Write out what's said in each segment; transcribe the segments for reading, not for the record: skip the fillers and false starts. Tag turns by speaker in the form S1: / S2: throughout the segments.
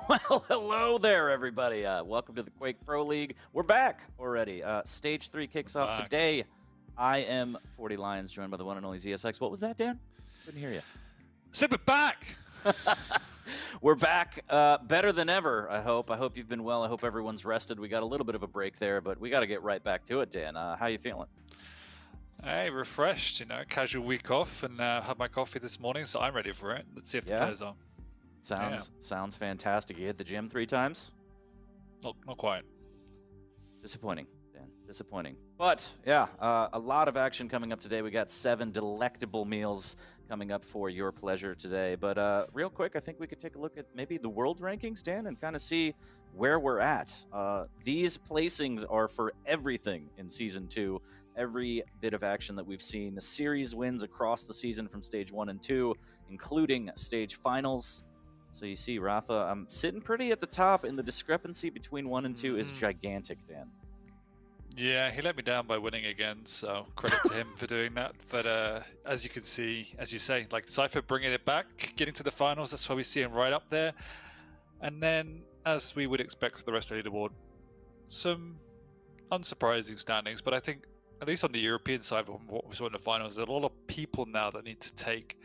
S1: Well, hello there, everybody. Welcome to the Quake Pro League. We're back already. Stage 3 kicks off
S2: Back.
S1: today. I am 40 Lions, joined by the one and only ZSX. What was that, Dan? Couldn't hear you.
S2: Said we're back.
S1: We're back, better than ever, I hope. I hope you've been well. I hope everyone's rested. We got a little bit of a break there, but we got to get right back to it, Dan. How you feeling?
S2: Hey, refreshed, casual week off, and had my coffee this morning, so I'm ready for it. Let's see if the players are.
S1: Sounds fantastic. You hit the gym 3 times?
S2: Not quite.
S1: Disappointing, Dan. Disappointing. But, yeah, a lot of action coming up today. We got 7 delectable meals coming up for your pleasure today. But real quick, I think we could take a look at maybe the world rankings, Dan, and kind of see where we're at. These placings are for everything in Season 2. Every bit of action that we've seen. The series wins across the season from Stage 1 and 2, including Stage Finals. So you see, Rafa, I'm sitting pretty at the top, and the discrepancy between 1 and 2 is gigantic, Dan.
S2: Yeah, he let me down by winning again, so credit to him for doing that. But as you can see, as you say, like Cypher bringing it back, getting to the finals, that's why we see him right up there. And then, as we would expect for the rest of the leaderboard, some unsurprising standings. But I think, at least on the European side of what we saw in the finals, there's a lot of people now that need to take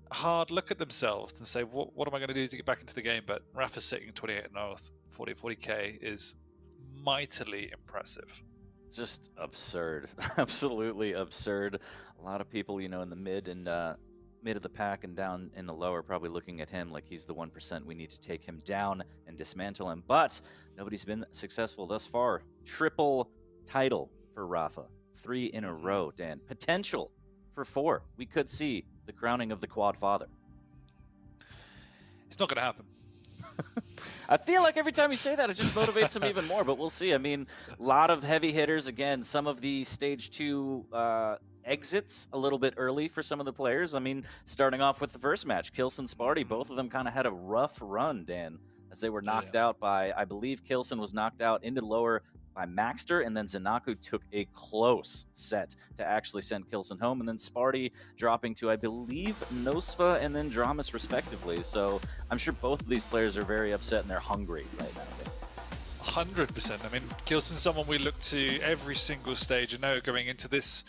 S2: a hard look at themselves and say, what am I going to do to get back into the game? But Rafa sitting 28-0, 40k is mightily impressive.
S1: Just absurd. Absolutely absurd. A lot of people, in the mid of the pack and down in the lower probably looking at him like he's the 1%. We need to take him down and dismantle him. But nobody's been successful thus far. Triple title for Rafa. 3 in a row, Dan. Potential for 4. We could see the crowning of the Quad Father.
S2: It's not going to happen.
S1: I feel like every time you say that, it just motivates him even more, but we'll see. I mean, a lot of heavy hitters. Again, some of the Stage 2 exits a little bit early for some of the players. I mean, starting off with the first match, Kilson, Sparty, both of them kind of had a rough run, Dan, as they were knocked out by, I believe Kilson was knocked out into the lower by Maxter, and then Zanaku took a close set to actually send Kilson home, and then Sparty dropping to, I believe, Nosfa and then Dramas respectively. So I'm sure both of these players are very upset and they're hungry right now.
S2: 100%. I mean, Kilson's someone we look to every single stage. I know going into this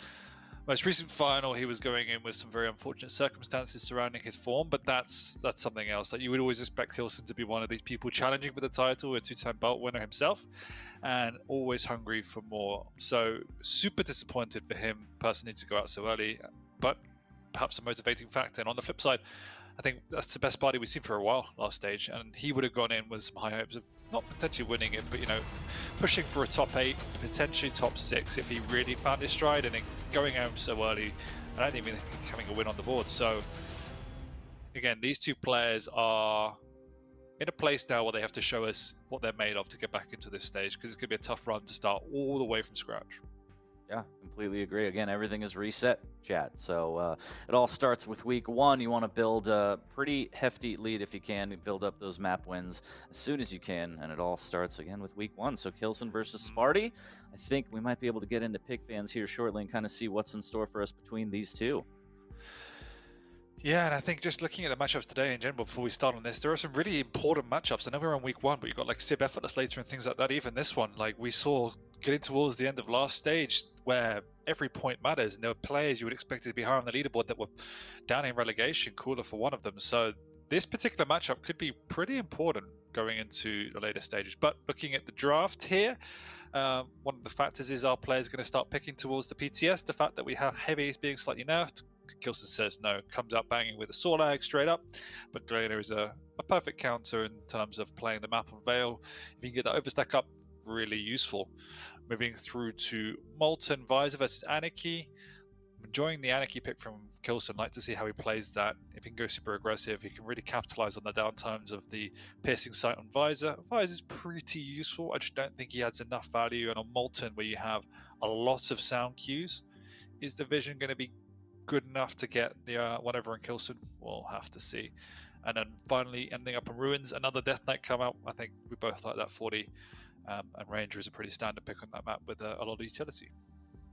S2: most recent final, he was going in with some very unfortunate circumstances surrounding his form, but that's something else. Like, you would always expect Kilson to be one of these people challenging for the title, a 2-time belt winner himself, and always hungry for more. So super disappointed for him personally to go out so early, but perhaps a motivating factor. And on the flip side, I think that's the best party we've seen for a while last stage, and he would have gone in with some high hopes of not potentially winning it, but pushing for a top 8, potentially top 6 if he really found his stride. And then going home so early, I don't even think having a win on the board. So again, these two players are in a place now where they have to show us what they're made of to get back into this stage, because it's going to be a tough run to start all the way from scratch.
S1: Yeah, completely agree. Again, everything is reset, chat. So it all starts with week 1. You want to build a pretty hefty lead if you can, build up those map wins as soon as you can, and it all starts again with week 1. So Kilson versus Sparty. I think we might be able to get into pick bans here shortly and kind of see what's in store for us between these two.
S2: Yeah, and I think just looking at the matchups today in general, before we start on this, there are some really important matchups. I know we're on week 1, but you've got like Sib Effortless later and things like that. Even this one, like we saw getting towards the end of last stage, where every point matters, and there were players you would expect to be higher on the leaderboard that were down in relegation, Cooler for one of them. So this particular matchup could be pretty important going into the later stages. But looking at the draft here, one of the factors is our players going to start picking towards the PTS. The fact that we have heavies being slightly nerfed, Kilson says no, comes out banging with a Sorlag straight up, but Glader is a perfect counter in terms of playing the map on Veil. If you can get that overstack up, really useful. Moving through to Molten Visor versus Anarchy. I'm enjoying the Anarchy pick from Kilson. Like to see how he plays that. If he can go super aggressive, he can really capitalize on the downtimes of the piercing sight on Visor. Visor is pretty useful. I just don't think he adds enough value. And on Molten, where you have a lot of sound cues, is the vision going to be good enough to get the whatever in Kilson? We'll have to see. And then finally ending up in Ruins, another Death Knight come out. I think we both like that 40. And Ranger is a pretty standard pick on that map with a lot of utility.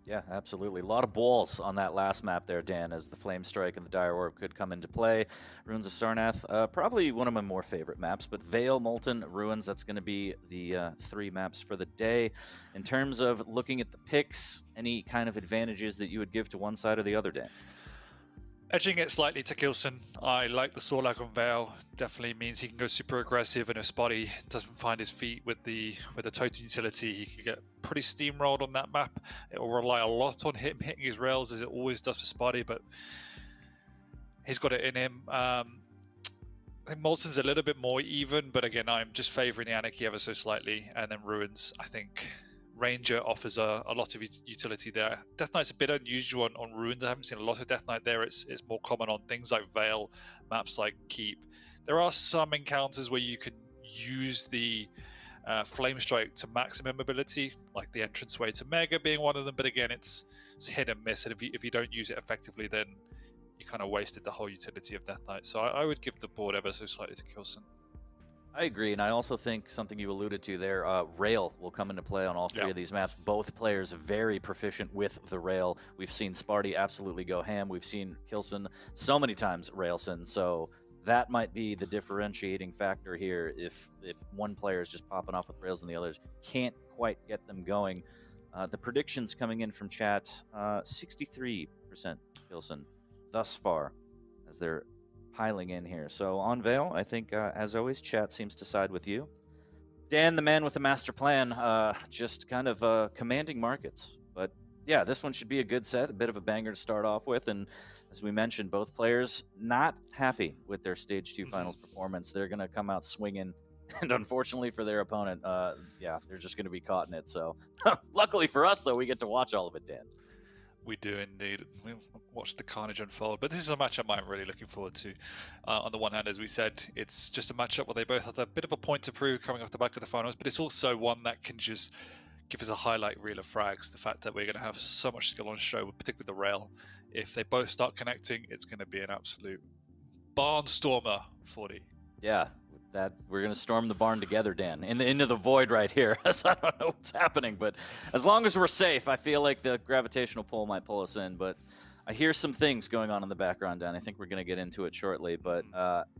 S1: Yeah, absolutely. A lot of balls on that last map there, Dan, as the Flame Strike and the Dire Orb could come into play. Ruins of Sarnath, probably one of my more favorite maps, but Vale, Molten, Ruins, that's going to be the 3 maps for the day. In terms of looking at the picks, any kind of advantages that you would give to one side or the other, Dan?
S2: Edging it slightly to Kilson. I like the Sorlag on Vale. Definitely means he can go super aggressive, and if Spotty doesn't find his feet with the total utility, he could get pretty steamrolled on that map. It will rely a lot on him hitting his rails, as it always does for Spotty, but he's got it in him. I think Molten's a little bit more even, but again, I'm just favouring the Anarchy ever so slightly, and then Ruins, I think Ranger offers a lot of utility there. Death Knight's a bit unusual on Ruins. I haven't seen a lot of Death Knight there. It's more common on things like Vale, maps like Keep. There are some encounters where you can use the Flame Strike to maximum ability, like the entranceway to Mega being one of them, but again, it's hit and miss, and if you don't use it effectively, then you kind of wasted the whole utility of Death Knight. So I would give the board ever so slightly to Kilson.
S1: I agree, and I also think something you alluded to there, rail will come into play on all 3 of these maps. Both players very proficient with the rail. We've seen Sparty absolutely go ham. We've seen Kilson so many times railson, so that might be the differentiating factor here if one player is just popping off with rails and the others can't quite get them going. The predictions coming in from chat, 63% Kilson thus far, as they're piling in here. So on Vale, I think, as always, chat seems to side with you. Dan, the man with the master plan, just kind of commanding markets. But yeah, this one should be a good set, a bit of a banger to start off with. And as we mentioned, both players not happy with their Stage 2 finals performance. They're going to come out swinging. And unfortunately for their opponent, yeah, they're just going to be caught in it. So luckily for us, though, we get to watch all of it, Dan.
S2: We do indeed. We watch the carnage unfold. But this is a matchup I'm really looking forward to. On the one hand, as we said, it's just a matchup where they both have a bit of a point to prove coming off the back of the finals, but it's also one that can just give us a highlight reel of frags. The fact that we're going to have so much skill on show, particularly the rail. If they both start connecting, it's going to be an absolute barnstormer 40.
S1: Yeah, that we're going to storm the barn together, Dan, into the void right here. So I don't know what's happening, but as long as we're safe, I feel like the gravitational pull might pull us in. But I hear some things going on in the background, Dan. I think we're going to get into it shortly. But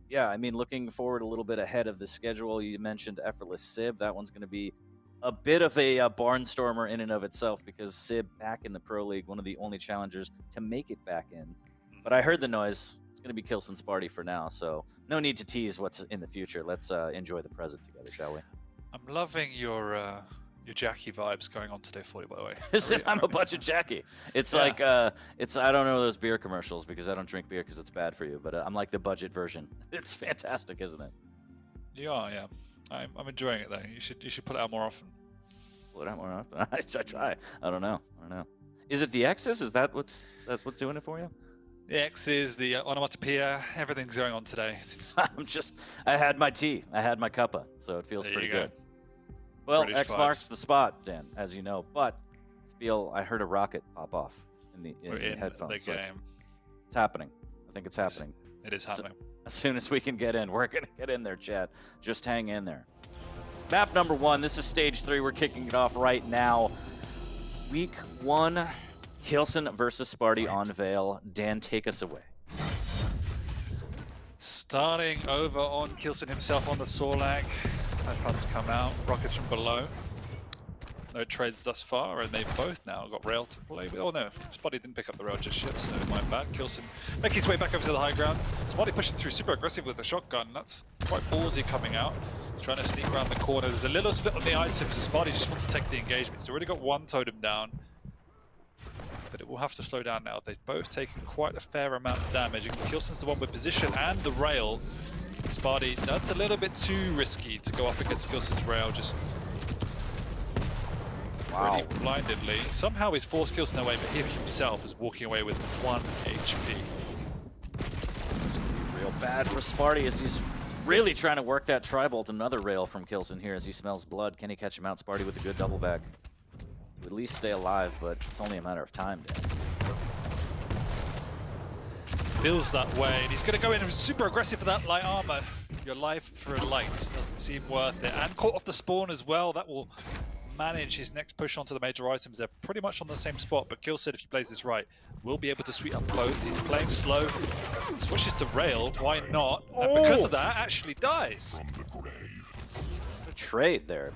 S1: yeah, I mean, looking forward a little bit ahead of the schedule, you mentioned Effortless Sib. That one's going to be a bit of a barnstormer in and of itself, because Sib back in the Pro League, one of the only challengers to make it back in. But I heard the noise. It's going to be Kilson Sparty for now, so no need to tease what's in the future. Let's enjoy the present together, shall we?
S2: I'm loving your Jackie vibes going on today for you, by the way.
S1: As if I'm a budget Jackie. It's like, it's, I don't know those beer commercials because I don't drink beer because it's bad for you, but I'm like the budget version. It's fantastic, isn't it?
S2: You are, yeah. I'm enjoying it though. You should put it out more often.
S1: Pull it out more often. I try. I don't know. Is it the X's? Is that what's doing it for you?
S2: The X's, the onomatopoeia, everything's going on today.
S1: I had my tea. I had my cuppa, so it feels pretty good. Well,
S2: British
S1: X
S2: vibes.
S1: marks the spot, Dan, as you know. But I heard a rocket pop off in the headphones.
S2: The game.
S1: It's happening. I think it's happening.
S2: It is happening.
S1: As soon as we can get in, we're going to get in there, chat. Just hang in there. Map number 1. This is stage 3. We're kicking it off right now. Week 1, Kilson versus Sparty on Vale. Dan, take us away.
S2: Starting over on Kilson himself on the Sorlag. I've had to come out. Rockets from below. No trades thus far, and they've both now got rail to play with. Oh no, Spotty didn't pick up the rail just yet, so my bad. Kilson making his way back over to the high ground. Spotty pushing through super aggressive with the shotgun. That's quite ballsy coming out. He's trying to sneak around the corner. There's a little split on the items, so Spotty just wants to take the engagement. He's already got one totem down, but it will have to slow down now. They've both taken quite a fair amount of damage, and Kilson's the one with position and the rail. Spotty, that's a little bit too risky to go up against Kilson's rail, just pretty blindedly. Somehow he's forced Kilson away, but he himself is walking away with 1 HP.
S1: This could be real bad for Sparty as he's really trying to work that tri-bolt. Another rail from Kilson here as he smells blood. Can he catch him out? Sparty with a good double back. Would at least stay alive, but it's only a matter of time, Dan.
S2: Feels that way, and he's going to go in and super aggressive for that light armor. Your life for a light doesn't seem worth it. And caught off the spawn as well. That will manage his next push onto the major items. They're pretty much on the same spot, but Kill said if he plays this right, will be able to sweep up both. He's playing slow, switches to rail, why not? And because of that, actually dies.
S1: What a trade there.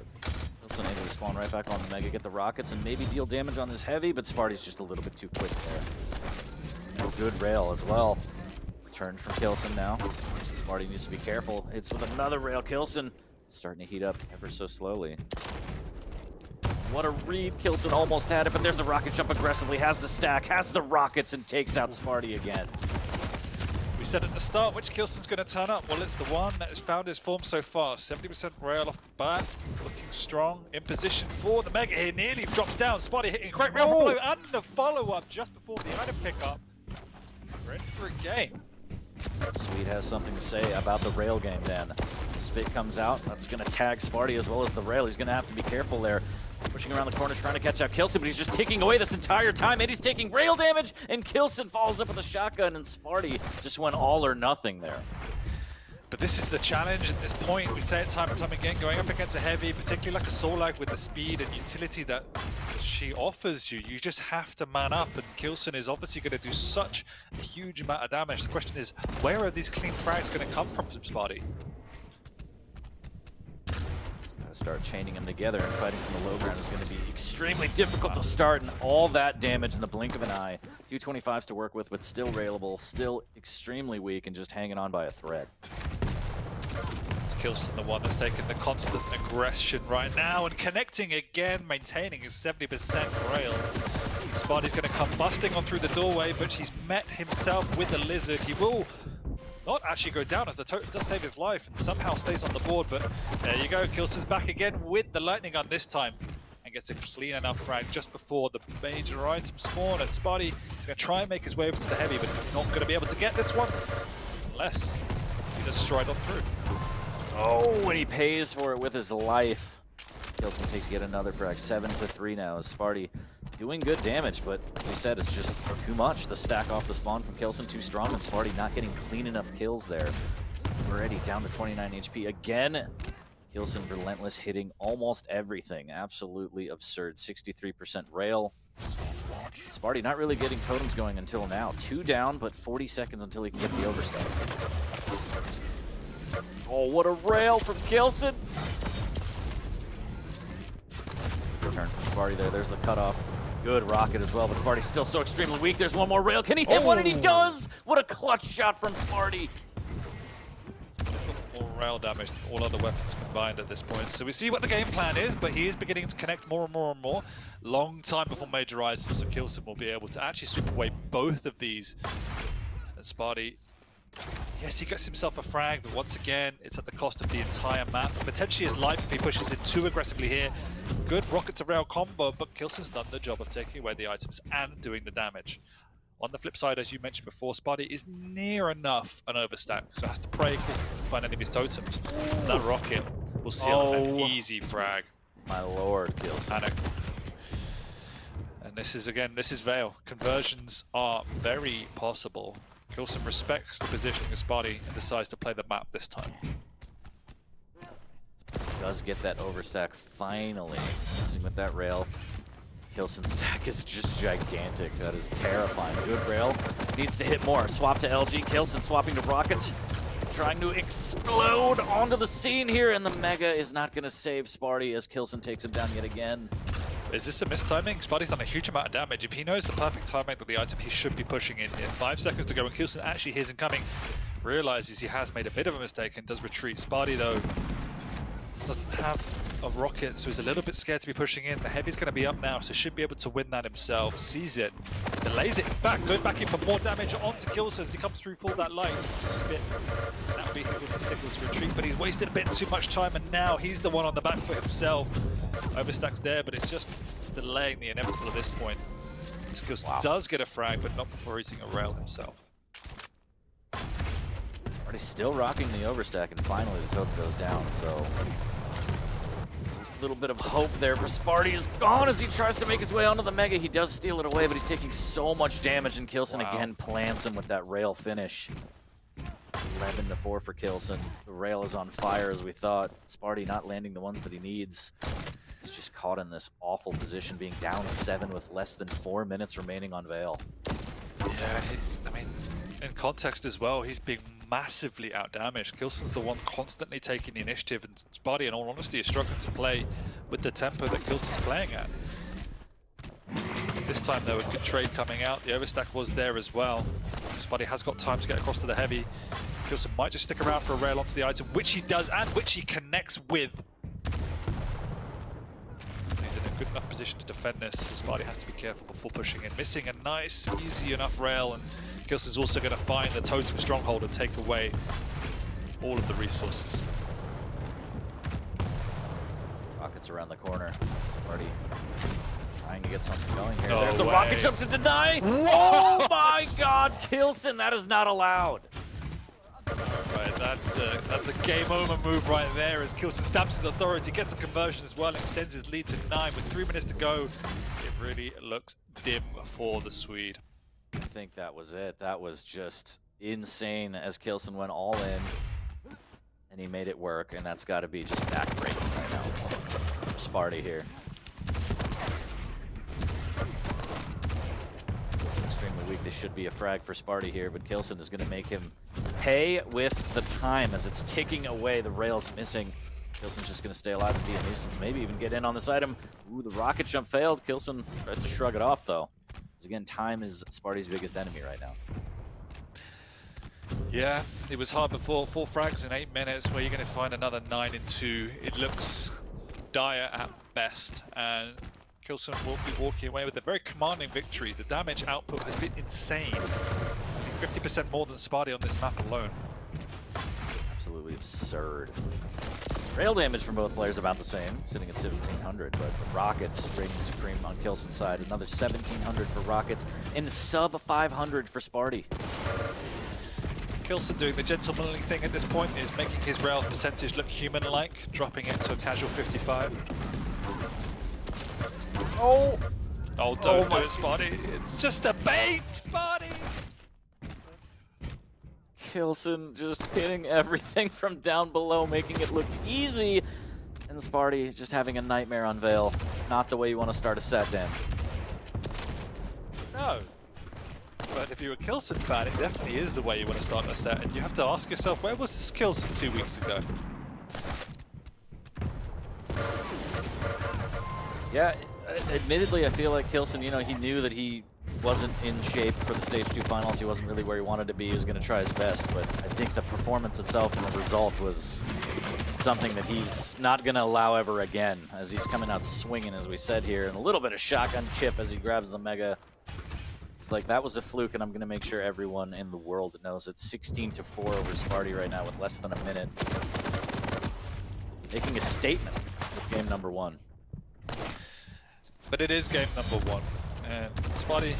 S1: Kilson able to spawn right back on the Mega, get the rockets, and maybe deal damage on this heavy, but Sparty's just a little bit too quick there. No good rail as well. Return from Kilson now. Sparty needs to be careful. Hits with another rail. Kilson starting to heat up ever so slowly. What a read. Kilson almost had it, but there's a rocket jump aggressively. Has the stack, has the rockets, and takes out Sparty again.
S2: We said at the start which Kilson's going to turn up. Well, it's the one that has found his form so far. 70% rail off the bat, looking strong. In position for the Mega here, nearly drops down. Spotty hitting great rail below, and the follow-up just before the item pickup. We're in for a game.
S1: Sweet has something to say about the rail game then. The spit comes out, that's going to tag Sparty as well as the rail. He's going to have to be careful there. Pushing around the corners, trying to catch out Kilson, but he's just ticking away this entire time, and he's taking rail damage, and Kilson follows up with a shotgun, and Sparty just went all or nothing there.
S2: But this is the challenge at this point. We say it time and time again, going up against a heavy, particularly like a Solag with the speed and utility that she offers you. You just have to man up, and Kilson is obviously going to do such a huge amount of damage. The question is, where are these clean frags going to come from Sparty?
S1: Start chaining them together, and fighting from the low ground is going to be extremely difficult to start, and all that damage in the blink of an eye. 225s to work with, but still railable, still extremely weak, and just hanging on by a thread.
S2: It's Kilson the one that's taking the constant aggression right now, and connecting again, maintaining his 70% rail. Sparty's going to come busting on through the doorway, but he's met himself with the lizard. He will not actually go down as the totem does save his life and somehow stays on the board, but there you go. Kilson's back again with the lightning gun this time and gets a clean enough frag just before the major item spawn, and Sparty is going to try and make his way over to the heavy, but he's not going to be able to get this one unless he does stride on through.
S1: Oh, and he pays for it with his life. Kilson takes yet another frag, 7-3 now. Sparty doing good damage, but like you said, it's just too much. The stack off the spawn from Kilson too strong, and Sparty not getting clean enough kills there. Already down to 29 HP again. Kilson relentless, hitting almost everything. Absolutely absurd. 63% rail. Sparty not really getting totems going until now. 2 down, but 40 seconds until he can get the overstep. Oh, what a rail from Kilson! Return from Sparty there. There's the cutoff. Good rocket as well, but Sparty's still so extremely weak. There's one more rail. Can he hit one? And he does! What a clutch shot from Sparty!
S2: More rail damage than all other weapons combined at this point. So we see what the game plan is, but he is beginning to connect more and more and more. Long time before major items, so Kilson will be able to actually sweep away both of these. And Sparty, yes, he gets himself a frag, but once again, it's at the cost of the entire map. Potentially his life if he pushes it too aggressively here. Good rocket to rail combo, but Kilson's done the job of taking away the items and doing the damage. On the flip side, as you mentioned before, Sparty is near enough an overstack, so has to pray Kilson to find any of his totems. That rocket will seal an easy frag.
S1: My lord, Kilson.
S2: And this is, again, this is Veil. Conversions are very possible. Kilson respects the positioning of Sparty and decides to play the map this time.
S1: Does get that overstack finally. Missing with that rail. Kilson's stack is just gigantic. That is terrifying. Good rail. Needs to hit more. Swap to LG. Kilson swapping to rockets. Trying to explode onto the scene here, and the Mega is not going to save Sparty as Kilson takes him down yet again.
S2: Is this a mistiming? Sparty's done a huge amount of damage. If he knows the perfect timing with the item, he should be pushing in here. 5 seconds to go, and Kilson actually hears him coming. Realizes he has made a bit of a mistake and does retreat. Sparty, though, doesn't have a rocket, so he's a little bit scared to be pushing in. The heavy's going to be up now, so should be able to win that himself. Sees it, delays it back, going back in for more damage onto Kilson as he comes through full that light. Spit. That would be him with the signals to retreat, but he's wasted a bit too much time, and now he's the one on the back foot himself. Overstack's there, but it's just delaying the inevitable at this point. Kilson does get a frag, but not before hitting a rail himself.
S1: Sparty's still rocking the overstack, and finally the token goes down, so a little bit of hope there for Sparty is gone as he tries to make his way onto the Mega. He does steal it away, but he's taking so much damage, and Kilson again plants him with that rail finish. 11-4 for Kilson. The rail is on fire as we thought. Sparty not landing the ones that he needs. He's just caught in this awful position, being down 7 with less than 4 minutes remaining on Vale.
S2: Yeah, I mean, in context as well, he's being massively outdamaged. Kilson's the one constantly taking the initiative, and Sparty, in all honesty, is struggling to play with the tempo that Kilson's playing at. This time, though, a good trade coming out. The overstack was there as well. Sparty has got time to get across to the heavy. Kilson might just stick around for a rail onto the item, which he does, and which he connects with. He's in a good enough position to defend this, so Sparty has to be careful before pushing in. Missing a nice, easy enough rail, and Kilson's also going to find the totem stronghold and take away all of the resources.
S1: Rockets around the corner. Already trying to get something going here.
S2: No
S1: There's the
S2: way.
S1: rocket jump to deny. Oh my God, Kilson, that is not allowed.
S2: Right, that's a game over move right there as Kilson stamps his authority, gets the conversion as well, and extends his lead to 9 with 3 minutes to go. It really looks dim for the Swede.
S1: I think that was it. That was just insane as Kilson went all in, and he made it work, and that's got to be just backbreaking right now for Sparty here. Kilson extremely weak. This should be a frag for Sparty here, but Kilson is going to make him pay with the time as it's ticking away. The rail's missing. Kilson's just going to stay alive and be a nuisance. Maybe even get in on this item. Ooh, the rocket jump failed. Kilson tries to shrug it off, though. Because again, time is Sparty's biggest enemy right now.
S2: Yeah, it was hard before. 4 frags in 8 minutes. Where you're going to find another 9 in 2. It looks dire at best, and Kilson will be walking away with a very commanding victory. The damage output has been insane. I think 50% more than Sparty on this map alone.
S1: Absolutely absurd. Rail damage from both players about the same, sitting at 1,700, but Rockets reigning supreme on Kilson's side. Another 1,700 for Rockets, and sub 500 for Sparty.
S2: Kilson doing the gentlemanly thing at this point is making his rail percentage look human-like, dropping it to a casual 55.
S1: Oh!
S2: Oh, don't do it, Sparty. It's just a bait, Sparty!
S1: Kilson just hitting everything from down below, making it look easy. And Sparty just having a nightmare on Vale. Not the way you want to start a set, Dan.
S2: No. But if you're a Kilson fan, it definitely is the way you want to start a set. And you have to ask yourself, where was this Kilson 2 weeks ago?
S1: Yeah, admittedly, I feel like Kilson, you know, he knew that he wasn't in shape for the Stage 2 finals. He wasn't really where he wanted to be. He was going to try his best, but I think the performance itself and the result was something that he's not going to allow ever again, as he's coming out swinging, as we said here, and a little bit of shotgun chip as he grabs the Mega. He's like, that was a fluke, and I'm going to make sure everyone in the world knows it's 16-4 over Sparty right now with less than a minute. Making a statement with game number 1.
S2: But it is game number 1. And Sparty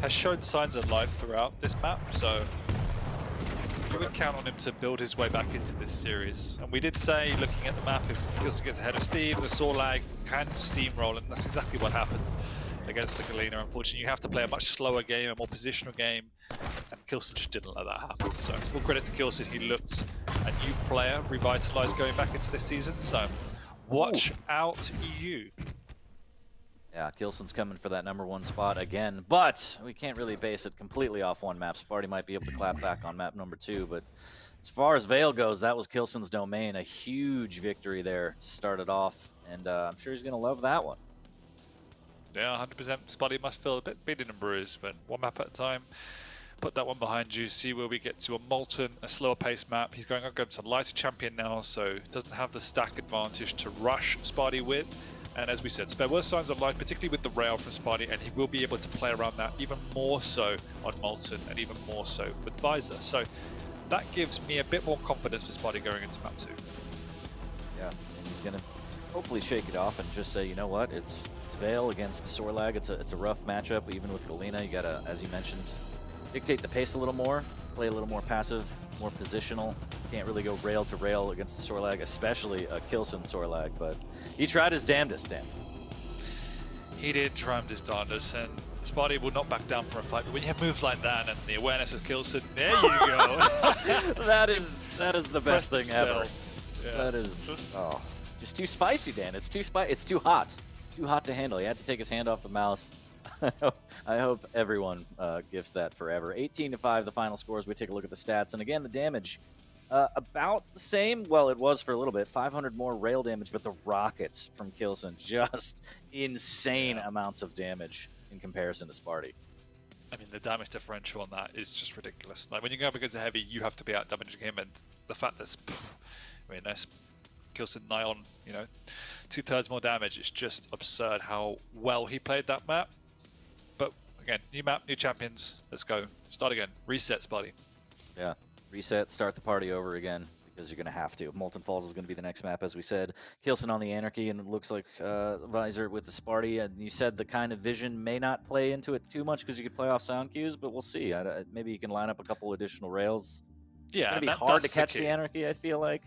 S2: has shown signs of life throughout this map, so you would count on him to build his way back into this series. And we did say, looking at the map, if Kilson gets ahead of Steve, the Saw lag can steamroll, and that's exactly what happened against the Galena. Unfortunately, you have to play a much slower game, a more positional game, and Kilson just didn't let that happen. So full credit to Kilson, he looked a new player, revitalized going back into this season, so watch out you.
S1: Yeah, Kilson's coming for that number 1 spot again, but we can't really base it completely off one map. Sparty might be able to clap back on map number 2, but as far as Vale goes, that was Kilson's domain. A huge victory there to start it off, and I'm sure he's going to love that one.
S2: Yeah, 100%. Sparty must feel a bit beaten and bruised, but one map at a time. Put that one behind you, see where we get to a Molten, a slower pace map. He's going up against a lighter champion now, so doesn't have the stack advantage to rush Sparty with. And as we said, there were signs of life, particularly with the rail from Sparty, and he will be able to play around that even more so on Molten and even more so with Visor. So that gives me a bit more confidence for Sparty going into map 2.
S1: Yeah, and he's going to hopefully shake it off and just say, you know what, it's Vale against Sorlag. It's a rough matchup, even with Galena. You got to, as you mentioned, dictate the pace a little more, play a little more passive, more positional. Can't really go rail to rail against the Sorlag, especially a Kilson Sorlag, but he tried his damnedest, Dan.
S2: He did try his darndest, and Sparty will not back down for a fight, but when you have moves like that and the awareness of Kilson, there you go.
S1: that is the best thing ever.
S2: Yeah.
S1: That is, oh, Just too spicy, Dan. It's too hot. Too hot to handle. He had to take his hand off the mouse. I hope everyone gifts that forever. 18-5, the final scores. We take a look at the stats. And again, the damage, about the same. Well, it was for a little bit. 500 more rail damage, but the rockets from Kilson, just insane amounts of damage in comparison to Sparty.
S2: I mean, the damage differential on that is just ridiculous. Like, when you go up against a heavy, you have to be out damaging him, and the fact that, I mean, that's Kilson nigh on, 2/3 more damage. It's just absurd how well he played that map. But again, new map, new champions. Let's go. Start again. Reset, Sparty.
S1: Yeah. Reset, start the party over again, because you're going to have to. Molten Falls is going to be the next map, as we said. Kilson on the Anarchy, and it looks like Visor with the Sparty. And you said the kind of vision may not play into it too much because you could play off sound cues, but we'll see. Maybe you can line up a couple additional rails.
S2: Yeah,
S1: it's going to be hard to catch the Anarchy, I feel like.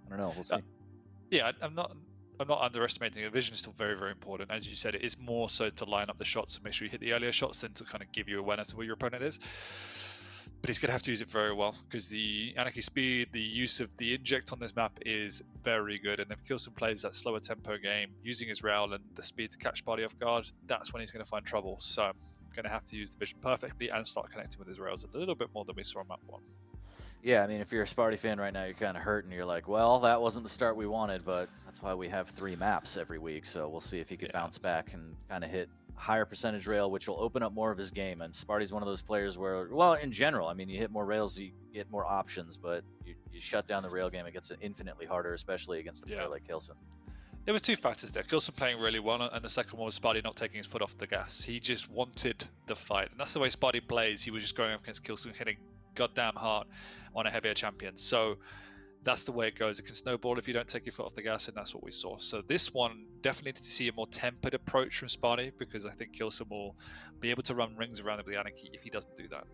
S1: I don't know. We'll see.
S2: Yeah, I'm not underestimating it. Vision is still very, very important. As you said, it is more so to line up the shots and make sure you hit the earlier shots than to kind of give you awareness of where your opponent is. But he's going to have to use it very well, because the Anarchy speed, the use of the inject on this map is very good. And if Kilson plays that slower tempo game, using his rail and the speed to catch Sparty off guard, that's when he's going to find trouble. So going to have to use the vision perfectly and start connecting with his rails a little bit more than we saw on map 1.
S1: Yeah, I mean, if you're a Sparty fan right now, you're kind of hurt, and you're like, well, that wasn't the start we wanted, but that's why we have 3 maps every week, so we'll see if he could bounce back and kind of hit higher percentage rail, which will open up more of his game. And Sparty's one of those players where, well, in general, I mean, you hit more rails, you get more options, but you shut down the rail game, it gets infinitely harder, especially against a player like Kilson.
S2: There were 2 factors there. Kilson playing really well, and the second one was Sparty not taking his foot off the gas. He just wanted the fight, and that's the way Sparty plays. He was just going up against Kilson, hitting goddamn hard on a heavier champion. So that's the way it goes. It can snowball if you don't take your foot off the gas, and that's what we saw. So this one definitely need to see a more tempered approach from Sparty, because I think Kilson will be able to run rings around the Anarchy if he doesn't do that.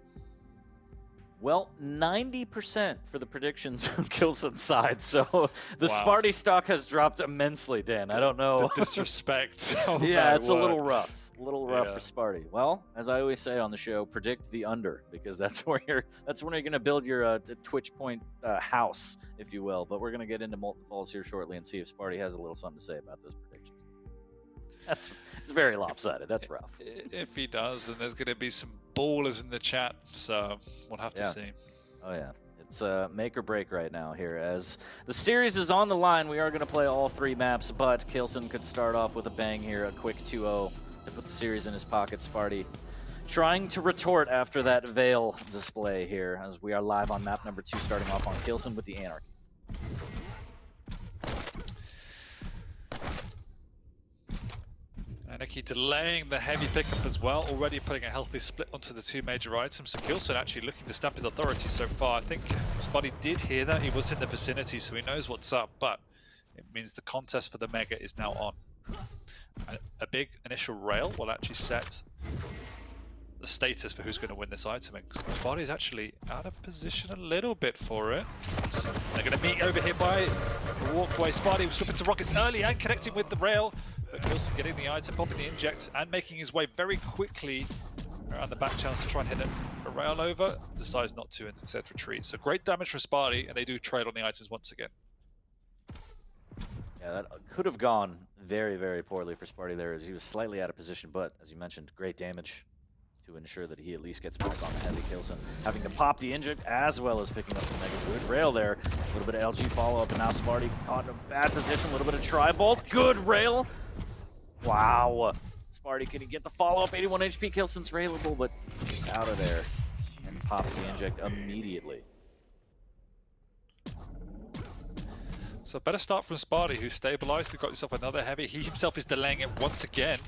S1: Well, 90% for the predictions on Kilson's side, so the Sparty stock has dropped immensely, Dan. I don't know.
S2: The disrespect.
S1: Yeah, it's a little rough. A little rough for Sparty. Well, as I always say on the show, predict the under, because that's when you're going to build your Twitch point house, if you will. But we're going to get into Molten Falls here shortly and see if Sparty has a little something to say about those predictions. It's very lopsided. That's rough.
S2: If he does, then there's going to be some ballers in the chat, so we'll have to see.
S1: Oh yeah. It's make or break right now here, as the series is on the line. We are going to play all 3 maps, but Kilson could start off with a bang here, a quick 2-0 to put the series in his pocket. Sparty trying to retort after that Veil display here, as we are live on map number 2, starting off on Kilson with the Anarchy.
S2: Anarchy delaying the heavy pickup as well, already putting a healthy split onto the 2 major items. So Kilson actually looking to stamp his authority so far. I think Sparty did hear that. He was in the vicinity, so he knows what's up, but it means the contest for the Mega is now on. A big initial rail will actually set the status for who's going to win this item. And Sparty is actually out of position a little bit for it. They're going to meet over here by the walkway. Sparty was flipping to rockets early and connecting with the rail, but Kilson getting the item, popping the inject, and making his way very quickly around the back channel to try and hit a rail over. Decides not to, and instead retreat. So great damage from Sparty, and they do trade on the items once again.
S1: Yeah, that could have gone very, very poorly for Sparty there, as he was slightly out of position, but as you mentioned, great damage to ensure that he at least gets back on the heavy. Kilson having to pop the inject as well as picking up the Mega. Good rail there. A little bit of LG follow-up, and now Sparty caught in a bad position. A little bit of tri-bolt. Good rail. Wow. Sparty, can he get the follow-up? 81 HP. Kilson's railable, but gets out of there and pops the inject immediately.
S2: So better start from Sparty, who stabilized, who got himself another heavy. He himself is delaying it once again.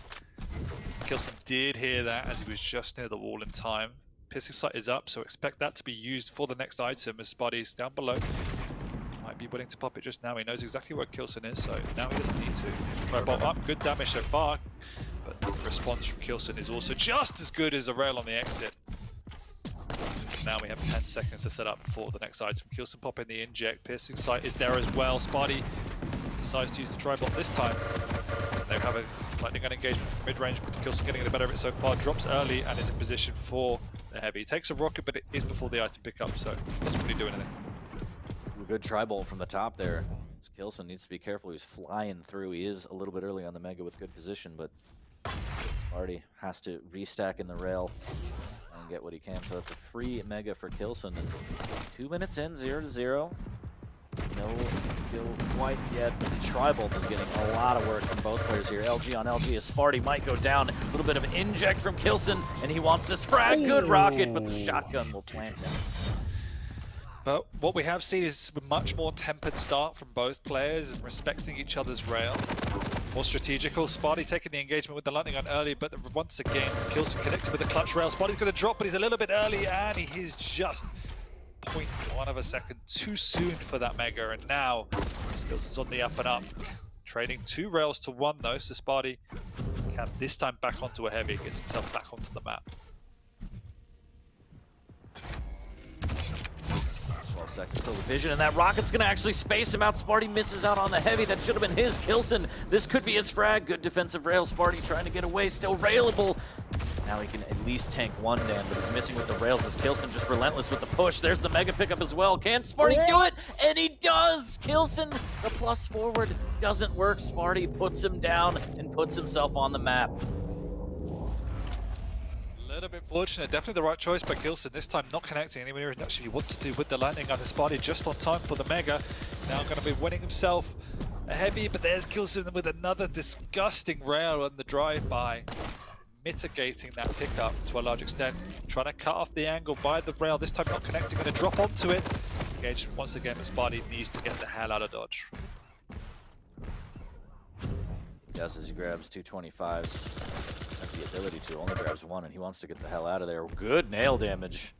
S2: Kilson did hear that as he was just near the wall in time. Piercing sight is up, so expect that to be used for the next item as Sparty's down below. Might be willing to pop it just now. He knows exactly where Kilson is, so now he doesn't need to. Firebolt up, good damage so far, but the response from Kilson is also just as good as a rail on the exit. Now we have 10 seconds to set up for the next item. Kilson popping the inject, piercing sight is there as well. Sparty decides to use the tri-bolt this time. They have a lightning gun engagement from mid-range, but Kilson getting the better of it so far. Drops early and is in position for the heavy. He takes a rocket, but it is before the item pickup, so doesn't really do anything.
S1: A good tri-bolt from the top there. Kilson needs to be careful. He's flying through. He is a little bit early on the Mega with good position, but Sparty has to restack in the rail and get what he can. So that's a free Mega for Kilson. And 2 minutes in, 0-0. No kill quite yet, but the Tri-Bolt is getting a lot of work from both players here. LG on LG as Sparty might go down. A little bit of inject from Kilson, and he wants this frag. Good rocket, but the shotgun will plant him.
S2: But what we have seen is a much more tempered start from both players and respecting each other's rail. More strategical. Sparty taking the engagement with the lightning gun early, but once again, Kilson connected with the clutch rail. Sparty's going to drop, but he's a little bit early, and he is just 0.1 of a second too soon for that Mega, and now Kilson's on the up and up. Trading 2 rails to 1 though, so Sparty can this time back onto a heavy, gets himself back onto the map.
S1: 12 seconds till the vision, and that rocket's gonna actually space him out. Sparty misses out on the heavy. That should have been his. Kilson, this could be his frag. Good defensive rail. Sparty trying to get away, still railable. Now he can at least tank 1 down, but he's missing with the rails as Kilson just relentless with the push. There's the Mega pickup as well. Can Sparty do it? And he does! Kilson, the plus forward doesn't work. Sparty puts him down and puts himself on the map.
S2: A little bit fortunate, definitely the right choice by Kilson. This time not connecting anywhere near as much as you want to do with the lightning on the Sparty, just on time for the Mega. Now going to be winning himself a heavy, but there's Kilson with another disgusting rail on the drive-by. Mitigating that pickup to a large extent, trying to cut off the angle by the rail, this time not connecting, going to drop onto it. Engage once again, but Sparty needs to get the hell out of dodge.
S1: Yes, as he grabs 225s, has the ability to, only grabs 1, and he wants to get the hell out of there. Good nail damage.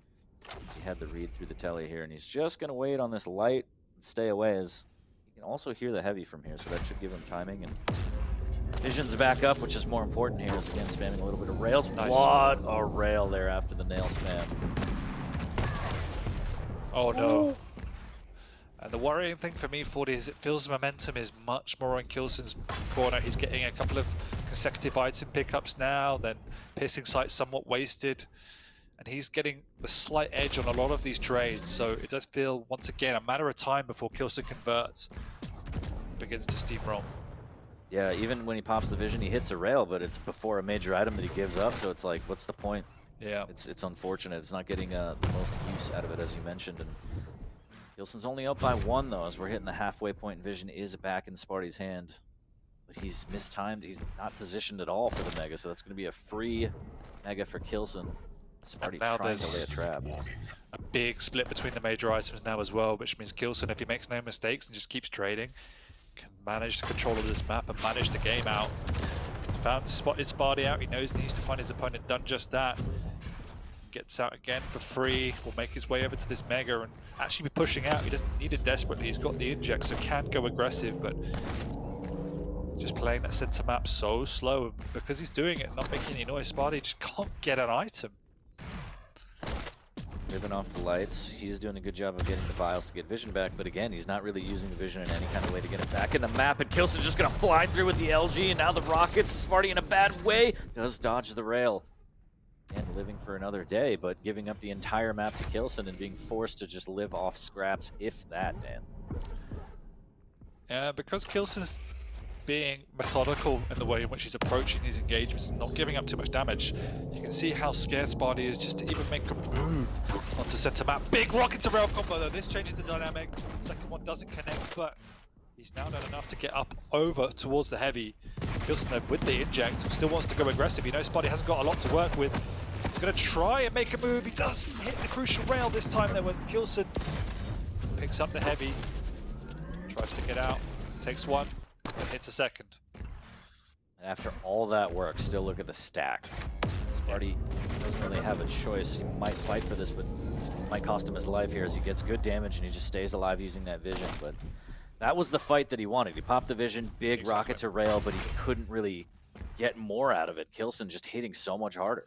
S1: He had the read through the telly here, and he's just going to wait on this light and stay away, as he can also hear the heavy from here, so that should give him timing. And Vision's back up, which is more important here, is again spamming a little bit of rails.
S2: Nice.
S1: What a rail there after the nail spam.
S2: Oh no. And the worrying thing for me, 40, is it feels the momentum is much more on Kilson's corner. He's getting a couple of consecutive item pickups now, then piercing sight somewhat wasted. And he's getting the slight edge on a lot of these trades, so it does feel, once again, a matter of time before Kilson converts. Begins to steamroll.
S1: Yeah, even when he pops the vision, he hits a rail, but it's before a major item that he gives up, so it's like, what's the point?
S2: Yeah.
S1: It's unfortunate. It's not getting the most use out of it, as you mentioned. And Kilson's only up by 1, though, as we're hitting the halfway point, and vision is back in Sparty's hand. But he's mistimed. He's not positioned at all for the Mega, so that's going to be a free Mega for Kilson. Sparty trying to lay a trap.
S2: A big split between the major items now as well, which means Kilson, if he makes no mistakes and just keeps trading, can manage the control of this map and manage the game out. Spotted Sparty out, he knows he needs to find his opponent, done just that. Gets out again for free, will make his way over to this Mega and actually be pushing out. He doesn't need it desperately, he's got the inject, so can go aggressive, but just playing that center map so slow, and because he's doing it, not making any noise, Sparty just can't get an item.
S1: Ripping off the lights. He's doing a good job of getting the vials to get vision back, but again, he's not really using the vision in any kind of way to get it back in the map, and Kilson's just going to fly through with the LG, and now the rockets. Sparty in a bad way does dodge the rail. And living for another day, but giving up the entire map to Kilson and being forced to just live off scraps, if that, Dan.
S2: Yeah, because Kilson's being methodical in the way in which he's approaching these engagements and not giving up too much damage, you can see how scared Sparty is just to even make a move onto center map. Big rocket to rail combo though, this changes the dynamic. Second one doesn't connect, but he's now done enough to get up over towards the heavy. Kilson though with the inject still wants to go aggressive. You know Sparty hasn't got a lot to work with. He's going to try and make a move. He doesn't hit the crucial rail this time though when Kilson picks up the heavy. Tries to get out, takes 1. And hits a second.
S1: After all that work, still look at the stack. Sparty doesn't really have a choice. He might fight for this, but it might cost him his life here as he gets good damage and he just stays alive using that vision. But that was the fight that he wanted. He popped the vision, big rocket to rail, but he couldn't really get more out of it. Kilson just hitting so much harder.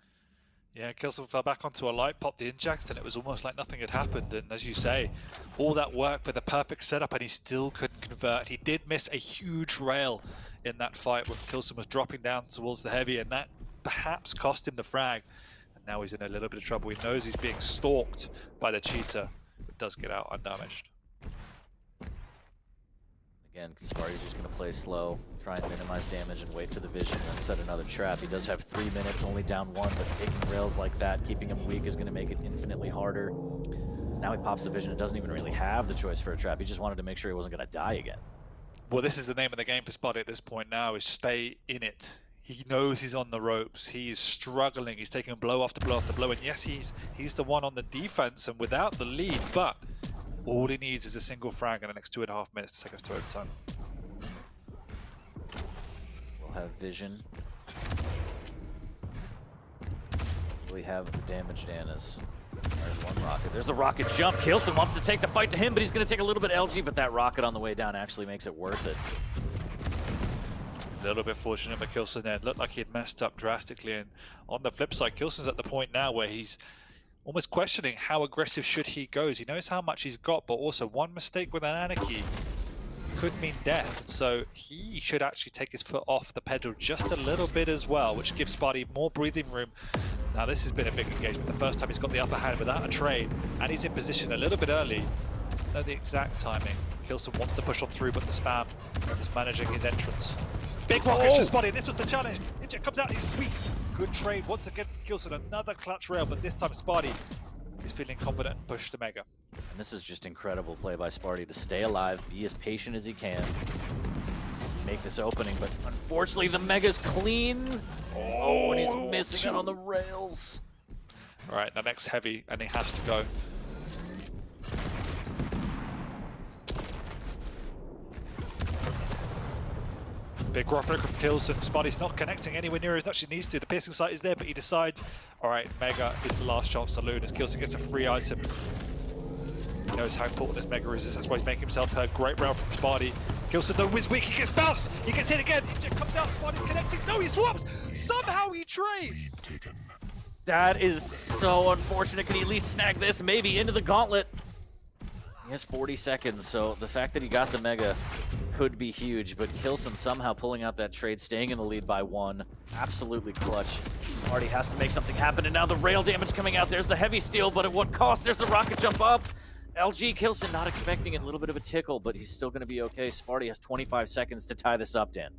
S2: Yeah, Kilson fell back onto a light, popped the inject, and it was almost like nothing had happened. And as you say, all that work with a perfect setup, and he still couldn't convert. He did miss a huge rail in that fight when Kilson was dropping down towards the heavy, and that perhaps cost him the frag. And now he's in a little bit of trouble. He knows he's being stalked by the cheetah, but does get out undamaged.
S1: Again, Sparty's just going to play slow, try and minimize damage and wait for the vision, and then set another trap. He does have 3 minutes, only down 1, but taking rails like that, keeping him weak is going to make it infinitely harder. So now he pops the vision and doesn't even really have the choice for a trap. He just wanted to make sure he wasn't going to die again.
S2: Well, this is the name of the game for Sparty at this point now, is stay in it. He knows he's on the ropes. He is struggling. He's taking blow after blow after blow. And yes, he's the one on the defense and without the lead, but all he needs is a single frag in the next 2.5 minutes to take us to overtime.
S1: We'll have vision. We have the damaged Annas. There's one rocket. There's a rocket jump. Kilson wants to take the fight to him, but he's going to take a little bit LG, but that rocket on the way down actually makes it worth it.
S2: A little bit fortunate, but Kilson then looked like he had messed up drastically. And on the flip side, Kilson's at the point now where he's almost questioning how aggressive should he go. He knows how much he's got, but also one mistake with an Anarchy could mean death. So he should actually take his foot off the pedal just a little bit as well, which gives Sparty more breathing room. Now this has been a big engagement. The first time he's got the upper hand without a trade, and he's in position a little bit early. Doesn't know the exact timing. Kilson wants to push on through, but the spam is managing his entrance. Big rocket to Sparty. This was the challenge. Inject comes out, he's weak. Good trade once again from Kilson. Another clutch rail, but this time Sparty is feeling confident and push the Mega.
S1: And this is just incredible play by Sparty to stay alive, be as patient as he can, make this opening, but unfortunately the Mega's clean. Oh, and he's missing it on the rails.
S2: All right, the next heavy, and he has to go. Big rocket from Kilson. Sparty's not connecting anywhere near as much as he needs to. The piercing sight is there, but he decides, all right, Mega is the last chance saloon as Kilson gets a free item. He knows how important this Mega is. That's why he's making himself heard. Great rail from Sparty. Kilson, though, is weak. He gets bounced. He gets hit again. He just comes out. Sparty's connecting. No, he swaps. Somehow he trades.
S1: That is so unfortunate. Can he at least snag this? Maybe into the gauntlet. He has 40 seconds, so the fact that he got the Mega could be huge, but Kilson somehow pulling out that trade, staying in the lead by 1. Absolutely clutch. Sparty has to make something happen, and now the rail damage coming out. There's the heavy steel, but at what cost? There's the rocket jump up. LG Kilson not expecting it, a little bit of a tickle, but he's still going to be okay. Sparty has 25 seconds to tie this up, Dan.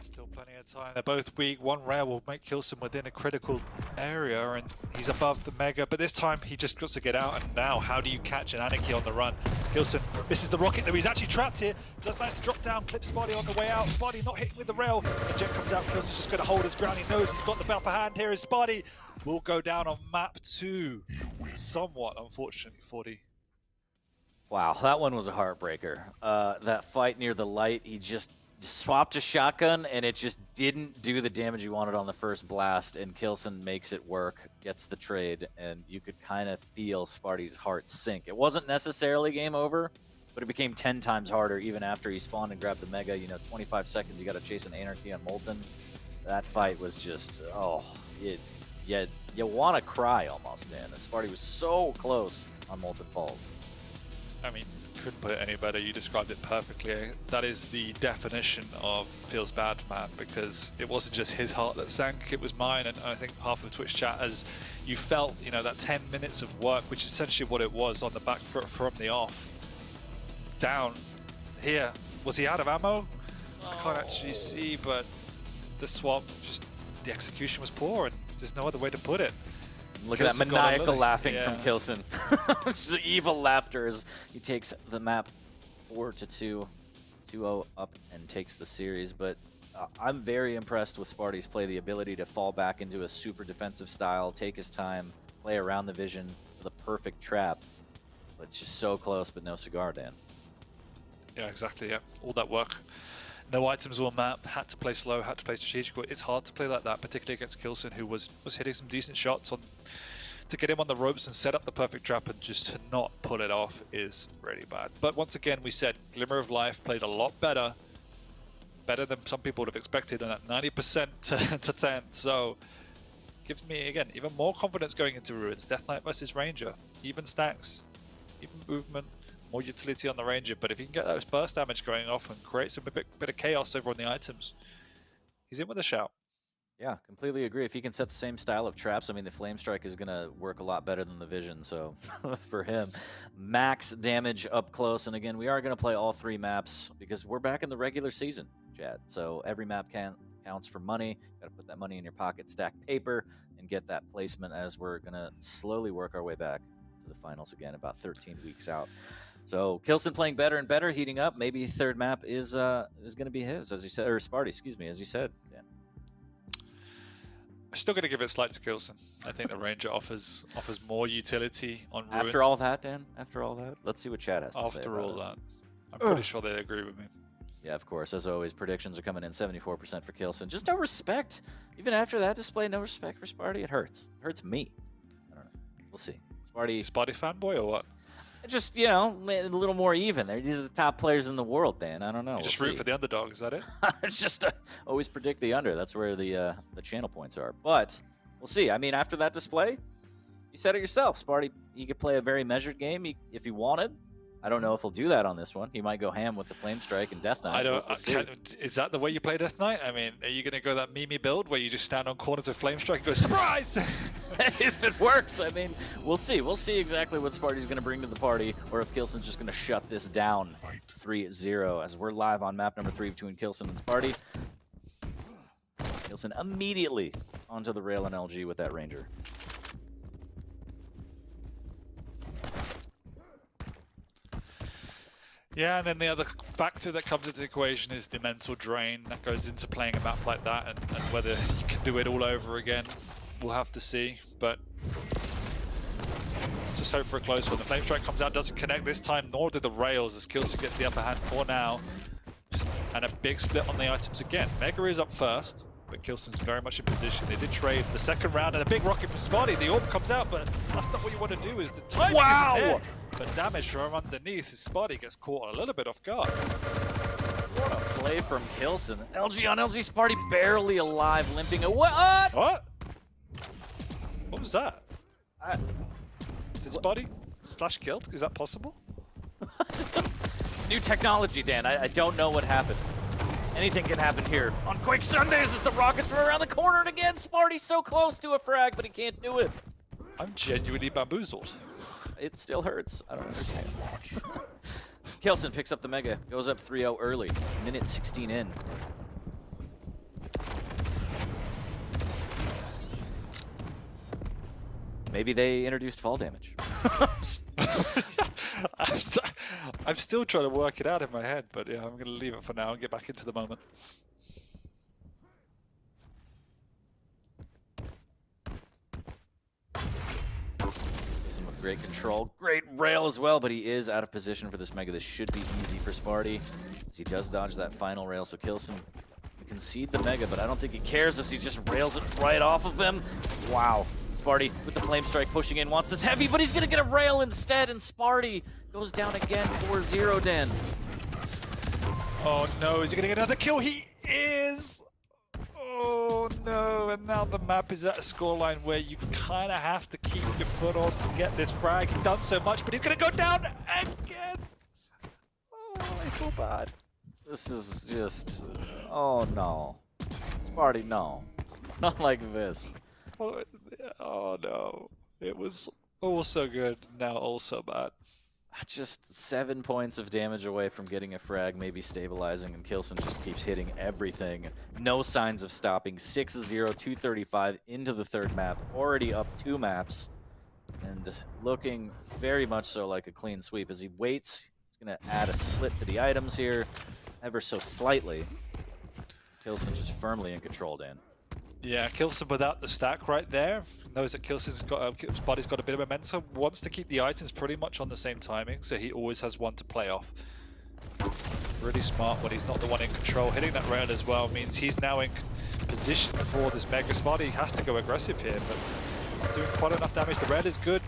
S2: Still plenty of time. They're both weak. One rail will make Kilson within a critical area, and he's above the Mega, but this time he just got to get out. And now, how do you catch an Anarchy on the run? Kilson misses the rocket, though he's actually trapped here. Does manage to drop down, clip Sparty on the way out. Sparty not hitting with the rail. The jet comes out. Kilson's just going to hold his ground. He knows he's got the upper hand here. Is Sparty will go down on map 2. Somewhat, unfortunately, 40.
S1: Wow, that one was a heartbreaker. That fight near the light, he just swapped a shotgun, and it just didn't do the damage he wanted on the first blast, and Kilson makes it work, gets the trade, and you could kind of feel Sparty's heart sink. It wasn't necessarily game over, but it became 10 times harder even after he spawned and grabbed the Mega. You know, 25 seconds, you got to chase an Anarchy on Molten. That fight was just, oh, you want to cry almost, Dan. Sparty was so close on Molten Falls.
S2: I mean, couldn't put it any better. You described it perfectly. That is the definition of feels bad, man, because it wasn't just his heart that sank, it was mine, and I think half of Twitch chat, as you felt, you know, that 10 minutes of work, which is essentially what it was on the back foot from the off. Down here. Was he out of ammo? I can't actually see, but the swap, just the execution was poor, and there's no other way to put it.
S1: Look at that maniacal laughing from
S2: yeah.
S1: Kilson. Just evil laughter as he takes the map 4-2, 2-0 up and takes the series. But I'm very impressed with Sparty's play, the ability to fall back into a super defensive style, take his time, play around the vision for the perfect trap. But it's just so close, but no cigar, Dan.
S2: Yeah, exactly, yeah. All that work. No items on map, had to play slow, had to play strategical. It's hard to play like that, particularly against Kilson, who was hitting some decent shots on to get him on the ropes and set up the perfect trap, and just to not pull it off is really bad. But once again, we said Glimmer of Life played a lot better than some people would have expected, and at 90% to 10. So gives me, again, even more confidence going into Ruins. Death Knight versus Ranger, even stacks, even movement. More utility on the Ranger, but if he can get those burst damage going off and create some bit of chaos over on the items, he's in with a shout.
S1: Yeah, completely agree. If he can set the same style of traps, I mean, the Flame Strike is going to work a lot better than the Vision. So for him, max damage up close. And again, we are going to play all 3 maps because we're back in the regular season, Chad. So every map counts for money. Got to put that money in your pocket, stack paper, and get that placement as we're going to slowly work our way back to the finals again, about 13 weeks out. So Kilson playing better and better, heating up. Maybe third map is going to be his, as you said, or Sparty, excuse me, as you said. Yeah.
S2: I'm still going to give it slight to Kilson. I think the Ranger offers more utility on Ruins.
S1: After all that, Dan? After all that? Let's see what Chad has to say
S2: After
S1: about
S2: all
S1: it.
S2: that. I'm pretty sure they agree with me.
S1: Yeah, of course. As always, predictions are coming in 74% for Kilson. Just no respect. Even after that display, no respect for Sparty. It hurts. It hurts me. I don't know. We'll see.
S2: Sparty fanboy or what?
S1: Just, you know, a little more even. These are the top players in the world, Dan. I don't know.
S2: You just root for the underdog, is that it?
S1: It's just always predict the under. That's where the channel points are. But we'll see. I mean, after that display, you said it yourself. Sparty, he could play a very measured game if he wanted. I don't know if he'll do that on this one. He might go ham with the Flame Strike and Death Knight.
S2: Is that the way you play Death Knight? I mean, are you going to go that Mimi build where you just stand on corners with Flame Strike and go, surprise!
S1: If it works, I mean, we'll see. We'll see exactly what Sparty's going to bring to the party, or if Kilson's just going to shut this down 3-0 as we're live on map number 3 between Kilson and Sparty. Kilson immediately onto the rail and LG with that Ranger.
S2: Yeah, and then the other factor that comes into the equation is the mental drain that goes into playing a map like that, and whether you can do it all over again, we'll have to see. But let's just hope for a close one. The Flame Strike comes out, doesn't connect this time, nor do the rails as Kilson gets the upper hand for now. And a big split on the items again. Mega is up first, but Kilson's very much in position. They did trade the second round, and a big rocket from Sparty. The orb comes out, but that's not what you want to do, is the timing isn't there. But damage from underneath, his Sparty gets caught a little bit off guard.
S1: What a play from Kilson. LG on LG, Sparty barely alive, limping away.
S2: What? What was that? Did Sparty slash killed? Is that possible?
S1: It's new technology, Dan. I don't know what happened. Anything can happen here on Quake Sundays as the rockets are around the corner, and again, Sparty's so close to a frag, but he can't do it.
S2: I'm genuinely bamboozled.
S1: It still hurts. I don't understand. Kilson picks up the Mega, goes up 3-0 early, minute 16 in. Maybe they introduced fall damage.
S2: I'm still trying to work it out in my head, but yeah, I'm going to leave it for now and get back into the moment.
S1: With great control, great rail as well, but he is out of position for this Mega. This should be easy for Sparty as he does dodge that final rail. So Kilson can concede the Mega, but I don't think he cares as he just rails it right off of him. Wow. Sparty with the Flame Strike pushing in, wants this heavy, but he's going to get a rail instead, and Sparty goes down again 4-0, Dan.
S2: Oh no, is he going to get another kill? He is! Oh no, and now the map is at a scoreline where you kind of have to keep your foot on to get this frag. He's done so much, but he's going to go down again! Oh, I feel bad.
S1: This is just... oh no. Sparty, no. Not like this.
S2: Oh no. It was all so good, now all so bad.
S1: Just 7 points of damage away from getting a frag, maybe stabilizing, and Kilson just keeps hitting everything. No signs of stopping. 6-0, 235 into the third map, already up 2 maps, and looking very much so like a clean sweep. As he waits, he's going to add a split to the items here, ever so slightly. Kilson just firmly in control, Dan.
S2: Yeah, Kilson without the stack right there. Knows that Kilson's got, Sparty's got a bit of momentum. Wants to keep the items pretty much on the same timing, so he always has one to play off. Really smart when he's not the one in control. Hitting that rail as well means he's now in position for this Mega. Sparty has to go aggressive here, but not doing quite enough damage. The rail is good.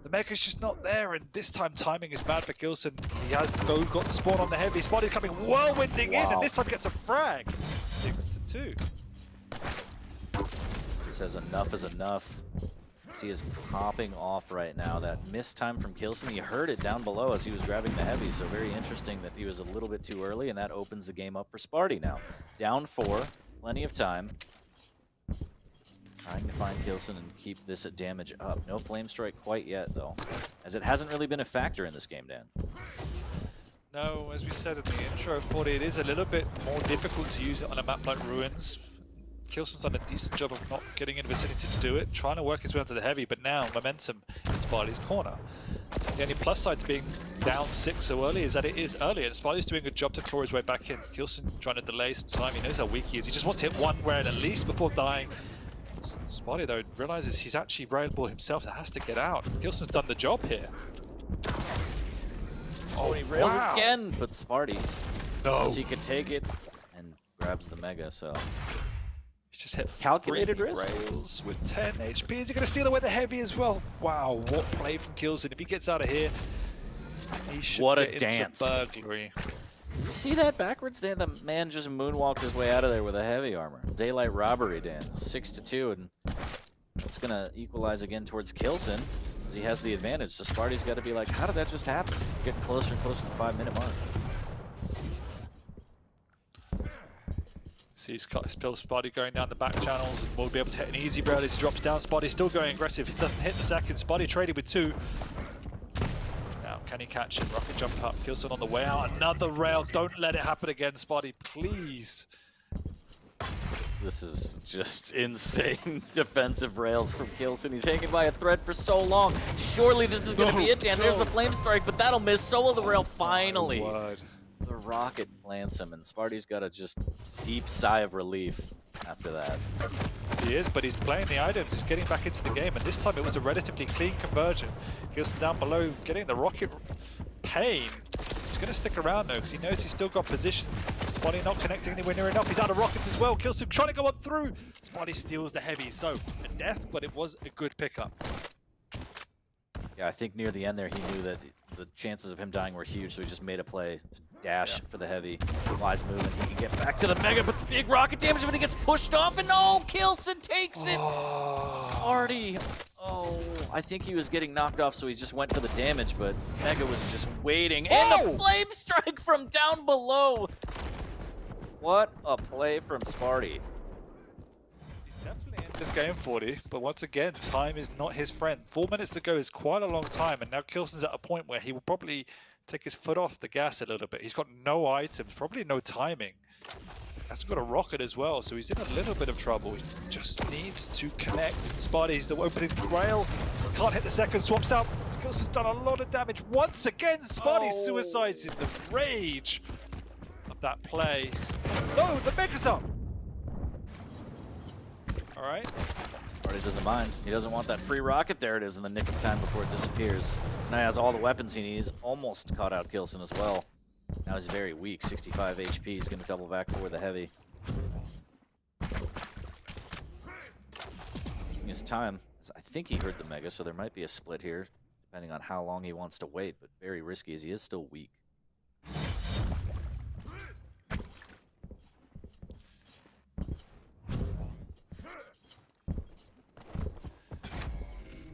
S2: The Mega's just not there, and this time timing is bad for Kilson. He has to go, got the spawn on the heavy. Sparty's coming whirlwinding in, and this time gets a frag. 6-2.
S1: Says enough is enough. He is popping off right now. That missed time from Kilson, he heard it down below as he was grabbing the heavy, so very interesting that he was a little bit too early, and that opens the game up for Sparty now. Down 4, plenty of time. Trying to find Kilson and keep this at damage up. No Flame Strike quite yet, though, as it hasn't really been a factor in this game, Dan.
S2: No, as we said in the intro, 40, it is a little bit more difficult to use it on a map like Ruins. Kilson's done a decent job of not getting in vicinity to do it, trying to work his way onto the heavy, but now momentum in Sparty's corner. The only plus side to being down 6 so early is that it is early, and Sparty's doing a good job to claw his way back in. Kilson trying to delay some time, he knows how weak he is. He just wants to hit one rail at least before dying. Sparty, though, realizes he's actually railable himself and has to get out. Kilson's done the job here.
S1: Oh, he rails again, but Sparty, he could take it and grabs the Mega, so.
S2: He's just hit
S1: calculated risk.
S2: Rails with 10 HP. Is he going to steal away the heavy as well? Wow, what play from Kilson. If he gets out of here, he should
S1: what
S2: get
S1: a dance.
S2: into burglary.
S1: You see that backwards, Dan? The man just moonwalked his way out of there with a heavy armor. Daylight robbery, Dan. 6-2, and that's going to equalize again towards Kilson. He has the advantage, so Sparty's got to be like, how did that just happen? Getting closer and closer to the 5-minute mark.
S2: See still Sparty going down the back channels, and will be able to hit an easy rail as he drops down. Sparty still going aggressive. He doesn't hit the second. Sparty traded with 2. Now, can he catch him? Rocket jump up. Kilson on the way out. Another rail. Don't let it happen again, Sparty, please.
S1: This is just insane defensive rails from Kilson. He's hanging by a thread for so long. Surely this is going to be it, Dan. There's the Flame Strike, but that'll miss. So will the rail finally. The rocket plants him, and Sparty's got a just deep sigh of relief after that.
S2: He is, but he's playing the items. He's getting back into the game, and this time it was a relatively clean conversion. Kilson down below getting the rocket pain. He's going to stick around though, because he knows he's still got position. Sparty not connecting anywhere near enough. He's out of rockets as well. Kilson trying to go on through. Sparty steals the heavy. So, a death, but it was a good pickup.
S1: Yeah, I think near the end there, he knew that the chances of him dying were huge, so he just made a play. Just dash for the heavy. Wise move, and he can get back to the Mega, but big rocket damage when he gets pushed off, and no! Kilson takes it! Sparty! Oh, I think he was getting knocked off, so he just went for the damage, but Mega was just waiting. And the Flame Strike from down below! What a play from Sparty.
S2: He's definitely in this game, 40, but once again, time is not his friend. 4 minutes to go is quite a long time, and now Kilson's at a point where he will probably take his foot off the gas a little bit. He's got no items, probably no timing. Hasn't got a rocket as well, so he's in a little bit of trouble. He just needs to connect. Sparty's the opening rail. Can't hit the second, swaps out. Kilson's done a lot of damage. Once again, Sparty suicides in the rage of that play. No, the Mega's up! Alright.
S1: Sparty doesn't mind. He doesn't want that free rocket. There it is in the nick of time before it disappears. So now he has all the weapons he needs. Almost caught out Kilson as well. Now he's very weak, 65 HP. He's going to double back for the heavy. Taking his time. I think he heard the Mega, so there might be a split here, depending on how long he wants to wait, but very risky as he is still weak.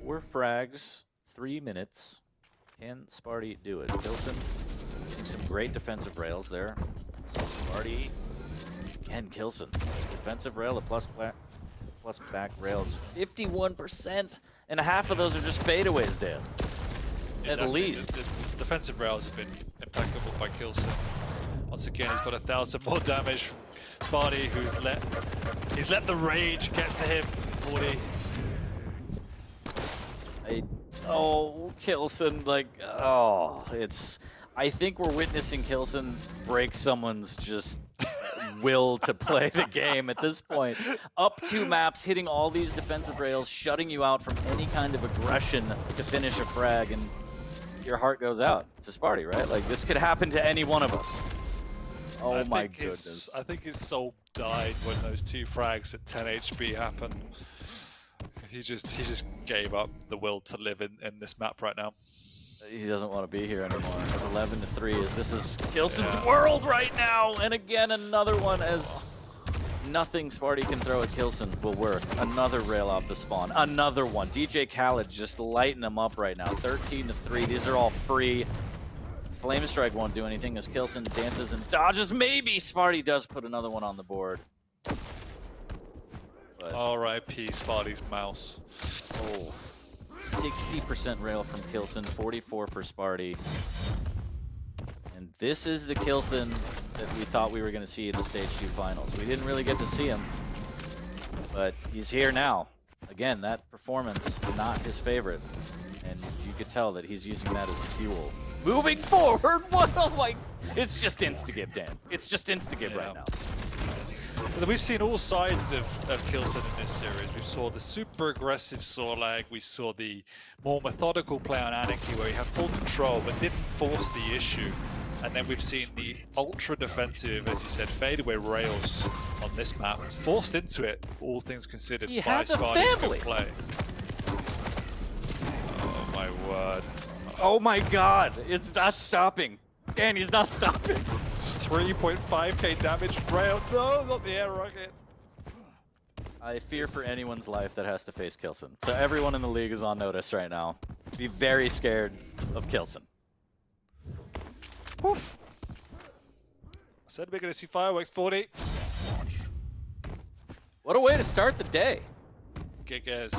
S1: 4 frags, 3 minutes. Can Sparty do it? Kilson getting some great defensive rails there. Sparty and Kilson. Just defensive rail, a plus back rail. 51%, and half of those are just fadeaways, Dan. Exactly. At least.
S2: The defensive rails have been impeccable by Kilson. Once again, he's got 1,000 more damage. Sparty, he's let the rage get to him. 40.
S1: Oh, Kilson, like, oh, I think we're witnessing Kilson break someone's just will to play the game at this point. Up 2 maps, hitting all these defensive rails, shutting you out from any kind of aggression to finish a frag, and your heart goes out to Sparty, right? Like, this could happen to any one of us. Oh my goodness.
S2: I think his soul died when those 2 frags at 10 HP happened. He just gave up the will to live in this map right now.
S1: He doesn't want to be here anymore. 11-3 this is Kilson's world right now, and again another one as nothing Sparty can throw at Kilson will work. Another rail off the spawn, another one. DJ Khaled just lighting them up right now. 13-3. These are all free. Flame Strike won't do anything as Kilson dances and dodges. Maybe Sparty does put another one on the board. But
S2: R.I.P. Sparty's mouse.
S1: oh, 60% rail from Kilson, 44 for Sparty. And this is the Kilson that we thought we were going to see in the Stage 2 finals. We didn't really get to see him, but he's here now. Again, that performance, not his favorite. And you could tell that he's using that as fuel. Moving forward, what? Oh my, it's just insta-give, Dan. It's just insta-give right now.
S2: But we've seen all sides of Kilson in this series. We saw the super aggressive Sorlag, we saw the more methodical play on Anarchy where he had full control but didn't force the issue. And then we've seen the ultra defensive, as you said, fadeaway rails on this map, forced into it, all things considered,
S1: He
S2: by
S1: has a
S2: Sparty's
S1: family.
S2: good play. Oh my word.
S1: Oh my god, it's not stopping. Dan, he's not stopping.
S2: 3.5k damage rail. No, not the air rocket.
S1: I fear for anyone's life that has to face Kilson. So everyone in the league is on notice right now. Be very scared of Kilson.
S2: Woof. Said we're going to see fireworks 40.
S1: What a way to start the day.
S2: Gigas.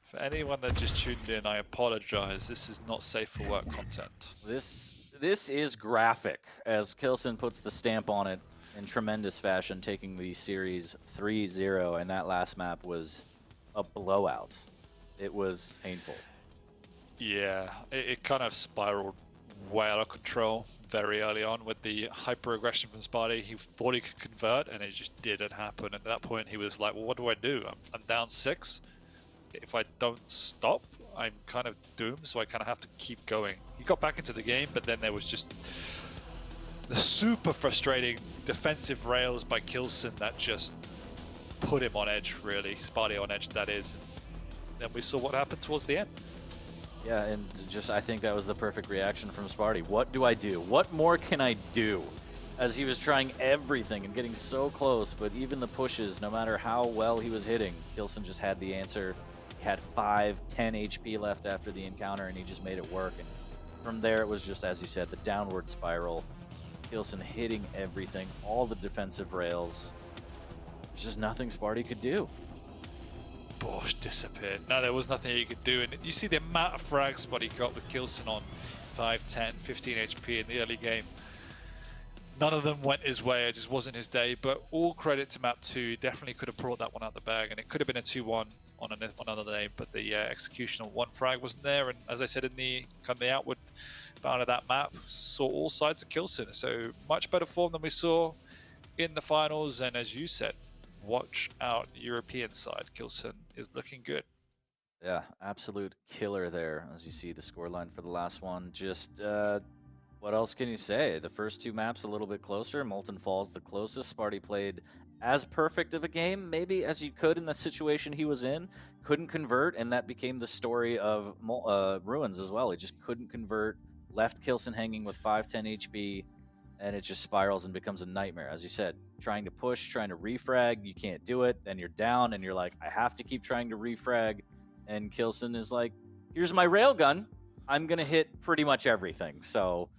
S2: For anyone that just tuned in, I apologize. This is not safe for work content.
S1: This is graphic, as Kilson puts the stamp on it in tremendous fashion, taking the series 3-0, and that last map was a blowout. It was painful.
S2: Yeah, it kind of spiraled way out of control very early on with the hyper aggression from Sparty. He thought he could convert, and it just didn't happen. At that point, he was like, well, what do I do? I'm down 6. If I don't stop, I'm kind of doomed, so I kind of have to keep going. He got back into the game, but then there was just the super frustrating defensive rails by Kilson that just put him on edge, really. Sparty on edge, that is. And then we saw what happened towards the end.
S1: Yeah, and just I think that was the perfect reaction from Sparty. What do I do? What more can I do? As he was trying everything and getting so close, but even the pushes, no matter how well he was hitting, Kilson just had the answer. He had 10 HP left after the encounter, and he just made it work. And from there, it was just, as you said, the downward spiral. Kilson hitting everything, all the defensive rails. There's just nothing Sparty could do.
S2: Bosh disappeared. No, there was nothing he could do. And you see the amount of frags Sparty got with Kilson on 5, 10, 15 HP in the early game. None of them went his way. It just wasn't his day. But all credit to map 2. Definitely could have brought that one out the bag. And it could have been a 2-1 on another day. But the execution on one frag wasn't there. And as I said in the kind of the outward bound of that map, saw all sides of Kilson. So much better form than we saw in the finals. And as you said, watch out European side. Kilson is looking good.
S1: Yeah, absolute killer there, as you see the scoreline for the last one. Just, what else can you say? The first 2 maps a little bit closer. Molten Falls the closest. Sparty played as perfect of a game, maybe, as you could in the situation he was in. Couldn't convert, and that became the story of Ruins as well. He just couldn't convert, left Kilson hanging with 510 HP, and it just spirals and becomes a nightmare. As you said, trying to push, trying to refrag, you can't do it. Then you're down, and you're like, I have to keep trying to refrag. And Kilson is like, here's my railgun. I'm going to hit pretty much everything. So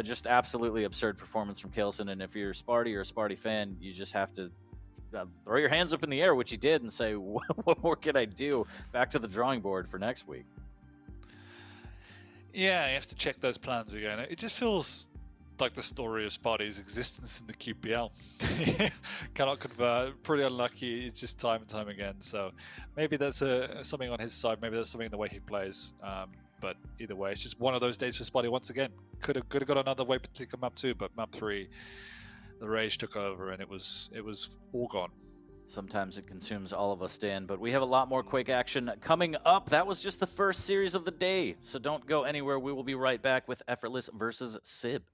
S1: just absolutely absurd performance from Kilson. And if you're Sparty or a Sparty fan, you just have to throw your hands up in the air, which he did, and say, what more can I do? Back to the drawing board for next week.
S2: Yeah, you have to check those plans again. It just feels like the story of Sparty's existence in the QPL. Cannot convert, pretty unlucky. It's just time and time again. So maybe that's something on his side. Maybe that's something in the way he plays. But either way, it's just one of those days for Sparty once again. Could have got another way particular map 2, but map 3, the rage took over and it was all gone.
S1: Sometimes it consumes all of us, Dan, but we have a lot more Quake action coming up. That was just the first series of the day, so don't go anywhere. We will be right back with Effortless versus Sib.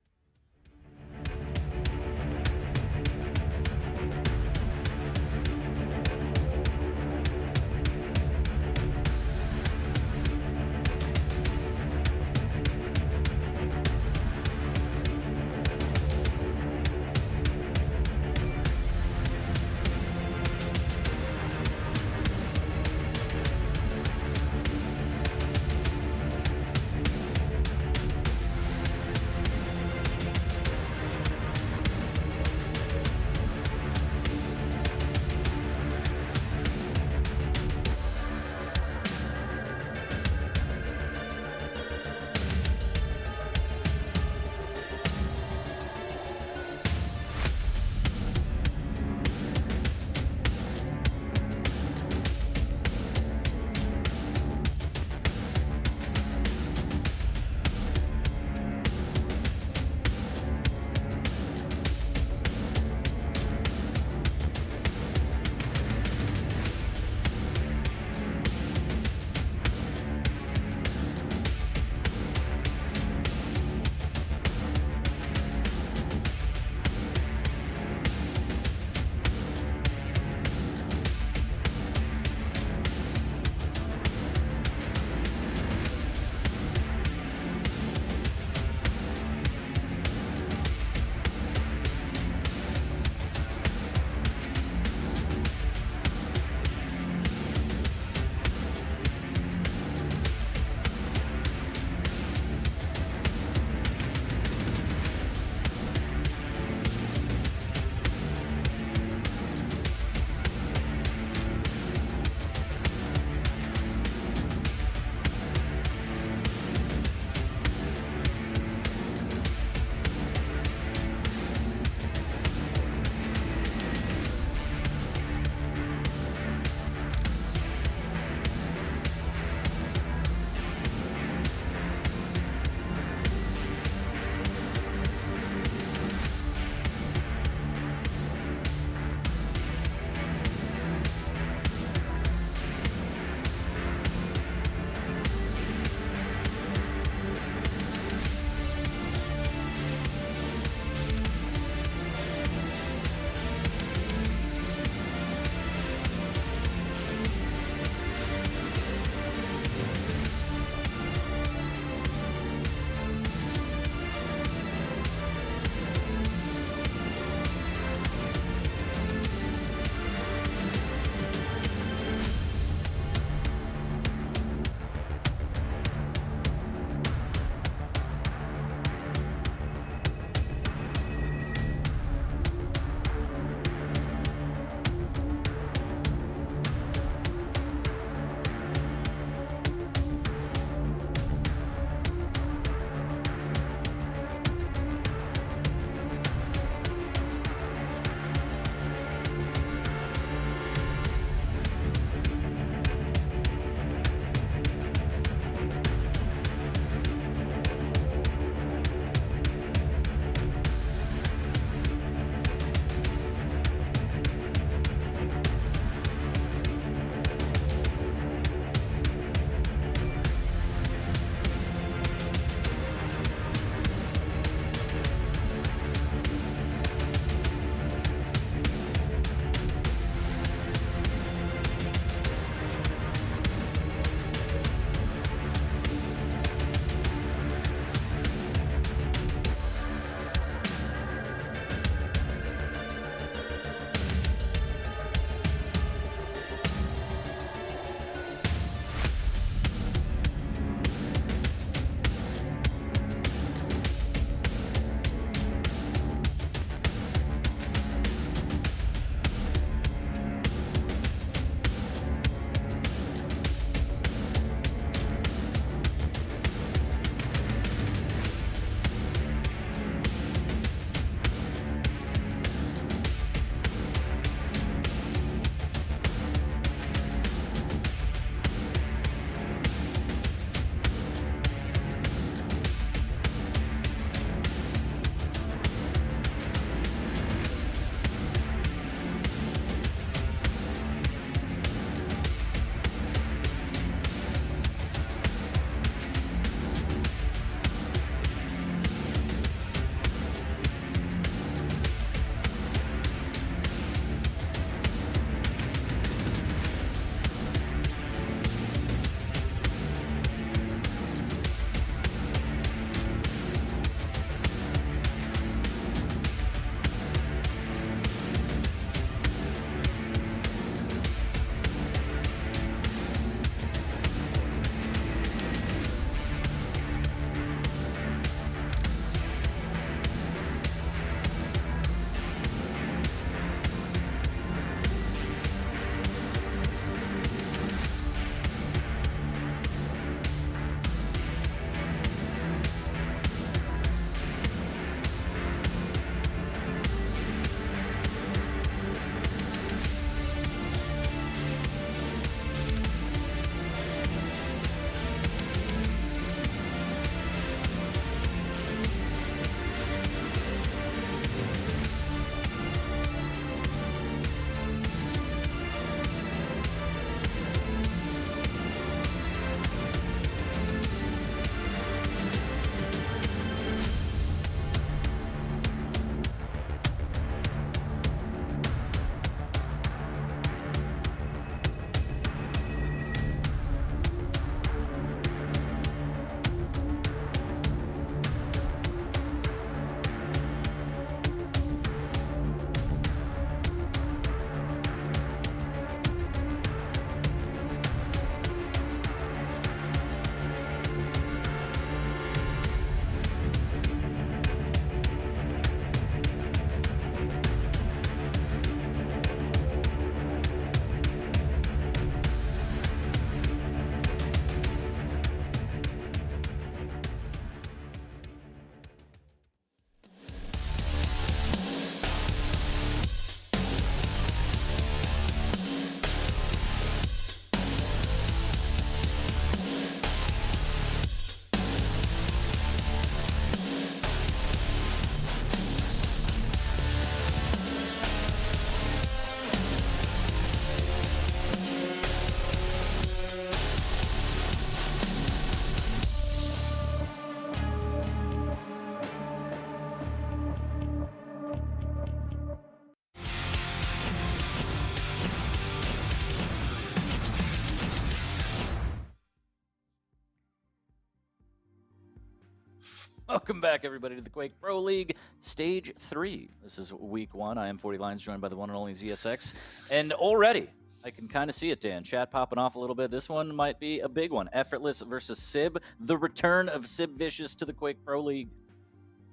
S1: Welcome back, everybody, to the Quake Pro League Stage 3. This is week 1. I am 40 Lions, joined by the one and only ZSX. And already, I can kind of see it, Dan. Chat popping off a little bit. This one might be a big one. Effortless versus Sib. The return of Sib Vicious to the Quake Pro League.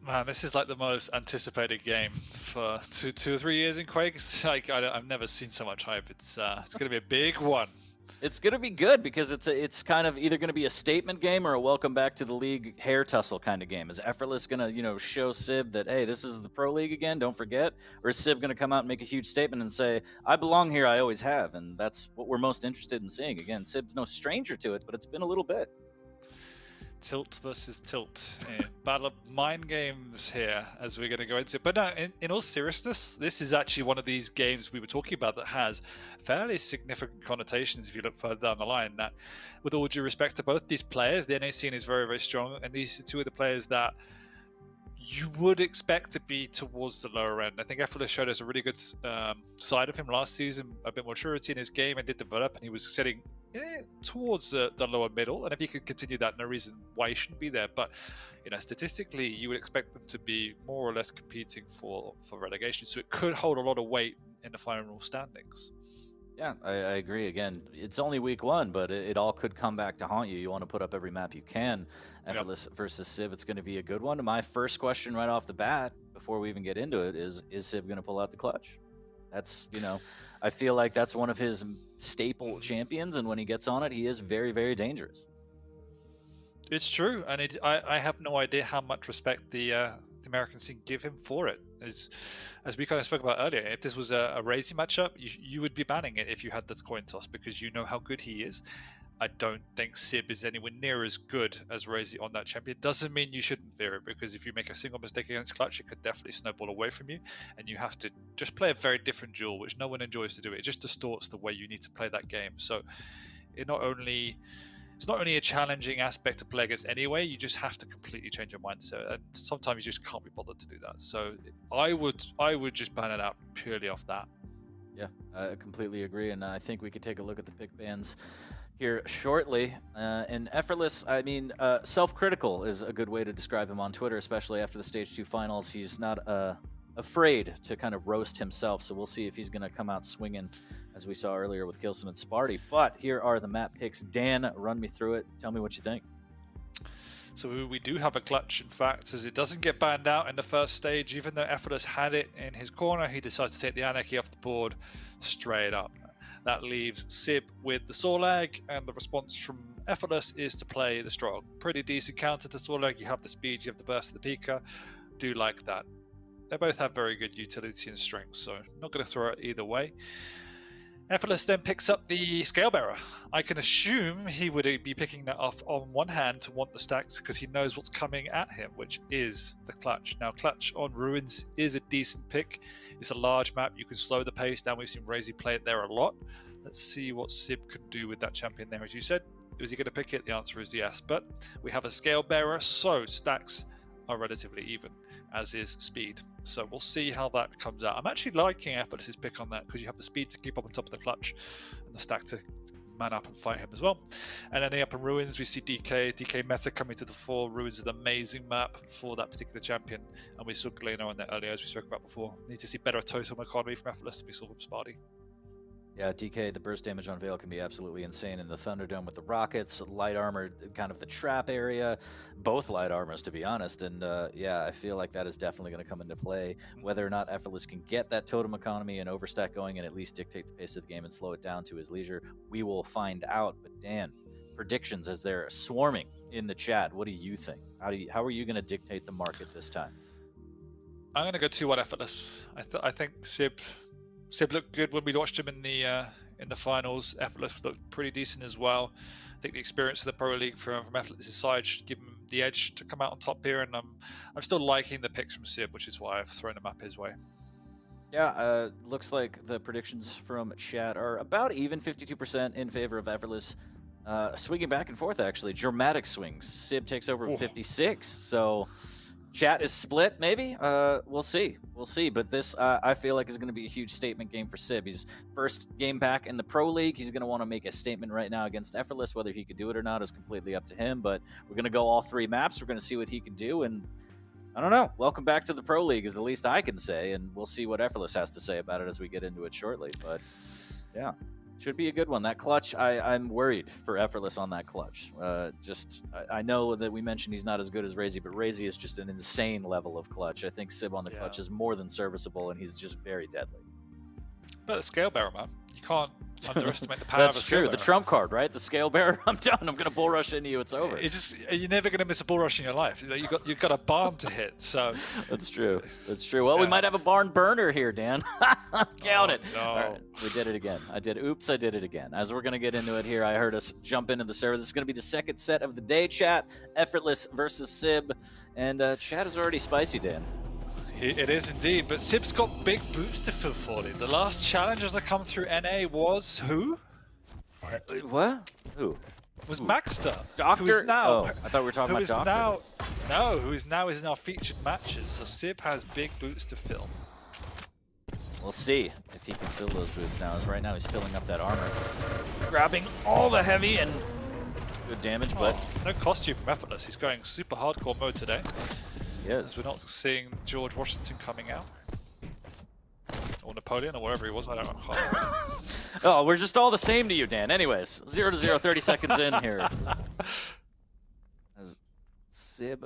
S2: Man, this is like the most anticipated game for two or 3 years in Quake. It's like I've never seen so much hype. It's going to be a big one.
S1: It's going to be good because it's kind of either going to be a statement game or a welcome back to the league hair tussle kind of game. Is Effortless going to, show Sib that, hey, this is the pro league again, don't forget? Or is Sib going to come out and make a huge statement and say, I belong here, I always have? And that's what we're most interested in seeing. Again, Sib's no stranger to it, but it's been a little bit.
S2: Tilt versus tilt. Battle of mind games here as we're going to go into. But no, in all seriousness, this is actually one of these games we were talking about that has fairly significant connotations if you look further down the line. That, with all due respect to both these players, the NA scene is very, very strong, and these are two of the players that you would expect to be towards the lower end. I think Effortless showed us a really good side of him last season, a bit more maturity in his game, and did develop, and he was sitting towards the lower middle. And if he could continue that, no reason why he shouldn't be there. But statistically, you would expect them to be more or less competing for relegation, so it could hold a lot of weight in the final standings.
S1: Yeah, I agree. Again, it's only week 1, but it all could come back to haunt you. You want to put up every map you can. Effortless versus Sib, it's going to be a good one. My first question right off the bat, before we even get into it, is Sib going to pull out the clutch? That's, I feel like that's one of his staple champions, and when he gets on it, he is very, very dangerous.
S2: It's true, and I have no idea how much respect the American scene give him for it. As we kind of spoke about earlier, if this was a Razy matchup, you would be banning it if you had the coin toss, because you know how good he is. I don't think Sib is anywhere near as good as Razy on that champion. Doesn't mean you shouldn't fear it, because if you make a single mistake against Clutch, it could definitely snowball away from you, and you have to just play a very different duel, which no one enjoys to do. It just distorts the way you need to play that game. So it's not only a challenging aspect to play against anyway, you just have to completely change your mindset, and sometimes you just can't be bothered to do that. So I would just ban it out purely off that.
S1: Yeah, I completely agree, and I think we could take a look at the pick bans here shortly. And Effortless, I mean, self-critical is a good way to describe him on Twitter, especially after the Stage 2 finals. He's not afraid to kind of roast himself, so we'll see if he's going to come out swinging, as we saw earlier with Kilson and Sparty. But here are the map picks. Dan, run me through it. Tell me what you think.
S2: So we do have a clutch, in fact, as it doesn't get banned out in the first stage. Even though Effortless had it in his corner, he decides to take the Anarchy off the board straight up. That leaves Sib with the Sorlag, and the response from Effortless is to play the Strong. Pretty decent counter to Sorlag. You have the speed, you have the burst of the Pika. Do like that. They both have very good utility and strength, so not going to throw it either way. Effortless then picks up the Scalebearer. I can assume he would be picking that off on one hand to want the stacks because he knows what's coming at him, which is the Clutch. Now, Clutch on Ruins is a decent pick. It's a large map. You can slow the pace down. We've seen Razy play it there a lot. Let's see what Sib can do with that champion there. As you said, is he going to pick it? The answer is yes. But we have a Scalebearer, so stacks are relatively even, as is speed. So we'll see how that comes out. I'm actually liking Effortless's pick on that because you have the speed to keep up on top of the Clutch and the stack to man up and fight him as well. And then up in Ruins, we see DK meta coming to the fore. Ruins is an amazing map for that particular champion, and we saw Galeno on that earlier, as we spoke about before. Need to see better total economy from Effortless than we saw from Sparty.
S1: Yeah, DK, the burst damage on Veil can be absolutely insane in the Thunderdome with the rockets, light armor, kind of the trap area, both light armors, to be honest. And yeah, I feel like that is definitely going to come into play. Whether or not Effortless can get that totem economy and overstack going and at least dictate the pace of the game and slow it down to his leisure, we will find out. But Dan, predictions as they're swarming in the chat, what do you think? How are you going to dictate the market this time?
S2: I'm going to go 2-1 Effortless. I think Sib looked good when we watched him in the finals. Effortless looked pretty decent as well. I think the experience of the Pro League from Effortless' side should give him the edge to come out on top here, and I'm still liking the picks from Sib, which is why I've thrown him up his way.
S1: Yeah, looks like the predictions from chat are about even, 52% in favor of Effortless. Swinging back and forth, actually. Dramatic swings. Sib takes over 56, so Chat is split, maybe. We'll see. We'll see. But this, I feel like, is going to be a huge statement game for Sib. He's first game back in the Pro League. He's going to want to make a statement right now against Effortless. Whether he could do it or not is completely up to him. But we're going to go all 3 maps. We're going to see what he can do. And I don't know. Welcome back to the Pro League is the least I can say. And we'll see what Effortless has to say about it as we get into it shortly. But yeah. Should be a good one. That clutch, I'm worried for Effortless on that clutch. I know that we mentioned he's not as good as Razy, but Razy is just an insane level of clutch. I think Sib on the clutch is more than serviceable, and he's just very deadly.
S2: But a scale bearer, man. You can't underestimate the power of a scale
S1: That's true.
S2: bearer.
S1: The trump card, right? The scale bearer. I'm done. I'm going to bull rush into you. It's over.
S2: You're never going to miss a bull rush in your life. You've got a barn to hit. So
S1: that's true. That's true. Well, we might have a barn burner here, Dan. Count it.
S2: No.
S1: All right, we did it again. Oops, I did it again. As we're going to get into it here, I heard us jump into the server. This is going to be the second set of the day, chat. Effortless versus Sib. And chat is already spicy, Dan.
S2: It is indeed, but Sib's got big boots to fill for it. The last challenger to come through NA was who?
S1: What? Who?
S2: Was Maxter.
S1: Doctor?
S2: Who is now,
S1: oh, I thought we were talking about Doctor.
S2: Who is now in our featured matches. So Sib has big boots to fill.
S1: We'll see if he can fill those boots now. As right now he's filling up that armor. Grabbing all the heavy and good damage, but
S2: no costume from Effortless. He's going super hardcore mode today.
S1: Yes.
S2: We're not seeing George Washington coming out. Or Napoleon, or whatever he was, I don't know.
S1: Oh, we're just all the same to you, Dan. Anyways, 0-0, 30 seconds in here. As Sib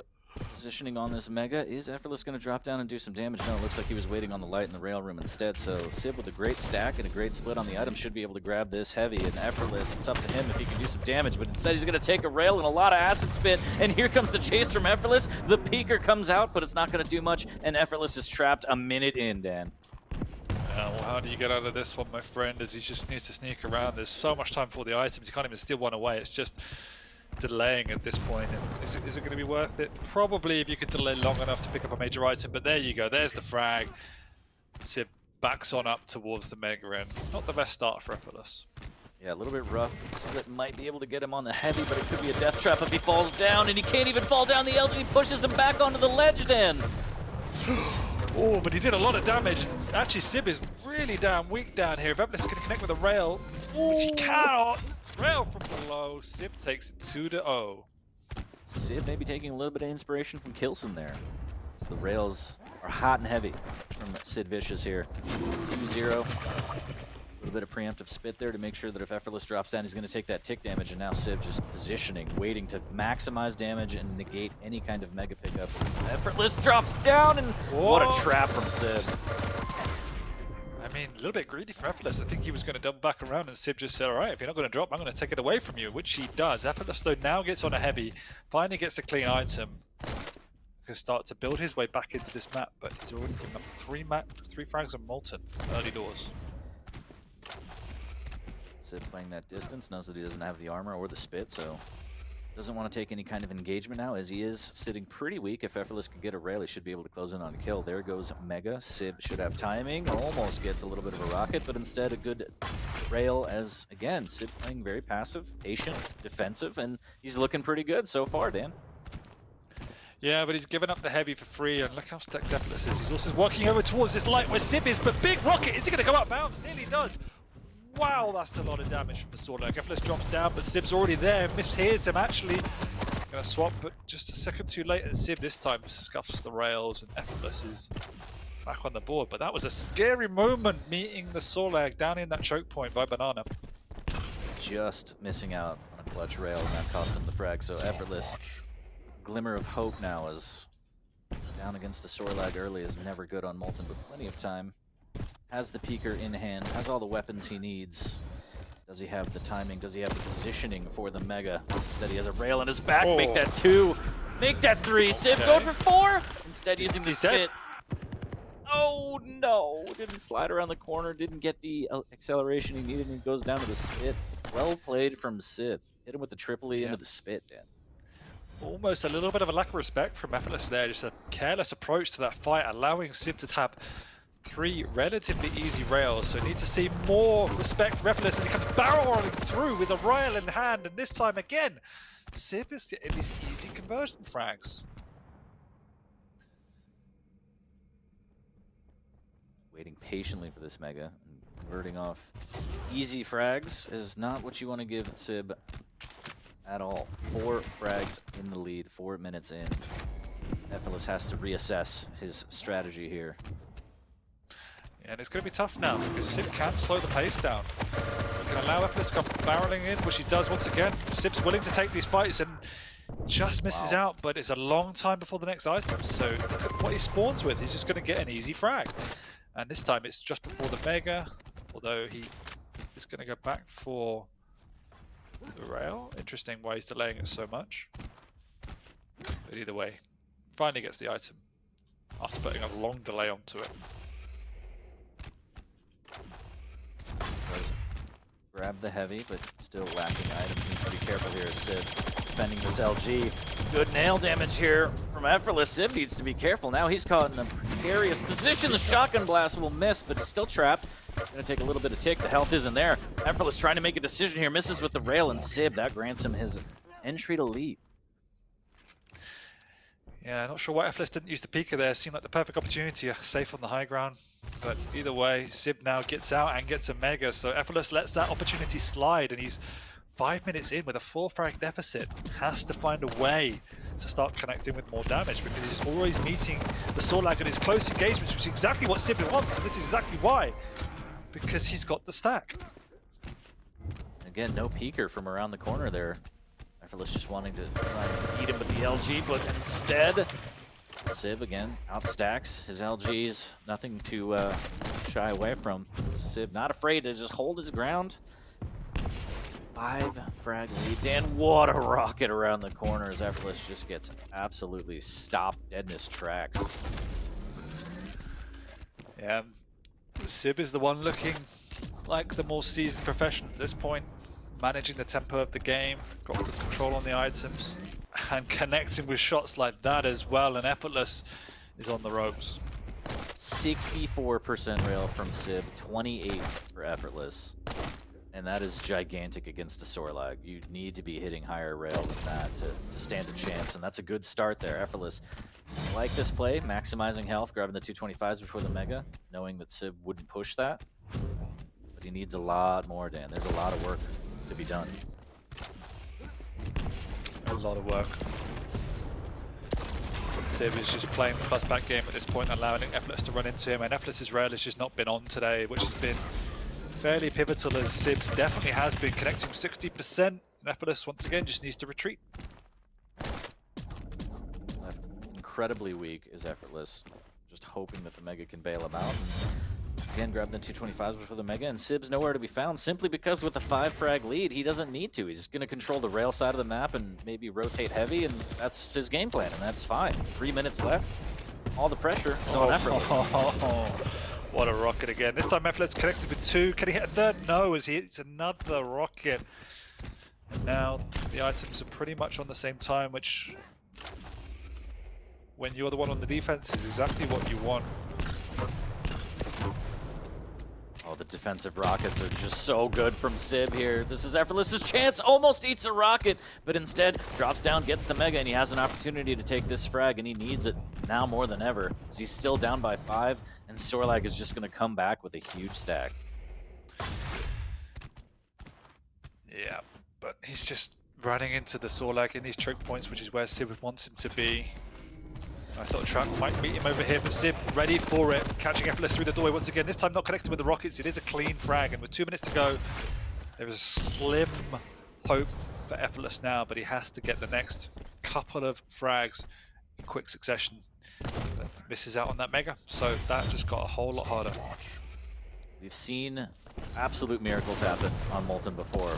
S1: positioning on this Mega, is Effortless going to drop down and do some damage? No, it looks like he was waiting on the light in the rail room instead. So Sib with a great stack and a great split on the item should be able to grab this heavy. And Effortless, it's up to him if he can do some damage. But instead he's going to take a rail and a lot of acid spit. And here comes the chase from Effortless. The peeker comes out, but it's not going to do much. And Effortless is trapped a minute in, Dan.
S2: Well, how do you get out of this one, my friend, as he just needs to sneak around. There's so much time for the items. You can't even steal one away. It's just delaying at this point. And is it going to be worth it? Probably if you could delay long enough to pick up a major item. But there you go. There's the frag. Sib backs on up towards the Mega end. Not the best start for Effortless.
S1: Yeah, a little bit rough. Split might be able to get him on the heavy, but it could be a death trap if he falls down. And he can't even fall down. The LG pushes him back onto the ledge then.
S2: Oh, but he did a lot of damage. Actually, Sib is really damn weak down here. If Effortless can connect with a rail, which he cannot. Rail from below. Sib takes it 2-0.
S1: Sib maybe taking a little bit of inspiration from Kilson there. So the rails are hot and heavy from Sid Vicious here. 2-0. A little bit of preemptive spit there to make sure that if Effortless drops down, he's going to take that tick damage. And now Sib just positioning, waiting to maximize damage and negate any kind of mega pickup. Effortless drops down, and what a trap from Sib.
S2: I mean, a little bit greedy from Effortless. I think he was going to double back around, and Sib just said, all right, if you're not going to drop, I'm going to take it away from you, which he does. Effortless, though, now gets on a heavy, finally gets a clean item. Can start to build his way back into this map, but he's already given up three frags on Molten early doors.
S1: Sib playing that distance, knows that he doesn't have the armor or the spit, so doesn't want to take any kind of engagement now, as he is sitting pretty weak. If Effortless could get a rail, he should be able to close in on a kill. There goes Mega. Sib should have timing, almost gets a little bit of a rocket, but instead a good rail as, again, Sib playing very passive, patient, defensive, and he's looking pretty good so far, Dan.
S2: Yeah, but he's given up the heavy for free, and look how stacked Effortless is. He's also walking over towards this light where Sib is, but big rocket, is he going to go up bounds? Nearly does. Wow, that's a lot of damage from the sword. Like Effortless drops down, but Sib's already there. Mishears him actually. Gonna swap, but just a second too late. And Sib this time scuffs the rails, and Effortless is back on the board. But that was a scary moment meeting the Sorlag down in that choke point by Banana.
S1: Just missing out on a clutch rail, and that cost him the frag. So Effortless, glimmer of hope now, is down against a Sorlag early is never good on Molten, but plenty of time. Has the peeker in hand, has all the weapons he needs. Does he have the timing? Does he have the positioning for the Mega? Instead he has a rail in his back.
S2: Oh.
S1: Make that 2. Make that 3. Sib going for 4. Instead using the spit. Oh no! Didn't slide around the corner, didn't get the acceleration he needed, and he goes down to the spit. Well played from Sib. Hit him with the triple E into the spit, Dan.
S2: Almost a little bit of a lack of respect from Effortless there. Just a careless approach to that fight, allowing Sib to tap 3 relatively easy rails, so need to see more respect from Effortless as he comes barreling through with a rail in hand, and this time again, Sib is getting these easy conversion frags.
S1: waiting patiently for this Mega. And converting off easy frags is not what you want to give Sib at all. 4 frags in the lead, 4 minutes in. Effortless has to reassess his strategy here.
S2: Yeah, and it's going to be tough now because Sib can slow the pace down. He can allow Effortless to come barreling in, which he does once again. Sib's willing to take these fights and just misses out, but it's a long time before the next item. So look at what he spawns with. He's just going to get an easy frag. And this time it's just before the Mega, although he is going to go back for the rail. Interesting why he's delaying it so much. But either way, finally gets the item after putting a long delay onto it.
S1: Does grab the heavy, but still lacking items. Needs to be careful here as Sib defending this LG. Good nail damage here from Effortless. Sib needs to be careful. Now he's caught in a precarious position. The shotgun blast will miss, but he's still trapped. It's going to take a little bit of tick. The health isn't there. Effortless trying to make a decision here. Misses with the rail, and Sib, that grants him his entry to lead.
S2: Yeah, not sure why Effortless didn't use the Pika there. Seemed like the perfect opportunity, safe on the high ground. But either way, Sib now gets out and gets a Mega, so Effortless lets that opportunity slide, and he's 5 minutes in with a 4 frag deficit. Has to find a way to start connecting with more damage because he's always meeting the Sorlag in his close engagements, which is exactly what Sib wants, and this is exactly why. Because he's got the stack.
S1: Again, no peeker from around the corner there. Effortless just wanting to try and beat him with the LG, but instead, Sib again outstacks his LGs. Nothing to shy away from. Sib not afraid to just hold his ground. 5 frag lead. Dan, what a rocket around the corner as Effortless just gets absolutely stopped dead in his tracks.
S2: Yeah, Sib is the one looking like the more seasoned professional at this point. Managing the tempo of the game, got good control on the items, and connecting with shots like that as well, and Effortless is on the ropes.
S1: 64% rail from Sib, 28 for Effortless. And that is gigantic against a Sorlag. You need to be hitting higher rail than that to stand a chance, and that's a good start there. Effortless, like this play, maximizing health, grabbing the 225s before the Mega, knowing that Sib wouldn't push that. But he needs a lot more, Dan. There's a lot of work to be done.
S2: A lot of work. Sib is just playing the plus back game at this point, allowing Effortless to run into him, and Effortless's rail has just not been on today, which has been fairly pivotal as Sib's definitely has been connecting 60%, and Effortless once again just needs to retreat.
S1: Left incredibly weak is Effortless, just hoping that the Mega can bail him out. And again, grabbing the 225s before the Mega, and Sib's nowhere to be found simply because with a 5 frag lead, he doesn't need to. He's just going to control the rail side of the map and maybe rotate heavy, and that's his game plan, and that's fine. 3 minutes left. All the pressure is on Effortless.
S2: What a rocket again. This time Effortless connected with 2. Can he hit a third? No, as he hits another rocket. And now the items are pretty much on the same time, which, when you're the one on the defense, is exactly what you want.
S1: Oh, the defensive rockets are just so good from Sib here. This is Effortless's chance. Almost eats a rocket, but instead drops down, gets the Mega, and he has an opportunity to take this frag, and he needs it now more than ever, as he's still down by 5, and Sorlag is just going to come back with a huge stack.
S2: Yeah, but he's just running into the Sorlag in these choke points, which is where Sib wants him to be. Nice little trap, might meet him over here, but Sib ready for it, catching Effortless through the doorway once again, this time not connected with the rockets. It is a clean frag, and with 2 minutes to go, there is a slim hope for Effortless now, but he has to get the next couple of frags in quick succession. But misses out on that Mega, so that just got a whole lot harder.
S1: We've seen absolute miracles happen on Molten before.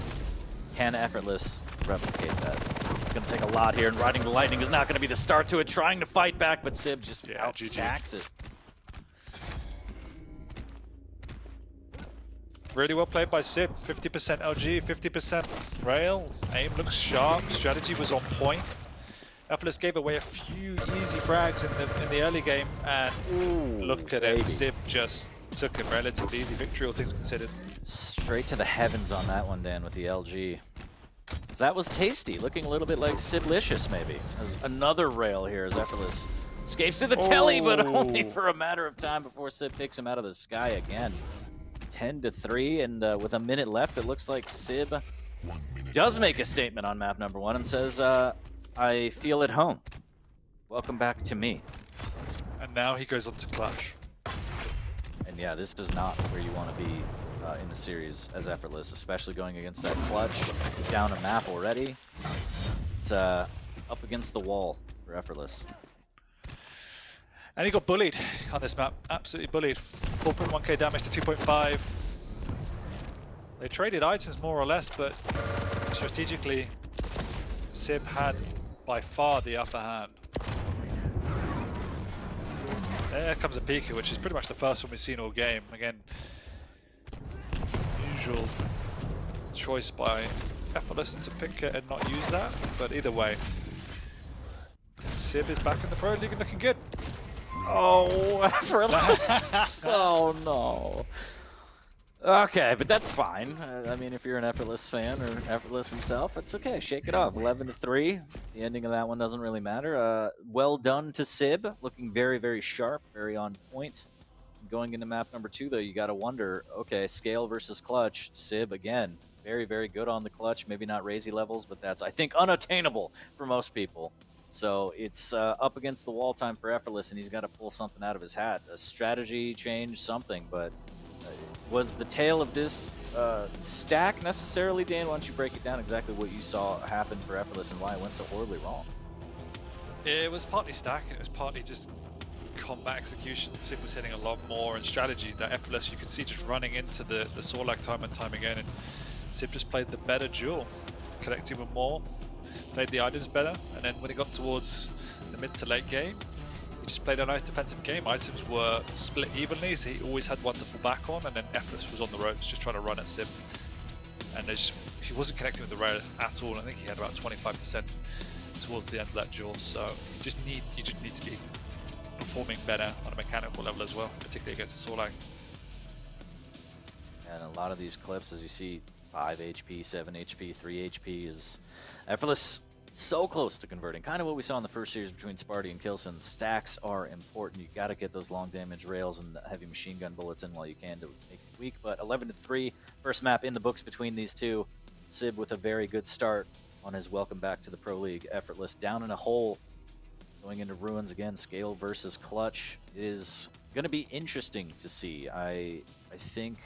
S1: Can Effortless replicate that? It's going to take a lot here, and riding the lightning is not going to be the start to it. Trying to fight back, but Sib just outstacks it.
S2: Really well played by Sib. 50% LG, 50% rail. Aim looks sharp. Strategy was on point. Effortless gave away a few easy frags in the early game, and look at it. Sib just took a relatively easy victory, all things considered.
S1: Straight to the heavens on that one, Dan, with the LG. That was tasty, looking a little bit like Siblicious maybe. There's another rail here as Effortless Escapes through the telly, but only
S2: Oh.
S1: for a matter of time before Sib picks him out of the sky again. 10-3, and with a minute left, it looks like Sib does make a statement on map number 1 and says, I feel at home. Welcome back to me.
S2: And now he goes on to clutch.
S1: And yeah, this is not where you want to be in the series as Effortless, especially going against that clutch. Down a map already. It's up against the wall for Effortless.
S2: And he got bullied on this map. Absolutely bullied. 4.1k damage to 2.5. They traded items more or less, but strategically, Sib had by far the upper hand. There comes a Pika, which is pretty much the first one we've seen all game. Again, usual choice by Effortless to pick it and not use that, but either way, Sib is back in the Pro League and looking good.
S1: Oh, Effortless! Oh no. Okay, but that's fine. I mean, if you're an Effortless fan or Effortless himself, it's okay. Shake it off. 11-3. The ending of that one doesn't really matter. Well done to Sib. Looking very, very sharp, very on point. Going into map number 2, though, you got to wonder, okay, scale versus clutch. Sib, again, very, very good on the clutch. Maybe not Razy levels, but that's, I think, unattainable for most people. So it's up against the wall time for Effortless, and he's got to pull something out of his hat. A strategy change, something, but was the tale of this stack necessarily, Dan? Why don't you break it down exactly what you saw happen for Effortless and why it went so horribly wrong?
S2: It was partly stack, and it was partly just combat execution. Sib was hitting a lot more, and strategy that Effortless you could see just running into the Sorlag time and time again, and Sib just played the better duel, connecting with more, played the items better, and then when he got towards the mid to late game, he just played a nice defensive game. Items were split evenly, so he always had one to fall back on, and then Effortless was on the ropes just trying to run at Sib. And he wasn't connecting with the rail at all. I think he had about 25% towards the end of that duel, so you just need to be performing better on a mechanical level as well, particularly against the Sorlag.
S1: And a lot of these clips, as you see, 5 HP, 7 HP, 3 HP is Effortless so close to converting. Kind of what we saw in the first series between Sparty and Kilson. Stacks are important. You got to get those long damage rails and heavy machine gun bullets in while you can to make it weak. But 11-3, first map in the books between these two. Sib with a very good start on his welcome back to the Pro League. Effortless down in a hole, going into Ruins again. Scale versus clutch. It is going to be interesting to see. I think,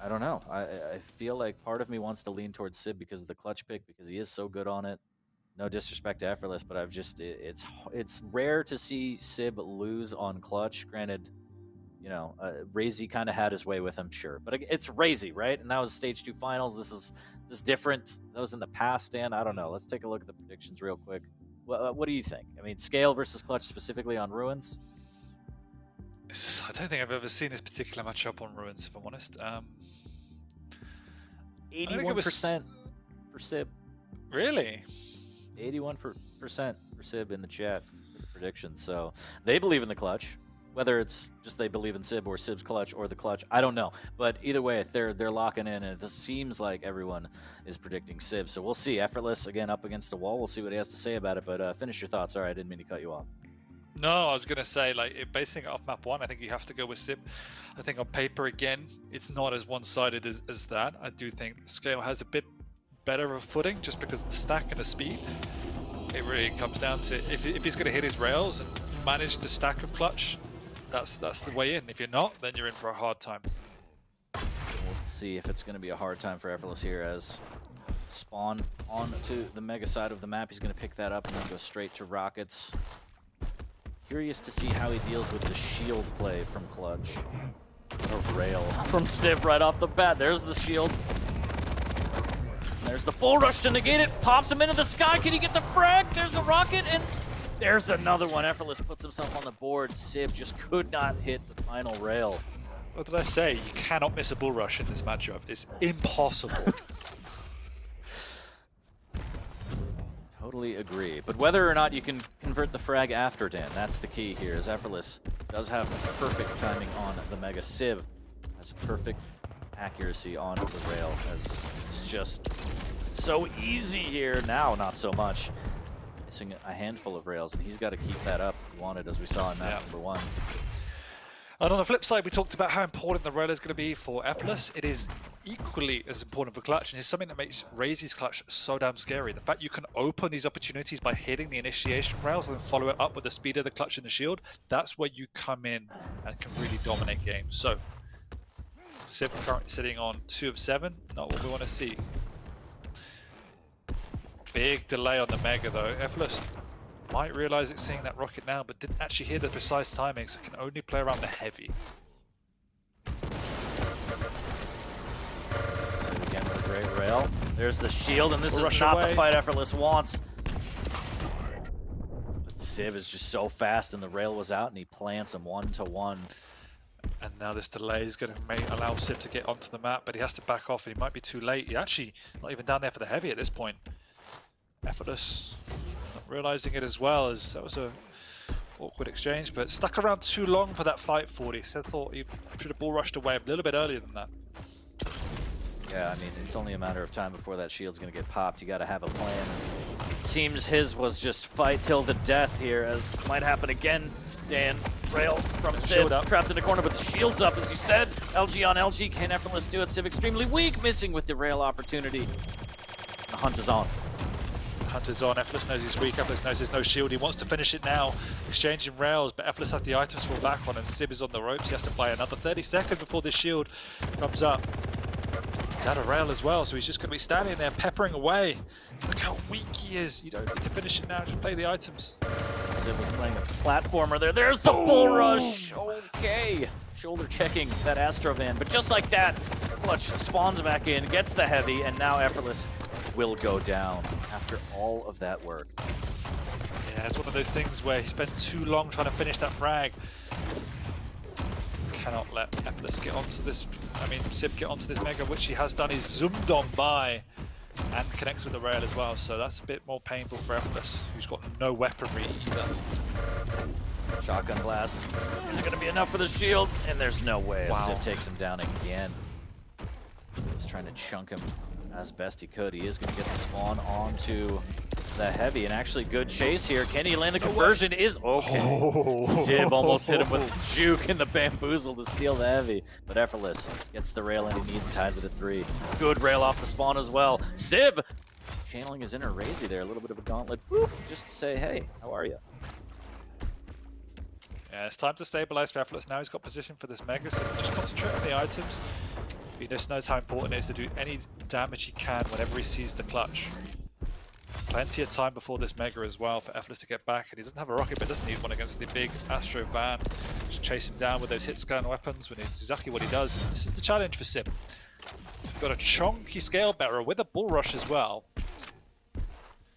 S1: I don't know. I feel like part of me wants to lean towards Sib because of the clutch pick, because he is so good on it. No disrespect to Effortless, but it's rare to see Sib lose on clutch. Granted, you know, Razy kind of had his way with him, sure, but it's Razy, right? And that was stage 2 finals. This is different. That was in the past, Dan. I don't know. Let's take a look at the predictions real quick. What do you think? I mean, scale versus clutch specifically on Ruins.
S2: I don't think I've ever seen this particular matchup on Ruins, if I'm honest.
S1: 81% for Sib.
S2: Really?
S1: 81% for Sib in the chat for the prediction. So they believe in the clutch. Whether it's just they believe in Sib or Sib's clutch or the clutch, I don't know. But either way, they're locking in, and it seems like everyone is predicting Sib. So we'll see. Effortless, again, up against the wall. We'll see what he has to say about it. But finish your thoughts. Sorry, I didn't mean to cut you off.
S2: No, I was going to say, like, basing it off map 1, I think you have to go with Sib. I think on paper, again, it's not as one-sided as that. I do think Scale has a bit better of a footing just because of the stack and the speed. It really comes down to if he's going to hit his rails and manage the stack of clutch, that's the way in. If you're not, then you're in for a hard time.
S1: Let's see if it's going to be a hard time for Effortless here as spawn onto the mega side of the map. He's going to pick that up and then go straight to rockets. Curious to see how he deals with the shield play from clutch. Or rail from Sib right off the bat. There's the shield. There's the full rush to negate it. Pops him into the sky. Can he get the frag? There's the rocket, and there's another one. Effortless puts himself on the board. Sib just could not hit the final rail.
S2: What did I say? You cannot miss a bull rush in this matchup. It's impossible.
S1: Totally agree. But whether or not you can convert the frag after, Dan, that's the key here, as Effortless does have perfect timing on the Mega. Sib has perfect accuracy on the rail, as it's just so easy here. Now, not so much. Missing a handful of rails, and he's got to keep that up. He wanted, as we saw in map number 1.
S2: And on the flip side, we talked about how important the rail is going to be for Ephesus. It is equally as important for Clutch, and it's something that makes Raze's Clutch so damn scary. The fact you can open these opportunities by hitting the initiation rails and then follow it up with the speed of the Clutch and the shield, that's where you come in and can really dominate games. So, Sib currently sitting on 2 of 7, not what we want to see. Big delay on the Mega though. Ephesus might realize it's seeing that rocket now, but didn't actually hear the precise timing, so can only play around the heavy.
S1: So again with a great rail. There's the shield, and this
S2: We'll
S1: is not
S2: away.
S1: the fight Effortless wants. But Sib is just so fast, and the rail was out, and he plants him 1-to-1.
S2: And now this delay is going to allow Sib to get onto the map, but he has to back off, and he might be too late. He actually not even down there for the heavy at this point. Effortless not realizing it as well, as that was a awkward exchange, but stuck around too long for that fight 40. So I thought he should have bull rushed away a little bit earlier than that.
S1: Yeah, I mean, it's only a matter of time before that shield's going to get popped. You got to have a plan. Seems his was just fight till the death here, as might happen again. Dan, rail from Sib, trapped in the corner, but the shield's up, as you said. LG on LG, can Effortless do it? Sib extremely weak, missing with the rail opportunity. The hunt is on.
S2: Hunter's on, Ephesus knows he's weak, Ephesus knows there's no shield, he wants to finish it now, exchanging rails, but Ephesus has the items to fall back on, and Sib is on the ropes. He has to buy another 30 seconds before the shield comes up. He's out of rail as well, so he's just going to be standing there peppering away. Look how weak he is. You don't need to finish it now, just play the items.
S1: Sib was playing a platformer there. There's the bull rush. Okay. Shoulder checking that Astrovan, but just like that, Clutch spawns back in, gets the heavy, and now Effortless will go down after all of that work.
S2: Yeah, it's one of those things where he spent too long trying to finish that frag. Cannot let Ephesus get onto this, Sib get onto this Mega, which he has done. He's zoomed on by and connects with the rail as well, so that's a bit more painful for Ephesus, who's got no weaponry either.
S1: Shotgun blast. Is it going to be enough for the shield? And there's no way.
S2: Wow.
S1: Sib takes him down again. He's trying to chunk him as best he could. He is going to get the spawn onto the heavy, and actually good chase here. Can he land the conversion? Is okay.
S2: Oh.
S1: Sib almost hit him with the juke and the bamboozle to steal the heavy, but Effortless gets the rail and he needs, ties it at 3. Good rail off the spawn as well. Sib channeling his inner Razy there, a little bit of a gauntlet, whoop, just to say, hey, how are you?
S2: Yeah, it's time to stabilize for Ephesus. Now he's got position for this Mega, so just concentrate on the items. He just knows how important it is to do any damage he can whenever he sees the clutch. Plenty of time before this Mega as well for Ephesus to get back, and he doesn't have a rocket, but doesn't need one against the big Astro van. Just chase him down with those hit scan weapons when it's exactly what he does. This is the challenge for Sib. We've got a chunky scale bearer with a bull rush as well.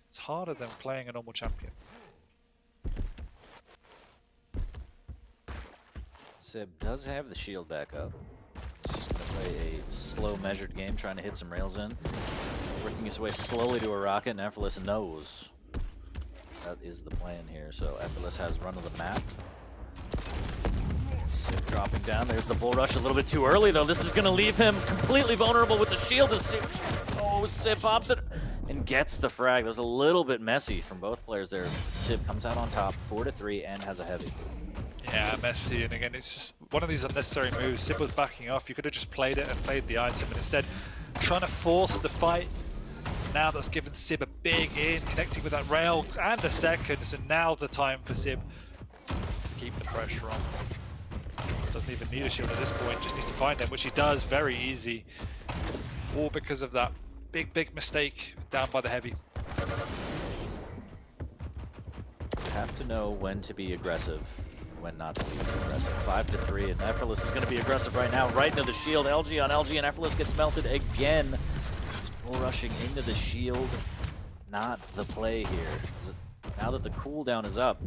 S2: It's harder than playing a normal champion.
S1: Sib does have the shield back up. He's just going to play a slow, measured game, trying to hit some rails in. Working his way slowly to a rocket, and Effortless knows that is the plan here. So Effortless has run of the map. Sib dropping down. There's the bull rush a little bit too early, though. This is going to leave him completely vulnerable with the shield. Sib pops it and gets the frag. That was a little bit messy from both players there. Sib comes out on top, 4-3, and has a heavy.
S2: Yeah, messy, and again, it's just one of these unnecessary moves. Sib was backing off. You could have just played it and played the item, and instead trying to force the fight. Now that's given Sib a big in, connecting with that rail and a second, so now's the time for Sib to keep the pressure on. Doesn't even need a shield at this point, just needs to find them, which he does very easy. All because of that big mistake down by the heavy.
S1: You have to know when to be aggressive, when not to be aggressive. 5-3, and Effortless is going to be aggressive right now, right into the shield. LG on LG, and Effortless gets melted again. Just bull rushing into the shield. Not the play here. Now that the cooldown is up,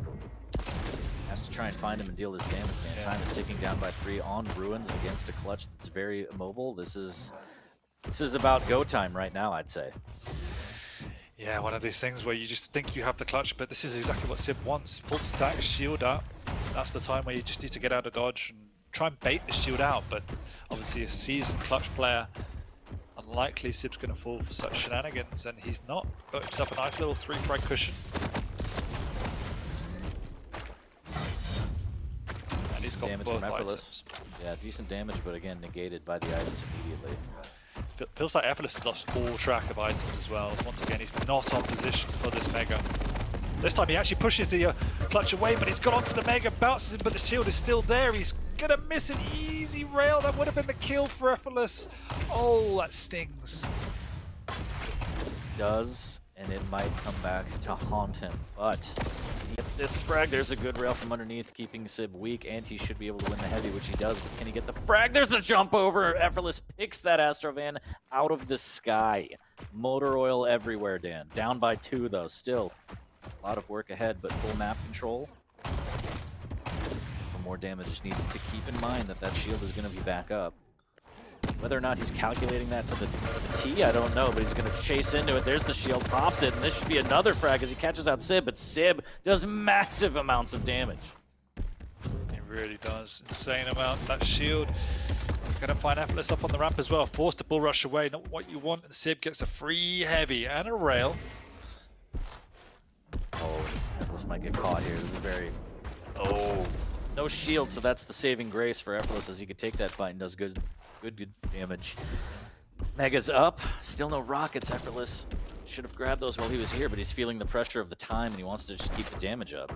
S1: has to try and find him and deal this damage, man.
S2: Yeah.
S1: Time is ticking down by 3 on Ruins against a clutch that's very immobile. This is about go time right now, I'd say.
S2: Yeah, one of these things where you just think you have the clutch, but this is exactly what Sib wants. Full stack, shield up. That's the time where you just need to get out of dodge and try and bait the shield out, but obviously a seasoned clutch player, unlikely Sib's going to fall for such shenanigans, and he's not. Got himself a nice little 3 frag cushion. got
S1: damage
S2: both
S1: from Effortless.
S2: items.
S1: Yeah, decent damage, but again, negated by the items immediately.
S2: Feels like Effortless has lost all track of items as well. Once again, he's not on position for this Mega. This time he actually pushes the clutch away, but he's got onto the Mega, bounces him, but the shield is still there. He's gonna miss an easy rail. That would have been the kill for Effortless. Oh, that stings.
S1: Does, and it might come back to haunt him, but get this frag. There's a good rail from underneath, keeping Sib weak, and he should be able to win the heavy, which he does. But can he get the frag? There's the jump over. Effortless picks that Astrovan out of the sky. Motor oil everywhere, Dan. Down by 2, though. Still a lot of work ahead, but full map control. For more damage, just needs to keep in mind that that shield is going to be back up. Whether or not he's calculating that to the T, I don't know, but he's going to chase into it. There's the shield, pops it, and this should be another frag as he catches out Sib, but Sib does massive amounts of damage.
S2: He really does. Insane amount. That shield gonna find Effortless up on the ramp as well. Forced to bull rush away. Not what you want, and Sib gets a free heavy and a rail.
S1: Oh, Effortless might get caught here. This is very... Oh. No shield, so that's the saving grace for Effortless as he could take that fight and does good damage. Mega's up. Still no rockets. Effortless should have grabbed those while he was here, but he's feeling the pressure of the time and he wants to just keep the damage up.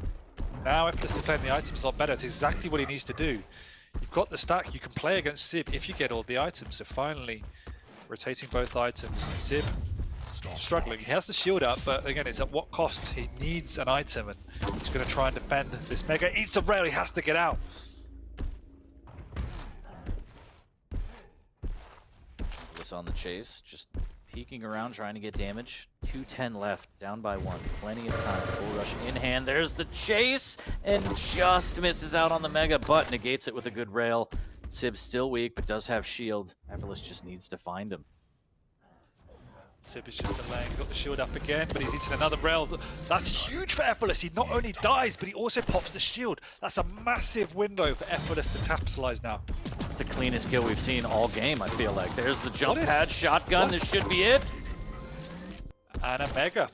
S2: Now Effortless is playing the items a lot better. It's exactly what he needs to do. You've got the stack. You can play against Sib if you get all the items. So finally, rotating both items. Sib struggling. He has the shield up, but again, it's at what cost? He needs an item, and he's going to try and defend this Mega. Eats a rail. He has to get out.
S1: On the chase, just peeking around, trying to get damage. 210 left, down by 1. Plenty of time. Bull rush in hand. There's the chase, and just misses out on the Mega, but negates it with a good rail. Sib's still weak, but does have shield. Effortless just needs to find him.
S2: Sib is just delaying, got the shield up again, but he's eaten another rail. That's huge for Effortless. He not only dies, but he also pops the shield. That's a massive window for Effortless to capitalize now.
S1: It's the cleanest kill we've seen all game, I feel like. There's the jump pad, shotgun, this should be it.
S2: And a Mega.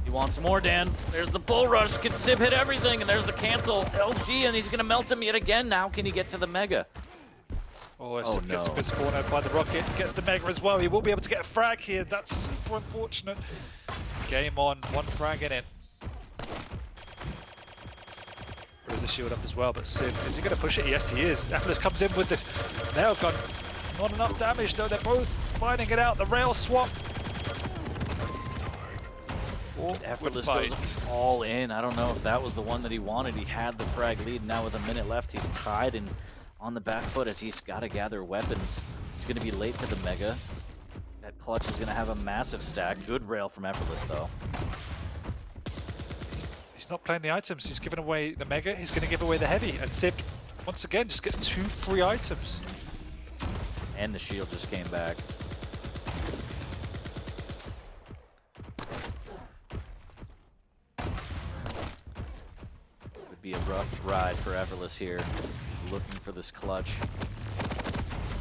S1: He wants more, Dan. There's the bull rush. Can Sib hit everything? And there's the cancel. LG, and he's going to melt him yet again. Now can he get to the Mega?
S2: Oh, Sib gets a good spawn out by the rocket. Gets the Mega as well. He will be able to get a frag here. That's super unfortunate. Game on. 1 frag in it. There's the shield up as well, but Sib, is he going to push it? Yes, he is. Effortless comes in with the nail gun. Not enough damage, though. They're both finding it out. The rail swap.
S1: Effortless goes all in. I don't know if that was the one that he wanted. He had the frag lead. Now with a minute left, he's tied and on the back foot as he's got to gather weapons. He's going to be late to the Mega. That clutch is going to have a massive stack. Good rail from Effortless, though.
S2: He's not playing the items. He's giving away the Mega. He's going to give away the heavy. And Sib, once again, just gets 2 free items.
S1: And the shield just came back. Would be a rough ride for Effortless here. He's looking for this clutch.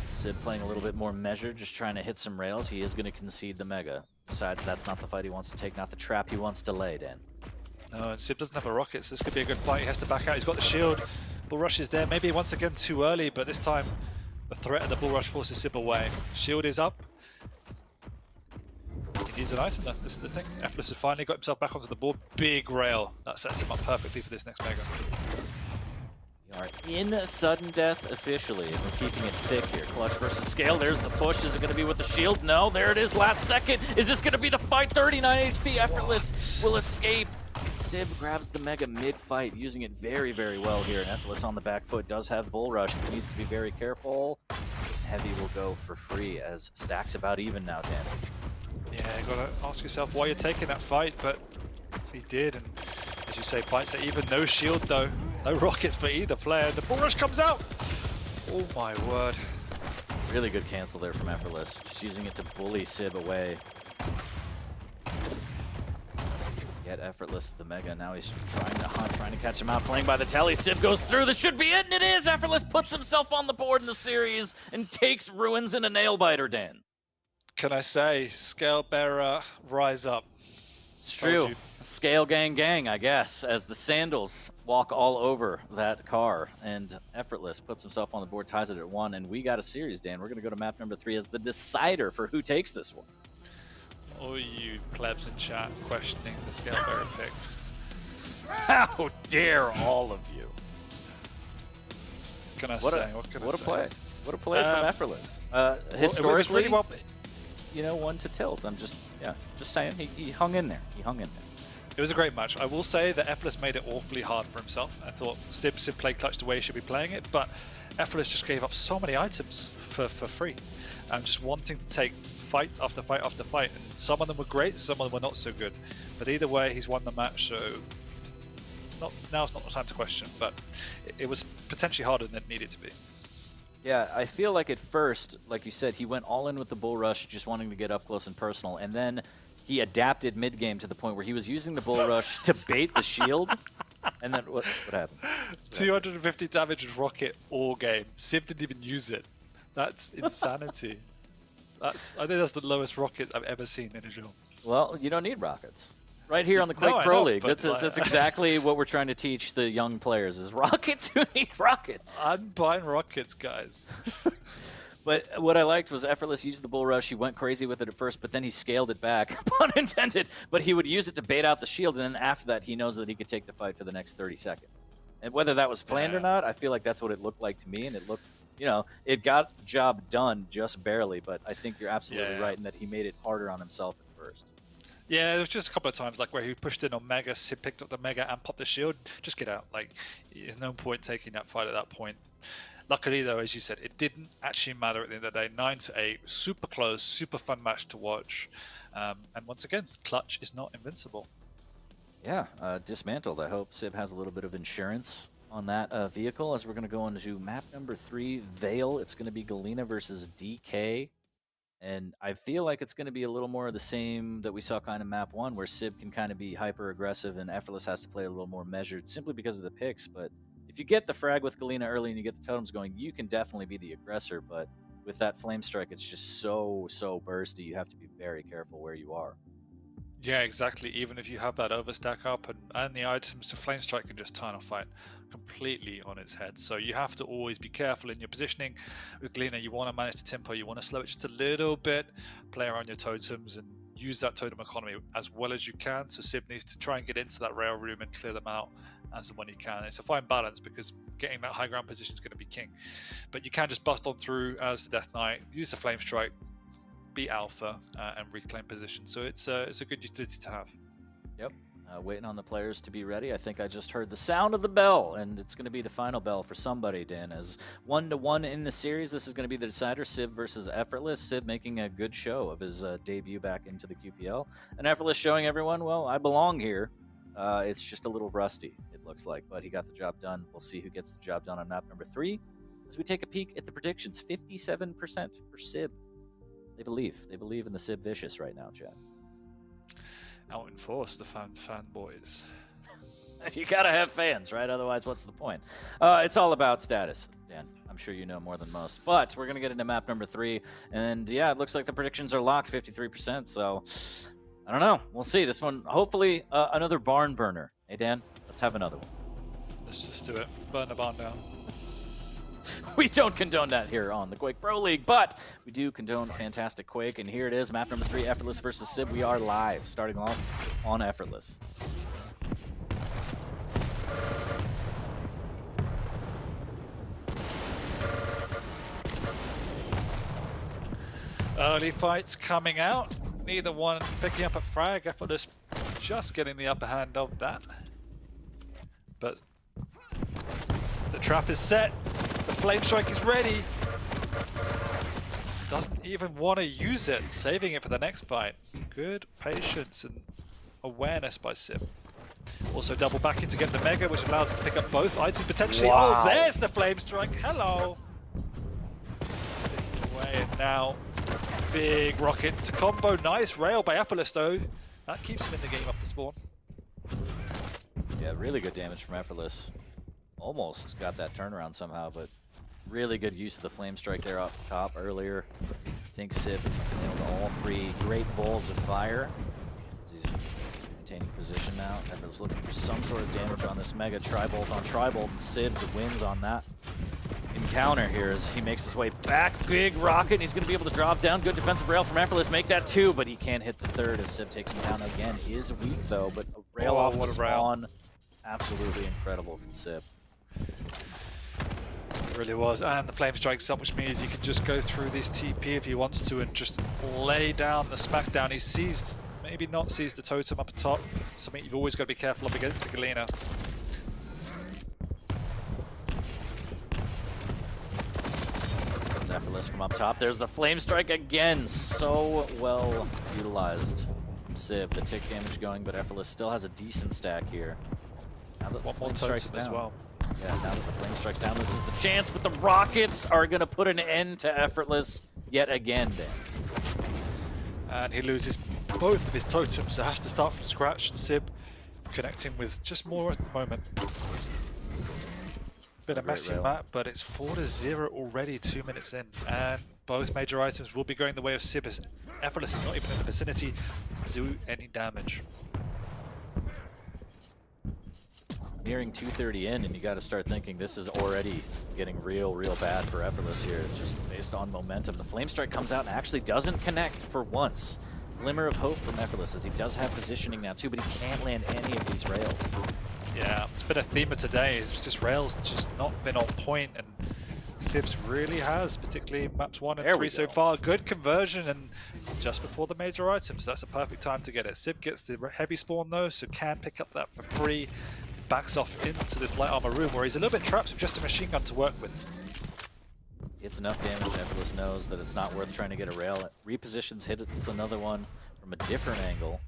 S1: Sib playing a little bit more measured, just trying to hit some rails. He is going to concede the Mega. Besides, that's not the fight he wants to take, not the trap he wants to lay, Dan.
S2: No, and Sib doesn't have a rocket, so this could be a good fight. He has to back out. He's got the shield. Bull rush is there. Maybe once again too early, but this time the threat of the bull rush forces Sib away. Shield is up. He needs an item though. This is the thing. Effortless has finally got himself back onto the board. Big rail. That sets him up perfectly for this next Mega.
S1: We are in sudden death officially, and we're keeping it thick here. Clutch versus Scale. There's the push. Is it going to be with the shield? No. There it is. Last second. Is this going to be the fight? 39 HP. Effortless will escape. Sib grabs the Mega mid-fight, using it very, very well here. And Effortless on the back foot does have Bull Rush, but needs to be very careful. Heavy will go for free as stacks about even now, Dan.
S2: Yeah, you got to ask yourself why you're taking that fight, but he did. And as you say, fights are even. No shield though. No rockets for either player. The Bull Rush comes out. Oh my word.
S1: Really good cancel there from Effortless. Just using it to bully Sib away. Get Effortless the Mega. Now he's trying to hunt, trying to catch him out, playing by the telly. Sib goes through. This should be it, and it is. Effortless puts himself on the board in the series and takes Ruins in a nail biter, Dan.
S2: Can I say, Scale Bearer, rise up.
S1: It's
S2: Told
S1: true.
S2: you.
S1: Scale gang gang, I guess, as the sandals walk all over that car. And Effortless puts himself on the board, ties it at 1. And we got a series, Dan. We're going to go to map number 3 as the decider for who takes this one.
S2: Or you plebs in chat questioning the scale bearer pick.
S1: How dare all of you.
S2: Can I
S1: What
S2: say?
S1: a,
S2: What can
S1: what
S2: I
S1: a
S2: say?
S1: play. What a play from Effortless.
S2: Well, it was
S1: Historically,
S2: really well.
S1: you know, one to tilt. I'm just saying, he hung in there. He hung in there.
S2: It was a great match. I will say that Effortless made it awfully hard for himself. I thought Sib played clutch the way he should be playing it, but Effortless just gave up so many items for free. Just wanting to take fight after fight after fight. And some of them were great, some of them were not so good. But either way, he's won the match, so now's not the time to question. But it was potentially harder than it needed to be.
S1: Yeah, I feel like at first, like you said, he went all in with the bull rush, just wanting to get up close and personal, and then he adapted mid-game to the point where he was using the bull rush to bait the shield, and then what happened?
S2: 250 damage with rocket all game. Sib didn't even use it. That's insanity. I think that's the lowest rocket I've ever seen in a job.
S1: Well, you don't need rockets. Right here on the Quake
S2: No, I
S1: Pro
S2: know,
S1: League,
S2: but
S1: that's exactly what we're trying to teach the young players: is rockets who need rockets.
S2: I'm buying rockets, guys.
S1: But what I liked was Effortless used the bull rush. He went crazy with it at first, but then he scaled it back, pun intended. But he would use it to bait out the shield, and then after that, he knows that he could take the fight for the next 30 seconds. And whether that was planned or not, I feel like that's what it looked like to me, and it looked, you know, it got the job done just barely. But I think you're absolutely right in that he made it harder on himself at first.
S2: Yeah, there was just a couple of times like where he pushed in on Mega, Sib picked up the Mega and popped the shield. Just get out. Like, there's no point taking that fight at that point. Luckily, though, as you said, it didn't actually matter at the end of the day. 9-8, super close, super fun match to watch. And once again, Clutch is not invincible.
S1: Yeah, dismantled. I hope Sib has a little bit of insurance on that vehicle as we're going to go into map number 3, Veil. It's going to be Galena versus DK. And I feel like it's going to be a little more of the same that we saw kind of map 1, where Sib can kind of be hyper aggressive and Effortless has to play a little more measured simply because of the picks. But if you get the frag with Galena early and you get the totems going, you can definitely be the aggressor. But with that flame strike, it's just so bursty. You have to be very careful where you are.
S2: Yeah, exactly. Even if you have that overstack up and the items to flame strike can just turn a fight completely on its head. So you have to always be careful in your positioning. With Galena, you want to manage the tempo, you want to slow it just a little bit, play around your totems and use that totem economy as well as you can. So Sib needs to try and get into that rail room and clear them out as and when he can. It's a fine balance because getting that high ground position is going to be king. But you can just bust on through as the Death Knight, use the flame strike, be alpha and reclaim position. So it's a good utility to have.
S1: Yep. Waiting on the players to be ready. I think I just heard the sound of the bell, and it's going to be the final bell for somebody, Dan. As 1-1 in the series, this is going to be the decider, Sib versus Effortless. Sib making a good show of his debut back into the QPL. And Effortless showing everyone, well, I belong here. It's just a little rusty, it looks like, but he got the job done. We'll see who gets the job done on map number 3. As we take a peek at the predictions, 57% for Sib. They believe in the Sib Vicious right now, Chad.
S2: Out in force, the fanboys.
S1: You gotta have fans, right? Otherwise, what's the point? It's all about status, Dan. I'm sure you know more than most. But we're gonna get into map number 3, and yeah, it looks like the predictions are locked, 53%. So I don't know. We'll see. This one, hopefully, another barn burner. Hey, Dan, let's have another one.
S2: Let's just do it. Burn the barn down.
S1: We don't condone that here on the Quake Pro League, but we do condone fantastic Quake, and here it is, map number 3, Effortless versus Sib. We are live, starting off on Effortless.
S2: Early fights coming out. Neither one picking up a frag. Effortless just getting the upper hand of that. But the trap is set. The flame strike is ready. Doesn't even want to use it, saving it for the next fight. Good patience and awareness by Sib. Also double back in to get the Mega, which allows him to pick up both items potentially.
S1: Wow.
S2: Oh, there's the flame strike. Hello. Taking away and now big rocket to combo. Nice rail by Effortless though. That keeps him in the game up the spawn.
S1: Yeah, really good damage from Effortless. Almost got that turnaround somehow, but really good use of the flame strike there off the top earlier. I think Sib nailed all 3 great balls of fire. He's maintaining position now. Effortless looking for some sort of damage on this Mega Tribolt on Tribolt, and Sibs wins on that encounter here as he makes his way back. Big rocket, and he's going to be able to drop down. Good defensive rail from Effortless, make that 2, but he can't hit the 3rd as Sib takes him down again. Is weak though, but a rail off the spawn. Absolutely incredible from Sib.
S2: It really was, and the flame strikes up, which means he can just go through this TP if he wants to and just lay down the smackdown. He's seized, maybe not seized the totem up top, something you've always got to be careful of against the Galena.
S1: Effortless from up top. There's the flame strike again. So well utilized. Sib, the tick damage going, but Effortless still has a decent stack here. Now that the flame strikes down.
S2: As well.
S1: Yeah, now that the flame strikes down, this is the chance, but the rockets are going to put an end to Effortless yet again, Dan.
S2: And he loses both of his totems, so has to start from scratch. And Sib connecting with just more at the moment. Been a messy map, but it's 4-0 already 2 minutes in, and both major items will be going the way of Sib as Effortless is not even in the vicinity to do any damage.
S1: Nearing 2:30 in, and you got to start thinking this is already getting real bad for Effortless here. It's just based on momentum. The flame strike comes out and actually doesn't connect for once. Glimmer of hope from Effortless as he does have positioning now too, but he can't land any of these rails.
S2: Yeah, it's been a theme of today. It's just rails just not been on point, and Sibs really has, particularly maps 1 and 3 so far. Good conversion, and just before the major items, that's a perfect time to get it. Sib gets the heavy spawn though, so can pick up that for free. Backs off into this light armor room where he's a little bit trapped with just a machine gun to work with.
S1: It's enough damage. Effortless knows that it's not worth trying to get a rail. It repositions, hits another one from a different angle.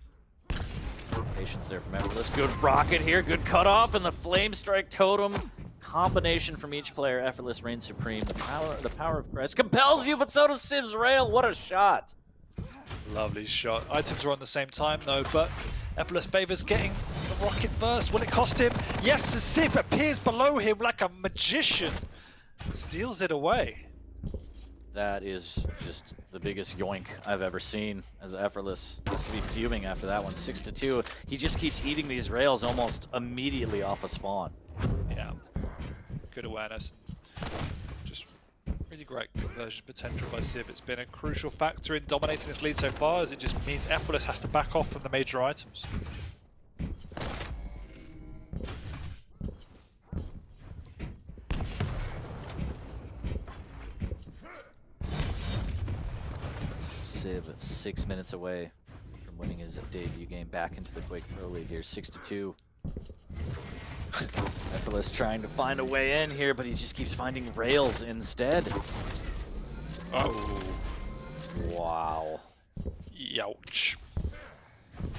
S1: Patience there from Effortless. Good rocket here, good cutoff, and the flame strike totem combination from each player. Effortless reigns supreme. The power of Christ compels you, but so does Sib's rail. What a shot!
S2: Lovely shot. Items are on the same time though, but Effortless favors getting the rocket first. Will it cost him? Yes, the Sib appears below him like a magician. Steals it away.
S1: That is just the biggest yoink I've ever seen as Effortless. Has to be fuming after that one. 6-2. He just keeps eating these rails almost immediately off a spawn.
S2: Yeah. Good awareness. Just really great conversion potential by Sib. It's been a crucial factor in dominating this lead so far, as it just means Effortless has to back off from the major items.
S1: Sib 6 minutes away from winning his debut game back into the Quake Pro League here, 6-2. Effortless trying to find a way in here, but he just keeps finding rails instead.
S2: Oh.
S1: Wow.
S2: Youch.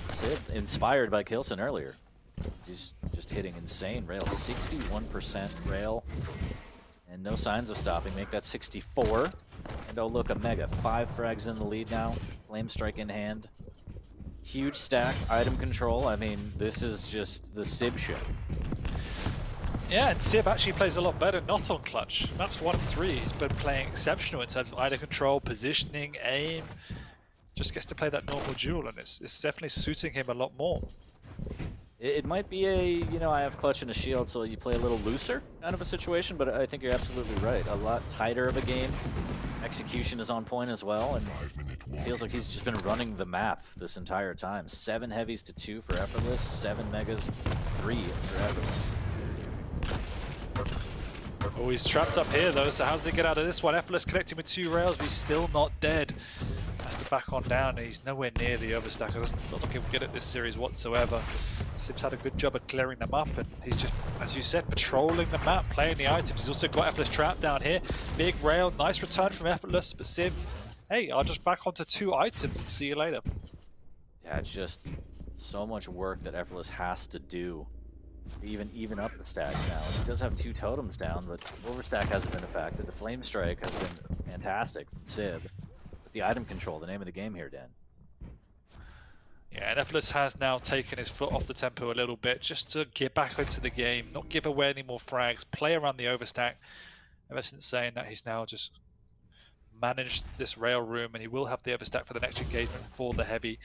S1: Sib, inspired by Kilson earlier. He's just hitting insane rails. 61% rail. And no signs of stopping. Make that 64. And oh look, a Mega. 5 frags in the lead now. Flame strike in hand. Huge stack, item control. I mean, this is just the Sib show.
S2: Yeah, and Sib actually plays a lot better not on clutch. Maps 1 and 3, he's been playing exceptional in terms of item control, positioning, aim. Just gets to play that normal duel, and it's definitely suiting him a lot more.
S1: It might be a, you know, I have clutch and a shield, so you play a little looser kind of a situation, but I think you're absolutely right. A lot tighter of a game. Execution is on point as well, and it feels like he's just been running the map this entire time. 7 heavies to 2 for Effortless, 7 megas, 3 for Effortless.
S2: Oh, he's trapped up here though, so how does he get out of this one? Effortless connecting with 2 rails, but he's still not dead. Has to back on down, and he's nowhere near the overstack. Doesn't look like he'll get at this series whatsoever. Sib's had a good job of clearing them up, and he's just, as you said, patrolling the map, playing the items. He's also got Effortless trapped down here. Big rail, nice return from Effortless, but Sib, hey, I'll just back onto 2 items and see you later.
S1: Yeah, it's just so much work that Effortless has to do to even up the stacks now. He does have 2 totems down, but overstack hasn't been a factor. The flame strike has been fantastic from Sib. But the item control, the name of the game here, Dan.
S2: Yeah, and Effortless has now taken his foot off the tempo a little bit just to get back into the game, not give away any more frags, play around the overstack. Ever since saying that, he's now just managed this rail room, and he will have the overstack for the next engagement for the heavy.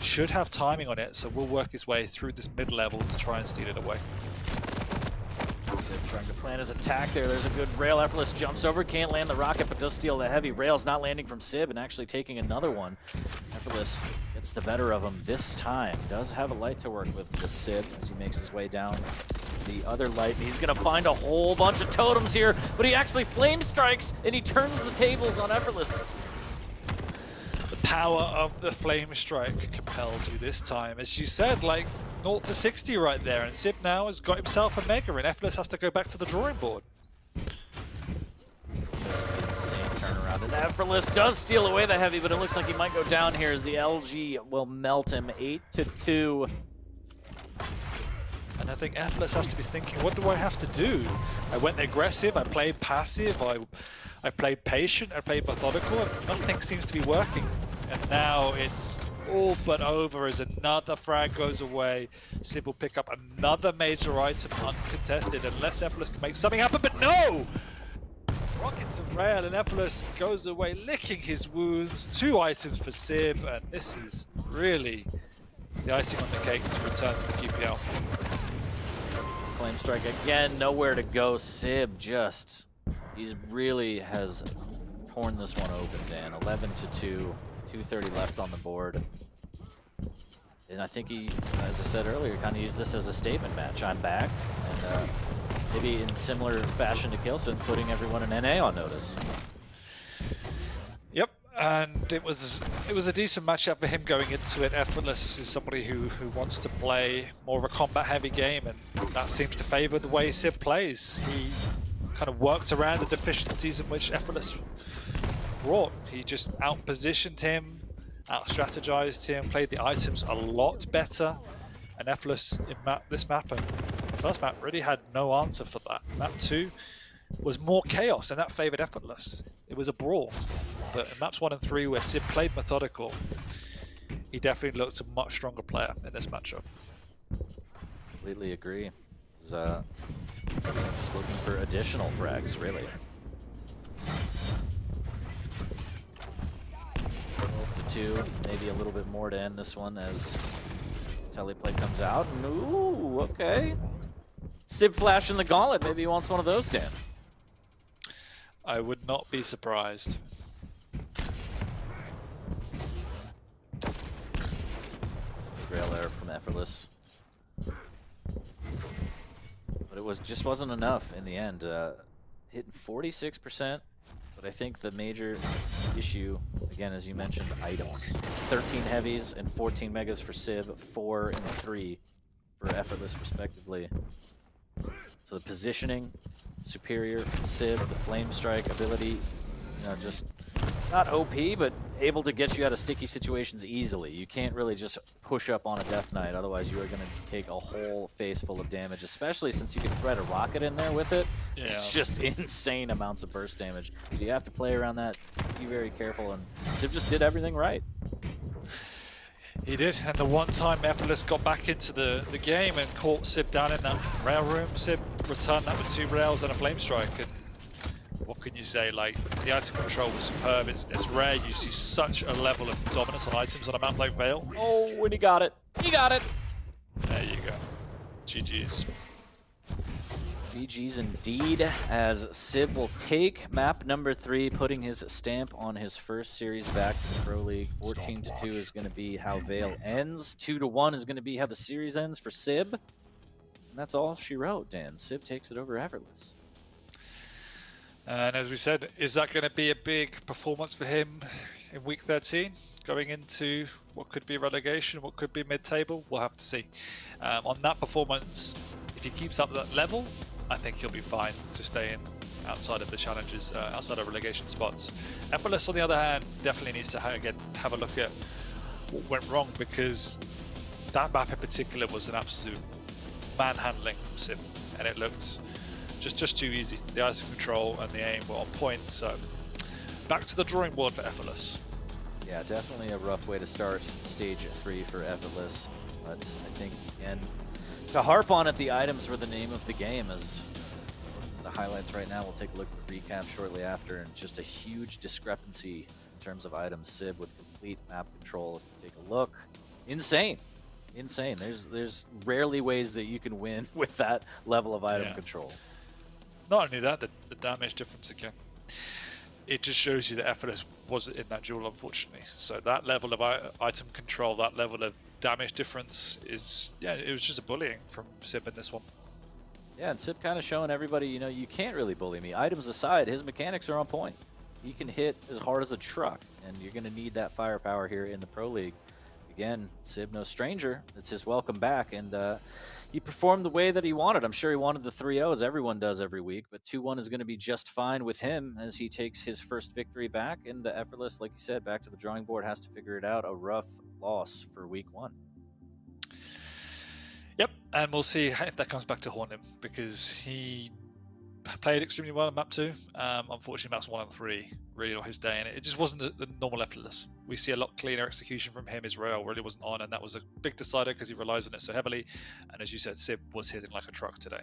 S2: should have timing on it, so will work his way through this mid-level to try and steal it away.
S1: Sib trying to plan his attack there. There's a good rail. Effortless jumps over, can't land the rocket, but does steal the heavy. Rail's not landing from Sib and actually taking another one. Effortless gets the better of him this time. Does have a light to work with the Sib as he makes his way down the other light. He's gonna find a whole bunch of totems here, but he actually flame strikes and he turns the tables on Effortless.
S2: The power of the flame strike compels you this time. As you said, like 0 to 60 right there, and Sib now has got himself a mega, and Effortless has to go back to the drawing board.
S1: Just an insane turnaround, and Effortless does steal away the heavy, but it looks like he might go down here as the LG will melt him 8-2.
S2: And I think Effortless has to be thinking, what do I have to do? I went aggressive, I played passive, I played patient, I played methodical, and nothing seems to be working. And now it's all but over as another frag goes away. Sib will pick up another major item uncontested unless Effortless can make something happen, but no! Rocket to rail and Effortless goes away licking his wounds. 2 items for Sib, and this is really the icing on the cake to return to the QPL.
S1: Flame strike again, nowhere to go. Sib just, he really has torn this one open, Dan. 11-2. 2:30 left on the board. And I think he, as I said earlier, kind of used this as a statement match. I'm back, and maybe in similar fashion to Kilson, putting everyone in NA on notice.
S2: Yep, and it was a decent matchup for him going into it. Effortless is somebody who wants to play more of a combat-heavy game, and that seems to favour the way Sib plays. He kind of worked around the deficiencies in which Effortless brought. He just out-positioned him, out-strategized him, played the items a lot better, and Effortless in this map and the first map really had no answer for that. Map 2 was more chaos, and that favoured Effortless. It was a brawl. But in maps 1 and 3, where Sib played methodical, he definitely looked a much stronger player in this matchup.
S1: Completely agree. I'm just looking for additional frags, really. 12-2, maybe a little bit more to end this one as teleplay comes out. And ooh, okay. Sib flashing the gauntlet. Maybe he wants one of those, Dan.
S2: I would not be surprised.
S1: Rail error from Effortless. But it just wasn't enough in the end. Hitting 46%. But I think the major issue, again, as you mentioned, items. 13 heavies and 14 megas for Sib, 4 and 3 for Effortless, respectively. So the positioning, superior for Sib, the flame strike ability, just not OP, but able to get you out of sticky situations easily. You can't really just push up on a Death Knight, otherwise you are going to take a whole face full of damage, especially since you can thread a rocket in there with it. Yeah. It's just insane amounts of burst damage. So you have to play around that, be very careful, and Sib just did everything right.
S2: He did, and the one time Effortless got back into the game and caught Sib down in that rail room, Sib returned that with 2 rails and a flame strike, and what can you say, like, the item control was superb. It's rare you see such a level of dominance on items on a map like Vale.
S1: Oh, and he got it. He got it.
S2: There you go. GG's.
S1: GG's indeed, as Sib will take map number 3, putting his stamp on his first series back to the Pro League. 14-2 is going to be how Vale ends. 2-1 is going to be how the series ends for Sib. And that's all she wrote, Dan. Sib takes it over Effortless.
S2: And as we said, is that going to be a big performance for him in week 13? Going into what could be relegation, what could be mid-table? We'll have to see. On that performance, if he keeps up that level, I think he'll be fine to stay in outside of the challenges, outside of relegation spots. Effortless, on the other hand, definitely needs to have a look at what went wrong, because that map in particular was an absolute manhandling from Sib, and it looked just too easy. The item control and the aim were on point, so back to the drawing board for Effortless.
S1: Yeah, definitely a rough way to start stage 3 for Effortless, but I think, again, to harp on it, the items were the name of the game. As the highlights right now, we'll take a look at the recap shortly after, and just a huge discrepancy in terms of items. Sib with complete map control. If you take a look, insane. Insane. There's rarely ways that you can win with that level of item
S2: Yeah.
S1: control.
S2: Not only that, the damage difference again. It just shows you that Effortless was in that duel, unfortunately. So that level of item control, that level of damage difference is, yeah, it was just a bullying from Sib in this one.
S1: Yeah, and Sip kind of showing everybody, you know, you can't really bully me. Items aside, his mechanics are on point. He can hit as hard as a truck, and you're going to need that firepower here in the Pro League. Again, Sib, no stranger. It's his welcome back, and he performed the way that he wanted. I'm sure he wanted the 3-0, as everyone does every week, but 2-1 is going to be just fine with him as he takes his first victory back. And Effortless, like you said, back to the drawing board, has to figure it out. A rough loss for week 1.
S2: Yep, and we'll see if that comes back to haunt him, because he played extremely well in map 2. Unfortunately, maps 1 and 3 really not his day, and it just wasn't the normal Effortless. We see a lot cleaner execution from him. His rail really wasn't on, and that was a big decider because he relies on it so heavily. And as you said, Sib was hitting like a truck today.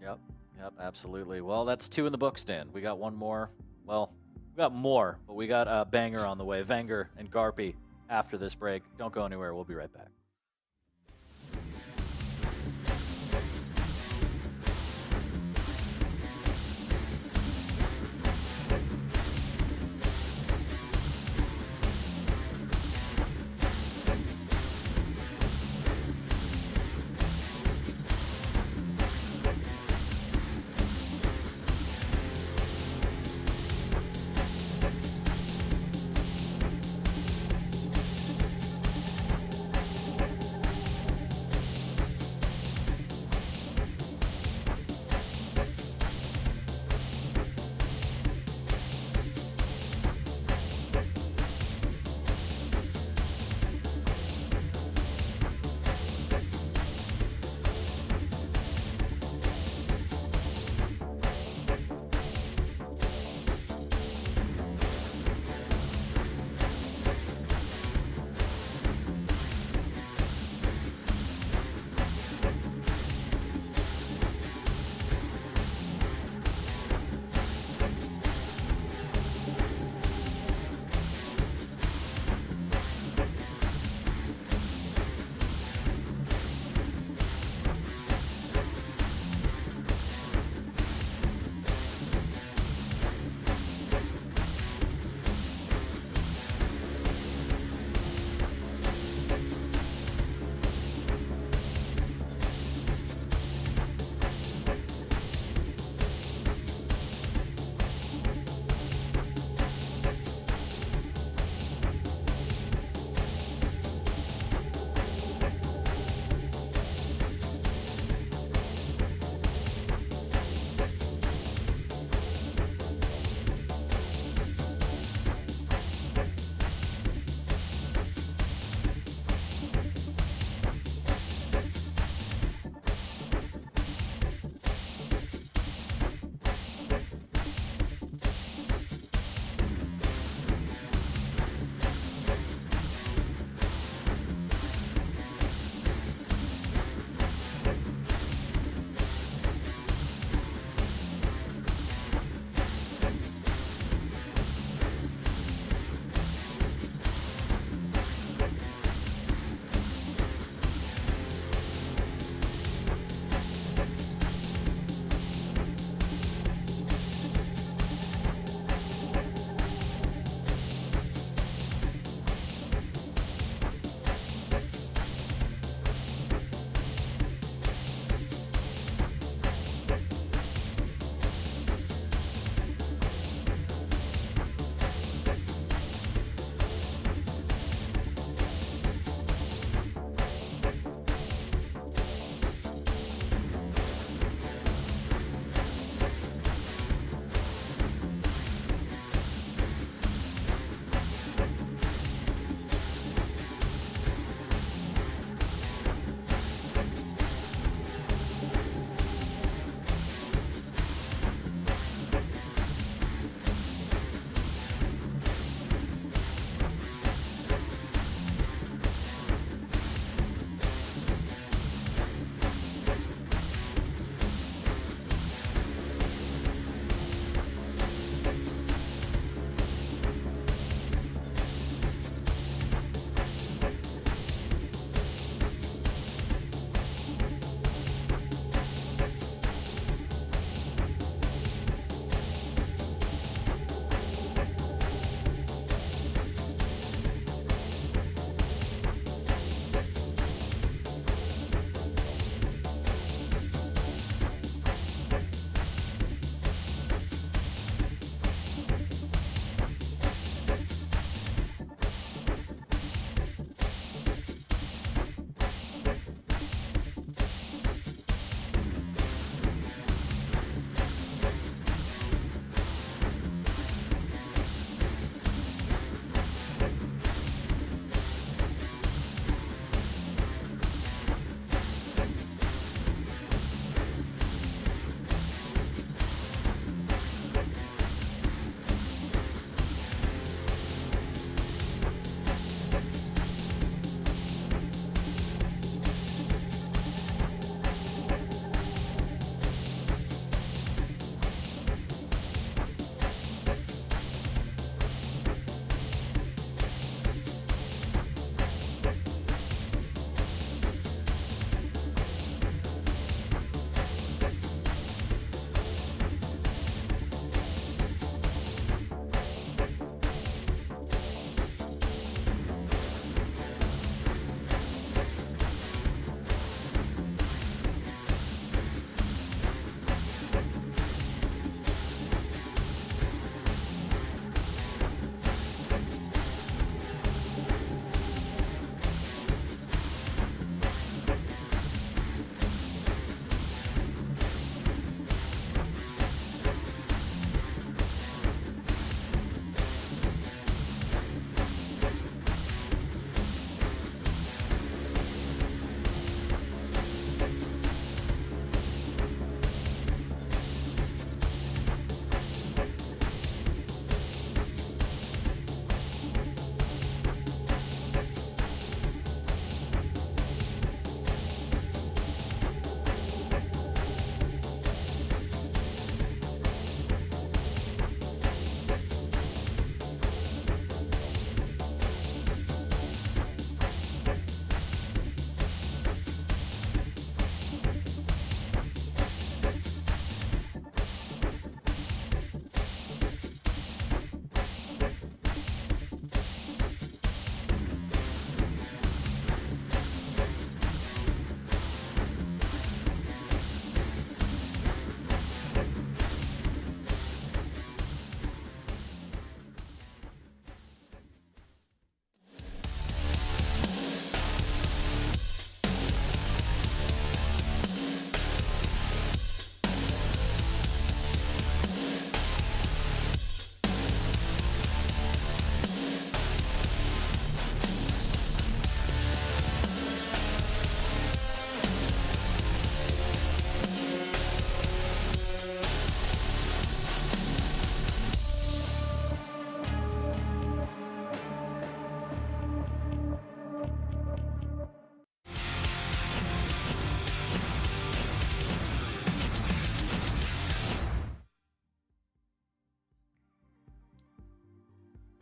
S1: Yep, absolutely. Well, that's 2 in the books, Dan. We got one more. Well, we got more, but we got a banger on the way. Wenger and Garpy after this break. Don't go anywhere. We'll be right back.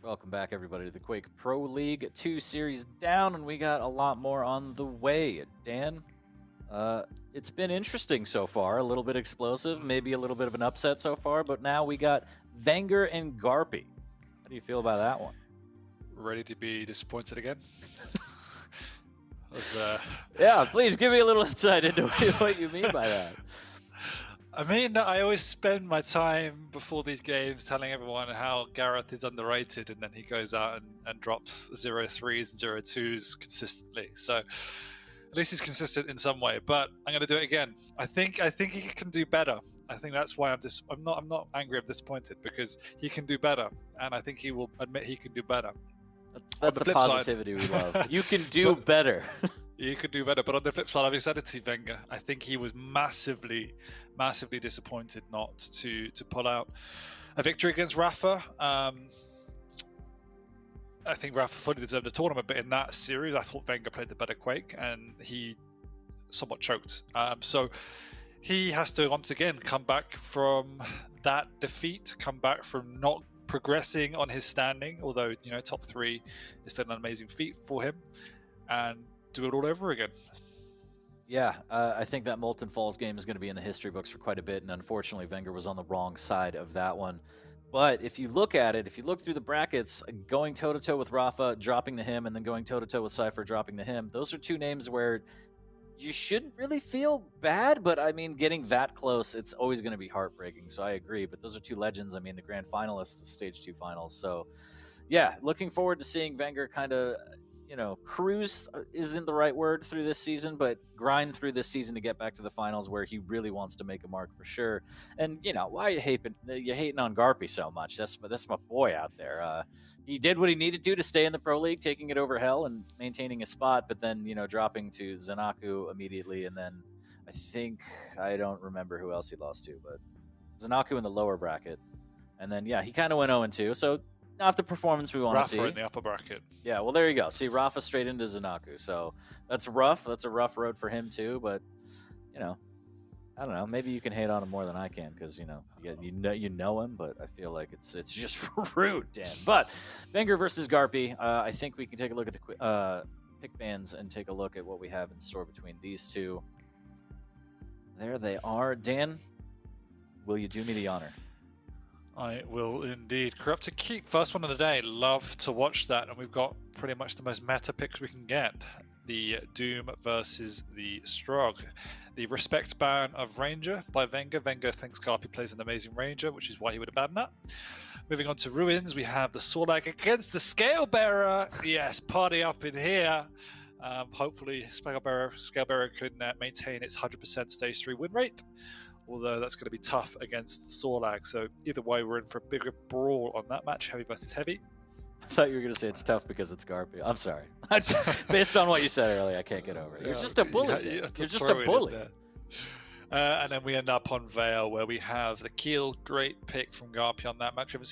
S1: Welcome back, everybody, to the Quake Pro League 2 series down, and we got a lot more on the way. Dan, it's been interesting so far, a little bit explosive, maybe a little bit of an upset so far, but now we got Wenger and Garpy. How do you feel about that one?
S2: Ready to be disappointed again?
S1: Yeah, please give me a little insight into what you mean by that.
S2: I mean, I always spend my time before these games telling everyone how Gareth is underrated, and then he goes out and drops 0-3s and 0-2s consistently. So at least he's consistent in some way. But I'm going to do it again. I think he can do better. I think that's why I'm not angry. I'm disappointed because he can do better, and I think he will admit he can do better.
S1: That's the positivity we love. You can do better.
S2: You could do better, but on the flip side, I've excited to see Wenger. I think he was massively disappointed not to pull out a victory against Rafa. I think Rafa fully deserved the tournament, but in that series, I thought Wenger played the better Quake, and he somewhat choked. So he has to once again come back from that defeat, come back from not progressing on his standing, although top 3 is still an amazing feat for him, and do it all over again.
S1: Yeah, I think that Molten Falls game is going to be in the history books for quite a bit, and unfortunately Wenger was on the wrong side of that one. But if you look at it, if you look through the brackets, going toe-to-toe with Rafa, dropping to him, and then going toe-to-toe with Cypher, dropping to him, those are 2 names where you shouldn't really feel bad, but I mean, getting that close, it's always going to be heartbreaking, so I agree. But those are 2 legends, I mean, the grand finalists of Stage 2 finals. So, yeah, looking forward to seeing Wenger kind of cruise isn't the right word through this season, but grind through this season to get back to the finals where he really wants to make a mark for sure. And why are you hating on Garpy so much? That's my boy out there. He did what he needed to stay in the Pro League, taking it over Hell and maintaining a spot, but then dropping to Zanaku immediately, and then I don't remember who else he lost to, but Zanaku in the lower bracket, and then he kind of went 0-2. So not the performance we want to see.
S2: Rafa in the upper bracket.
S1: Yeah, well, there you go. See, Rafa straight into Zanaku. So that's rough. That's a rough road for him, too. But, I don't know. Maybe you can hate on him more than I can because, you know him. But I feel like it's just rude, Dan. But Wenger versus Garpy, I think we can take a look at the pick bands and take a look at what we have in store between these 2. There they are. Dan, will you do me the honor?
S2: I will indeed. Corrupt to keep, first one of the day. Love to watch that, and we've got pretty much the most meta picks we can get. The Doom versus the Strog. The Respect ban of Ranger by Wenger. Wenger thinks Garpy plays an amazing Ranger, which is why he would abandon that. Moving on to Ruins, we have the Sorlag against the Scale Bearer. Yes, party up in here. Hopefully, Scale Bearer can maintain its 100% Stage 3 win rate, although that's going to be tough against Sorlag. So either way, we're in for a bigger brawl on that match, heavy versus heavy.
S1: I thought you were going to say it's tough because it's Garpy. I'm sorry. I just, based on what you said earlier, I can't get over it. You're just a bully. You're just a bully.
S2: And then we end up on Vale, where we have the Keel. Great pick from Garpy on that match. We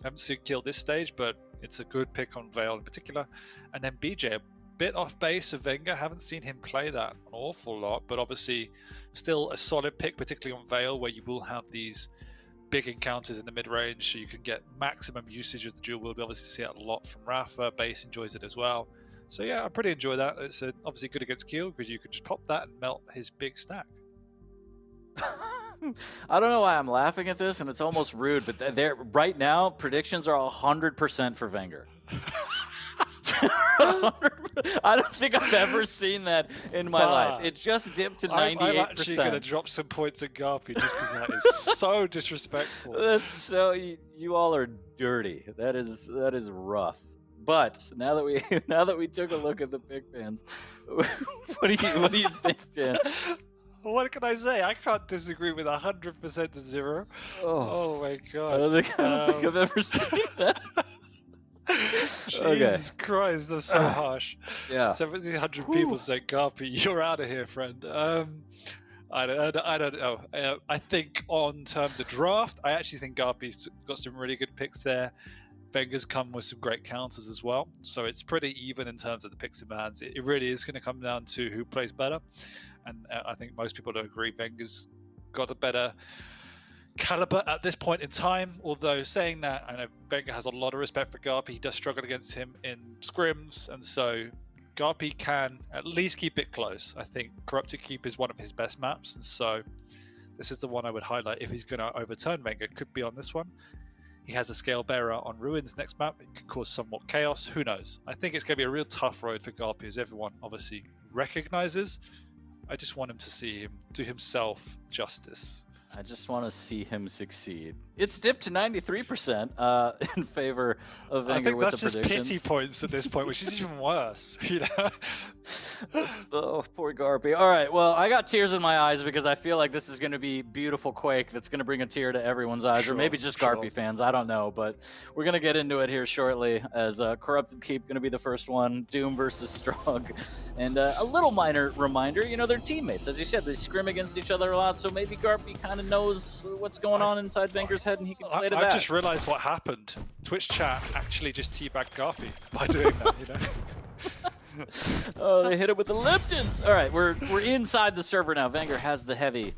S2: haven't seen Keel this stage, but it's a good pick on Vale in particular. And then BJ, a bit off base of Wenger. Haven't seen him play that an awful lot, but obviously still a solid pick, particularly on Vale, where you will have these big encounters in the mid-range, so you can get maximum usage of the dual wield. We obviously see that a lot from Rafa. Base enjoys it as well. So yeah, I pretty enjoy that. It's obviously good against Keel because you can just pop that and melt his big stack.
S1: I don't know why I'm laughing at this, and it's almost rude, but right now, predictions are 100% for Wenger. I don't think I've ever seen that in my life. It just dipped to 98%.
S2: I'm actually going to drop some points at Garpy just because that is so disrespectful.
S1: That's so you all are dirty. That is rough. But now that we took a look at the pick bands, what do you think, Dan?
S2: What can I say? I can't disagree with 100% to 0. Oh my god!
S1: I don't think I've ever seen that.
S2: Jesus Christ, that's so harsh.
S1: Yeah.
S2: 1,700 people say, Garpy, you're out of here, friend. I don't know. I think on terms of draft, I actually think Garpy's got some really good picks there. Wenger's come with some great counters as well. So it's pretty even in terms of the picks and bans. It really is going to come down to who plays better. And I think most people don't agree. Wenger's got a better caliber at this point in time. Although saying that, I know Wenger has a lot of respect for Garpy. He does struggle against him in scrims, and so Garpy can at least keep it close. I think Corrupted Keep is one of his best maps, and so this is the one I would highlight if he's going to overturn Wenger. Could be on this one. He has a Scale Bearer on Ruins next map. It could cause somewhat chaos. Who knows? I think it's going to be a real tough road for Garpy, as everyone obviously recognizes. I just want him to see him do himself justice.
S1: I just want to see him succeed. It's dipped to 93% in favor of Wenger.
S2: I think
S1: with
S2: that's
S1: the
S2: just
S1: predictions.
S2: pity points at this point, which is even worse. You know?
S1: Oh, poor Garpy. All right, well, I got tears in my eyes because I feel like this is going to be beautiful Quake that's going to bring a tear to everyone's eyes, or maybe just Garpy fans. I don't know, but we're going to get into it here shortly as Corrupted Keep going to be the first one, Doom versus Strong. And a little minor reminder, you know, they're teammates. As you said, they scrim against each other a lot, so maybe Garpy kind of knows what's going on inside Wenger's head and he can play to that.
S2: I've just realized what happened. Twitch chat actually just teabagged Garpy by doing that, you know?
S1: Oh, they hit it with the Liptons. All right, we're inside the server now. Wenger has the heavy.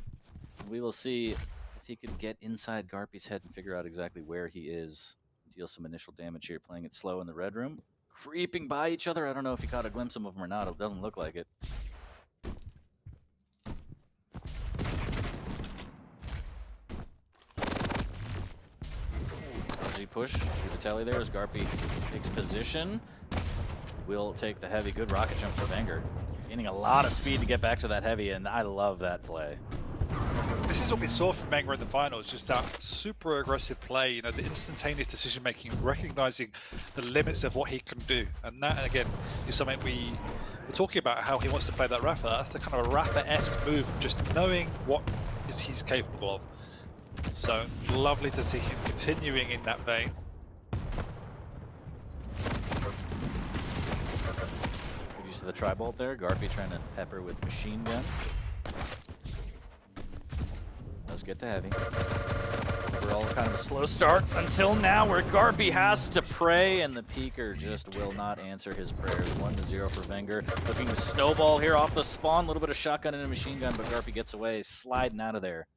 S1: We will see if he can get inside Garpy's head and figure out exactly where he is. Deal some initial damage here, playing it slow in the red room. Creeping by each other. I don't know if he caught a glimpse of them or not. It doesn't look like it. Push through the telly there as Garpy takes position. Will take the heavy. Good rocket jump for Wenger. Gaining a lot of speed to get back to that heavy, and I love that play.
S2: This is what we saw from Wenger in the finals, just that super aggressive play, you know, the instantaneous decision making, recognizing the limits of what he can do. And that, again, is something we're talking about, how he wants to play that Rafa. That's the kind of a Rafa-esque move, just knowing what he's capable of. So lovely to see him continuing in that vein.
S1: Good use of the tri-bolt there. Garpy trying to pepper with machine gun. Let's get the heavy. Overall, kind of a slow start until now, where Garpy has to pray, and the peeker just will not answer his prayers. 1-0 for Wenger. Looking to snowball here off the spawn. A little bit of shotgun and a machine gun, but Garpy gets away, sliding out of there.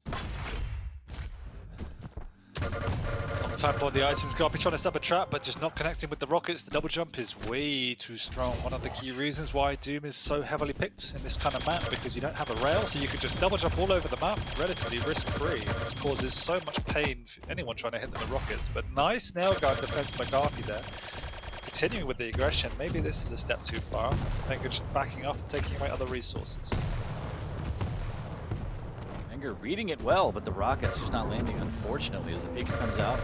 S2: Time for the items. Garpy trying to set up a trap, but just not connecting with the rockets. The double jump is way too strong. One of the key reasons why Doom is so heavily picked in this kind of map, because you don't have a rail, so you can just double jump all over the map, relatively risk-free. It causes so much pain for anyone trying to hit the rockets. But nice nail guard defense by Garpy there. Continuing with the aggression. Maybe this is a step too far. Wenger just backing off and taking away other resources.
S1: Wenger reading it well, but the rocket's just not landing, unfortunately, as the peeker comes out.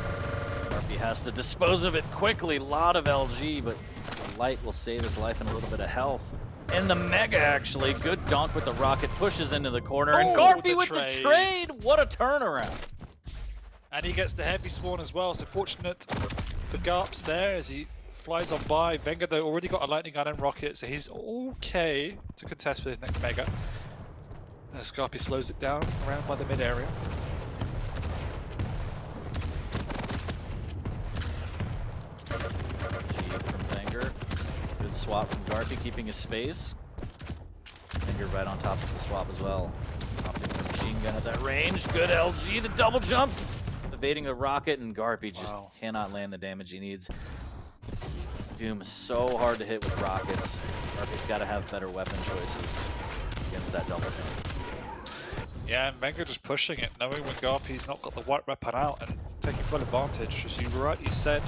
S1: Garpy has to dispose of it quickly. Lot of LG, but the light will save his life and a little bit of health. And the Mega, actually. Good donk with the rocket. Pushes into the corner. And Garpy with the trade! What a turnaround.
S2: And he gets the heavy spawn as well, so fortunate for Garps there as he flies on by. Wenger, though, already got a lightning gun and rocket, so he's okay to contest for his next Mega. As Garpy slows it down around by the mid area.
S1: G from Wenger. Good swap from Garpy, keeping his space. Wenger right on top of the swap as well. Opting for machine gun at that range. Good LG, the double jump. Evading the rocket, and Garpy just cannot land the damage he needs. Doom is so hard to hit with rockets. Garpy's got to have better weapon choices against that double jump.
S2: Yeah, and Wenger just pushing it, knowing when Garpy's not got the white weapon out and taking full advantage, as you rightly said.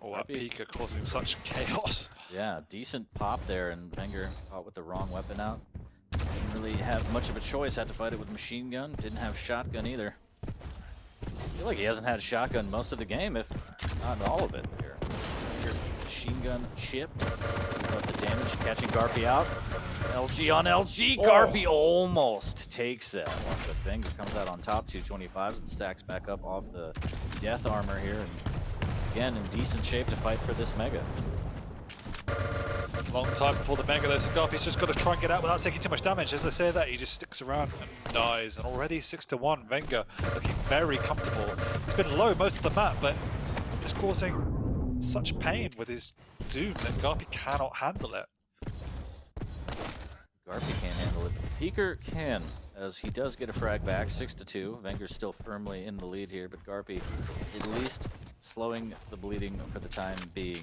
S2: Oh, that peeker causing such chaos.
S1: Yeah, decent pop there, and Wenger caught with the wrong weapon out. Didn't really have much of a choice, had to fight it with machine gun. Didn't have shotgun either. I feel like he hasn't had shotgun most of the game, if not all of it here. Machine gun chip. But the damage catching Garpy out. LG on LG. Garpy almost takes it. But Wenger comes out on top, 225s, and stacks back up off the death armor here. And again, in decent shape to fight for this Mega.
S2: Long time before the Mega though, so Garpy's just got to try and get out without taking too much damage. As I say that, he just sticks around and dies. And already 6-1, Wenger looking very comfortable. He's been low most of the map, but just causing such pain with his Doom that Garpy cannot handle it.
S1: Garpy can't handle it. Peeker can, as he does get a frag back, 6-2. Venger's still firmly in the lead here, but Garpy at least slowing the bleeding for the time being.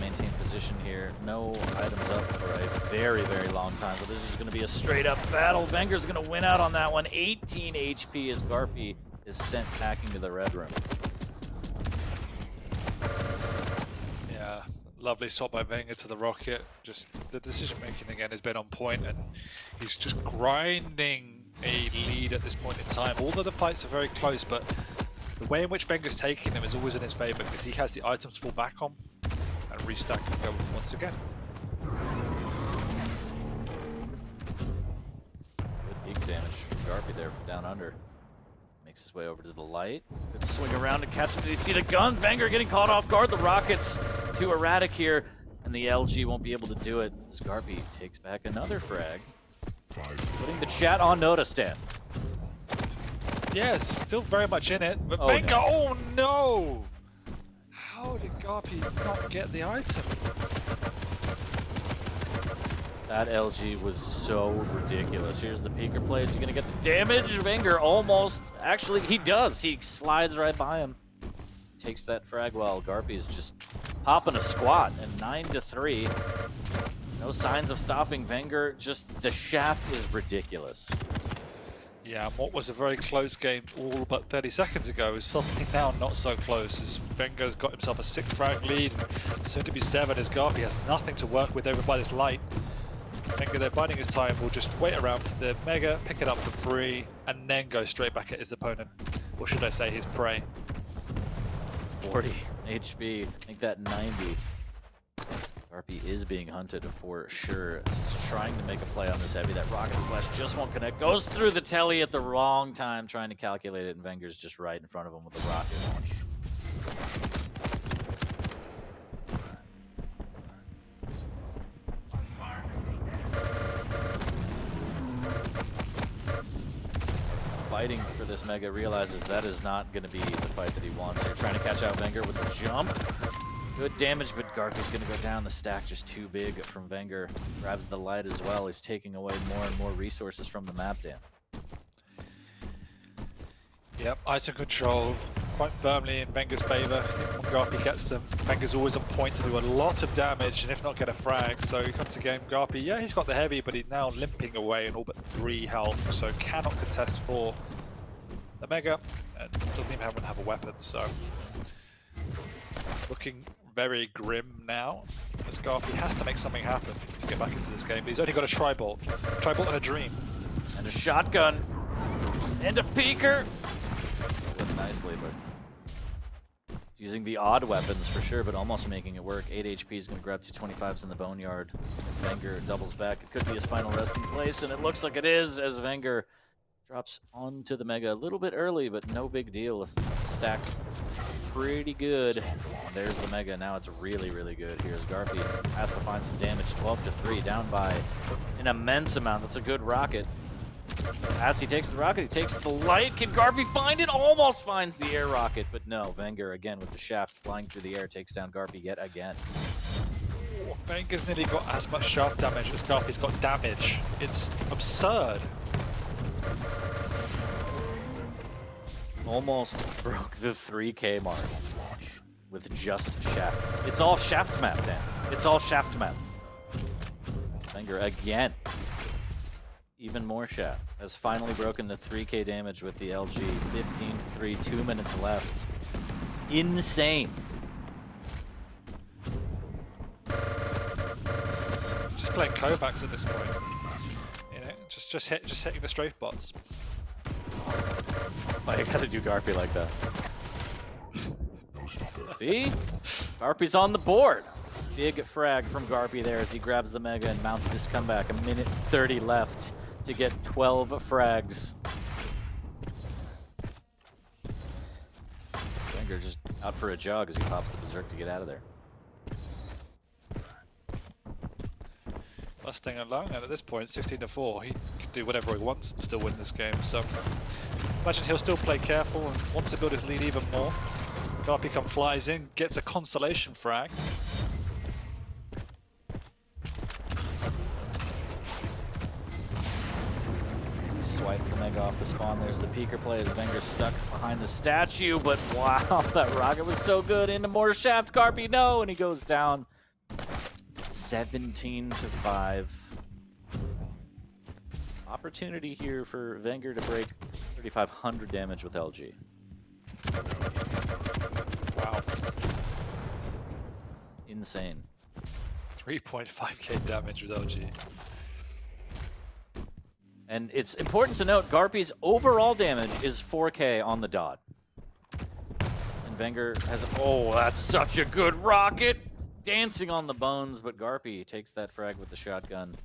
S1: Maintain position here. No items up for a very, very long time, so this is going to be a straight-up battle. Venger's going to win out on that one. 18 HP as Garpy is sent packing to the red room.
S2: Yeah, lovely swap by Wenger to the rocket. Just the decision making again has been on point, and he's just grinding a lead at this point in time. All of the fights are very close, but the way in which Wenger's taking them is always in his favor because he has the items to fall back on and restack and go once again.
S1: Good peak damage from Garpy there from down under. Makes his way over to the light. Good swing around to catch him. Did he see the gun? Wenger getting caught off guard. The rockets too erratic here, and the LG won't be able to do it as Garpy takes back another frag, putting the chat on notice, Dan.
S2: Yes, still very much in it, but
S1: Oh,
S2: Wenger,
S1: no.
S2: oh no! How did Garpy not get the item?
S1: That LG was so ridiculous. Here's the peeker play. Is he going to get the damage? Wenger almost. Actually, he does. He slides right by him. Takes that frag while Garpy's just hopping a squat. And 9-3. No signs of stopping Wenger. Just the shaft is ridiculous.
S2: Yeah, and what was a very close game all but 30 seconds ago is suddenly now not so close as Wenger's got himself a 6 frag lead, soon to be 7 as Garpy has nothing to work with over by this light. Wenger, they're biding his time, will just wait around for the Mega, pick it up for free, and then go straight back at his opponent. Or should I say his prey.
S1: It's 40 HP. I think that 90. Garpy is being hunted for sure. He's trying to make a play on this heavy. That rocket splash just won't connect. Goes through the telly at the wrong time, trying to calculate it, and Wenger's just right in front of him with the rocket launch. Fighting for this Mega, realizes that is not going to be the fight that he wants. They're trying to catch out Wenger with the jump. Good damage, but Garpy's going to go down. The stack just too big from Wenger. Grabs the light as well. He's taking away more and more resources from the map, Dan.
S2: Yep, item control quite firmly in Wenger's favor. When Garpy gets them, Wenger's always on point to do a lot of damage and if not get a frag. So he comes to game, Garpy, yeah, he's got the heavy, but he's now limping away in all but 3 health, so cannot contest for the Mega and doesn't even have a weapon, so looking very grim now as Garpy has to make something happen to get back into this game. He's only got a tri-bolt and a dream.
S1: And a shotgun. And a peeker. Looked nicely, but using the odd weapons for sure, but almost making it work. 8 HP is going to grab 225s in the boneyard. Wenger doubles back. It could be his final resting place, and it looks like it is as Wenger drops onto the Mega a little bit early, but no big deal. Stacked pretty good. There's the Mega. Now it's really, really good. Here's Garpy. Has to find some damage. 12-3, down by an immense amount. That's a good rocket. As he takes the rocket, he takes the light. Can Garpy find it? Almost finds the air rocket, but no. Wenger again with the shaft flying through the air takes down Garpy yet again.
S2: Wenger's nearly got as much shaft damage as Garpy's got damage. It's absurd.
S1: Almost broke the 3K mark with just shaft. It's all shaft map, Dan. It's all shaft map. Wenger again. Even more shaft. Has finally broken the 3K damage with the LG. 15-3, 2 minutes left. Insane.
S2: Just playing Kovacs at this point. You know, just hitting the strafe bots.
S1: Why you gotta do Garpy like that? See? Garpy's on the board. Big frag from Garpy there as he grabs the Mega and mounts this comeback. 1:30 left to get 12 frags. Wenger just out for a jog as he pops the Berserk to get out of there.
S2: Mustang alone, and at this point, 16-4, he can do whatever he wants to still win this game. So, imagine he'll still play careful and wants to build his lead even more. Garpy flies in, gets a consolation frag.
S1: swipe the Mega off the spawn. There's the peeker play as Venger's stuck behind the statue, but wow, that rocket was so good. Into more shaft. Garpy, no, and he goes down 17-5. Opportunity here for Wenger to break 3,500 damage with LG.
S2: Wow.
S1: Insane.
S2: 3.5k damage with LG.
S1: And it's important to note, Garpy's overall damage is 4k on the dot. And Wenger has, oh, that's such a good rocket! Dancing on the bones, but Garpy takes that frag with the shotgun.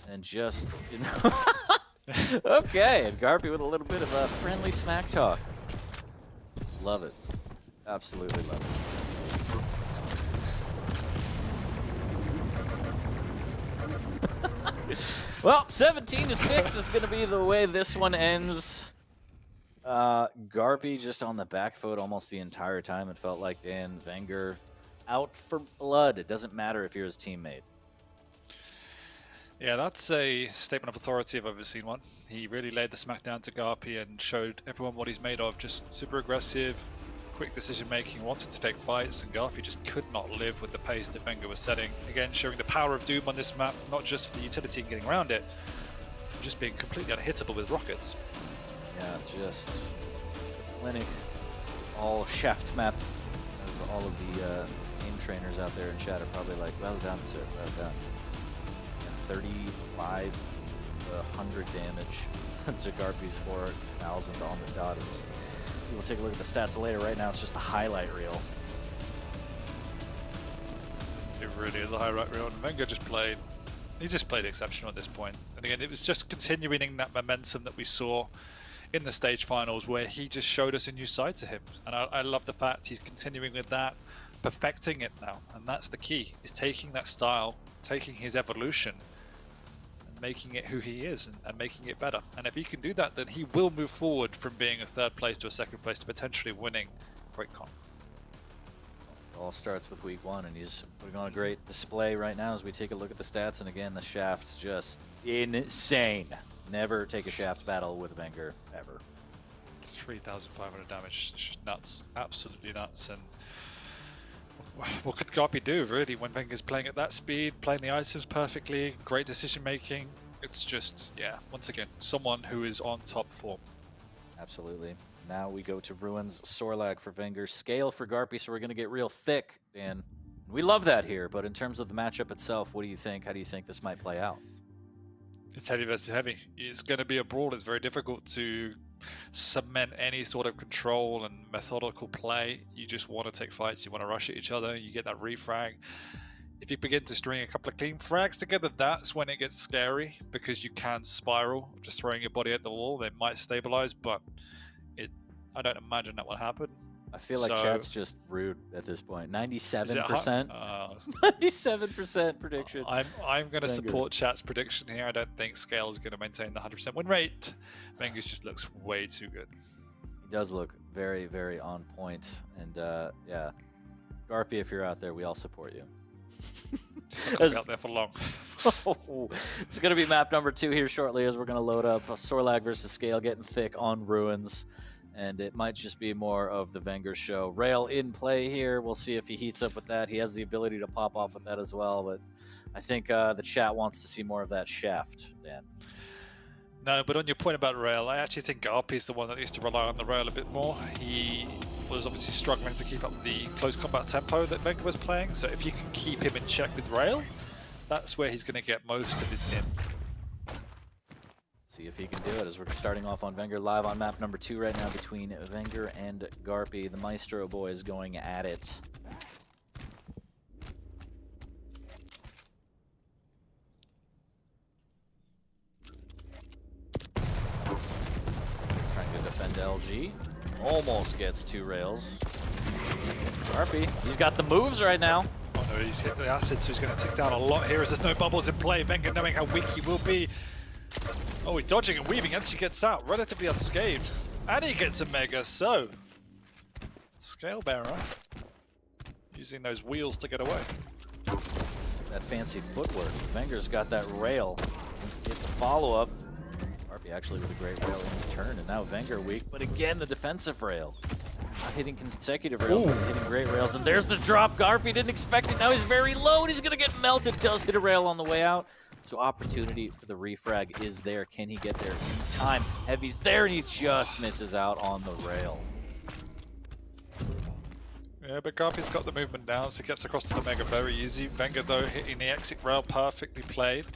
S1: And just, you know, okay, and Garpy with a little bit of a friendly smack talk. Love it. Absolutely love it. Well, 17-6 is going to be the way this one ends. Garpy just on the back foot almost the entire time. It felt like Dan. Wenger out for blood. It doesn't matter if you're his teammate.
S2: Yeah, that's a statement of authority if I've ever seen one. He really laid the smack down to Garpy and showed everyone what he's made of. Just super aggressive, quick decision making, wanted to take fights, and Garpy just could not live with the pace that Wenger was setting. Again, showing the power of Doom on this map, not just for the utility and getting around it, but just being completely unhittable with rockets.
S1: Yeah, it's just clinic, all shaft map, as all of the game trainers out there in chat are probably like, well done, sir, well done. 35 100 damage to Garpy's 4,000 on the dot. Is we'll take a look at the stats later. Right now, it's just the highlight reel.
S2: It really is a highlight reel, and Wenger just played. He just played exceptional at this point. And again, it was just continuing that momentum that we saw in the stage finals, where he just showed us a new side to him. And I love the fact he's continuing with that, perfecting it now. And that's the key: is taking that style, taking his evolution, making it who he is and making it better. And if he can do that, then he will move forward from being a third place to a second place to potentially winning Quake.
S1: It all starts with week one, and he's putting on a great display right now as we take a look at the stats. And again, the shaft's just insane. Never take a shaft battle with Wenger, ever.
S2: 3,500 damage, it's just nuts, absolutely nuts. And what could Garpy do, really, when Wenger's playing at that speed, playing the items perfectly, great decision making? It's just, yeah, once again, someone who is on top form.
S1: Absolutely. Now we go to Ruins, Sorlag for Wenger, Scale for Garpy, so we're going to get real thick, Dan. We love that here, but in terms of the matchup itself, what do you think? How do you think this might play out?
S2: It's heavy versus heavy. It's going to be a brawl. It's very difficult to cement any sort of control and methodical play. You just want to take fights, you want to rush at each other, you get that refrag. If you begin to string a couple of clean frags together, that's when it gets scary, because you can spiral, just throwing your body at the wall. They might stabilize, but I don't imagine that will happen.
S1: I feel like chat's just rude at this point. 97%. 97% prediction.
S2: I'm going to support chat's prediction here. I don't think Scale is going to maintain the 100% win rate. Wenger just looks way too good.
S1: He does look very, very on point. And yeah, Garpy, if you're out there, we all support you.
S2: Not gonna be out there for long.
S1: It's going to be map number 2 here shortly as we're going to load up Sorlag versus Scale, getting thick on Ruins. And it might just be more of the Wenger show. Rail in play here. We'll see if he heats up with that. He has the ability to pop off with that as well. But I think the chat wants to see more of that shaft, Dan.
S2: No, but on your point about Rail, I actually think Garpy's the one that needs to rely on the Rail a bit more. He was obviously struggling to keep up the close combat tempo that Wenger was playing. So if you can keep him in check with Rail, that's where he's going to get most of his in.
S1: See if he can do it as we're starting off on Wenger live on map number 2 right now between Wenger and Garpy. The Maestro boys going at it. Trying to defend LG. Almost gets 2 rails. Garpy, he's got the moves right now.
S2: Oh no, he's hit the acid, so he's going to tick down a lot here as there's no bubbles in play. Wenger, knowing how weak he will be. Oh, he's dodging and weaving, actually gets out relatively unscathed. And he gets a Mega, so Scale Bearer using those wheels to get away.
S1: That fancy footwork. Wenger's got that rail. Get the follow-up. Garpy actually with a great rail in return, and now Wenger weak, but again the defensive rail. Not hitting consecutive rails, but he's hitting great rails, and there's the drop. Garpy didn't expect it, now he's very low, and he's gonna get melted. Does hit a rail on the way out, so opportunity for the refrag is there. Can he get there in time? Heavy's there, and he just misses out on the rail.
S2: Yeah, but Garpy's got the movement down, so he gets across to the Mega very easy. Wenger, though, hitting the exit rail perfectly played.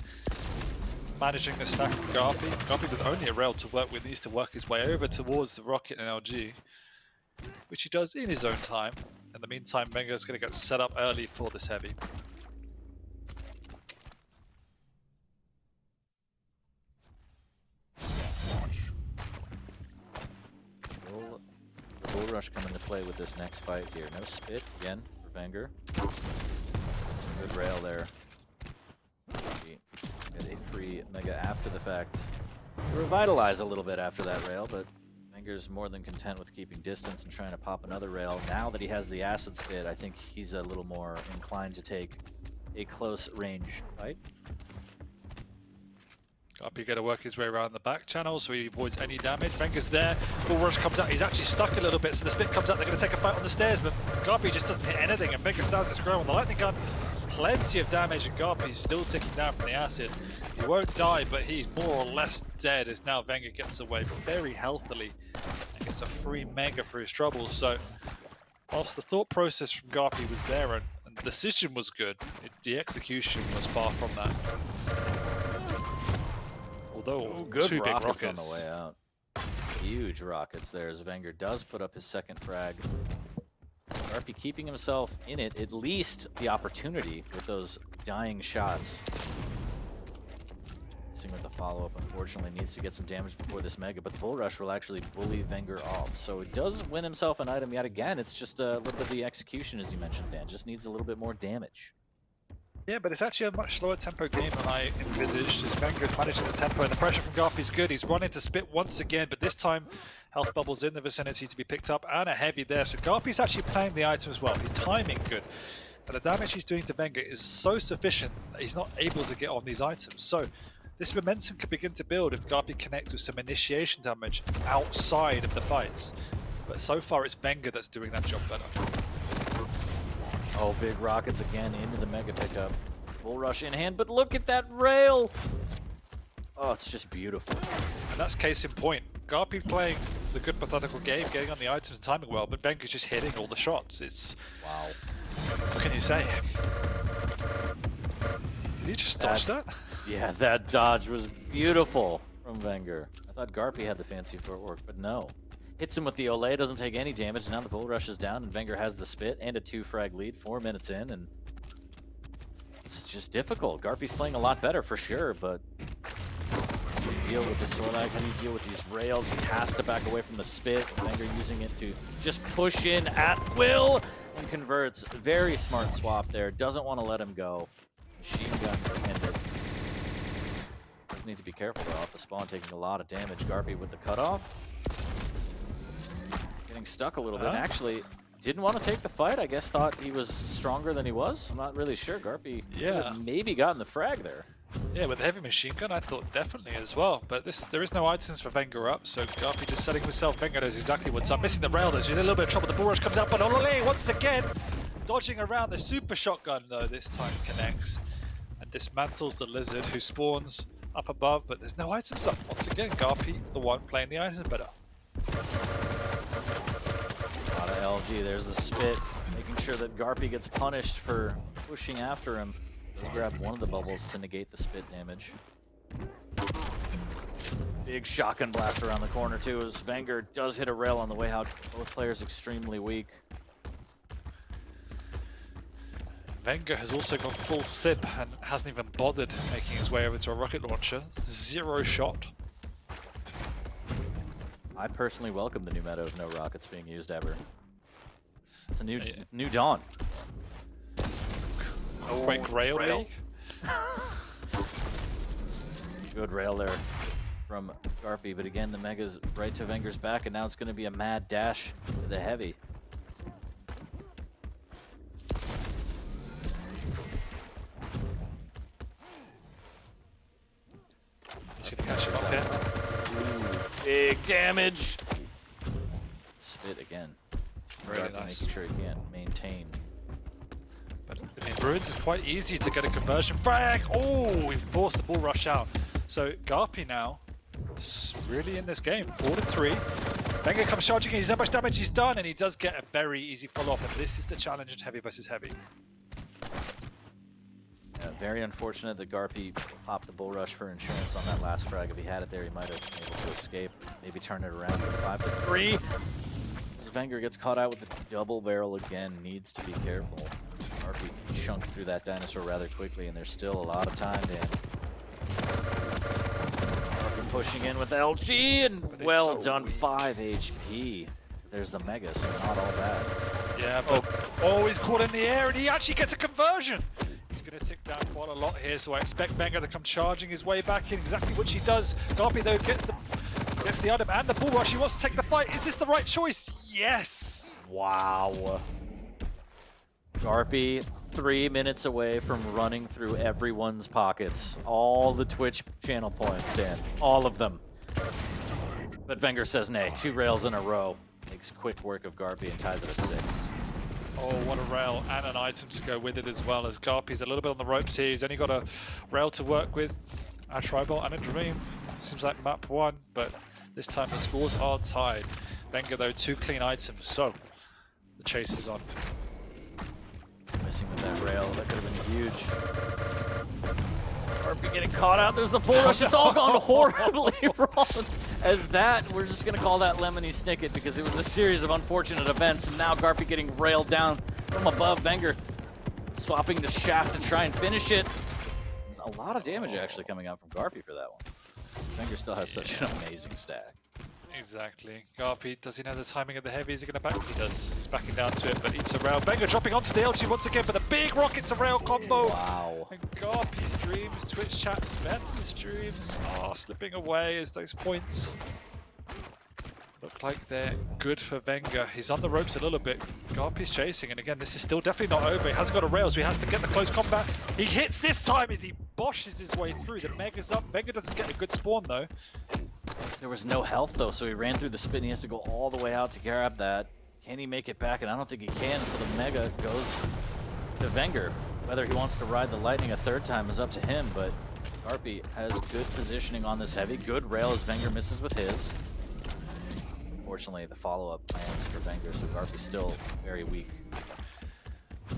S2: Managing the stack of Garpy. Garpy with only a rail to work with needs to work his way over towards the Rocket and LG, which he does in his own time. In the meantime, Wenger's going to get set up early for this heavy.
S1: Will the Bull Rush come into play with this next fight here? No spit again for Wenger. Good rail there. Get a free Mega after the fact. Revitalize a little bit after that rail, but Wenger's more than content with keeping distance and trying to pop another rail. Now that he has the acid spit, I think he's a little more inclined to take a close range fight.
S2: Garpy got to work his way around the back channel so he avoids any damage. Wenger's there. Bull Rush comes out. He's actually stuck a little bit, so the spit comes out. They're going to take a fight on the stairs, but Garpy just doesn't hit anything, and Wenger stands his ground with the lightning gun. Plenty of damage, and Garpy's still ticking down from the acid. He won't die, but he's more or less dead as now Wenger gets away very healthily and gets a free Mega for his troubles. So, whilst the thought process from Garpy was there and the decision was good, the execution was far from that. Although,
S1: good
S2: two big
S1: rockets
S2: rockets
S1: on the way out. Huge rockets there as Wenger does put up his second frag. Garpy keeping himself in it, at least the opportunity with those dying shots. Missing with the follow-up, unfortunately, needs to get some damage before this Mega, but the Bull Rush will actually bully Wenger off. So he does win himself an item yet again. It's just a little bit of the execution, as you mentioned, Dan. Just needs a little bit more damage.
S2: Yeah, but it's actually a much slower tempo game than I envisaged, as Wenger's managing the tempo, and the pressure from Garpy's good. He's running to spit once again, but this time health bubbles in the vicinity to be picked up, and a heavy there. So Garpy's actually playing the item as well. He's timing good, but the damage he's doing to Wenger is so sufficient that he's not able to get on these items. So this momentum could begin to build if Garpy connects with some initiation damage outside of the fights. But so far it's Wenger that's doing that job better.
S1: Oh, big rockets again into the Mega pickup. Bull Rush in hand, but look at that rail! Oh, it's just beautiful.
S2: And that's case in point. Garpy playing the good methodical game, getting on the items and timing well, but Wenger's just hitting all the shots. It's...
S1: Wow.
S2: What can you say? Did he just dodge that?
S1: Yeah, that dodge was beautiful from Wenger. I thought Garpy had the fancy footwork, but no. Hits him with the Olay, doesn't take any damage. Now the Bull Rush is down, and Wenger has the spit and a 2-frag lead, 4 minutes in, and it's just difficult. Garpy's playing a lot better for sure, but how do you deal with the sword lag? How do you deal with these rails? He has to back away from the spit. Wenger using it to just push in at will and converts. Very smart swap there. Doesn't want to let him go. Machine gun ended. Does need to be careful though, off the spawn, taking a lot of damage. Garpy with the cutoff. Getting stuck a little bit. Actually, didn't want to take the fight. I guess thought he was stronger than he was. I'm not really sure. Garpy could have maybe gotten the frag there.
S2: Yeah, with the heavy machine gun, I thought definitely as well. But there is no items for Wenger up, so Garpy just setting himself. Wenger knows exactly what's up. Missing the rail, though. She's in a little bit of trouble. The Bull Rush comes out, but Olole once again dodging around. The super shotgun, though, this time connects and dismantles the lizard, who spawns up above, but there's no items up. Once again, Garpy, the one playing the items better.
S1: A lot of LG. There's the spit, making sure that Garpy gets punished for pushing after him. Does grab one of the bubbles to negate the spit damage. Big shotgun blast around the corner too, as Wenger does hit a rail on the way out. Both players extremely weak.
S2: Wenger has also gone full sip and hasn't even bothered making his way over to a rocket launcher. 0 shot.
S1: I personally welcome the new meta of no rockets being used ever. It's a new dawn.
S2: Quake rail league.
S1: Good rail there from Garpy, but again the Mega's right to Wenger's back, and now it's going to be a mad dash to the heavy.
S2: He's going to catch him up here.
S1: Big damage. Spit again.
S2: Really
S1: Garpy
S2: nice.
S1: making sure he can't maintain.
S2: But I mean, Bruins is quite easy to get a conversion frag. Oh, we forced the bull rush out. So Garpy now is really in this game. 4-3. Wenger comes charging in. He's how much damage he's done, and he does get a very easy follow-up. And this is the challenge in heavy versus heavy.
S1: Yeah, very unfortunate that Garpy popped the bull rush for insurance on that last frag. If he had it there, he might have been able to escape, maybe turn it around from 5-3. As Wenger gets caught out with the double barrel again, needs to be careful. Garpy chunked through that dinosaur rather quickly, and there's still a lot of time to end. Garpy pushing in with LG, and well done, 5 HP. There's the Mega, so not all bad.
S2: Yeah, but oh, he's caught in the air, and he actually gets a conversion. He's going to tick down quite a lot here, so I expect Wenger to come charging his way back in, exactly which he does. Garpy, though, gets the item and the bull rush. He wants to take the fight. Is this the right choice? Yes!
S1: Wow. Garpy 3 minutes away from running through everyone's pockets. All the Twitch channel points, Dan. All of them. But Wenger says nay. 2 rails in a row. Makes quick work of Garpy and ties it at 6.
S2: Oh, what a rail and an item to go with it as well, as Garpy's a little bit on the ropes here. He's only got a rail to work with. A tribal and a dream. Seems like map 1, but this time the scores are tied. Wenger, though, 2 clean items, so the chase is on.
S1: Missing with that rail. That could have been huge. Garpy getting caught out. There's the bull rush. It's all gone horribly wrong. As that, we're just going to call that Lemony Snicket because it was a series of unfortunate events. And now Garpy getting railed down from above. Wenger swapping the shaft to try and finish it. There's a lot of damage actually coming out from Garpy for that one. Wenger still has such an amazing stack.
S2: Exactly. Garpy, does he know the timing of the heavy? Is he going to back? He does. He's backing down to it, but eats a rail. Wenger dropping onto the LG once again, but the big rocket to rail combo.
S1: Wow.
S2: And Garpy's dreams, Twitch chat, Benson's dreams are slipping away as those points look like they're good for Wenger. He's on the ropes a little bit. Garpy's chasing, and again, this is still definitely not over. He hasn't got a rails. We have to get the close combat. He hits this time as he boshes his way through. The Mega's up. Wenger doesn't get a good spawn, though.
S1: There was no health, though, so he ran through the spit, and he has to go all the way out to grab that. Can he make it back? And I don't think he can, so the Mega goes to Wenger. Whether he wants to ride the lightning a 3rd time is up to him, but Garpy has good positioning on this heavy. Good rail as Wenger misses with his. Unfortunately, the follow-up lands for Wenger, so Garpy's still very weak.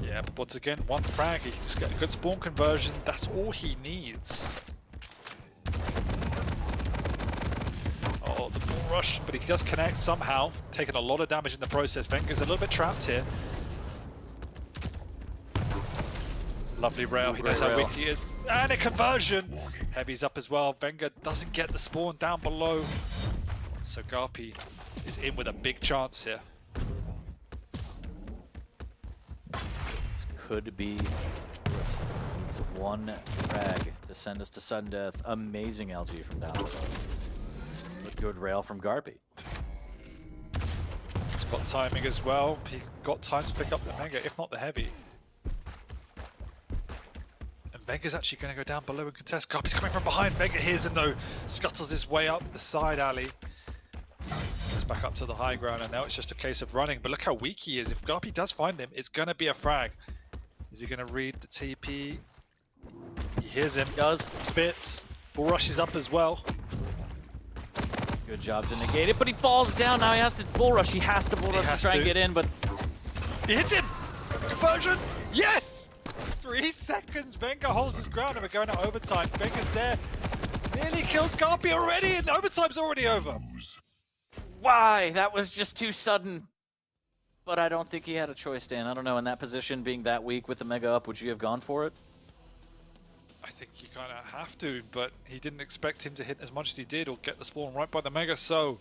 S2: Yeah, but once again, 1 frag. He can just get a good spawn conversion. That's all he needs. Oh, the bull rush, but he does connect somehow, taking a lot of damage in the process. Wenger's a little bit trapped here. Lovely rail, he knows how weak he is. And a conversion! Heavy's up as well. Wenger doesn't get the spawn down below. So Garpy is in with a big chance here.
S1: This could be... Needs 1 frag to send us to sudden death. Amazing LG from down below. Good rail from Garpy.
S2: He's got timing as well. He got time to pick up the Mega, if not the heavy. And Vega's actually going to go down below and contest. Garpy's coming from behind. Vega hears him though. Scuttles his way up the side alley. Goes back up to the high ground, and now it's just a case of running. But look how weak he is. If Garpy does find him, it's going to be a frag. Is he going to read the TP? He hears him.
S1: He does.
S2: Spits. Bull rushes up as well.
S1: Good job to negate it, but he falls down. Now he has to bull rush. He has to bull rush to try and get in, but...
S2: He hits him! Conversion! Yes! 3 seconds. Wenger holds his ground, and we're going to overtime. Wenger's there. Nearly kills Garpy already, and overtime's already over.
S1: Why? That was just too sudden. But I don't think he had a choice, Dan. I don't know. In that position, being that weak with the Mega up, would you have gone for it?
S2: I think you kind of have to, but he didn't expect him to hit as much as he did or get the spawn right by the Mega, so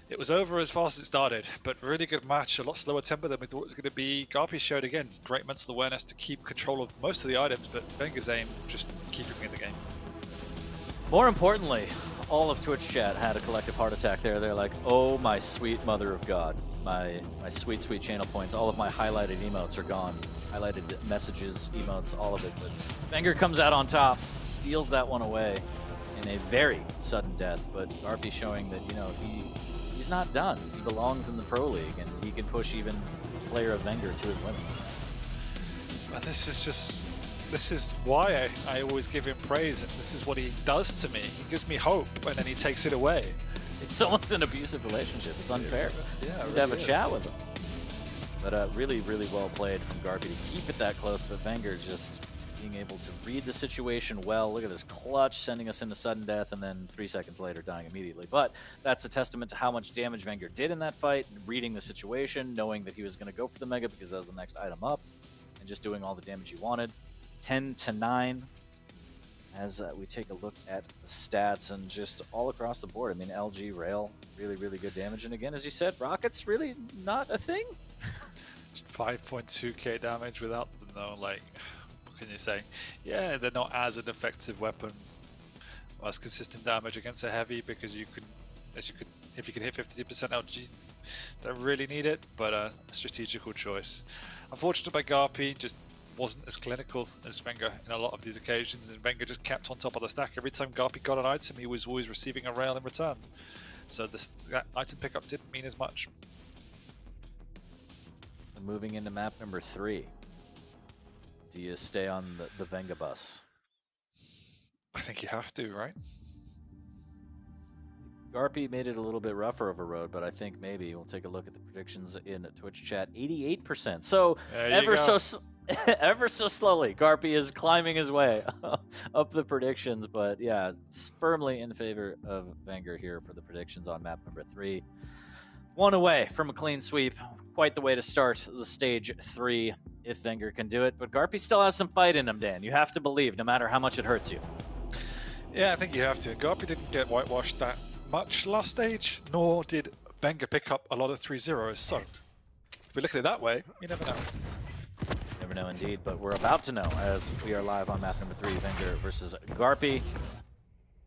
S2: it was over as fast as it started. But really good match, a lot slower tempo than we thought it was going to be. Garpy showed again great mental awareness to keep control of most of the items, but Wenger's aim just keeping him in the game.
S1: More importantly, all of Twitch chat had a collective heart attack there. They're like, oh my sweet mother of God. My sweet, sweet channel points. All of my highlighted emotes are gone. Highlighted messages, emotes, all of it. But Wenger comes out on top, steals that one away. in a very sudden death, but Garpy showing that, he's not done. He belongs in the Pro League, and he can push even a player of Wenger to his limits.
S2: But this is why I always give him praise, and this is what he does to me. He gives me hope, and then he takes it away.
S1: It's almost an abusive relationship. It's unfair.
S2: Yeah,
S1: You
S2: it
S1: have to have
S2: really
S1: a chat with him. But really, really well played from Garpy to keep it that close, but Wenger just being able to read the situation well. Look at this clutch, sending us into sudden death, and then 3 seconds later dying immediately. But that's a testament to how much damage Wenger did in that fight, reading the situation, knowing that he was going to go for the Mega because that was the next item up, and just doing all the damage he wanted. 10-9 as we take a look at the stats and just all across the board. I mean, LG, Rail, really, really good damage. And again, as you said, Rocket's really not a thing.
S2: 5.2k damage without them, though. Like, what can you say? Yeah, they're not as an effective weapon, or as consistent damage against a heavy, because if you can hit 50% LG, don't really need it. But a strategical choice. Unfortunate by Garpy, just wasn't as clinical as Wenger in a lot of these occasions, and Wenger just kept on top of the stack. Every time Garpy got an item, he was always receiving a rail in return. So that item pickup didn't mean as much.
S1: So moving into map number 3, do you stay on the Wenger bus?
S2: I think you have to, right?
S1: Garpy made it a little bit rougher of a road, but I think maybe we'll take a look at the predictions in Twitch chat. 88%. So ever so slowly, Garpy is climbing his way up the predictions, but yeah, it's firmly in favor of Wenger here for the predictions on map number 3. 1 away from a clean sweep. Quite the way to start the stage 3 if Wenger can do it, but Garpy still has some fight in him, Dan. You have to believe, no matter how much it hurts you.
S2: Yeah, I think you have to. Garpy didn't get whitewashed that much last stage, nor did Wenger pick up a lot of 3-0s, so if we look at it that way, you never know.
S1: Never know indeed, but we're about to know as we are live on map number 3, Wenger versus Garpy.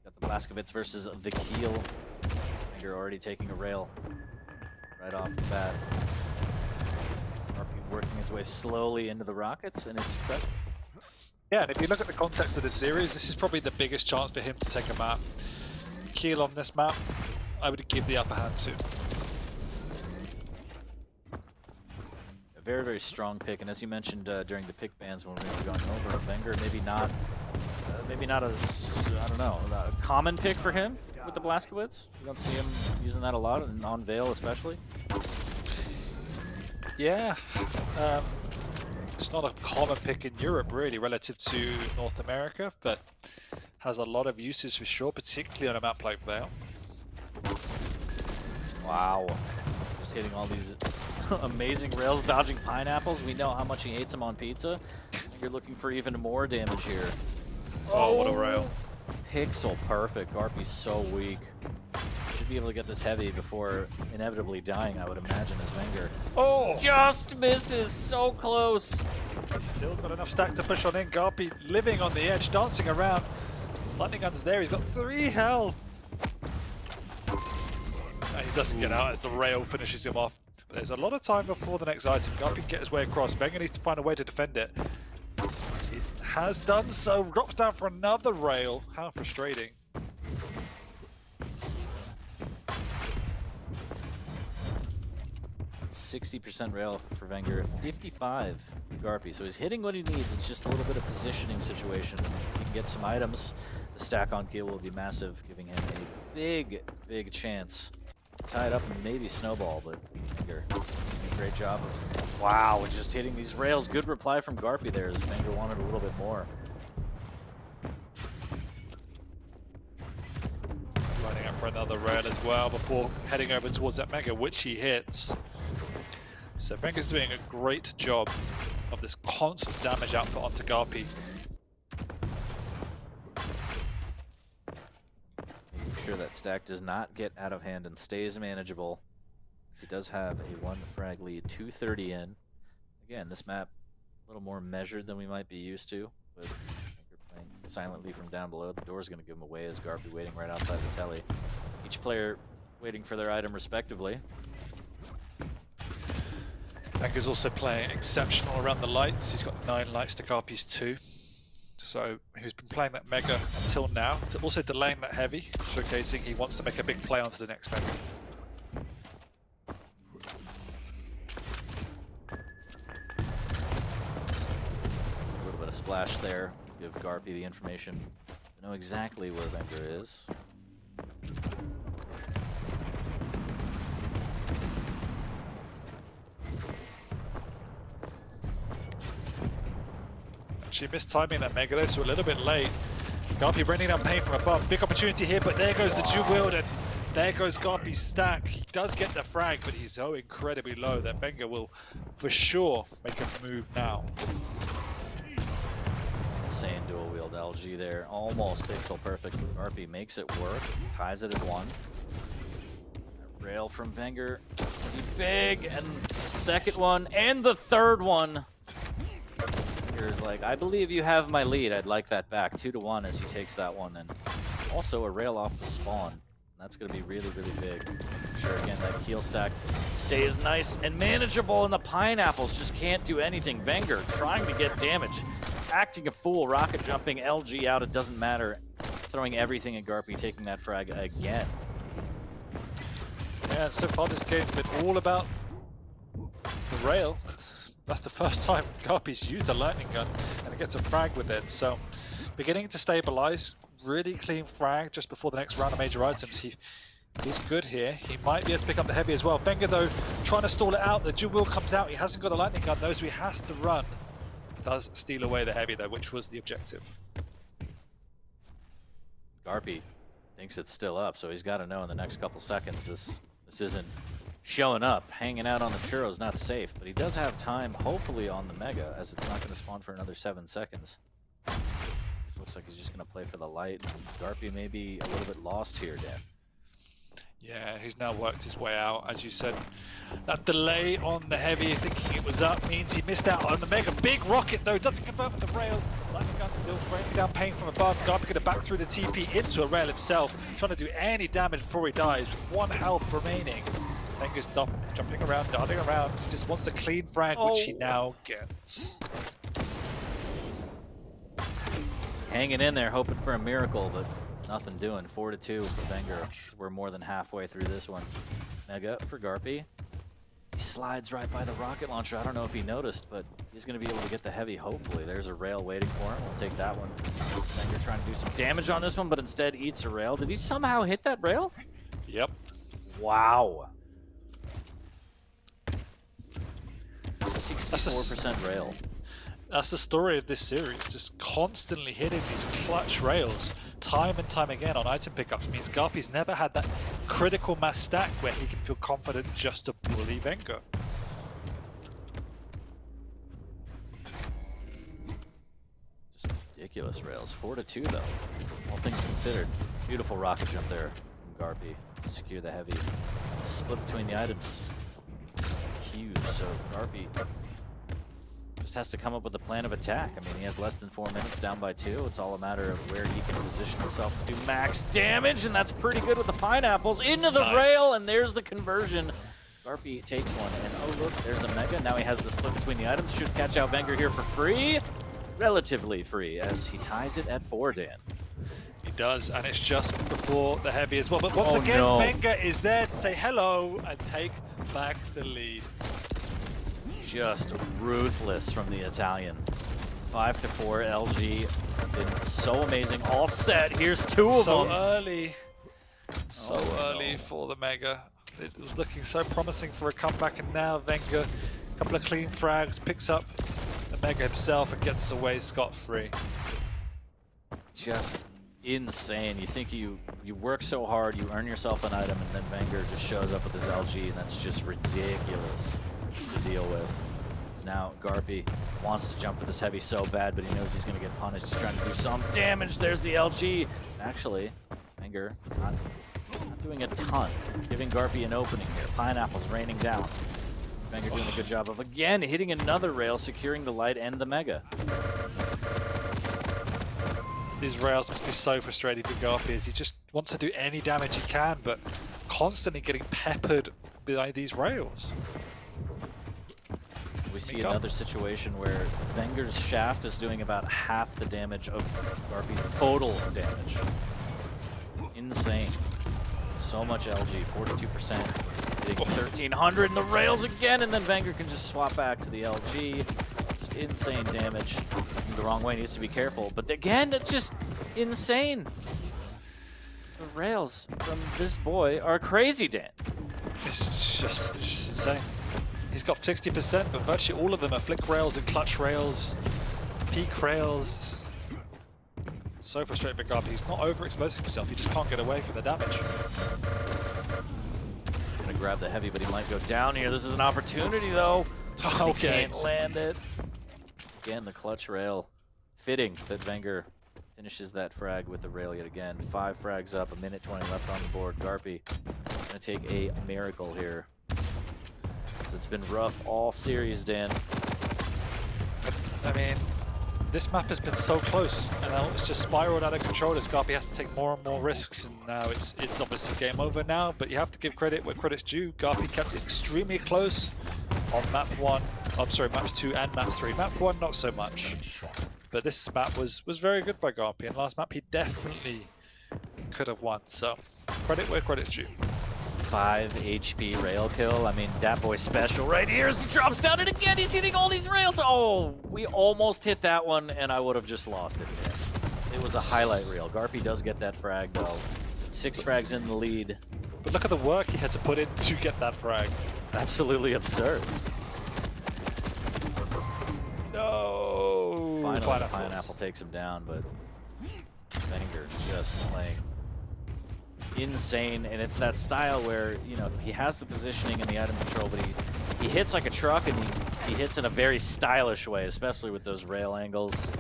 S1: Got the Blaskowitz versus the Keel. Wenger already taking a rail right off the bat. Garpy working his way slowly into the Rockets, and is successful.
S2: Yeah, and if you look at the context of this series, this is probably the biggest chance for him to take a map. Keel on this map, I would give the upper hand to.
S1: A very, very strong pick, and as you mentioned during the pick bans when we were going over, Wenger maybe not as, I don't know, a common pick for him with the Blaskowitz. You don't see him using that a lot, and on Veil especially.
S2: Yeah, it's not a common pick in Europe really relative to North America, but has a lot of uses for sure, particularly on a map like Veil.
S1: Wow. Just hitting all these amazing rails, dodging pineapples. We know how much he hates them on pizza. You're looking for even more damage here.
S2: Oh, what a rail.
S1: Pixel perfect. Garpy's so weak. Should be able to get this heavy before inevitably dying, I would imagine, as Wenger.
S2: Oh!
S1: Just misses, so close.
S2: He's still got enough stack to push on in. Garpy living on the edge, dancing around. Lightning Gun's there, he's got 3 health. And he doesn't get out as the rail finishes him off. But there's a lot of time before the next item. Garpy can get his way across. Wenger needs to find a way to defend it. He has done so, drops down for another rail. How frustrating.
S1: %60 rail for Wenger, 55 Garpy. So he's hitting what he needs. It's just a little bit of positioning situation. He can get some items. The stack on Keel will be massive, giving him a big, big chance to tie it up and maybe snowball, but Wenger doing a great job. Wow, just hitting these rails. Good reply from Garpy there, as Wenger wanted a little bit more.
S2: Lining up for another rail as well before heading over towards that Mega, which he hits. So Wenger's doing a great job of this constant damage output onto Garpy.
S1: Making sure that stack does not get out of hand and stays manageable. He does have a 1 frag lead, 230 in. Again, this map a little more measured than we might be used to, with Wenger playing silently from down below. The door's going to give him away as Garpy waiting right outside the telly. Each player waiting for their item respectively.
S2: Wenger's also playing exceptional around the lights. He's got 9 lights to Garpy's 2. So he's been playing that Mega until now, also delaying that Heavy, showcasing he wants to make a big play onto the next Mega.
S1: A little bit of splash there. Give Garpy the information to know exactly where Wenger is.
S2: She missed timing that Mega though, so a little bit late. Garpy raining down pain from above. Big opportunity here, but there goes the dual wield, and there goes Garpy's stack. He does get the frag, but he's so incredibly low that Wenger will for sure make a move now.
S1: Insane dual wield LG there, almost pixel perfect. Garpy makes it work, ties it at 1. Rail from Wenger, big, and the second one, and the third one. Wenger's like, I believe you have my lead. I'd like that back. 2-1 as he takes that one, and also a rail off the spawn. That's going to be really, really big. Sure, again, that heel stack stays nice and manageable, and the pineapples just can't do anything. Wenger trying to get damage, acting a fool, rocket jumping LG out. It doesn't matter. Throwing everything at Garpy, taking that frag again.
S2: Yeah, so far this game's been all about the rail. That's the first time Garpy's used a lightning gun, and it gets a frag with it. So beginning to stabilize. Really clean frag just before the next round of major items. He's good here. He might be able to pick up the heavy as well. Wenger though trying to stall it out. The dual wield comes out. He hasn't got a lightning gun though, so he has to run. Does steal away the heavy though, which was the objective.
S1: Garpy thinks it's still up, so he's got to know in the next couple seconds this isn't showing up. Hanging out on the churro's not safe, but he does have time, hopefully, on the Mega, as it's not going to spawn for another 7 seconds. Looks like he's just going to play for the light. Garpy may be a little bit lost here, Dan.
S2: Yeah, he's now worked his way out, as you said. That delay on the heavy, thinking it was up, means he missed out on the Mega. Big rocket, though, doesn't confirm with the rail. Lightning gun still raining down pain from above. Garpy going to back through the TP into a rail himself, trying to do any damage before he dies, with 1 health remaining. Wenger's jumping around, darting around. He just wants the clean frag, which he now gets.
S1: Hanging in there, hoping for a miracle, but nothing doing. 4-2 for Wenger. We're more than halfway through this one. Mega for Garpy. He slides right by the rocket launcher. I don't know if he noticed, but he's going to be able to get the heavy, hopefully. There's a rail waiting for him. We'll take that one. Wenger trying to do some damage on this one, but instead eats a rail. Did he somehow hit that rail?
S2: Yep.
S1: Wow. 64% rail.
S2: That's the story of this series, just constantly hitting these clutch rails time and time again on item pickups. Means Garpy's never had that critical mass stack where he can feel confident just to bully Wenger.
S1: Just ridiculous rails. 4-2 though, all things considered. Beautiful rocket jump there from Garpy. Secure the heavy. Split between the items. Huge, so Garpy just has to come up with a plan of attack. I mean, he has less than 4 minutes, down by 2. It's all a matter of where he can position himself to do max damage, and that's pretty good with the pineapples. Into the rail, and there's the conversion. Garpy takes one, and oh look, there's a Mega. Now he has the split between the items. Should catch out Wenger here for free. Relatively free, as he ties it at 4, Dan.
S2: He does, and it's just before the heavy as well. But once again, Wenger is there to say hello and take back the lead.
S1: Just ruthless from the Italian. 5-4, LG been so amazing. All set. Here's 2 of them.
S2: So early. So early for the Mega. It was looking so promising for a comeback, and now Wenger, a couple of clean frags, picks up the Mega himself and gets away scot-free.
S1: Just insane. You think you work so hard, you earn yourself an item, and then Wenger just shows up with his LG, and that's just ridiculous to deal with. Now Garpy wants to jump for this heavy so bad, but he knows he's going to get punished. He's trying to do some damage. There's the LG. Actually, Wenger not doing a ton, giving Garpy an opening here. Pineapples raining down. Wenger doing a good job of, again, hitting another rail, securing the light and the Mega.
S2: These rails must be so frustrating for Garpy, as he just wants to do any damage he can, but constantly getting peppered by these rails.
S1: we see another situation where Wenger's shaft is doing about half the damage of Garpy's total damage. Insane. So much LG, 42%. Hitting 1300 in the rails again, and then Wenger can just swap back to the LG. Just insane damage. The wrong way, needs to be careful. But again, it's just insane. The rails from this boy are crazy, Dan.
S2: It's just insane. He's got 60%, but virtually all of them are flick rails and clutch rails, peak rails. It's so frustrating for Garpy. He's not overexposing himself, he just can't get away from the damage.
S1: Gonna grab the heavy, but he might go down here. This is an opportunity, though.
S2: Okay.
S1: He can't land it. Again, the clutch rail. Fitting that Wenger finishes that frag with the rail yet again. 5 frags up, 1:20 left on the board. Garpy gonna take a miracle here. It's been rough all series, Dan.
S2: I mean, this map has been so close, and now it's just spiraled out of control as Garpy has to take more and more risks, and now it's obviously game over now, but you have to give credit where credit's due. Garpy kept it extremely close on map 1, I'm sorry, maps 2 and map 3. Map 1, not so much. But this map was very good by Garpy, and last map he definitely could have won, so credit where credit's due.
S1: 5 HP rail kill. I mean, that boy special right here as he drops down, and again he's hitting all these rails. Oh, we almost hit that one, and I would have just lost it again. It was a highlight reel. Garpy does get that frag, though. 6 frags in the lead.
S2: But look at the work he had to put in to get that frag.
S1: Absolutely absurd.
S2: No!
S1: Finally, Pineapple takes him down, but Wenger just playing insane, and it's that style where, you know, he has the positioning and the item control, but he hits like a truck, and he hits in a very stylish way, especially with those rail angles.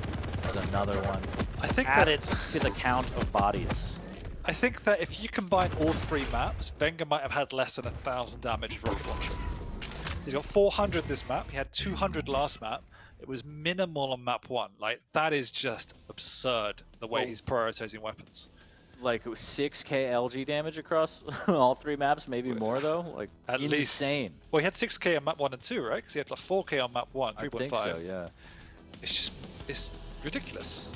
S1: There's another one.
S2: I think
S1: added to the count of bodies.
S2: I think that if you combine all 3 maps, Wenger might have had less than 1,000 damage with Rocket Launcher. He's got 400 this map, he had 200 last map. It was minimal on map 1. Like, that is just absurd, the way he's prioritizing weapons.
S1: Like 6k LG damage across all 3 maps, maybe more though. Like
S2: at
S1: insane.
S2: Least, well, he had 6k on map 1 and 2, right? Because he had like 4k on map 1, 3.5.
S1: I think so, yeah.
S2: It's ridiculous.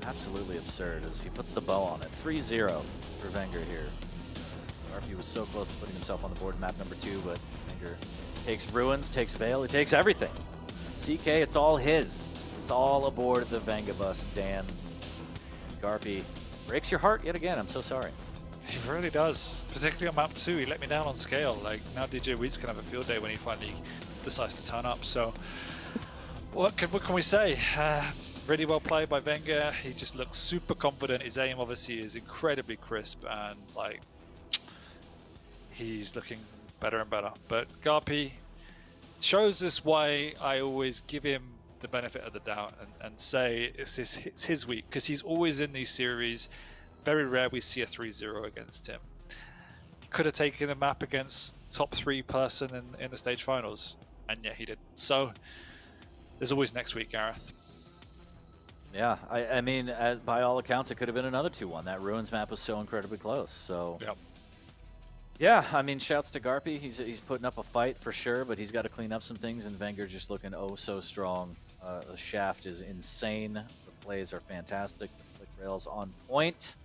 S1: Absolutely absurd as he puts the bow on it. 3-0 for Wenger here. Garpy was so close to putting himself on the board in map number 2, but Wenger takes Ruins, takes Veil, he takes everything. CK, it's all his. It's all aboard the Wenger bus, Dan. Garpy breaks your heart yet again. I'm so sorry.
S2: He really does. Particularly on map 2, he let me down on scale. Like, now DJ Wheats can have a field day when he finally decides to turn up. So, what can we say? Really well played by Wenger. He just looks super confident. His aim obviously is incredibly crisp, and like, he's looking better and better. But Garpy shows us why I always give him the benefit of the doubt and say it's his week, because he's always in these series. Very rare we see a 3-0 against him. Could have taken a map against top 3 person in the stage finals, and yet he didn't. So there's always next week, Gareth.
S1: Yeah, I mean, by all accounts, it could have been another 2-1. That Ruins map was so incredibly close. So
S2: yep.
S1: Yeah, I mean, shouts to Garpy. He's putting up a fight for sure, but he's got to clean up some things, and Wenger just looking oh so strong. The shaft is insane. The plays are fantastic. The flick rails on point.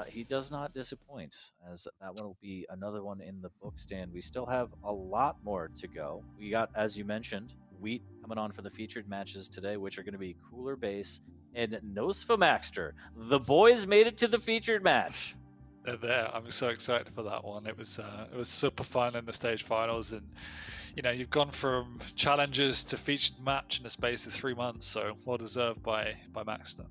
S1: He does not disappoint, as that one will be another one in the book stand. We still have a lot more to go. We got, as you mentioned, Wheat coming on for the featured matches today, which are going to be Cooler Base and Nosfamaxter. The boys made it to the featured match.
S2: They're there. I'm so excited for that one. It was super fun in the stage finals, and you know, you've gone from challenges to featured match in the space of 3 months, so well deserved by Maxter.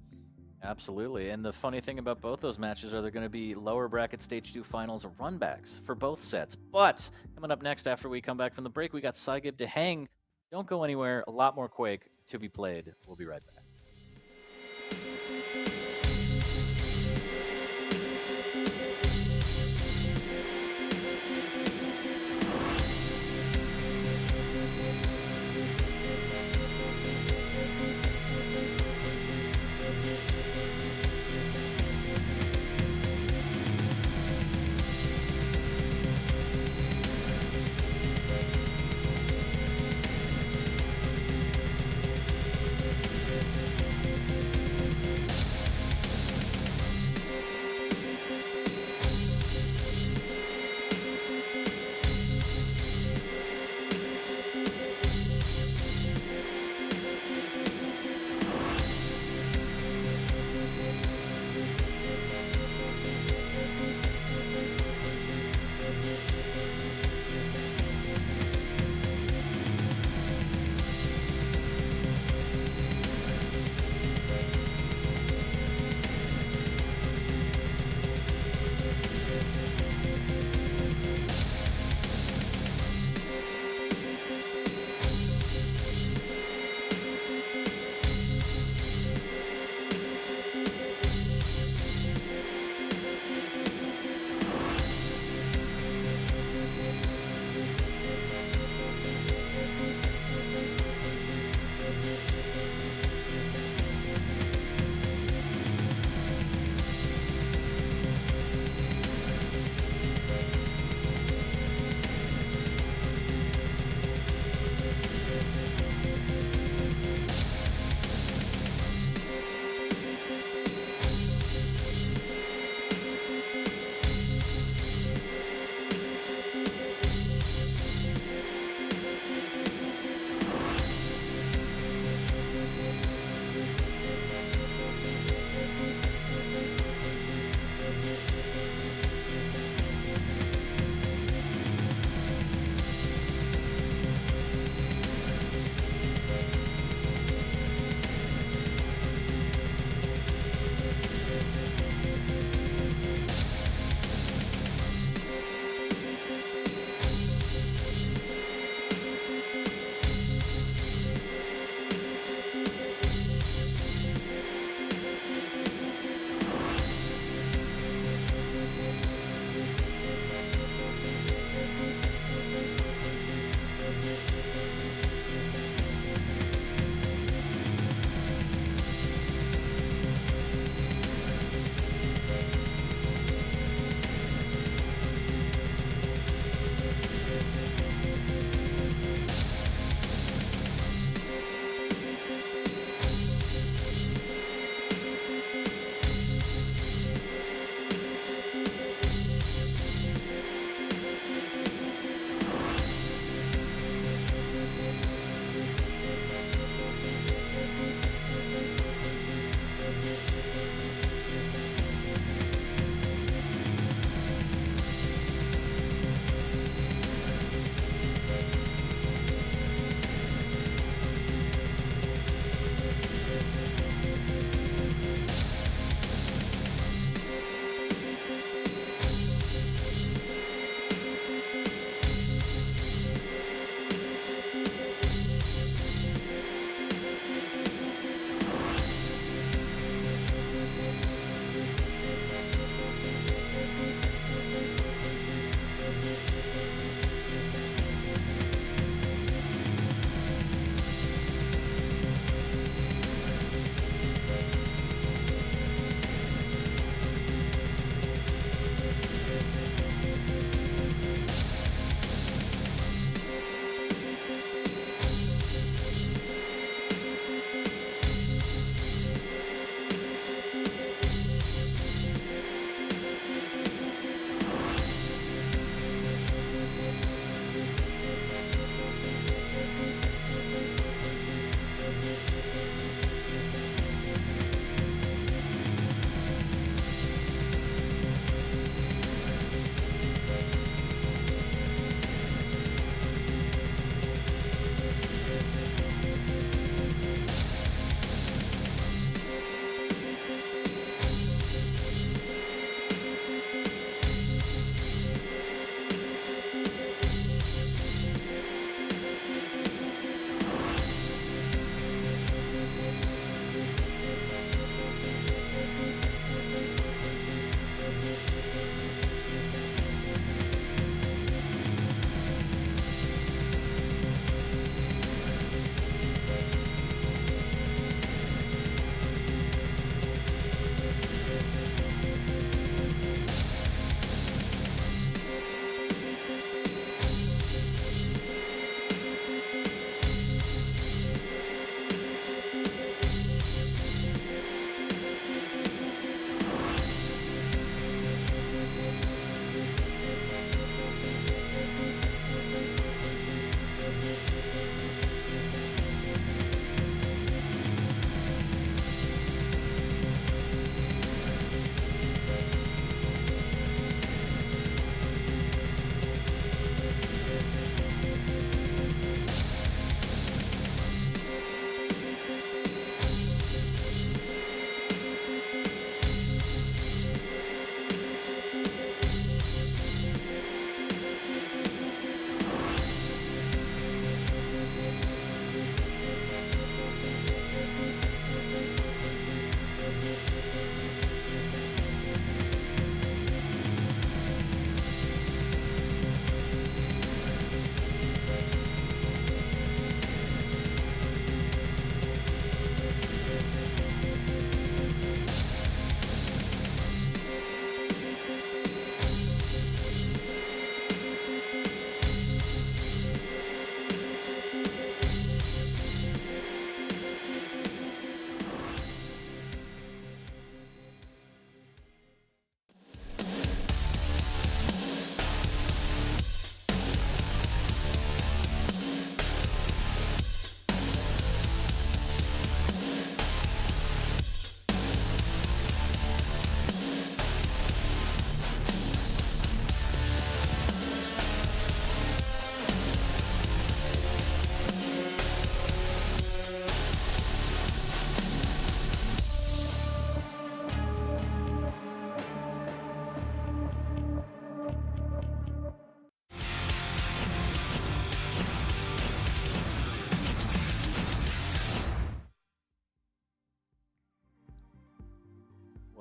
S1: Absolutely, and the funny thing about both those matches are they're going to be lower bracket stage 2 finals runbacks for both sets. But coming up next after we come back from the break, we got Saigib to hang. Don't go anywhere. A lot more Quake to be played. We'll be right back.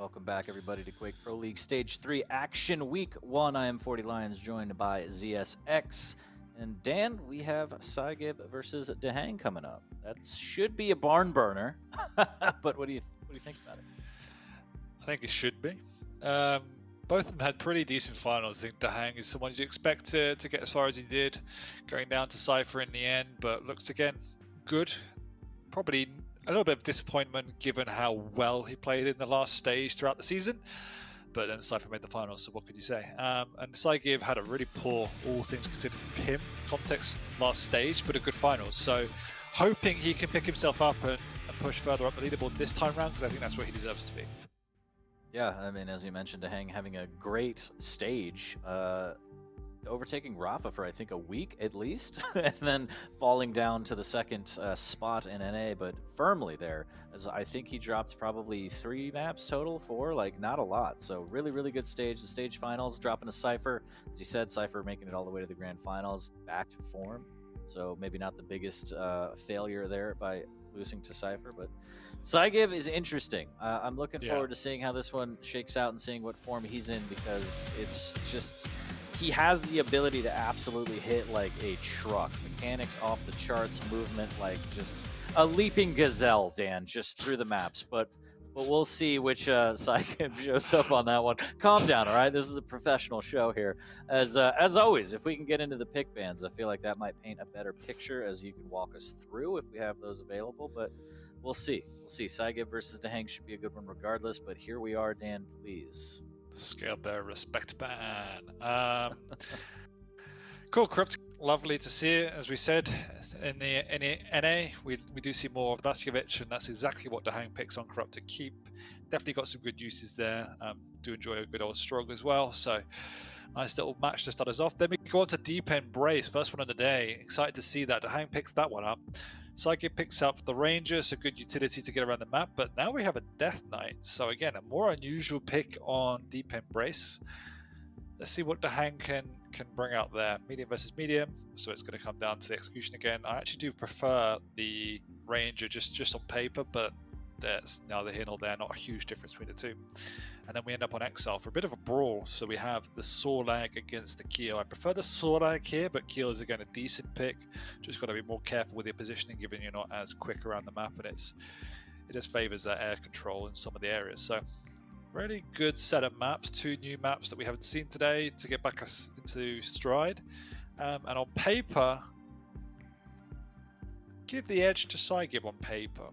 S1: Welcome back, everybody, to Quake Pro League Stage 3 Action Week 1. I am 40 Lions, joined by ZSX. And Dan, we have Cygib versus Dehang coming up. That should be a barn burner. But what do you think about it?
S2: I think it should be. Both of them had pretty decent finals. I think Dehang is someone you'd expect to get as far as he did, going down to Cypher in the end, but looks again good. Probably a little bit of disappointment given how well he played in the last stage throughout the season, but then Cypher made the finals, so what could you say? And Cygib had a really poor, all things considered, him context last stage, but a good finals. So hoping he can pick himself up and push further up the leaderboard this time round, because I think that's where he deserves to be.
S1: Yeah, I mean, as you mentioned, Dehang having a great stage, overtaking Rafa for I think a week at least, and then falling down to the second spot in NA, but firmly there, as I think he dropped probably 3 maps total, 4, like not a lot. So really good stage. The stage finals, dropping a Cypher, as you said, Cypher making it all the way to the grand finals, back to form. So maybe not the biggest failure there by losing to Cypher, but Cygib is interesting. I'm looking forward to seeing how this one shakes out and seeing what form he's in, because it's just, he has the ability to absolutely hit like a truck. Mechanics off the charts, movement like just a leaping gazelle, Dan, just through the maps. But we'll see which Cygib shows up on that one. Calm down, all right? This is a professional show here. As always, if we can get into the pick bands, I feel like that might paint a better picture as you can walk us through if we have those available. But we'll see. We'll see. Cygib versus Dehang should be a good one regardless. But here we are, Dan, please.
S2: Scale bear respect ban. Cool, Corrupt. Lovely to see it. As we said, in the NA, we do see more of Vasquevich, and that's exactly what Dehang picks on Corrupt to keep. Definitely got some good uses there. Do enjoy a good old Strog as well. So nice little match to start us off. Then we go on to Deep Embrace, first one of the day. Excited to see that. Dehang picks that one up. Cygib picks up the Ranger, so good utility to get around the map, but now we have a Death Knight. So again, a more unusual pick on Deep Embrace. Let's see what Dehang can bring out there. Medium versus medium, so it's going to come down to the execution again. I actually do prefer the Ranger just on paper, but there's neither here nor there, not a huge difference between the two. And then we end up on Exile for a bit of a brawl. So we have the Sorlag against the Keel. I prefer the Sorlag here, but Keel is again a decent pick. Just got to be more careful with your positioning, given you're not as quick around the map, and it just favors that air control in some of the areas. So really good set of maps, 2 new maps that we haven't seen today to get back us into stride. And on paper, give the edge to Cygib on paper.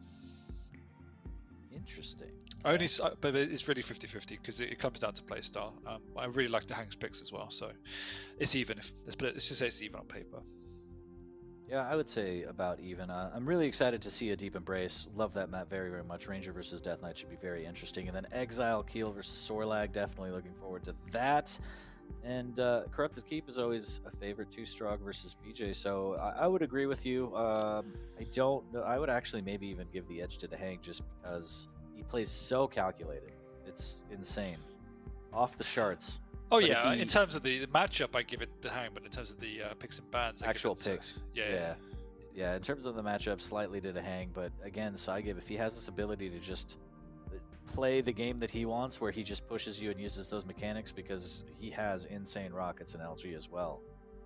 S1: Interesting.
S2: Only, but it's really 50-50 because it comes down to playstyle. I really like Dehang's picks as well, so it's even. Let's just say it's even on paper.
S1: Yeah, I would say about even. I'm really excited to see a Deep Embrace. Love that map very much. Ranger versus Death Knight should be very interesting. And then Exile, Keel versus Sorlag, definitely looking forward to that. And Corrupted Keep is always a favorite too, Strog versus BJ. So I would agree with you. I don't know. I would actually maybe even give the edge to Dehang just because he plays so calculated. It's insane. Off the charts.
S2: Oh, but yeah, in terms of the matchup, I give it Dehang, but in terms of the picks and bans,
S1: actual picks.
S2: Yeah,
S1: in terms of the matchup, slightly to Dehang, but again, Cygib, if he has this ability to just play the game that he wants, where he just pushes you and uses those mechanics, because he has insane rockets in LG as well.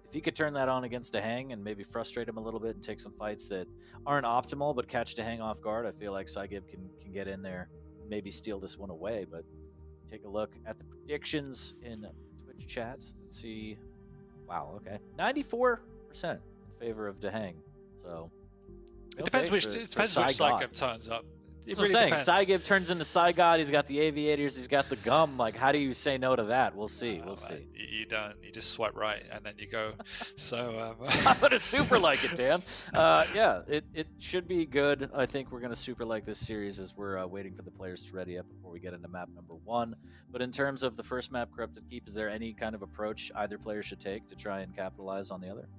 S1: If he could turn that on against Dehang and maybe frustrate him a little bit and take some fights that aren't optimal, but catch Dehang off guard, I feel like Cygib can get in there, maybe steal this one away, but take a look at the predictions in Twitch chat. Let's see. Wow, okay. 94% in favor of Dehang. So
S2: it depends which Cygib turns up.
S1: That's what I'm saying. Cygib turns into Cygod. He's got the aviators. He's got the gum. Like, how do you say no to that? We'll see. We'll see.
S2: You don't. You just swipe right and then you go. So
S1: I'm gonna super like it, Dan. Yeah, it should be good. I think we're gonna super like this series as we're waiting for the players to ready up before we get into map number 1. But in terms of the first map, Corrupted Keep, is there any kind of approach either player should take to try and capitalize on the other?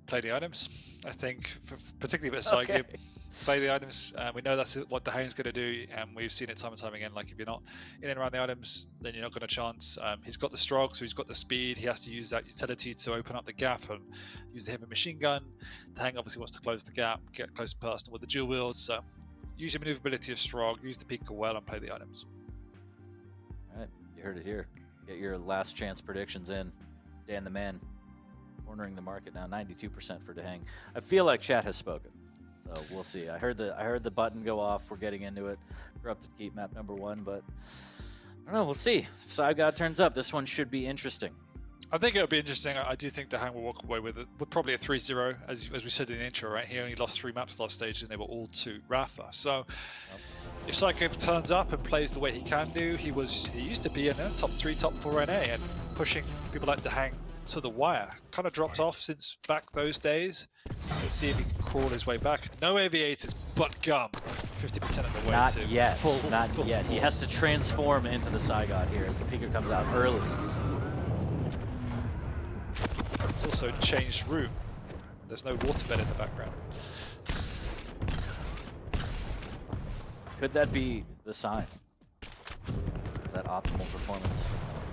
S2: Play the items, I think, particularly with Cygib. Okay. Play the items. We know that's what Dehang's going to do, and we've seen it time and time again. Like, if you're not in and around the items, then you're not going to chance. He's got the Strog, so he's got the speed. He has to use that utility to open up the gap and use the heavy machine gun. Dehang obviously wants to close the gap, get close and personal with the dual wield. So use your maneuverability as strong, use the Pika well, and play the items.
S1: All right, you heard it here. Get your last chance predictions in. Dan the man, cornering the market now, 92% for Dehang. I feel like chat has spoken, so we'll see. I heard the button go off. We're getting into it. Corrupted Keep map number 1, but I don't know. We'll see. If Side God turns up, this one should be interesting.
S2: I think it'll be interesting. I do think Dehang will walk away with it, with probably a 3-0, as we said in the intro, right? He only lost 3 maps last stage, and they were all to Rafa. So if Psycho turns up and plays the way he can do, he used to be in a top 3, top 4 NA, and pushing people like Dehang to the wire. Kind of dropped off since back those days. Let's see if he can crawl his way back. No aviators, but gum. 50% of the way.
S1: Not
S2: to
S1: yet.
S2: full,
S1: Not
S2: full
S1: yet. He has to transform into the Side God here as the Pika comes out early.
S2: It's also changed route. There's no waterbed in the background.
S1: Could that be the sign? Is that optimal performance?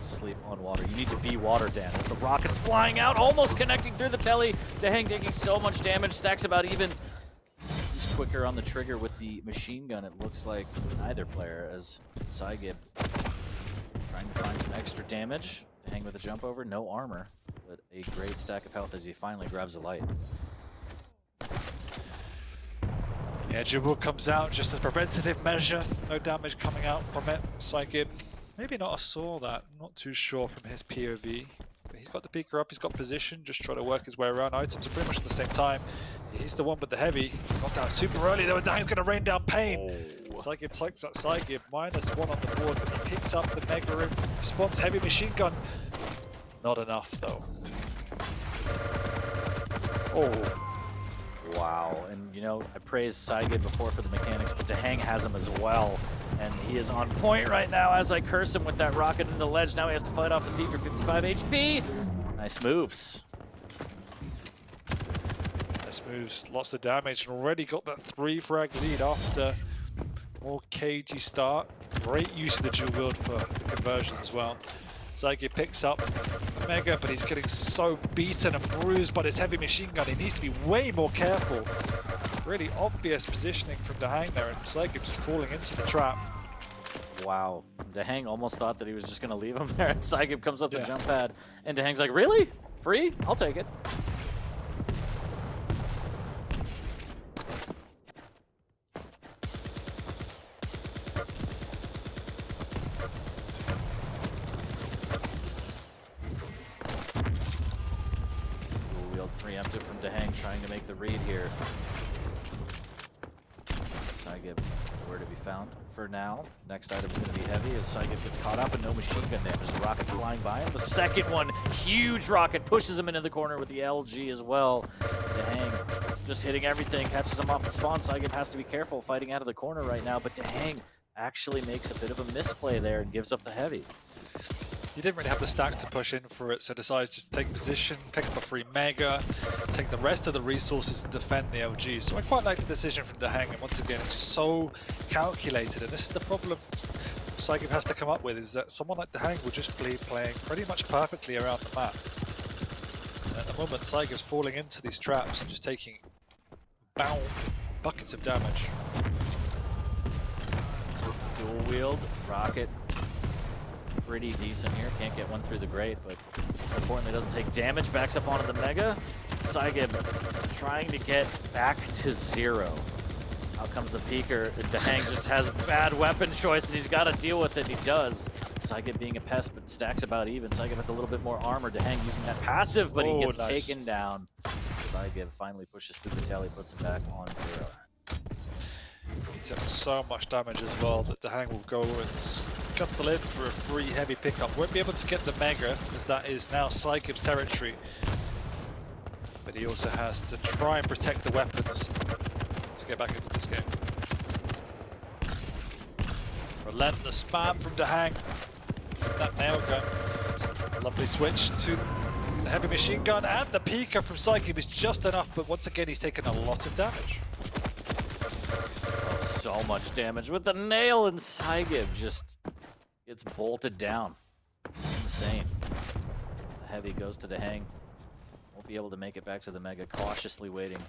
S1: Sleep on water. You need to be water, Dan. As the rocket's flying out, almost connecting through the telly. Dehang taking so much damage. Stacks about even. He's quicker on the trigger with the machine gun. It looks like neither player, as Saigib trying to find some extra damage. Dehang with a jump over. No armor, but a great stack of health as he finally grabs the light.
S2: Yeah, Jibul comes out just as preventative measure. No damage coming out from it. Saigib, maybe not a saw that. Not too sure from his POV. But he's got the Pika up, he's got position, just trying to work his way around. Items are pretty much at the same time. He's the one with the heavy. Got down super early though, and Dehang's going to rain down pain. Saigib takes up Saigib, -1 on the board. He picks up the Mega Room, responds heavy machine gun. Not enough though.
S1: Oh. Wow, and you know, I praised Saigib before for the mechanics, but Dehang has him as well. And he is on point right now as I curse him with that rocket in the ledge. Now he has to fight off the Pika, 55 HP. Nice moves.
S2: Nice moves, lots of damage, and already got that 3 frag lead after more cagey start. Great use of the dual wield for the conversions as well. Saigib picks up Mega, but he's getting so beaten and bruised by this heavy machine gun. He needs to be way more careful. Really obvious positioning from Dehang there, and Saigib just falling into the trap.
S1: Wow, Dehang almost thought that he was just going to leave him there, and Saigib comes up the
S2: Yeah.
S1: jump pad, and Dehang's like, really? Free? I'll take it. Preemptive from Dehang, trying to make the read here. Saigib, where to be found for now. Next item's going to be heavy as Saigib gets caught up and no machine gun damage. The rocket's flying by him. The second one, huge rocket, pushes him into the corner with the LG as well. Dehang just hitting everything, catches him off the spawn. Saigib has to be careful fighting out of the corner right now, but Dehang actually makes a bit of a misplay there and gives up the heavy.
S2: He didn't really have the stack to push in for it, so decides just to take position, pick up a free Mega, take the rest of the resources to defend the LG. So I quite like the decision from Dehang, and once again, it's just so calculated, and this is the problem Saigib has to come up with, is that someone like Dehang will just be playing pretty much perfectly around the map. And at the moment, Saigib's falling into these traps and just taking buckets of damage.
S1: Dual wield, rocket. Pretty decent here. Can't get one through the grate, but importantly doesn't take damage. Backs up onto the Mega. Saigib trying to get back to 0. Out comes the Peeker. Dehang just has bad weapon choice and he's got to deal with it. He does. Saigib being a pest, but stacks about even. Saigib has a little bit more armor. Dehang using that passive, but he gets taken down. Saigib finally pushes through the telly, puts him back on 0.
S2: He took so much damage as well that Dehang will go and cut the lid for a free heavy pickup. Won't be able to get the Mega, as that is now Saigib's territory. But he also has to try and protect the weapons to get back into this game. Relentless spam from Dehang. That nail gun. A lovely switch to the heavy machine gun, and the Pika from Saigib is just enough, but once again he's taken a lot of damage.
S1: So much damage with the nail, and Saigib just gets bolted down. Insane. The heavy goes to Dehang. Won't be able to make it back to the Mega. Cautiously waiting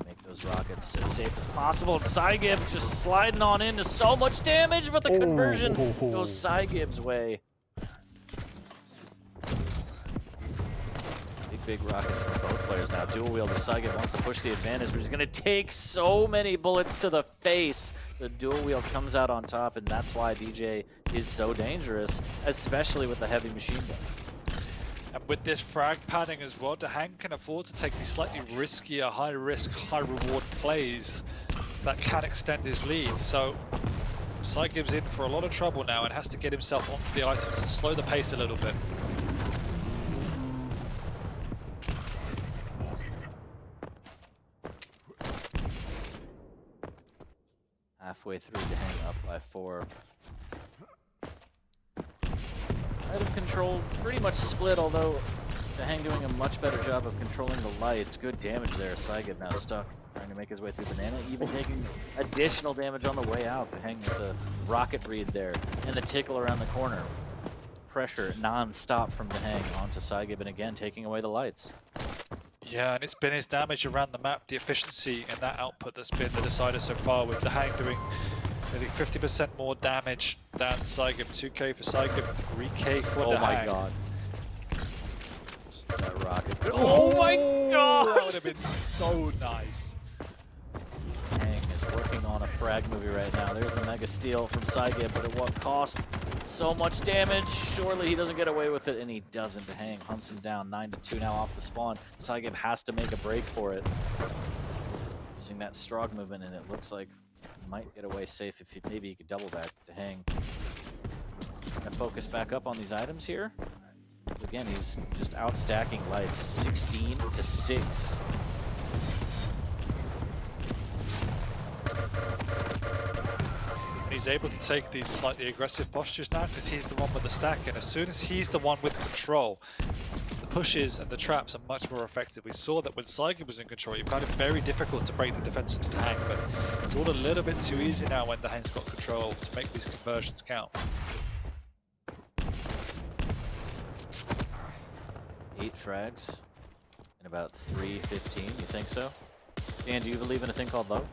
S1: Make those rockets as safe as possible. And Cygib just sliding on into so much damage, but the conversion goes Cygib's way. Big rockets for both players now. Dual wield, the Cygib wants to push the advantage, but he's going to take so many bullets to the face. The dual wield comes out on top, and that's why DJ is so dangerous, especially with the heavy machine gun.
S2: And with this frag padding as well, Dahang can afford to take these slightly riskier, high-risk, high-reward plays that can extend his lead. So Cygib's in for a lot of trouble now and has to get himself onto the items and slow the pace a little bit.
S1: Halfway through to hang up by 4. Item control pretty much split, although Dahang doing a much better job of controlling the lights. Good damage there. Cygib now stuck, trying to make his way through Banana, even taking additional damage on the way out. Dahang with the rocket read there and the tickle around the corner. Pressure non-stop from Dahang onto Cygib, and again taking away the lights.
S2: Yeah, and it's been his damage around the map, the efficiency and that output that's been the decider so far, with Dahang doing nearly 50% more damage than Cygib. 2k for Cygib, 3k for Dahang.
S1: Oh my god. That rocket. Oh my god!
S2: That would have been so nice.
S1: Dahang is working on a frag movie right now. There's the mega steal from Cygib, but at what cost? So much damage. Surely he doesn't get away with it, and he doesn't. Dahang hunts him down. 9-2 now off the spawn. Cygib has to make a break for it. Using that Strog movement, and it looks like he might get away safe if maybe he could double back. Dahang gonna focus back up on these items here. Because again, he's just outstacking lights. 16-6.
S2: He's able to take these slightly aggressive postures now because he's the one with the stack, and as soon as he's the one with control, the pushes and the traps are much more effective. We saw that when Cygib was in control, you found it very difficult to break the defense into Dahang, but it's all a little bit too easy now when Dahang's got control to make these conversions count.
S1: 8 frags in about 3:15, you think so? Dan, do you believe in a thing called love?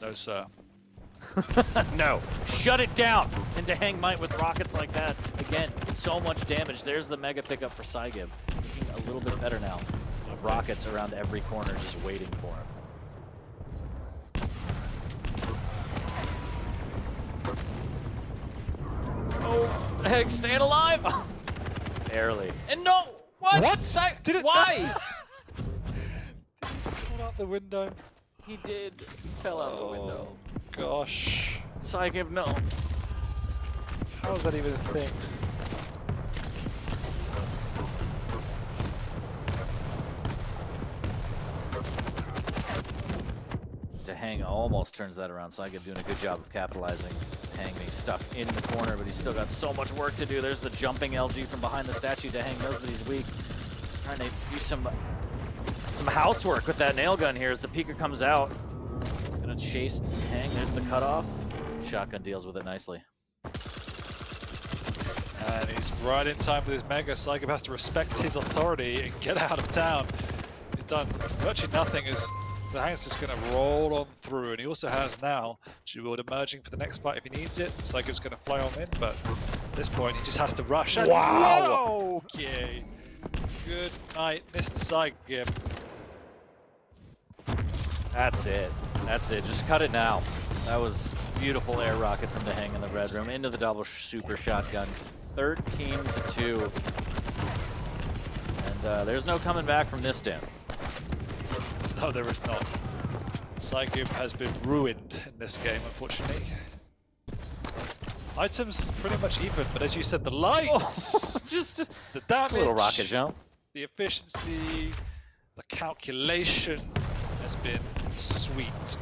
S2: No, sir.
S1: No, shut it down! And Dahang might with rockets like that. Again, so much damage. There's the mega pickup for Cygib. Looking a little bit better now. Rockets around every corner just waiting for him. Oh, Dahang staying alive! Barely. And no! What?
S2: Did it?
S1: Why?
S2: Fall out the window.
S1: He did. He fell out the window.
S2: Gosh.
S1: Cygib, no.
S2: How is that even a thing?
S1: Dahang almost turns that around. Cygib doing a good job of capitalizing. Dahang being stuck in the corner, but he's still got so much work to do. There's the jumping LG from behind the statue. Dahang knows that he's weak. Trying to do some housework with that nail gun here as the peeker comes out. Gonna chase Dahang. There's the cutoff. Shotgun deals with it nicely.
S2: And he's right in time for this mega. Cygib has to respect his authority and get out of town. He's done virtually nothing as Dahang's just going to roll on through, and he also has now Jewel emerging for the next fight if he needs it. Cygib's going to fly on in, but at this point he just has to rush. And wow! Okay. Good night, Mr. Cygib.
S1: That's it. That's it. Just cut it now. That was beautiful air rocket from Dahang in the red room into the double super shotgun. 13-2. And there's no coming back from this, Dan.
S2: No, there is not. Cygib has been ruined in this game, unfortunately. Items pretty much even, but as you said, the lights,
S1: just
S2: the damage,
S1: a little rocket jump,
S2: the efficiency, the calculation has been sweet.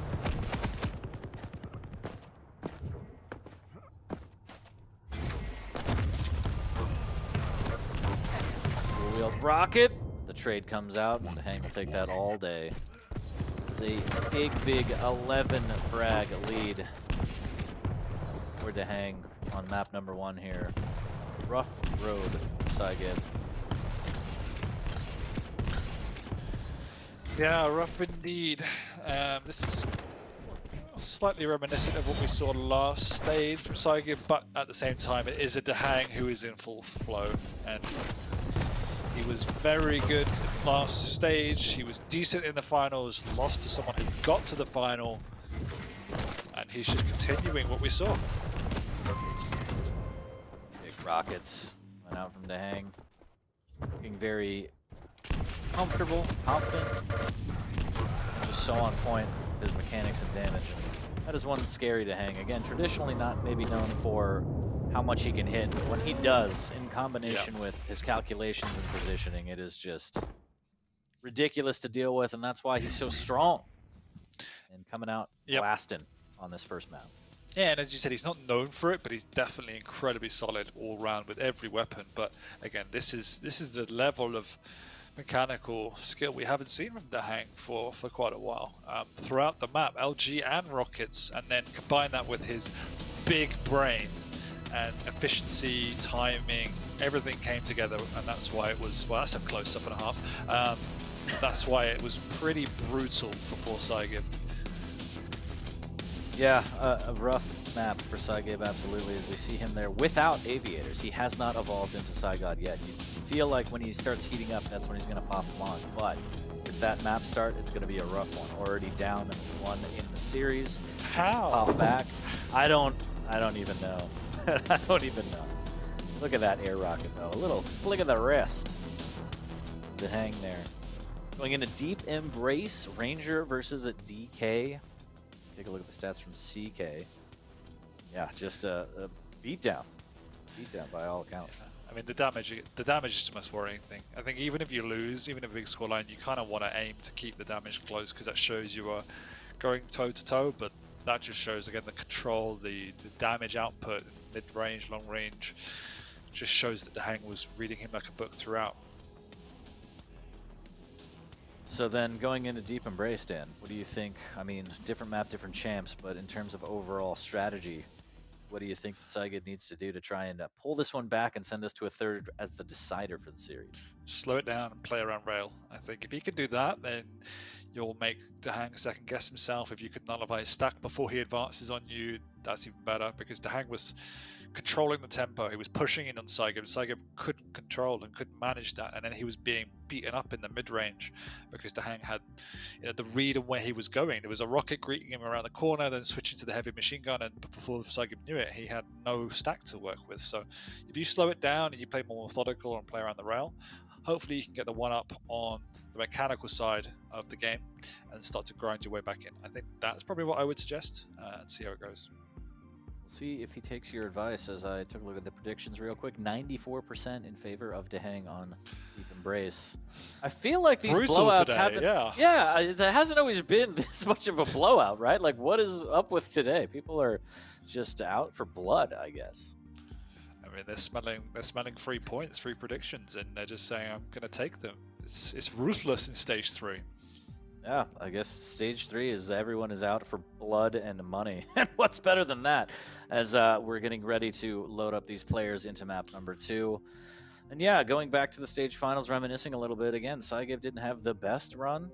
S1: Wheeled rocket. The trade comes out, and Dahang will take that all day. It's a big 11 frag lead for Dahang on map number 1 here. Rough road, Cygib.
S2: Yeah, rough indeed. This is slightly reminiscent of what we saw last stage from Saigib, but at the same time, it is a Dahang who is in full flow, and he was very good last stage. He was decent in the finals, lost to someone who got to the final, and he's just continuing what we saw.
S1: Big rockets went out from Dahang, looking very comfortable, confident, just so on point with his mechanics and damage. That is one scary Dahang. Again, traditionally not maybe known for how much he can hit, but when he does, in combination with his calculations and positioning, it is just ridiculous to deal with, and that's why he's so strong and coming out blasting on this first map.
S2: Yeah, and as you said, he's not known for it, but he's definitely incredibly solid all round with every weapon. But again, this is the level of mechanical skill we haven't seen from Dahang for quite a while. Throughout the map, LG and rockets, and then combine that with his big brain and efficiency, timing, everything came together, and that's why it was, well, that's a close-up and a half. That's why it was pretty brutal for poor Saigib.
S1: Yeah, a rough map for Saigib, absolutely, as we see him there without aviators. He has not evolved into Saigod yet. You feel like when he starts heating up, that's when he's going to pop them on. But with that map start, it's going to be a rough one. Already down one in the series.
S2: How?
S1: To pop back. I don't even know. I don't even know. Look at that air rocket, though. A little flick of the wrist to hang there. Going into Deep Embrace, Ranger versus a DK. Take a look at the stats from CK. Yeah, just a beatdown. Beatdown by all accounts.
S2: I mean, the damage is the most worrying thing. I think even if you lose, even if a big scoreline, you kind of want to aim to keep the damage close because that shows you are going toe-to-toe, but that just shows, again, the control, the damage output, mid-range, long-range, just shows that Dahang was reading him like a book throughout.
S1: So then going into Deep Embrace, Dan, what do you think? I mean, different map, different champs, but in terms of overall strategy, what do you think Saigib needs to do to try and pull this one back and send us to a third as the decider for the series?
S2: Slow it down and play around rail. I think if he can do that, then you'll make Dahang second guess himself. If you could nullify his stack before he advances on you, that's even better, because Dahang was controlling the tempo. He was pushing in on Saigib. Saigib couldn't control and couldn't manage that, and then he was being beaten up in the mid-range because Dahang had the read on where he was going. There was a rocket greeting him around the corner, then switching to the heavy machine gun, and before Saigib knew it, he had no stack to work with. So if you slow it down and you play more methodical and play around the rail, hopefully you can get the one-up on the mechanical side of the game and start to grind your way back in. I think that's probably what I would suggest, and see how it goes.
S1: We'll see if he takes your advice as I took a look at the predictions real quick. 94% in favor of Dahang on Deep Embrace. I feel like these
S2: Brutal
S1: blowouts
S2: today,
S1: haven't...
S2: Yeah,
S1: it hasn't always been this much of a blowout, right? Like, what is up with today? People are just out for blood, I guess.
S2: I mean, they're smelling 3 points, 3 predictions, and they're just saying, I'm going to take them. It's ruthless in stage 3.
S1: Yeah, I guess stage 3 is everyone is out for blood and money. And what's better than that as we're getting ready to load up these players into map number 2. And yeah, going back to the stage finals, reminiscing a little bit again, Saigib didn't have the best run,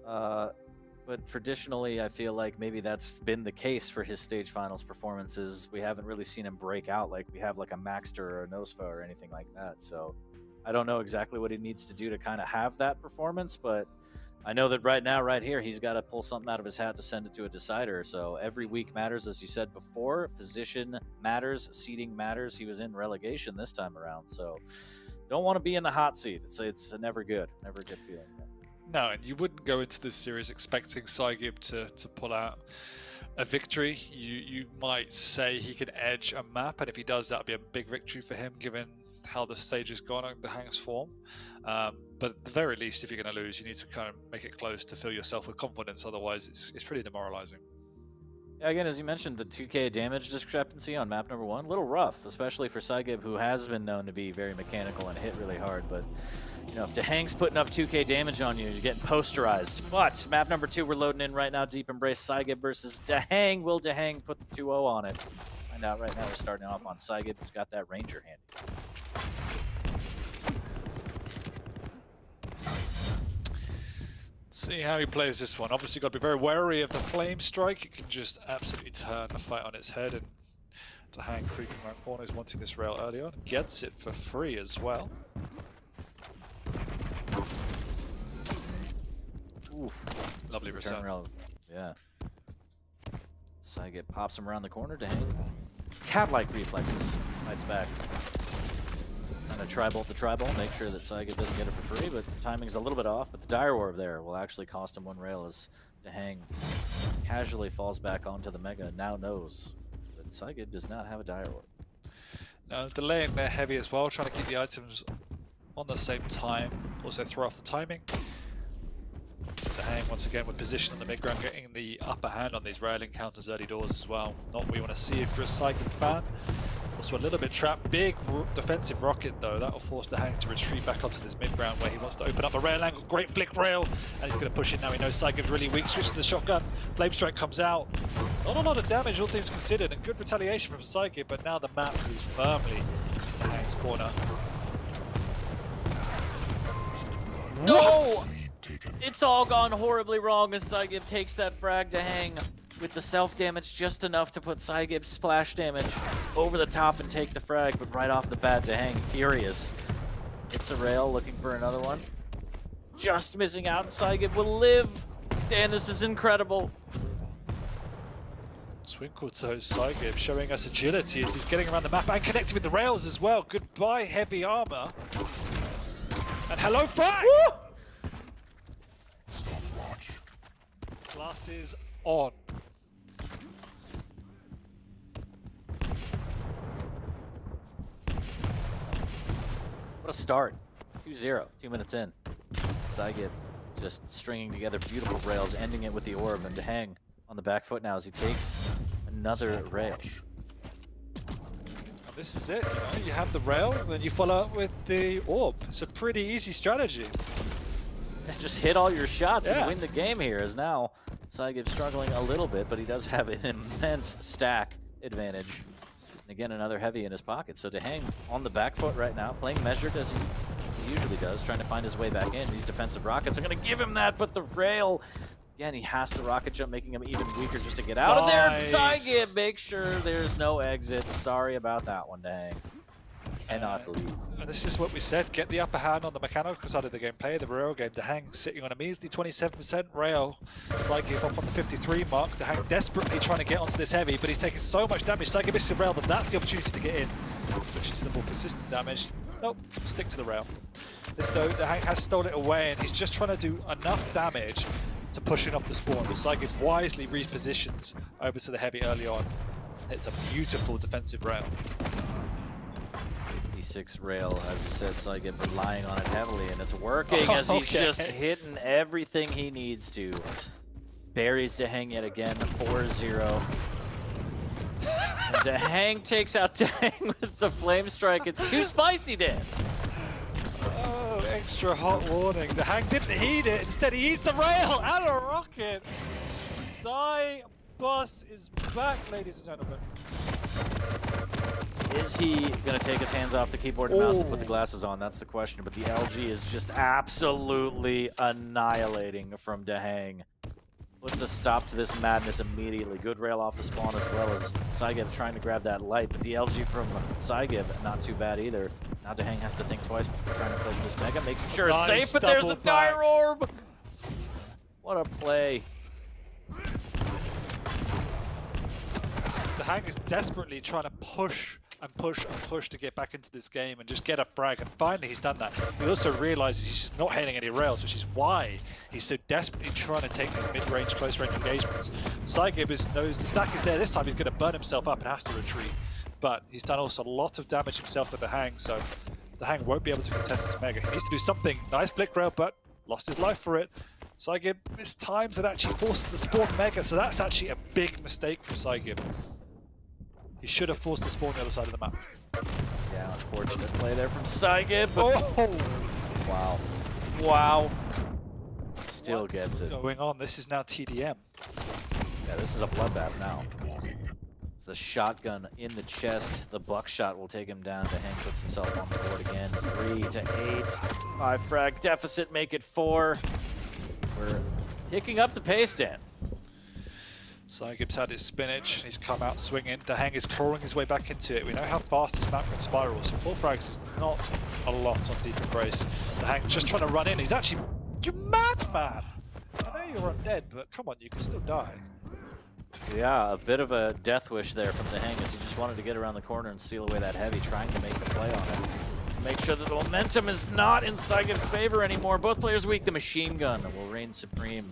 S1: but traditionally I feel like maybe that's been the case for his stage finals performances. We haven't really seen him break out like we have like a Maxter or a Nosfa or anything like that. So I don't know exactly what he needs to do to kind of have that performance, but I know that right now, right here, he's got to pull something out of his hat to send it to a decider. So every week matters, as you said before. Position matters, seeding matters. He was in relegation this time around, so don't want to be in the hot seat. It's never good feeling.
S2: No, and you wouldn't go into this series expecting Saigib to pull out a victory. You might say he can edge a map, and if he does, that'll be a big victory for him, given how the stage has gone on the Dahang's form. But at the very least, if you're going to lose, you need to kind of make it close to fill yourself with confidence. Otherwise, it's pretty demoralizing.
S1: Yeah, again, as you mentioned, the 2K damage discrepancy on map number 1, a little rough, especially for Saigib, who has been known to be very mechanical and hit really hard. But you know, if Dahang's putting up 2K damage on you, you're getting posterized. But map number 2, we're loading in right now. Deep Embrace, Saigib versus Dahang. Will Dahang put the 2-0 on it? Find out right now. We're starting off on Saigib, who's got that Ranger handy.
S2: See how he plays this one. Obviously, got to be very wary of the flame strike. It can just absolutely turn a fight on its head. And Dahang creeping around corners, wanting this rail early on, gets it for free as well.
S1: Oof.
S2: Lovely return.
S1: Rail. Yeah. Saigib pops him around the corner. Dahang, cat-like reflexes. Fights back. Trying to tri-bolt the tri-bolt, make sure that Saigib doesn't get it for free, but timing's a little bit off. But the Dire Orb there will actually cost him one rail as Dahang casually falls back onto the Mega. Now knows that Saigib does not have a Dire Orb.
S2: No, delaying their heavy as well, trying to keep the items on the same time. Also throw off the timing. Dahang once again with position on the mid ground, getting the upper hand on these rail encounters early doors as well. Not what we want to see if you're a Saigib fan. Also a little bit trapped. Big defensive rocket though. That will force Dahang to retreat back onto this mid ground where he wants to open up a rail angle. Great flick rail, and he's going to push it now. He knows Saigib's really weak. Switch to the shotgun. Flame strike comes out. Not a lot of damage, all things considered, and good retaliation from Saigib. But now the map is firmly in Dahang's corner.
S1: No! It's all gone horribly wrong as Saigib takes that frag. Dahang with the self-damage just enough to put Saigib's splash damage over the top and take the frag, but right off the bat, Dahang furious. It's a rail looking for another one. Just missing out, and Saigib will live. Dan, this is incredible.
S2: Twinkle-toes Saigib showing us agility as he's getting around the map and connecting with the rails as well. Goodbye, heavy armor. And hello, frag!
S1: Woo!
S2: Glasses on.
S1: What a start. 2-0, 2 minutes in. Saigib just stringing together beautiful rails, ending it with the orb, and Dahang on the back foot now as he takes another rail.
S2: And this is it, you have the rail, then you follow up with the orb. It's a pretty easy strategy.
S1: Just hit all your shots and win the game here, as now Saigib struggling a little bit, but he does have an immense stack advantage. And again, another heavy in his pocket. So Dahang on the back foot right now, playing measured as he usually does, trying to find his way back in. These defensive rockets are going to give him that, but the rail, again, he has to rocket jump, making him even weaker just to get out of there. Saigib, make sure there's no exit. Sorry about that one, Dahang. Cannot leave.
S2: And this is what we said, get the upper hand on the mechanical side of the gameplay, the rail game. Dahang sitting on a measly 27% rail. Saigib up on the 53 mark. Dahang desperately trying to get onto this heavy, but he's taking so much damage. Saigib misses the rail, but that's the opportunity to get in. Switching to the more consistent damage. Nope, stick to the rail. This though, Dahang has stolen it away, and he's just trying to do enough damage to push it off the spawn. But Saigib wisely repositions over to the heavy early on. It's a beautiful defensive rail.
S1: 56 rail, as you said, Saigib relying on it heavily, and it's working as he's just hitting everything he needs to. Buries Dahang yet again, 4-0. And Dahang takes out Dahang with the flame strike. It's too spicy, Dan.
S2: Oh, extra hot warning. Dahang didn't heed it. Instead, he eats a rail and a rocket. Boss is back, ladies and gentlemen.
S1: Is he going to take his hands off the keyboard and mouse to put the glasses on? That's the question. But the LG is just absolutely annihilating from Dahang. Puts a stop to this madness immediately. Good rail off the spawn as well as Saigib trying to grab that light. But the LG from Saigib, not too bad either. Now Dahang has to think twice before trying to play this Mega, making sure it's safe. But there's the Dire Orb! What a play.
S2: Dahang is desperately trying to push and push and push to get back into this game and just get a frag, and finally he's done that. He also realizes he's just not hitting any rails, which is why he's so desperately trying to take these mid-range, close-range engagements. Saigib knows the stack is there this time, he's going to burn himself up and has to retreat. But he's done also a lot of damage himself to Dahang, so Dahang won't be able to contest this Mega. He needs to do something. Nice flick rail, but lost his life for it. Saigib missed times and actually forced the spawn Mega, so that's actually a big mistake from Saigib. He should have forced the spawn the other side of the map.
S1: Yeah, unfortunate play there from Saigib, but wow. Wow. Still gets it.
S2: Going on, this is now TDM.
S1: Yeah, this is a bloodbath now. It's the shotgun in the chest. The buckshot will take him down. Dahang puts himself on the board again. 3 to 8. 5 frag deficit, make it 4. We're picking up the pace, Dan.
S2: Saigib's had his spinach, he's come out swinging. Daheng is clawing his way back into it. We know how fast this map can spiral, so 4 frags is not a lot on Deep Embrace. Daheng just trying to run in. He's actually... You madman! I know you're undead, but come on, you can still die.
S1: Yeah, a bit of a death wish there from Daheng as he just wanted to get around the corner and steal away that heavy, trying to make the play on it. Make sure that the momentum is not in Saigib's favor anymore. Both players weak. The machine gun will reign supreme.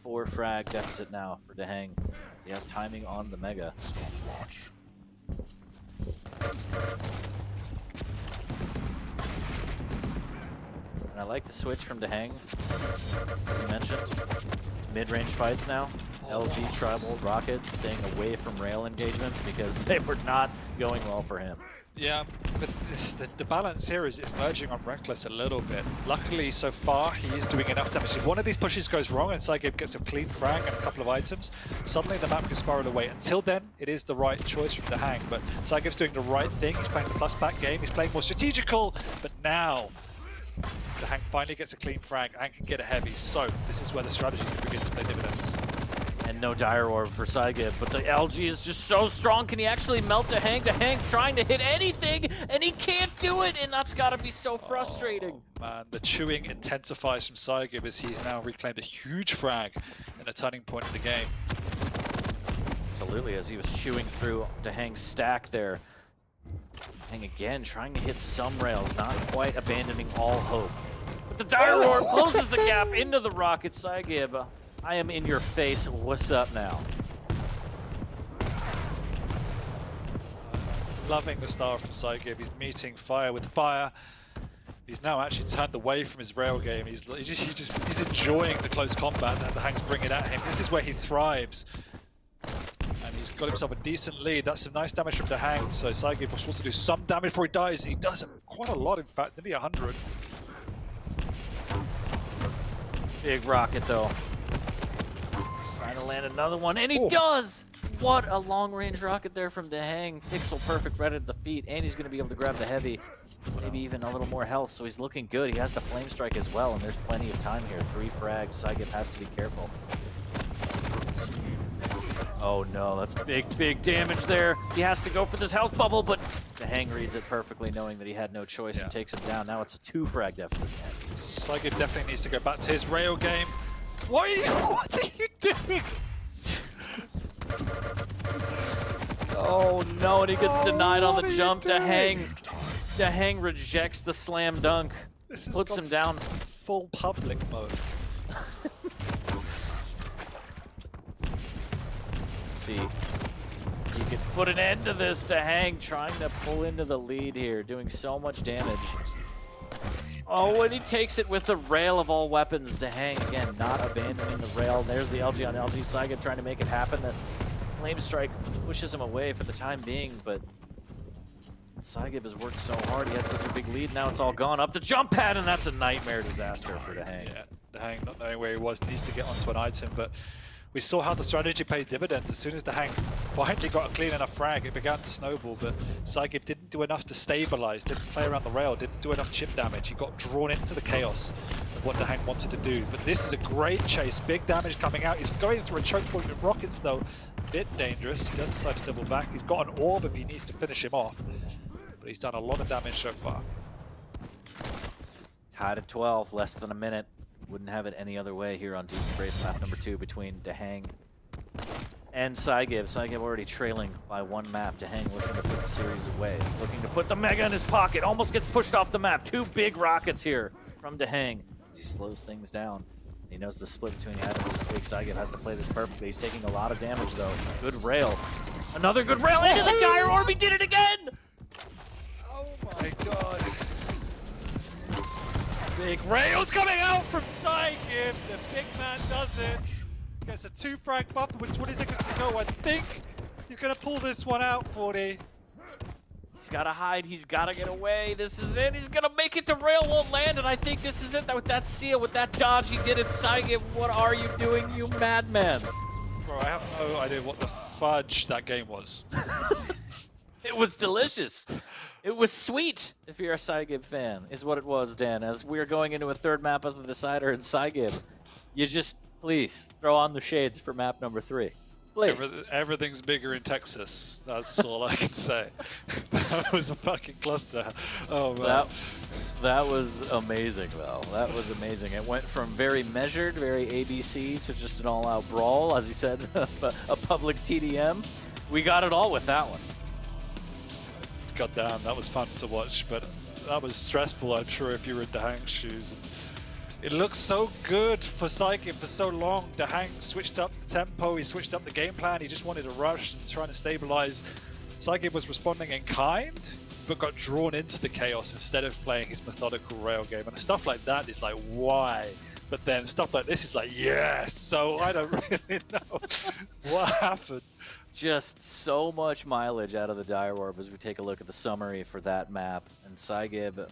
S1: 4 frag deficit now for Daheng. He has timing on the Mega. And I like the switch from Daheng, as you mentioned. Mid-range fights now. LG, Tribal, Rocket staying away from rail engagements because they were not going well for him.
S2: Yeah, but the balance here is it's merging on Reckless a little bit. Luckily, so far, he is doing enough damage. If one of these pushes goes wrong and Saigib gets a clean frag and a couple of items, suddenly the map can spiral away. Until then, it is the right choice from Daheng, but Saigib's doing the right thing. He's playing the plus-back game, he's playing more strategical, but now Daheng finally gets a clean frag and can get a heavy. So, this is where the strategy can begin to play dividends.
S1: And no Dire Orb for Saigib, but the LG is just so strong. Can he actually melt Daheng? Daheng trying to hit anything, and he can't do it, and that's got to be so frustrating.
S2: Oh, man, the chewing intensifies from Saigib as he's now reclaimed a huge frag in a turning point of the game.
S1: Absolutely, as he was chewing through Daheng's stack there. Daheng again trying to hit some rails, not quite abandoning all hope. But the Dire Orb closes the gap into the rocket. Saigib, I am in your face. What's up now?
S2: Loving the start from Saigib. He's meeting fire with fire. He's now actually turned away from his rail game. He's enjoying the close combat that Daheng's bringing at him. This is where he thrives. And he's got himself a decent lead. That's some nice damage from Daheng. So Saigib wants to do some damage before he dies. He does quite a lot, in fact, nearly 100.
S1: Big rocket though. Trying to land another one, and he does! What a long-range rocket there from Daheng. Pixel perfect right at the feet, and he's going to be able to grab the heavy. Maybe even a little more health, so he's looking good. He has the flame strike as well, and there's plenty of time here. 3 frags. Saigib has to be careful. Oh no, that's big damage there. He has to go for this health bubble, but Daheng reads it perfectly, knowing that he had no choice and takes him down. Now it's a 2 frag deficit.
S2: Saigib definitely needs to go back to his rail game. What are you doing?
S1: Oh no, and he gets denied on the jump. Daheng rejects the slam dunk. Puts him down.
S2: Full public mode.
S1: Let's see. He could put an end to this. Daheng trying to pull into the lead here, doing so much damage. Oh, and he takes it with the rail of all weapons. Daheng, again, not abandoning the rail. There's the LG on LG. Saigib trying to make it happen. That Flame Strike pushes him away for the time being, but Saigib has worked so hard. He had such a big lead. Now it's all gone. Up the jump pad, and that's a nightmare disaster for Daheng.
S2: Yeah, Daheng not knowing where he was, needs to get onto an item, but we saw how the strategy paid dividends. As soon as Daheng finally got a clean enough frag, it began to snowball, but Saigib didn't do enough to stabilize, didn't play around the rail, didn't do enough chip damage. He got drawn into the chaos of what Daheng wanted to do. But this is a great chase, big damage coming out. He's going through a choke point with rockets though, a bit dangerous. He does decide to double back. He's got an orb if he needs to finish him off, but he's done a lot of damage so far.
S1: Tied at 12, less than a minute. Wouldn't have it any other way here on Deep Embrace map number 2 between Daheng and Saigib. Saigib already trailing by 1 map. Daheng looking to put the series away. Looking to put the Mega in his pocket. Almost gets pushed off the map. 2 big rockets here from Daheng as he slows things down. He knows the split between the items is big. Saigib has to play this perfectly. He's taking a lot of damage though. Good rail. Another good rail into the Dire Orb. He did it again!
S2: Oh my god. Big rails coming out from Saigib. The big man does it. Gets a 2 frag bump. Which one is it going to go? I think you're going to pull this one out, 40.
S1: He's got to hide. He's got to get away. This is it. He's going to make it. The rail won't land, and I think this is it. With that seal, with that dodge he did it. Saigib, what are you doing, you madman?
S2: Bro, I have no idea what the fudge that game was.
S1: It was delicious. It was sweet, if you're a Saigib fan, is what it was, Dan, as we are going into a 3rd map as the decider in Saigib. You just, please, throw on the shades for map number 3. Please.
S2: Everything's bigger in Texas. That's all I can say. That was a fucking cluster. Oh man.
S1: That was amazing, though. That was amazing. It went from very measured, very ABC, to just an all-out brawl, as you said, a public TDM. We got it all with that one.
S2: God damn, that was fun to watch, but that was stressful, I'm sure, if you were in Dahang's shoes. It looked so good for Psychic for so long. Dahang switched up the tempo, he switched up the game plan, he just wanted to rush and trying to stabilize. Psychic was responding in kind, but got drawn into the chaos instead of playing his methodical rail game. And stuff like that is like, why? But then stuff like this is like, yes! So I don't really know what happened.
S1: Just so much mileage out of the Dire Orb as we take a look at the summary for that map. And Saigib,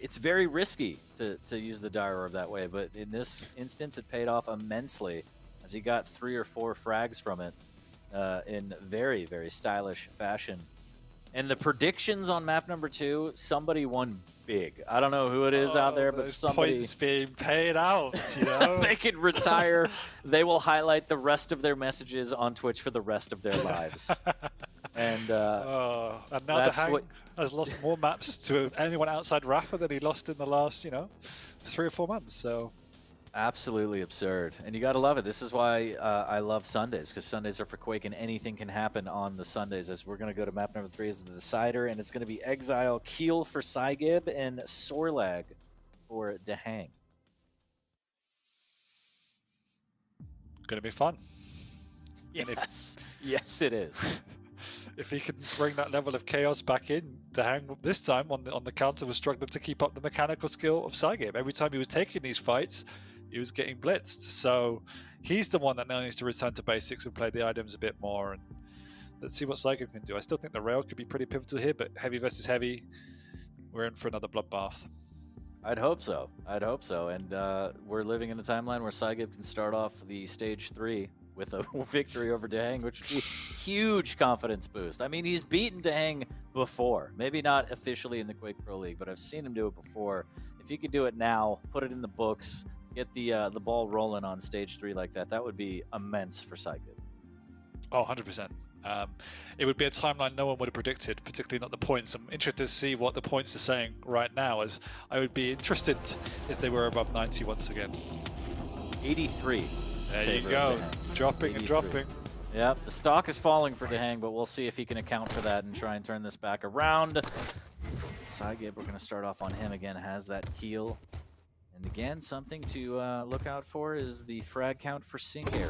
S1: it's very risky to use the Dire Orb that way, but in this instance it paid off immensely as he got 3 or 4 frags from it in very, very stylish fashion. And the predictions on map number 2, somebody won big. I don't know who it is out there, but somebody...
S2: points being paid out, you know?
S1: They can retire. They will highlight the rest of their messages on Twitch for the rest of their lives. And
S2: now Dahang has lost more maps to anyone outside Rafa than he lost in the last, 3 or 4 months, so...
S1: Absolutely absurd. And you gotta love it. This is why I love Sundays, because Sundays are for Quake and anything can happen on the Sundays. As we're gonna go to map number 3 as the decider, and it's gonna be Exile, Keel for Saigib, and Sorlag for Dahang.
S2: Gonna be fun.
S1: Yes, yes it is.
S2: If he can bring that level of chaos back in, Dahang this time on the counter was struggling to keep up the mechanical skill of Saigib. Every time he was taking these fights, he was getting blitzed. So he's the one that now needs to return to basics and play the items a bit more. And let's see what Saigib can do. I still think the rail could be pretty pivotal here, but heavy versus heavy, we're in for another bloodbath.
S1: I'd hope so. I'd hope so. And we're living in a timeline where Saigib can start off the stage 3 with a victory over Dahang, which would be a huge confidence boost. I mean, he's beaten Dahang before. Maybe not officially in the Quake Pro League, but I've seen him do it before. If he could do it now, put it in the books, get the ball rolling on stage 3 like that, that would be immense for Saigib.
S2: Oh, 100%. It would be a timeline no one would have predicted, particularly not the points. I'm interested to see what the points are saying right now, as I would be interested if they were above 90 once again.
S1: 83.
S2: There you go, dropping 83. And dropping.
S1: Yep, the stock is falling for Dahang, but we'll see if he can account for that and try and turn this back around. Saigib, we're going to start off on him again, has that keel. And again, something to look out for is the frag count for Singer.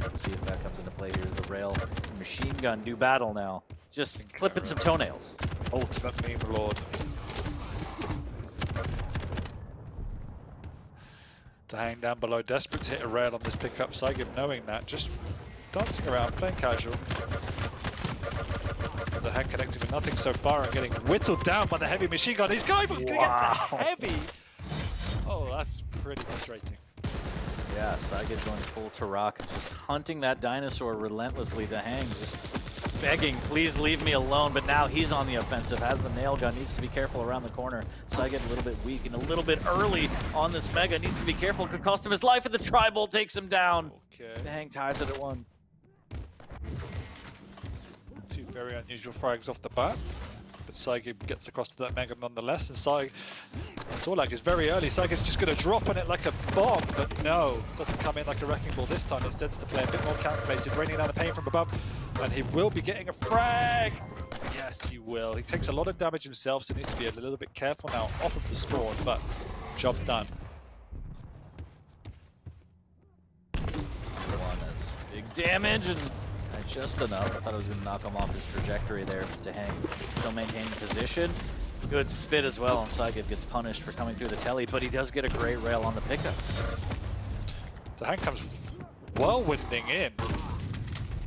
S1: Let's see if that comes into play. Here's the rail and machine gun do battle now. Just clipping some toenails.
S2: Ultimate meme lord. Dahang down below, desperate to hit a rail on this pickup. Saigib knowing that, just dancing around, playing casual. Dahang connecting with nothing so far and getting whittled down by the heavy machine gun. He's going for the heavy. Oh, that's pretty frustrating.
S1: Yeah, Saigib going full Tarak, just hunting that dinosaur relentlessly. Dahang just begging, please leave me alone, but now he's on the offensive, has the nail gun, needs to be careful around the corner. Saigib a little bit weak and a little bit early on this Mega, needs to be careful, could cost him his life, and the Tri-Bolt takes him down.
S2: Okay.
S1: Dahang ties it at 1.
S2: 2 very unusual frags off the bat, but Saigib gets across to that Mega nonetheless, and Sorlag is very early. Saigib's just going to drop on it like a bomb, but no, doesn't come in like a wrecking ball this time. Instead, to play a bit more calculated, raining down the pain from above, and he will be getting a frag. Yes, he will. He takes a lot of damage himself, so needs to be a little bit careful now off of the spawn, but job done.
S1: One has big damage, and just enough. I thought it was going to knock him off his trajectory there, but Dahang still maintaining position. Good spit as well, and Saigib gets punished for coming through the telly, but he does get a great rail on the pickup.
S2: Dahang comes whirlwinding in.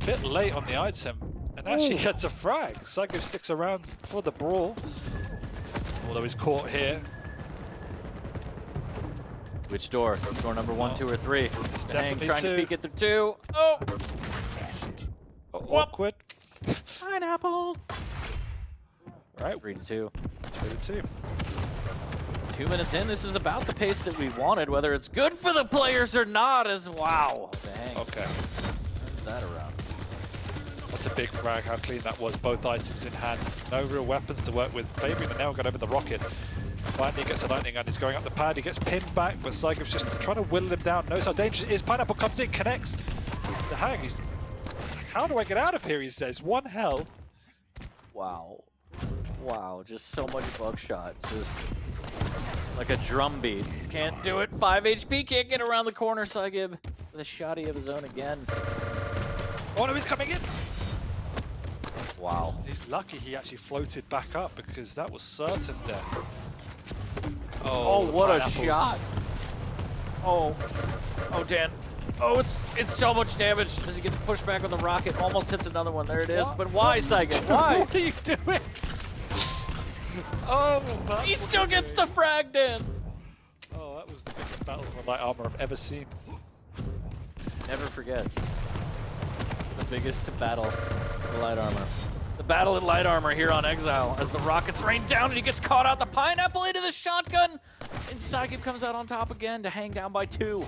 S2: Bit late on the item, and actually gets a frag. Saigib sticks around for the brawl, although he's caught here.
S1: Which door? Door number 1, 2, or 3? Dahang trying
S2: 2.
S1: to peek it through 2. Oh!
S2: Awkward.
S1: Pineapple!
S2: Right.
S1: 3 to 2.
S2: 3 to 2.
S1: 2 minutes in, this is about the pace that we wanted. Whether it's good for the players or not is wow. Dang.
S2: Okay.
S1: Turns that around.
S2: That's a big frag, how clean that was. Both items in hand. No real weapons to work with. Fabian and now got over the rocket. Finally gets a lightning and he's going up the pad. He gets pinned back, but Saigov's just trying to whittle him down. Knows how dangerous it is. Pineapple comes in, connects. The hang. He's, how do I get out of here, he says. One hell.
S1: Wow. Wow, just so much buckshot. Just like a drum beat. Can't do it. 5 HP, can't get around the corner. Saigib with a shotty of his own again.
S2: Oh no, he's coming in.
S1: Wow.
S2: He's lucky he actually floated back up because that was certain death.
S1: Oh, what a
S2: pineapples.
S1: shot. Oh. Oh, Dan. Oh, it's so much damage as he gets pushed back with the rocket. Almost hits another one. There it is.
S2: What?
S1: But why, Saigib? Why?
S2: What are you doing? Oh,
S1: He still gets the frag, Dan.
S2: Oh, that was the biggest battle for light armor I've ever seen.
S1: Never forget. The biggest battle for light armor. The battle in light armor here on Exile as the rockets rain down and he gets caught out. The pineapple into the shotgun. And Saigib comes out on top again to hang down by 2.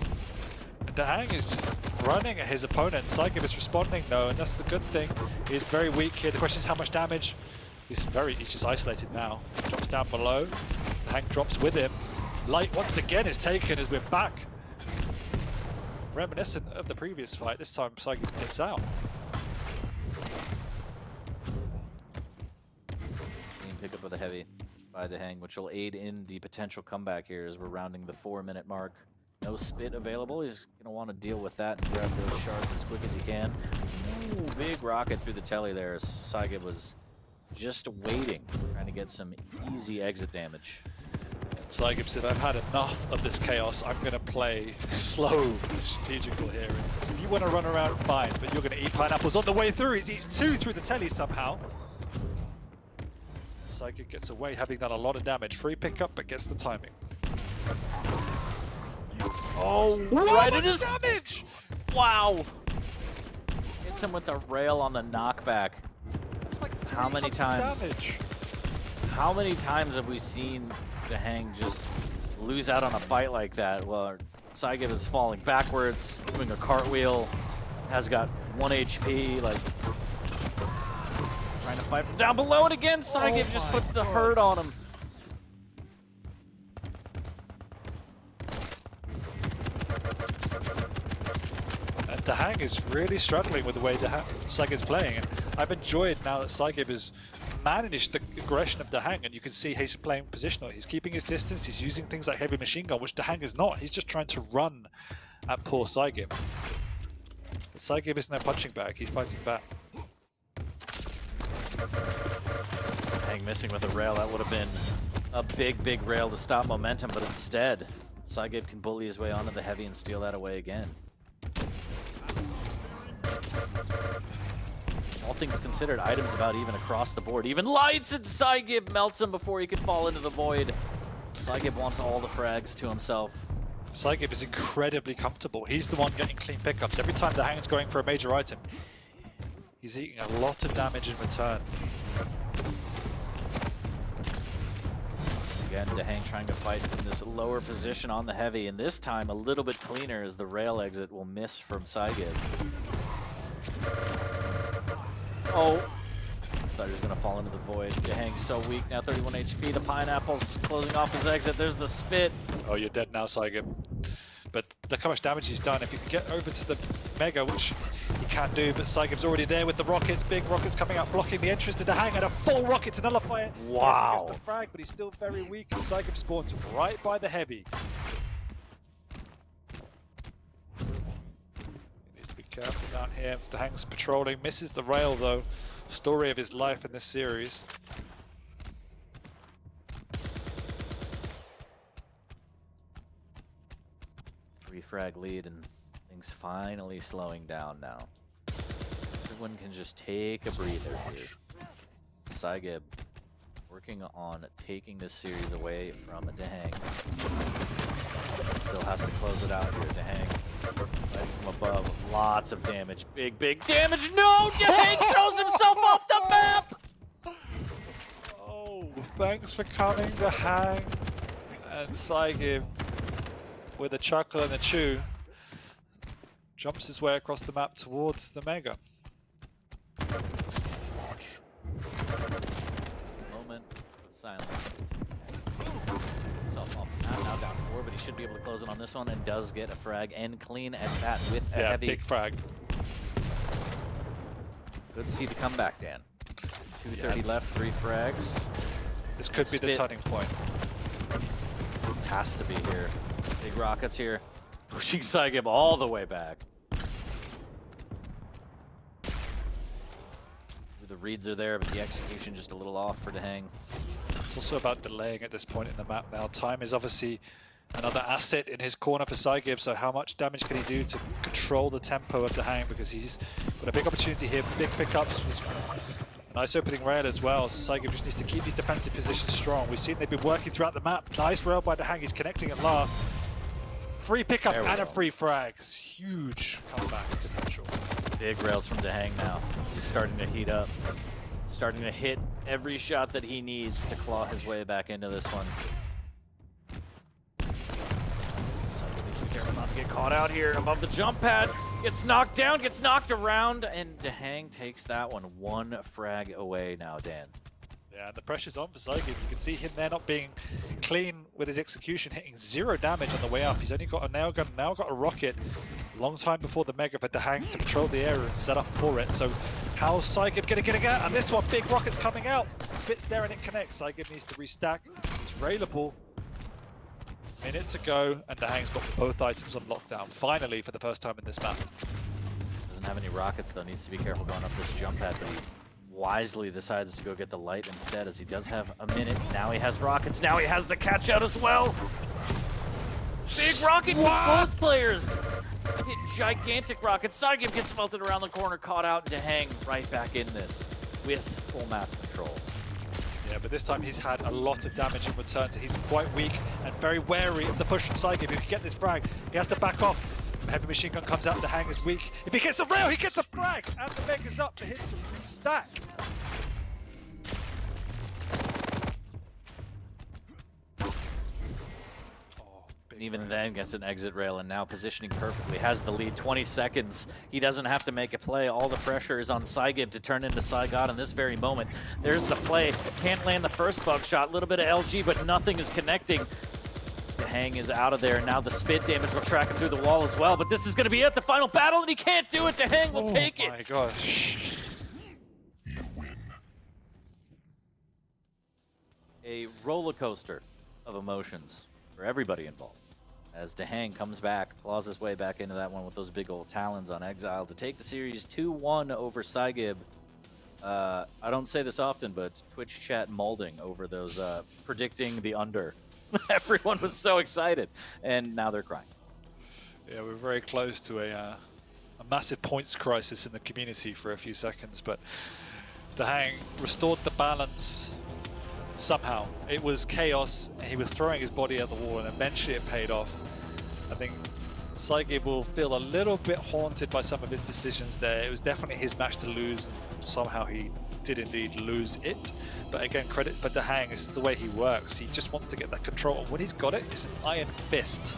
S2: And the hang is just running at his opponent. Saigib is responding though, and that's the good thing. He's very weak here. The question is how much damage. He's just isolated now. Drops down below. The hang drops with him. Light once again is taken as we're back. Reminiscent of the previous fight. This time Saigib gets out.
S1: Clean pickup of the heavy by the hang, which will aid in the potential comeback here as we're rounding the 4-minute mark. No spit available. He's going to want to deal with that and grab those shards as quick as he can. Ooh, big rocket through the telly there as Saigib was just waiting, trying to get some easy exit damage.
S2: Saigib said, I've had enough of this chaos. I'm going to play slow, strategical here. If you want to run around, fine, but you're going to eat pineapples on the way through. He eats 2 through the telly somehow. Saigib gets away, having done a lot of damage. Free pickup, but gets the timing.
S1: Oh, right in his
S2: damage!
S1: Wow! Hits him with the rail on the knockback.
S2: Like
S1: How many times?
S2: Damage.
S1: How many times have we seen the hang just lose out on a fight like that? Well, Saigib is falling backwards, doing a cartwheel, has got 1 HP, like trying to fight from down below, and again Saigib just puts the hurt on him.
S2: And the hang is really struggling with the way Saigib's playing. And I've enjoyed now that Saigib has managed the aggression of the hang, and you can see he's playing positional. He's keeping his distance, he's using things like heavy machine gun, which the hang is not. He's just trying to run at poor Saigib. But Saigib is no punching bag, he's fighting back.
S1: Hang missing with a rail, that would have been a big rail to stop momentum, but instead, Saigib can bully his way onto the heavy and steal that away again. All things considered, items about even across the board. Even lights, and Saigib melts him before he can fall into the void. Saigib wants all the frags to himself.
S2: Saigib is incredibly comfortable. He's the one getting clean pickups. Every time the hang's going for a major item, he's eating a lot of damage in return.
S1: Again, Dehang trying to fight in this lower position on the heavy, and this time a little bit cleaner as the rail exit will miss from Saigib. Oh, thought he was going to fall into the void. Dehang's so weak now, 31 HP. The pineapple's closing off his exit. There's the spit.
S2: Oh, you're dead now, Saigib. But look how much damage he's done. If you can get over to the Mega, which he can do, but Saigib's already there with the rockets. Big rockets coming out, blocking the entrance to the hang, and a full rocket to nullify it.
S1: Wow.
S2: Yes, he gets the frag, but he's still very weak, and Saigib spawns right by the heavy. He needs to be careful down here. The hang's patrolling, misses the rail though. Story of his life in this series.
S1: Free frag lead, and things finally slowing down now. Everyone can just take a breather here. Saigib working on taking this series away from Dehang. Still has to close it out here. Dehang right from above. Lots of damage. Big damage. No! Dehang throws himself off the map!
S2: Oh, thanks for coming, the hang. And Saigib, with a chuckle and a chew, jumps his way across the map towards the Mega.
S1: Moment of silence. Himself off. Now down 4, but he should be able to close it on this one and does get a frag and clean at that with a heavy.
S2: Big frag.
S1: Good to see the comeback, Dan. 2:30 left, 3 frags.
S2: This could be the turning point.
S1: It has to be here. Big rockets here. Pushing Saigib all the way back. The reads are there, but the execution just a little off for Dahang.
S2: It's also about delaying at this point in the map now. Time is obviously another asset in his corner for Saigib, so how much damage can he do to control the tempo of Dahang, because he's got a big opportunity here, big pickups. A nice opening rail as well, so Saigib just needs to keep these defensive positions strong. We've seen they've been working throughout the map. Nice rail by Dahang, he's connecting at last. Free pickup and a free frag. Huge comeback potential.
S1: Big rails from Dahang now. He's starting to heat up. Starting to hit every shot that he needs to claw his way back into this one. Saigib needs to be careful not to get caught out here above the jump pad. Gets knocked down, gets knocked around, and Dahang takes that one. 1 frag away now, Dan.
S2: Yeah, the pressure's on for Saigib. You can see him there not being clean with his execution, hitting 0 damage on the way up. He's only got a nail gun, now got a rocket. Long time before the Mega for Dahang to patrol the area and set up for it. So how's Saigib gonna get it out? And this one, big rockets coming out. Spits there and it connects. Saigib needs to restack. It's railable. Minute to go, and Dahang's got both items on lockdown. Finally, for the first time in this map.
S1: Doesn't have any rockets though, needs to be careful going up this jump pad, but he wisely decides to go get the light instead, as he does have a minute. Now he has rockets, now he has the catch out as well. Big rocket with both players. Hit gigantic rockets. Saigib gets melted around the corner, caught out, and Dahang right back in this with full map control.
S2: Yeah, but this time he's had a lot of damage in return, so he's quite weak and very wary of the push from Saigib. If he can get this frag, he has to back off. Heavy machine gun comes out, Dahang is weak. If he gets a rail, he gets a frag! And the Mega's up for him to restack.
S1: Even then gets an exit rail, and now positioning perfectly, has the lead, 20 seconds. He doesn't have to make a play. All the pressure is on Saigib to turn into Saigon in this very moment. There's the play, can't land the first bug shot, a little bit of LG, but nothing is connecting. Dahang is out of there, now the spit damage will track him through the wall as well, but this is gonna be it, the final battle, and he can't do it. Dahang will take it.
S2: Oh my gosh.
S1: A roller coaster of emotions for everybody involved, as Dahang comes back, claws his way back into that one with those big old talons on Exile to take the series 2-1 over Saigib. I don't say this often, but Twitch chat molding over those predicting the under. Everyone was so excited, and now they're crying.
S2: Yeah, we're very close to a massive points crisis in the community for a few seconds, but Dahang restored the balance somehow. It was chaos, he was throwing his body at the wall, and eventually it paid off. I think Saigib will feel a little bit haunted by some of his decisions there. It was definitely his match to lose, and somehow he did indeed lose it. But again, credit for Dahang, this is the way he works. He just wants to get that control, and when he's got it, it's an iron fist.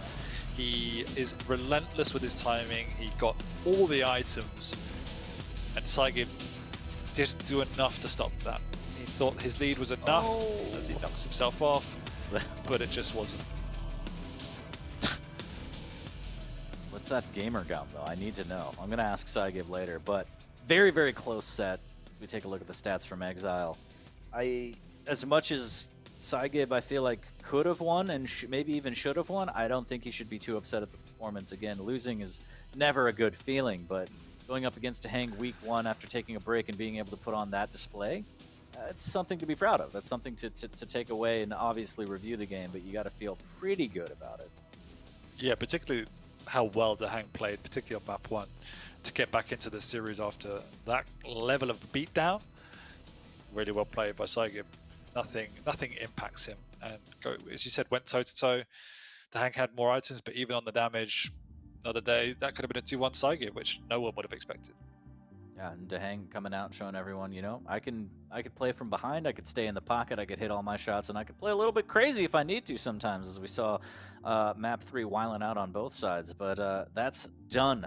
S2: He is relentless with his timing, he got all the items, and Saigib didn't do enough to stop that. He thought his lead was enough as he knocks himself off, but it just wasn't.
S1: What's that gamer gum, though? I need to know. I'm going to ask Saigib later, but very, very close set. We take a look at the stats from Exile. As much as Saigib, I feel like, could have won and maybe even should have won, I don't think he should be too upset at the performance. Again, losing is never a good feeling, but going up against Dahang week 1 after taking a break and being able to put on that display, it's something to be proud of. That's something to take away and obviously review the game, but you got to feel pretty good about it.
S2: Yeah, particularly how well Dahang played, particularly on map 1, to get back into the series after that level of beatdown. Really well played by Saigib. Nothing impacts him, and as you said, went toe to toe. Dahang had more items, but even on the damage, another day that could have been a 2-1 Saigib, which no one would have expected.
S1: Yeah, and DeHang coming out and showing everyone, I could play from behind, I could stay in the pocket, I could hit all my shots, and I could play a little bit crazy if I need to sometimes, as we saw map 3 whiling out on both sides. But that's done.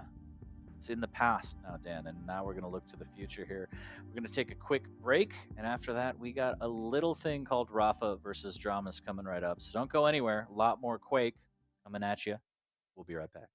S1: It's in the past now, Dan, and now we're going to look to the future here. We're going to take a quick break, and after that, we got a little thing called Rafa versus Dramas coming right up. So don't go anywhere. A lot more Quake coming at you. We'll be right back.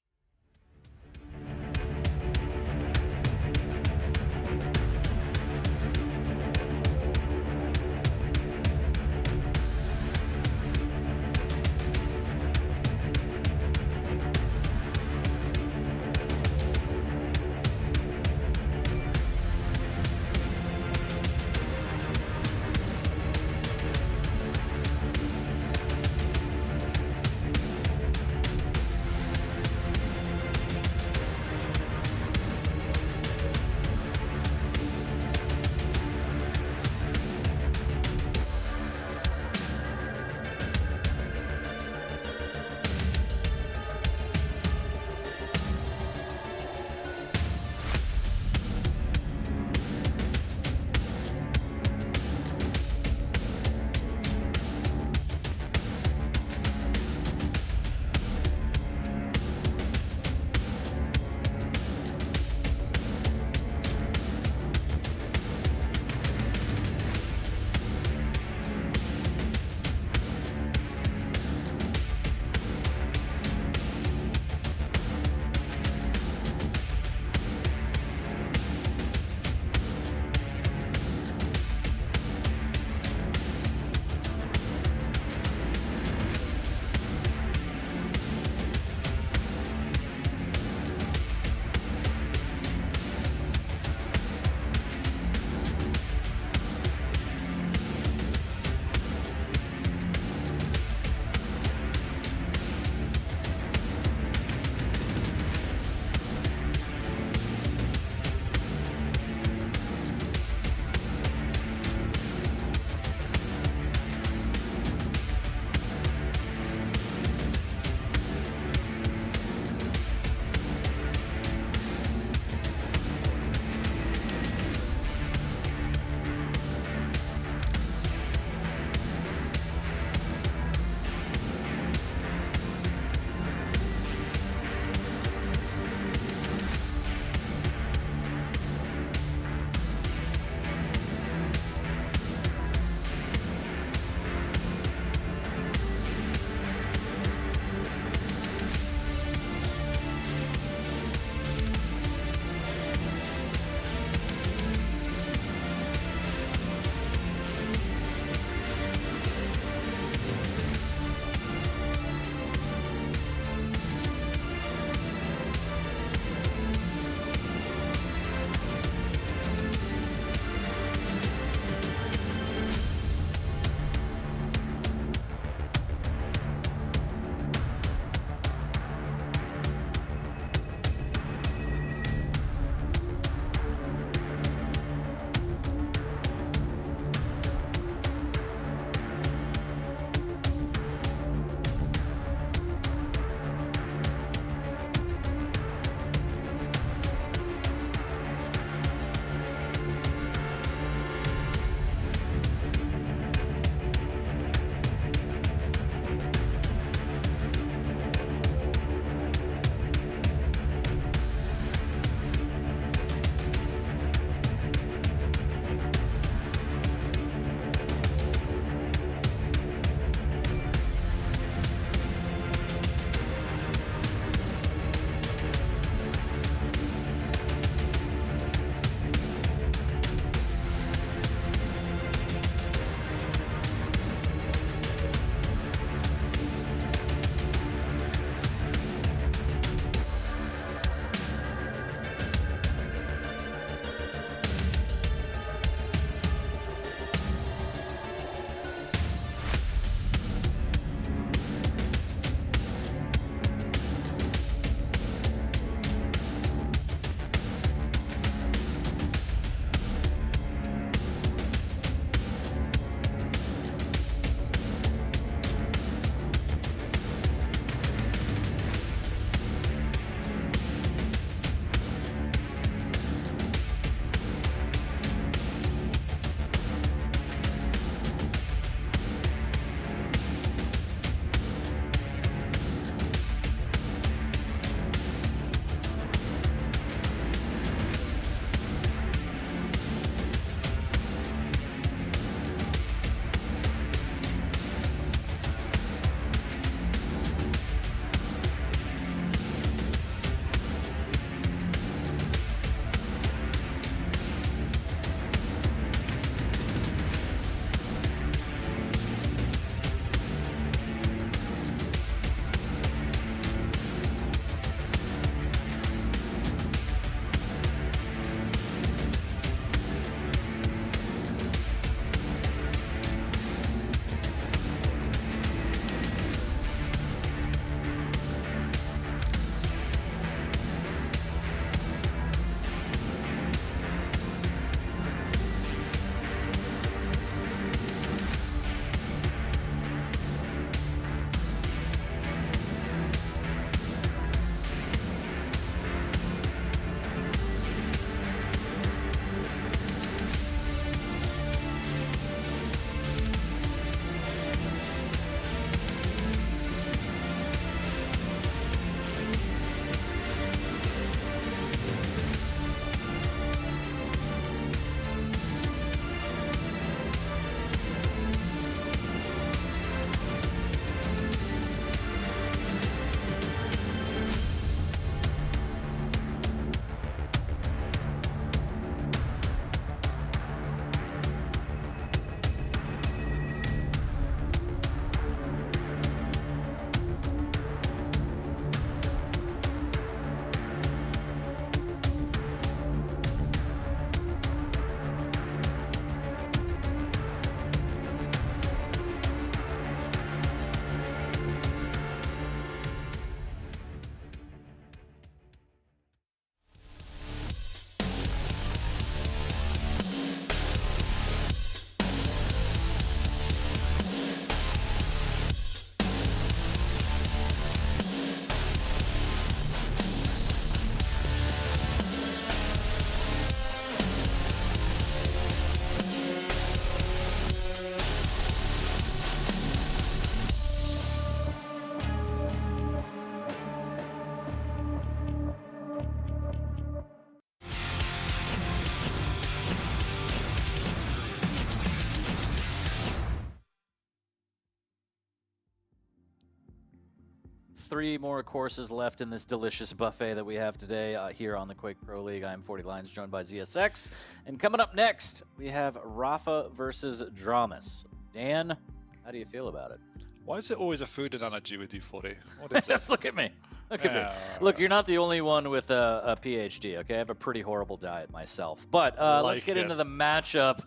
S1: 3 more courses left in this delicious buffet that we have today here on the Quake Pro League. I'm 40 Lions, joined by ZSX. And coming up next, we have Rafa versus Dramus. Dan, how do you feel about it?
S2: Why is it always a food analogy with you, 40? What is it?
S1: Just look at me. Look at me. Look, you're not the only one with a PhD, okay? I have a pretty horrible diet myself. But let's get into the matchup.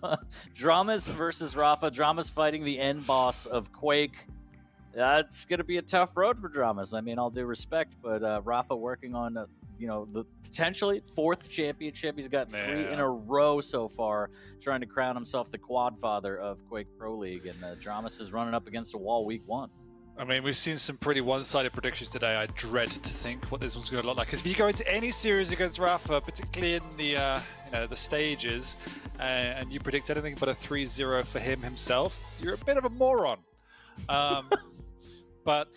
S1: Dramus versus Rafa. Dramus fighting the end boss of Quake. It's going to be a tough road for Dramus. I mean, all due respect, but Rafa working on, the potentially 4th championship. He's got 3 in a row so far, trying to crown himself the quad father of Quake Pro League. And Dramus is running up against a wall week 1.
S2: I mean, we've seen some pretty one-sided predictions today. I dread to think what this one's going to look like. Because if you go into any series against Rafa, particularly in the stages, and you predict anything but a 3-0 for him himself, you're a bit of a moron. But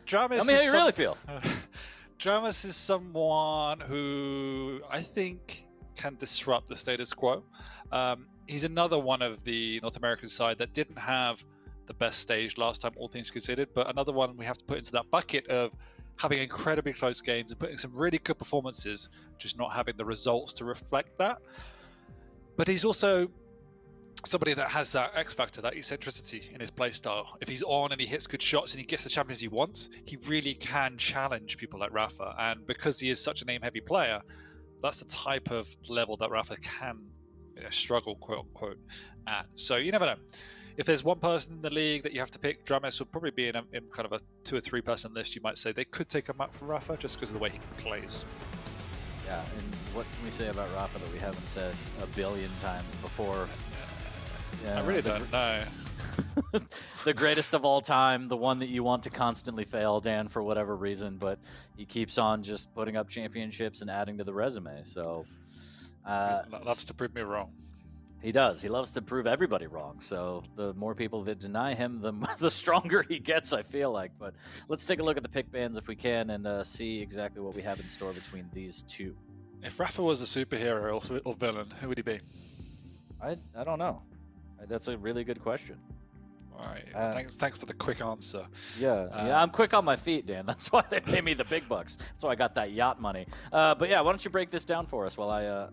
S2: Dramus.
S1: Tell me how you really feel.
S2: Dramus is someone who I think can disrupt the status quo. He's another one of the North American side that didn't have the best stage last time, all things considered, but another one we have to put into that bucket of having incredibly close games and putting some really good performances, just not having the results to reflect that. But he's also somebody that has that X factor, that eccentricity in his play style. If he's on and he hits good shots and he gets the champions he wants, he really can challenge people like Rafa. And because he is such a name-heavy player, that's the type of level that Rafa can struggle, quote-unquote, at. So you never know. If there's one person in the league that you have to pick, Dramus would probably be in kind of a 2 or 3 person list. You might say they could take a map from Rafa just because of the way he plays.
S1: Yeah, and what can we say about Rafa that we haven't said a billion times before?
S2: I really don't know.
S1: The greatest of all time, the one that you want to constantly fail, Dan, for whatever reason, but he keeps on just putting up championships and adding to the resume. So
S2: he loves to prove me wrong.
S1: He does. He loves to prove everybody wrong. So the more people that deny him, the stronger he gets, I feel like. But let's take a look at the pick bans if we can and see exactly what we have in store between these two.
S2: If Rafa was a superhero or villain, who would he be?
S1: I don't know. That's a really good question.
S2: All right. Thanks for the quick answer.
S1: Yeah, I'm quick on my feet, Dan. That's why they pay me the big bucks. That's why I got that yacht money. But yeah, why don't you break this down for us while I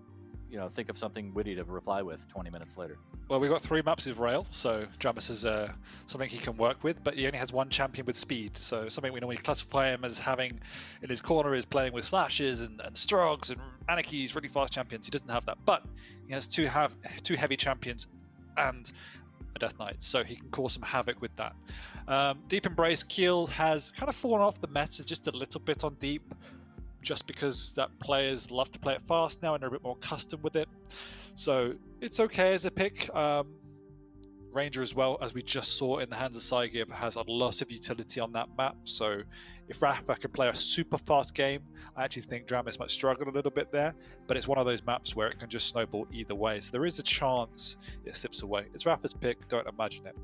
S1: think of something witty to reply with 20 minutes later.
S2: Well, we've got 3 maps of rail, so Dramus is something he can work with, but he only has 1 champion with speed, so something we normally classify him as having in his corner is playing with slashes and strogs and anarchies, really fast champions. He doesn't have that, but he has 2 heavy champions and a Death Knight, so he can cause some havoc with that. Deep Embrace Keel has kind of fallen off the meta just a little bit on Deep, just because that players love to play it fast now and are a bit more accustomed with it. So it's okay as a pick. Ranger as well, as we just saw in the hands of Saigib, has a lot of utility on that map. So if Rafa can play a super fast game, I actually think Dramus might struggle a little bit there, but it's one of those maps where it can just snowball either way. So there is a chance it slips away. It's Rafa's pick, don't imagine it.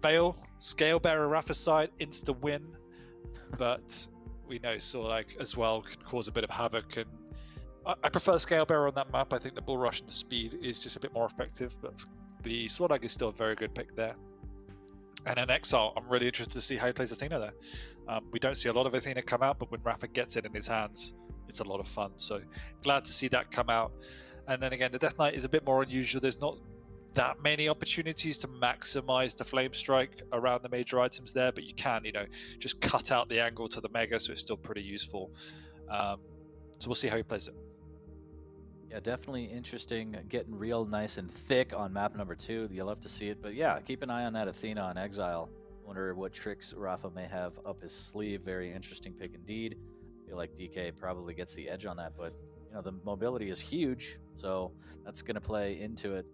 S2: Vale, Scale Bearer Rafa's side, insta win, but we know as well can cause a bit of havoc, and I prefer Scale Bearer on that map. I think the Bull Rush and the speed is just a bit more effective, but the Swordhug is still a very good pick there. And in Exile, I'm really interested to see how he plays Athena there. We don't see a lot of Athena come out, but when Rafa gets it in his hands, it's a lot of fun. So glad to see that come out. And then again, the Death Knight is a bit more unusual. There's not that many opportunities to maximize the flame strike around the major items there, but you can, just cut out the angle to the mega, so it's still pretty useful. So we'll see how he plays it.
S1: Yeah, definitely interesting, getting real nice and thick on map number 2. You'll love to see it, but yeah, keep an eye on that Athena on Exile. Wonder what tricks Rafa may have up his sleeve. Very interesting pick indeed. Feel like DK probably gets the edge on that, but the mobility is huge, so that's going to play into it.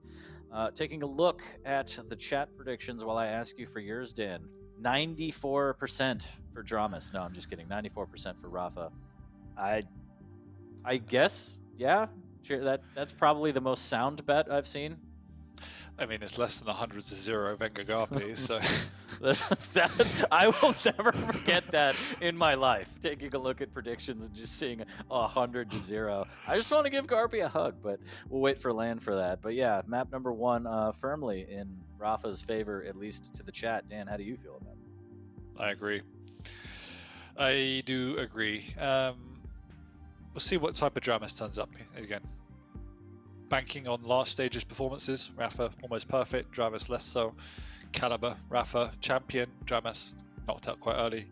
S1: Taking a look at the chat predictions while I ask you for yours, Dan. 94% for Dramus. No, I'm just kidding. 94% for Rafa. I guess, yeah. Sure, that's probably the most sound bet I've seen.
S2: I mean, it's less than 100 to 0 Venga Garpi, so...
S1: I will never forget that in my life, taking a look at predictions and just seeing 100 to 0. I just want to give Garpi a hug, but we'll wait for land for that. But yeah, map number 1 firmly in Rafa's favor, at least to the chat. Dan, how do you feel about it?
S2: I agree. I do agree. We'll see what type of Dramas turns up again. Banking on last stage's performances, Rafa almost perfect, Dramas less so. Caliber, Rafa champion, Dramas knocked out quite early.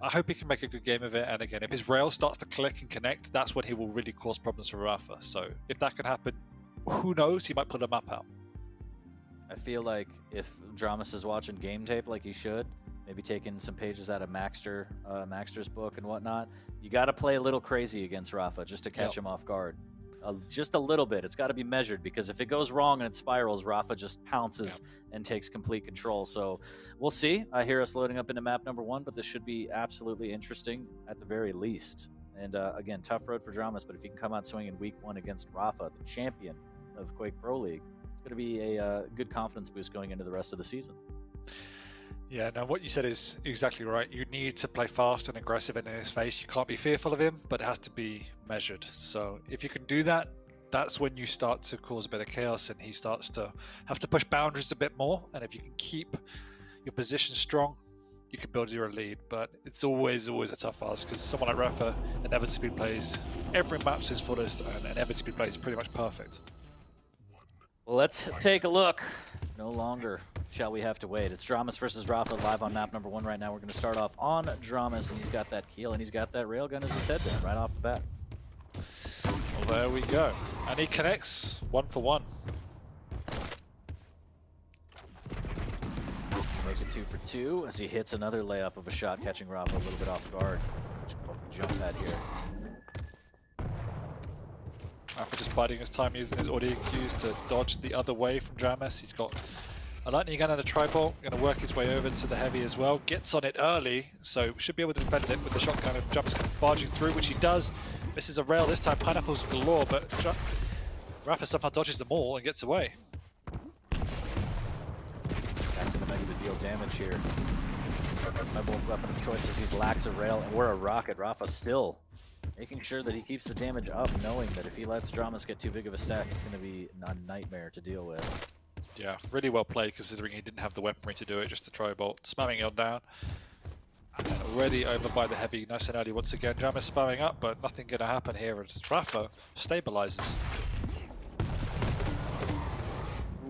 S2: I hope he can make a good game of it, and again, if his rail starts to click and connect, that's when he will really cause problems for Rafa. So if that can happen, who knows, he might put a map out.
S1: I feel like if Dramas is watching game tape like he should, maybe taking some pages out of Maxter's book and whatnot, you got to play a little crazy against Rafa just to catch him off guard. Just a little bit. It's got to be measured, because if it goes wrong and it spirals, Rafa just pounces and takes complete control. So we'll see. I hear us loading up into map number 1, but this should be absolutely interesting at the very least. And again, tough road for Dramas, but if he can come out swinging week 1 against Rafa, the champion of Quake Pro League, it's going to be a good confidence boost going into the rest of the season.
S2: Yeah, no, what you said is exactly right. You need to play fast and aggressive in his face. You can't be fearful of him, but it has to be measured. So if you can do that, that's when you start to cause a bit of chaos and he starts to have to push boundaries a bit more. And if you can keep your position strong, you can build your lead. But it's always a tough ask, because someone like Rafa inevitably plays every map to his fullest and inevitably plays pretty much perfect.
S1: Well, let's take a look. No longer shall we have to wait. It's Dramas versus Rafa live on map number 1 right now. We're going to start off on Dramas, and he's got that keel and he's got that railgun as his headband right off the bat.
S2: Well, there we go. And he connects 1 for 1.
S1: Make it 2 for 2 as he hits another layup of a shot, catching Rafa a little bit off guard. Jump pad here.
S2: Rafa just biding his time, using his audio cues to dodge the other way from Dramas. He's got a lightning gun and a tri-bolt, going to work his way over to the heavy as well. Gets on it early, so should be able to defend it with the shotgun if Dramas barging through, which he does. Misses a rail this time, pineapples galore, but Rafa somehow dodges them all and gets away.
S1: Back to the Mega to deal damage here. My bolt weapon of choice is he's lacks a rail, and we're a rocket. Rafa still making sure that he keeps the damage up, knowing that if he lets Dramas get too big of a stack, it's going to be a nightmare to deal with.
S2: Yeah, really well played, considering he didn't have the weaponry to do it, just a tri-bolt. Spamming on down. And already over by the heavy, nice and early once again. Dramas spamming up, but nothing going to happen here as Rafa stabilizes.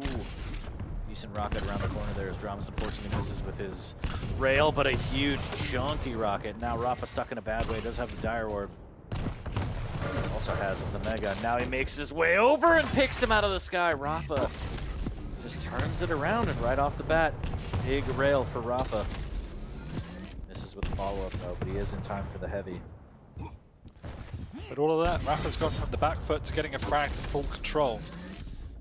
S1: Ooh. Decent rocket around the corner there as Dramas unfortunately misses with his rail, but a huge chunky rocket. Now Rafa stuck in a bad way, does have the dire orb. Also has the Mega. Now he makes his way over and picks him out of the sky. Rafa just turns it around, and right off the bat, big rail for Rafa. Misses with the follow-up though, but he is in time for the heavy.
S2: But all of that, Rafa's gone from the back foot to getting a frag to full control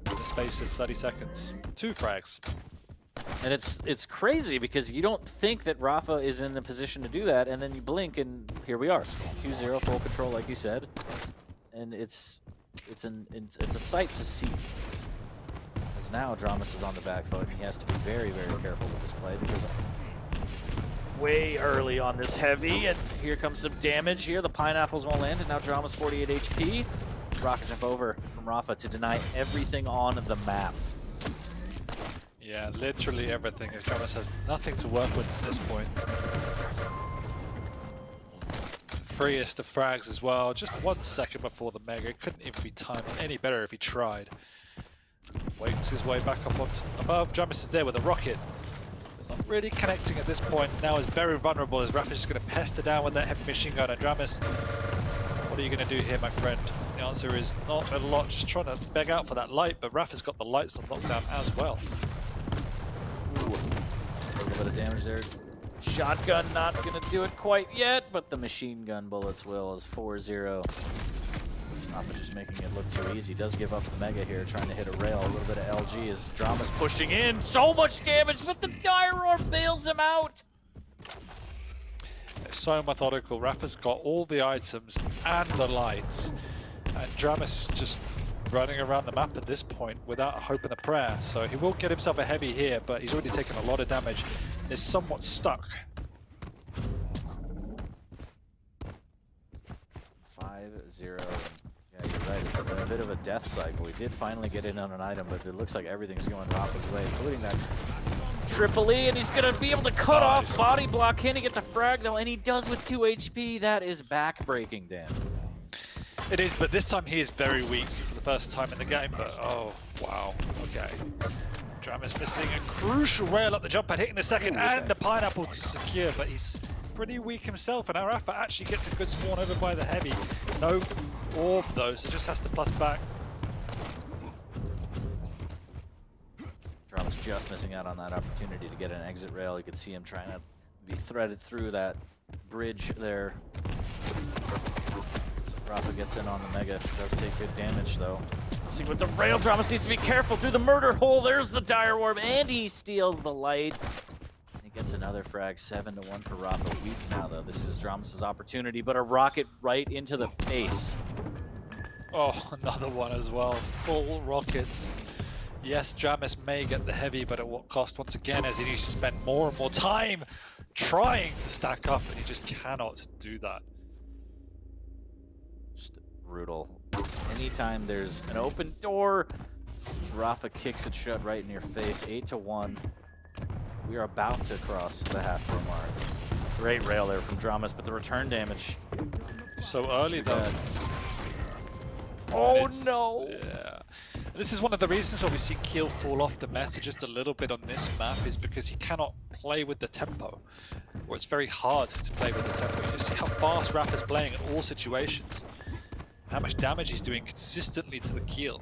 S2: in the space of 30 seconds. 2 frags.
S1: And it's crazy, because you don't think that Rafa is in the position to do that, and then you blink and here we are. 2-0 full control like you said. And it's a sight to see. As now Dramas is on the back foot, and he has to be very, very careful with this play, because he's way early on this heavy, and here comes some damage here. The pineapples won't land, and now Dramas 48 HP. Rocket jump over from Rafa to deny everything on the map.
S2: Yeah, literally everything. Dramas has nothing to work with at this point. Freest of frags as well, just 1 second before the Mega. It couldn't even be timed any better if he tried. Wakes his way back up above. Dramas is there with a rocket. Not really connecting at this point. Now is very vulnerable as Rafa's just going to pester down with that heavy machine gun. And Dramas, what are you going to do here, my friend? The answer is not a lot. Just trying to beg out for that light, but Rafa's got the lights on lockdown as well.
S1: Ooh. A little bit of damage there. Shotgun not going to do it quite yet, but the machine gun bullets will, as 4-0. Rafa just making it look too easy. Does give up the Mega here, trying to hit a rail. A little bit of LG as Dramas pushing in. So much damage, but the dire orb bails him out.
S2: It's so methodical. Rafa's got all the items and the lights. And Dramas just running around the map at this point without a hope and a prayer. So he will get himself a heavy here, but he's already taken a lot of damage. Is somewhat stuck.
S1: 5-0. Yeah, you're right. It's a bit of a death cycle. We did finally get in on an item, but it looks like everything's going Rafa's way, including that Triple E, and he's gonna be able to cut
S2: Nice.
S1: off body block. Can he get the frag though? And he does with 2 HP. That is back-breaking, Dan.
S2: It is, but this time he is very weak for the first time in the game. But oh, wow, okay. Drama's missing a crucial rail up the jump pad, hitting the second, and the pineapple to secure, but he's pretty weak himself, and Arafa actually gets a good spawn over by the heavy. No orb though, so just has to plus back.
S1: Drama's just missing out on that opportunity to get an exit rail. You could see him trying to be threaded through that bridge there. So Rafa gets in on the Mega, does take good damage though. See with the rail, Dramas needs to be careful through the murder hole. There's the dire orb, and he steals the light. And he gets another frag, 7-1 for Rafa. Weak now though. This is Dramas' opportunity, but a rocket right into the face.
S2: Oh, another one as well. Full rockets. Yes, Dramas may get the heavy, but at what cost? Once again, as he needs to spend more and more time trying to stack up, and he just cannot do that.
S1: Just brutal. Anytime there's an open door, Rafa kicks it shut right in your face. 8-1. We are about to cross the halfway mark. Great rail there from Dramas, but the return damage.
S2: So early though.
S1: Oh no!
S2: Yeah. This is one of the reasons why we see Keel fall off the meta just a little bit on this map, is because he cannot play with the tempo, or it's very hard to play with the tempo. You just see how fast Rafa's playing in all situations, how much damage he's doing consistently to the Keel.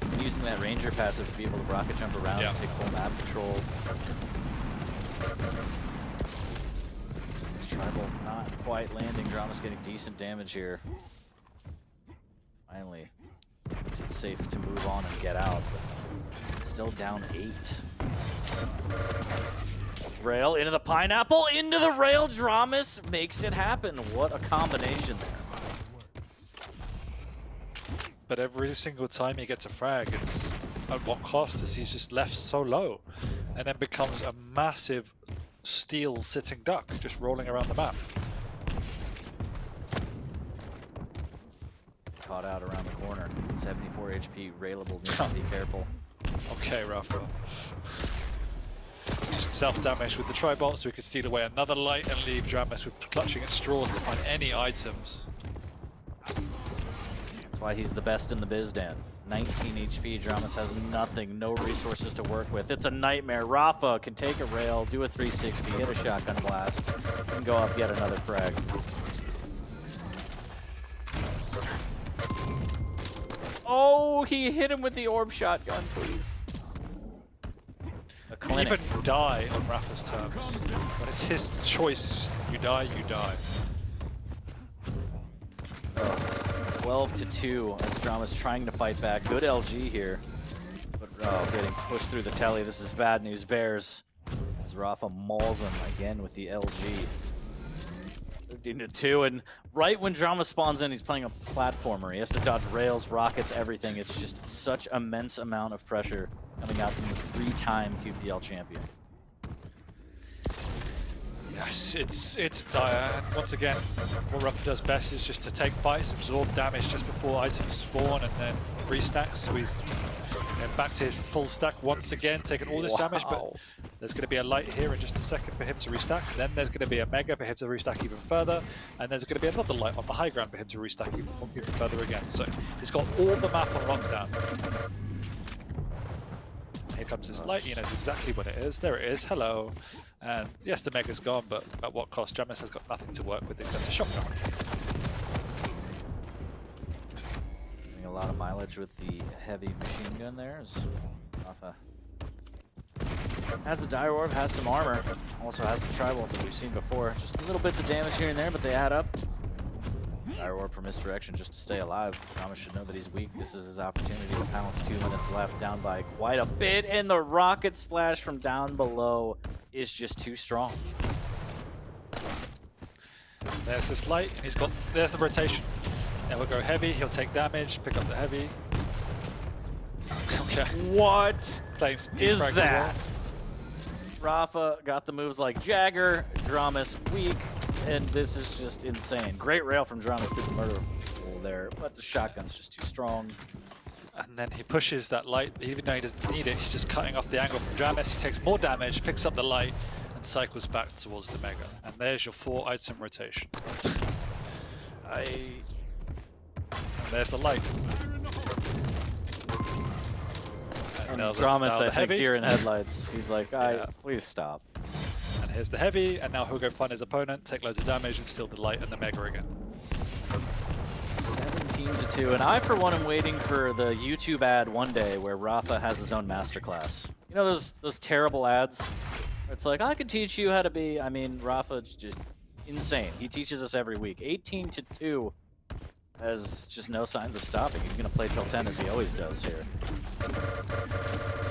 S1: And using that Ranger passive to be able to rocket jump around and take full map control. This tribal not quite landing. Drama's getting decent damage here. Finally. Makes it safe to move on and get out. Still down 8. Rail into the pineapple, into the rail. Dramas makes it happen. What a combination there.
S2: But every single time he gets a frag, it's at what cost, as he's just left so low, and then becomes a massive steel sitting duck just rolling around the map.
S1: Caught out around the corner. 74 HP, railable, needs to be careful.
S2: Okay, Rafa. Just self-damage with the tri-bolt so we can steal away another light and leave Dramas with clutching at straws to find any items.
S1: That's why he's the best in the biz, Dan. 19 HP, Dramas has nothing, no resources to work with. It's a nightmare. Rafa can take a rail, do a 360, hit a shotgun blast, and go up yet another frag. Oh, he hit him with the orb shotgun, please. A clinic.
S2: Even die on Rafa's terms. When it's his choice, you die, you die.
S1: 12-2 as Drama's trying to fight back. Good LG here. But getting pushed through the telly. This is bad news, Bears. As Rafa mauls him again with the LG. 13-2, and right when Drama spawns in, he's playing a platformer. He has to dodge rails, rockets, everything. It's just such immense amount of pressure coming out from the 3-time QPL champion.
S2: Yes, it's dire, and once again, what Rafa does best is just to take fights, absorb damage just before items spawn, and then restack. So he's back to his full stack once again, taking all this damage, but there's going to be a light here in just a second for him to restack. Then there's going to be a mega for him to restack even further, and there's going to be another light on the high ground for him to restack even further again. So he's got all the map on lockdown. Here comes this light, he knows exactly what it is. There it is, hello. And yes, the mega's gone, but at what cost? Jamis has got nothing to work with except a shotgun.
S1: Getting a lot of mileage with the heavy machine gun there. Rafa has the dire orb, has some armor, also has the tri-bolt that we've seen before. Just little bits of damage here and there, but they add up. Dire orb for misdirection just to stay alive. Drama should know that he's weak. This is his opportunity to pounce. 2 minutes left, down by quite a bit, and the rocket splash from down below is just too strong.
S2: There's this light, and there's the rotation. Now we'll go heavy, he'll take damage, pick up the heavy. Okay.
S1: What is
S2: as
S1: that? Rafa got the moves like Jagger, Dramas weak, and this is just insane. Great rail from Dramas through the murder hole there, but the shotgun's just too strong.
S2: And then he pushes that light, even though he doesn't need it, he's just cutting off the angle from Jamis. He takes more damage, picks up the light, and cycles back towards the Mega. And there's your 4-item rotation. And there's the light.
S1: And
S2: now
S1: Dramus, I think,
S2: heavy.
S1: deer in headlights. He's like, please stop.
S2: And here's the heavy, and now he'll go find his opponent, take loads of damage, and steal the light and the Mega again.
S1: 17-2, and I, for one, am waiting for the YouTube ad one day where Rafa has his own masterclass. You know those terrible ads? Where it's like, I could teach you how to be. I mean, Rafa's just insane. He teaches us every week. 18-2 has just no signs of stopping. He's gonna play till 10 as he always does here.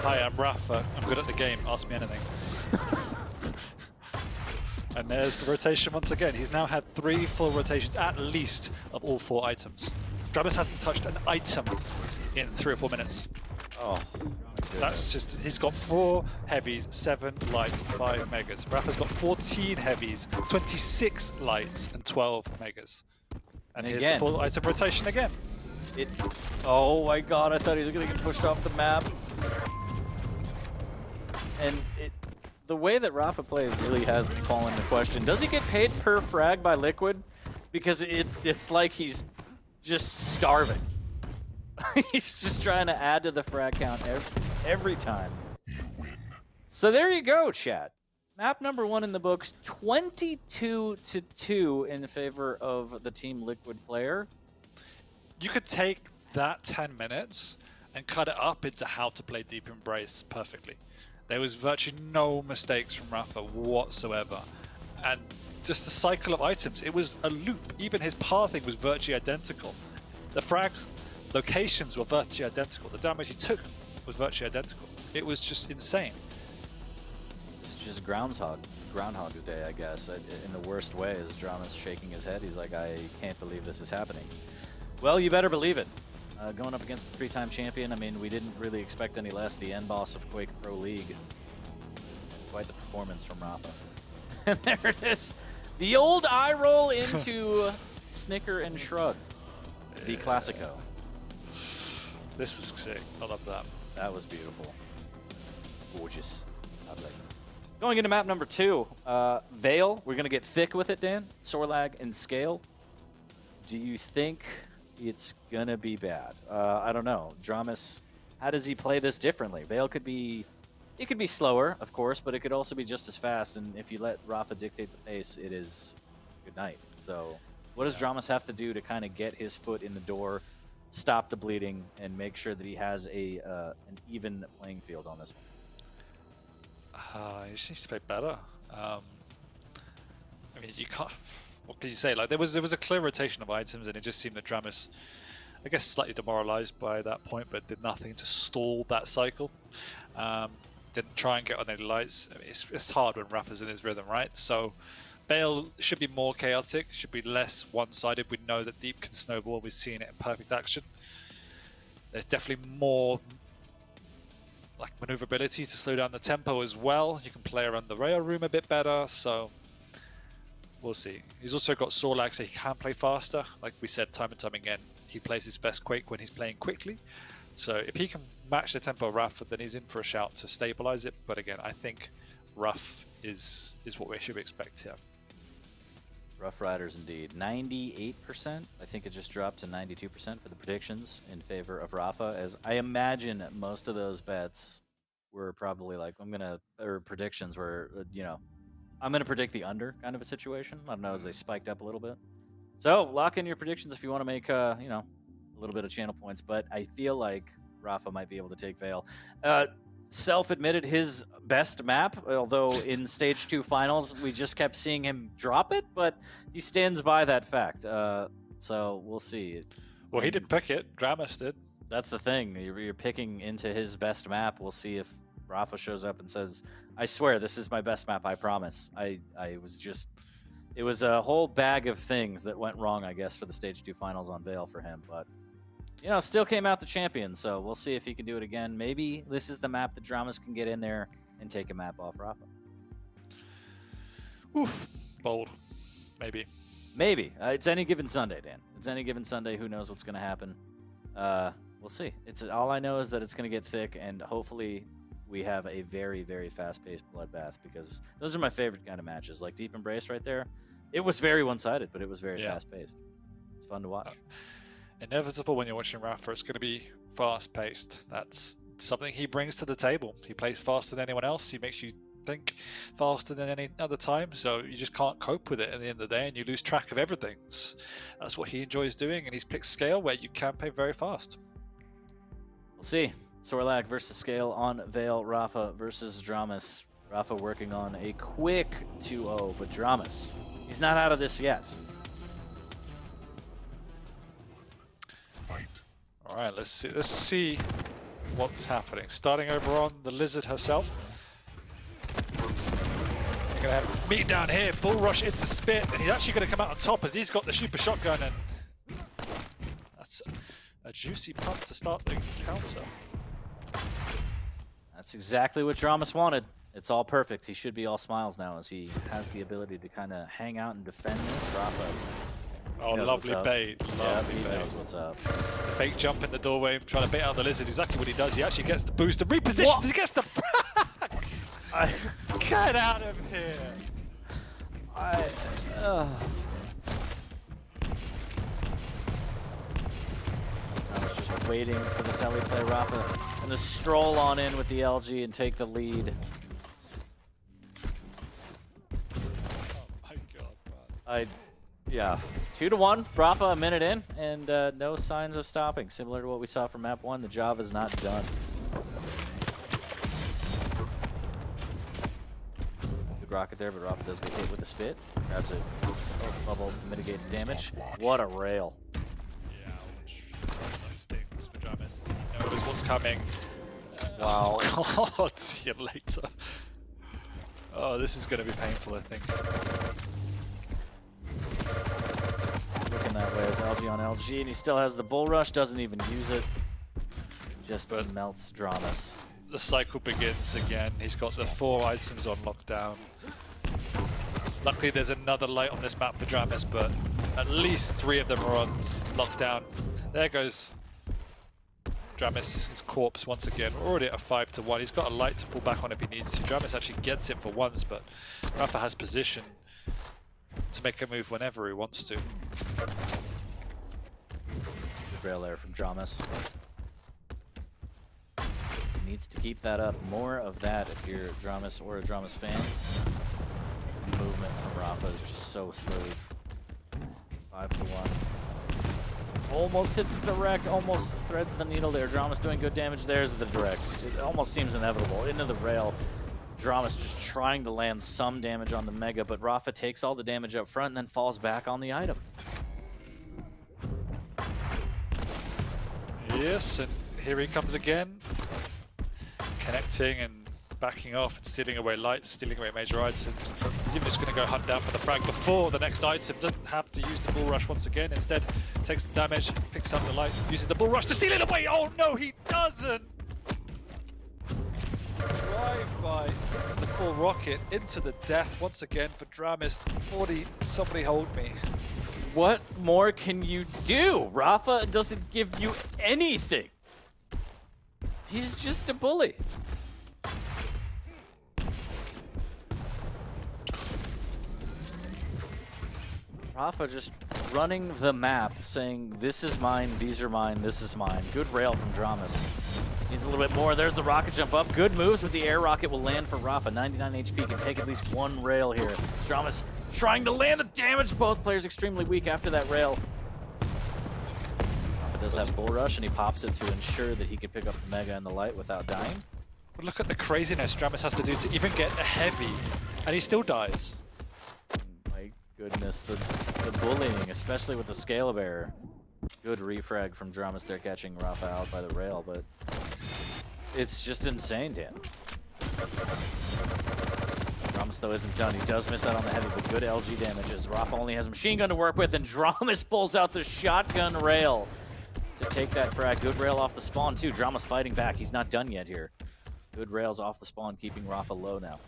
S2: Hi, I'm Rafa. I'm good at the game. Ask me anything. And there's the rotation once again. He's now had 3 full rotations, at least, of all 4 items. Dramus hasn't touched an item in 3 or 4 minutes.
S1: Oh,
S2: that's just, he's got 4 heavies, 7 lights, 5 megas. Rafa's got 14 heavies, 26 lights, and 12 megas. And here's the full item rotation again.
S1: Oh my god, I thought he was gonna get pushed off the map. And the way that Rafa plays really has fallen into question. Does he get paid per frag by Liquid? Because it's like he's just starving. He's just trying to add to the frag count every time. So there you go, chat. Map number 1 in the books, 22-2 in favor of the Team Liquid player.
S2: You could take that 10 minutes and cut it up into how to play Deep Embrace perfectly. There was virtually no mistakes from Rafa whatsoever. And just the cycle of items, it was a loop. Even his pathing was virtually identical. The frags locations were virtually identical. The damage he took was virtually identical. It was just insane.
S1: It's just Groundhog's Day, I guess. In the worst way, as Dramus shaking his head. He's like, I can't believe this is happening. Well, you better believe it. Going up against the 3-time champion, I mean, we didn't really expect any less. The end boss of Quake Pro League. Quite the performance from Rafa. And there it is. The old eye roll into Snicker and Shrug. The Classico.
S2: This is sick. I love that.
S1: That was beautiful. Gorgeous. Lovely. Going into map number 2, Veil. We're going to get thick with it, Dan. Sorlag and Scale. Do you think it's going to be bad? I don't know. Dramus, how does he play this differently? Veil could be... It could be slower, of course, but it could also be just as fast. And if you let Rafa dictate the pace, it is good night. So what does Dramus have to do to kind of get his foot in the door, stop the bleeding, and make sure that he has an even playing field on this one?
S2: He just needs to play better. I mean, you can't. What can you say? Like there was a clear rotation of items, and it just seemed that Dramus, I guess, slightly demoralized by that point, but did nothing to stall that cycle. Didn't try and get on any lights. I mean, it's hard when Rafa's in his rhythm, right? So Bale should be more chaotic, should be less one-sided. We know that Deep can snowball. We've seen it in perfect action. There's definitely more like maneuverability to slow down the tempo as well. You can play around the rail room a bit better, so we'll see. He's also got Sorlag, so he can play faster. Like we said time and time again, he plays his best Quake when he's playing quickly. So if he can match the tempo of Rafa, then he's in for a shout to stabilize it. But again, I think Rough is what we should expect here.
S1: Rough Riders indeed. 98%. I think it just dropped to 92% for the predictions in favor of Rafa, as I imagine most of those bets were probably like, predictions were, I'm going to predict the under kind of a situation. I don't know, as they spiked up a little bit. So lock in your predictions if you want to make, a little bit of channel points, but I feel like Rafa might be able to take Veil. Self-admitted his best map, although in Stage 2 finals, we just kept seeing him drop it, but he stands by that fact. So we'll see.
S2: Well, he didn't pick it. Dramus did.
S1: That's the thing. You're picking into his best map. We'll see if Rafa shows up and says, I swear, this is my best map, I promise. It was a whole bag of things that went wrong, I guess, for the Stage 2 finals on Veil for him, but still came out the champion, so we'll see if he can do it again. Maybe this is the map that Dramus can get in there and take a map off Rafa.
S2: Oof, bold. Maybe. Maybe.
S1: It's any given Sunday, Dan. It's any given Sunday. Who knows what's going to happen? We'll We'll see. It's all I know is that it's going to get thick, and hopefully we have a very, very fast-paced bloodbath, because those are my favorite kind of matches. Like Deep Embrace right there, it was very one-sided, but it was very fast-paced. It's fun to watch.
S2: Inevitable when you're watching Rafa, it's going to be fast-paced. That's something he brings to the table. He plays faster than anyone else. He makes you think faster than any other time, so you just can't cope with it at the end of the day, and you lose track of everything. That's what he enjoys doing, and he's picked Scale where you can play very fast.
S1: We'll see. Sorlag versus Scale on Vale. Rafa versus Dramas. Rafa working on a quick 2-0, but Dramas, he's not out of this yet.
S2: All right, let's see what's happening. Starting over on the Lizard herself. You're gonna have meet down here, Bull Rush into Spit, and he's actually gonna come out on top as he's got the super shotgun, and that's a juicy pump to start the counter.
S1: That's exactly what Dramas wanted. It's all perfect. He should be all smiles now as he has the ability to kind of hang out and defend this. Rafa.
S2: Oh, lovely bait. Lovely
S1: he
S2: bait.
S1: knows what's up.
S2: Fake jump in the doorway, trying to bait out the Lizard. Exactly what he does. He actually gets the boost and repositions. He gets the Get out of here!
S1: I was just waiting for the teleplay. Rafa and the stroll on in with the LG and take the lead.
S2: Oh my god, man.
S1: Yeah, 2-1. Rafa a minute in, and no signs of stopping. Similar to what we saw from map 1, the job is not done. Good rocket there, but Rafa does get hit with a spit. Grabs a bubble to mitigate the damage. What a rail.
S2: Yeah, that stings for Dramas. He knows what's coming.
S1: Wow.
S2: Oh god, see you later. Oh, this is going to be painful, I think.
S1: Looking that way as LG on LG, and he still has the bull rush, doesn't even use it. Just melts Dramas.
S2: The cycle begins again. He's got the 4 items on lockdown. Luckily there's another light on this map for Dramas, but at least 3 of them are on lockdown. There goes Dramas, his corpse once again. We're already at a 5-1. He's got a light to pull back on if he needs to. Dramas actually gets it for once, but Rafa has position to make a move whenever he wants to.
S1: Good rail there from Dramas. He needs to keep that up. More of that if you're Dramas or a Dramas fan. The movement from Rafa is just so smooth. 5-1. Almost hits the direct, almost threads the needle there. Dramas doing good damage. There's the direct. It almost seems inevitable. Into the rail. Dramas just trying to land some damage on the Mega, but Rafa takes all the damage up front and then falls back on the item.
S2: Yes, and here he comes again. Connecting and backing off and stealing away lights, stealing away major items. He's even just going to go hunt down for the frag before the next item. Doesn't have to use the bull rush once again. Instead, takes the damage, picks up the light, uses the bull rush to steal it away. Oh no, he doesn't! Drive-by into the full rocket, into the death once again for Dramas. 40, somebody hold me.
S1: What more can you do? Rafa doesn't give you anything. He's just a bully. Rafa just running the map, saying, this is mine, these are mine, this is mine. Good rail from Dramas. Needs a little bit more. There's the rocket jump up. Good moves with the air rocket will land for Rafa. 99 HP, can take at least 1 rail here. Dramas trying to land the damage. Both players extremely weak after that rail. Rafa does have bull rush, and he pops it to ensure that he can pick up the Mega and the light without dying.
S2: But look at the craziness Dramas has to do to even get a heavy, and he still dies.
S1: My goodness, the bullying, especially with the scale of error. Good refrag from Dramas there, catching Rafa out by the rail, but it's just insane, Dan. Dramas, though, isn't done. He does miss out on the heavy, but good LG damage as Rafa only has a machine gun to work with, and Dramas pulls out the shotgun rail to take that frag. Good rail off the spawn, too. Dramas fighting back. He's not done yet here. Good rails off the spawn, keeping Rafa low now.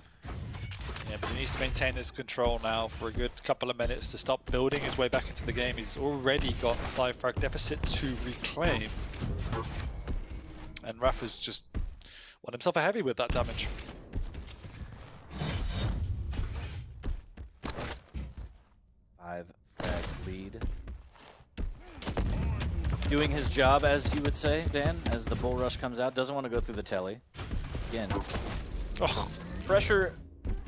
S2: Yeah, but he needs to maintain his control now for a good couple of minutes to stop building his way back into the game. He's already got a 5 frag deficit to reclaim. And Rafa's just won himself a heavy with that damage.
S1: 5-frag lead. Doing his job, as you would say, Dan, as the bull rush comes out. Doesn't want to go through the telly. Again, pressure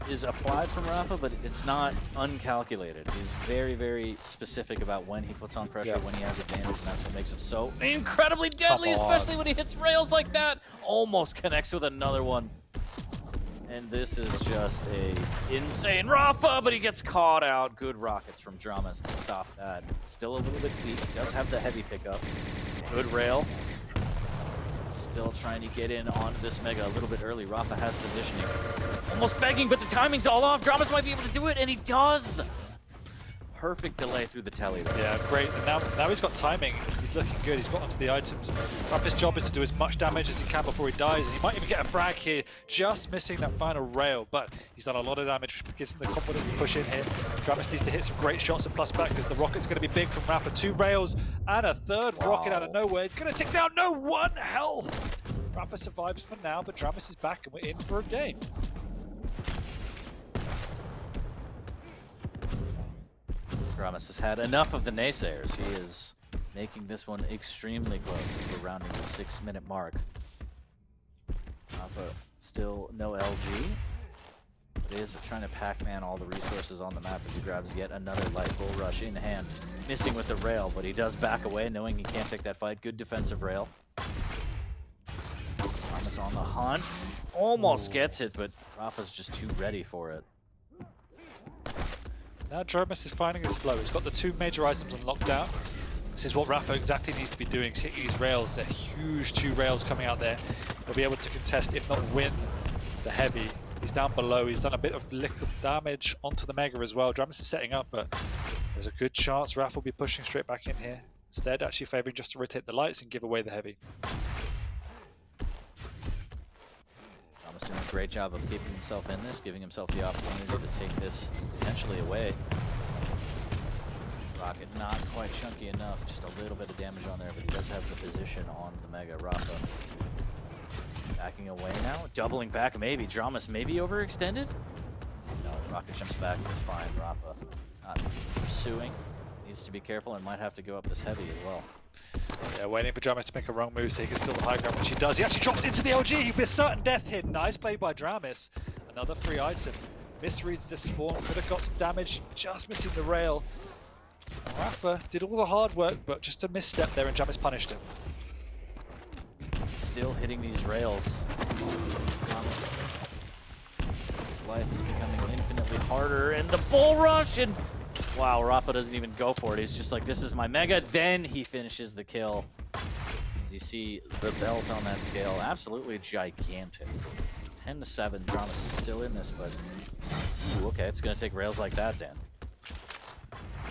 S1: is applied from Rafa, but it's not uncalculated. He's very, very specific about when he puts on pressure, when he has advantage, and that's what makes him so incredibly deadly, especially when he hits rails like that. Almost connects with another one. And this is just a insane Rafa, but he gets caught out. Good rockets from Dramas to stop that. Still a little bit weak. He does have the heavy pickup. Good rail. Still trying to get in onto this Mega a little bit early. Rafa has positioning. Almost begging, but the timing's all off. Dramas might be able to do it, and he does. Perfect delay through the telly there.
S2: Yeah, great. And now he's got timing. He's looking good. He's got onto the items. Rafa's job is to do as much damage as he can before he dies. And he might even get a frag here, just missing that final rail. But he's done a lot of damage, which gives him the confidence to push in here. Dramas needs to hit some great shots and plus back because the rocket's going to be big from Rafa. 2 rails and a third rocket out of nowhere. It's going to take down no one health. Rafa survives for now, but Dramas is back and we're in for a game.
S1: Dramas has had enough of the naysayers. He is making this one extremely close as we're rounding the 6-minute mark. Rafa still no LG. But is trying to Pac-Man all the resources on the map as he grabs yet another light bull rush in hand. Missing with the rail, but he does back away knowing he can't take that fight. Good defensive rail. Dramas on the hunt. Almost gets it, but Rafa's just too ready for it.
S2: Now Dramas is finding his flow. He's got the 2 major items on lockdown. This is what Rafa exactly needs to be doing, is hitting these rails. They're huge 2 rails coming out there. He'll be able to contest, if not win, the heavy. He's down below. He's done a bit of liquid damage onto the Mega as well. Dramas is setting up, but there's a good chance Rafa will be pushing straight back in here. Instead, actually favoring just to rotate the lights and give away the heavy.
S1: Doing a great job of keeping himself in this, giving himself the opportunity to take this potentially away. Rocket not quite chunky enough, just a little bit of damage on there, but he does have the position on the Mega. Rafa backing away now, doubling back maybe. Dramas maybe overextended? No, Rocket jumps back, it's fine. Rafa not pursuing, needs to be careful and might have to go up this heavy as well.
S2: Yeah, waiting for Dramas to make a wrong move so he can steal the high ground, which he does. He actually drops into the LG. He'll be a certain death hit. Nice play by Dramas. Another free item. Misreads this spawn. Could have got some damage. Just missing the rail. Rafa did all the hard work, but just a misstep there, and Dramas punished him.
S1: Still hitting these rails. Dramas. His life is becoming infinitely harder, and the bull rush, and wow, Rafa doesn't even go for it. He's just like, this is my Mega. Then he finishes the kill. As you see the belt on that scale, absolutely gigantic. 10-7, Dramas is still in this, but ooh, okay, it's going to take rails like that, Dan.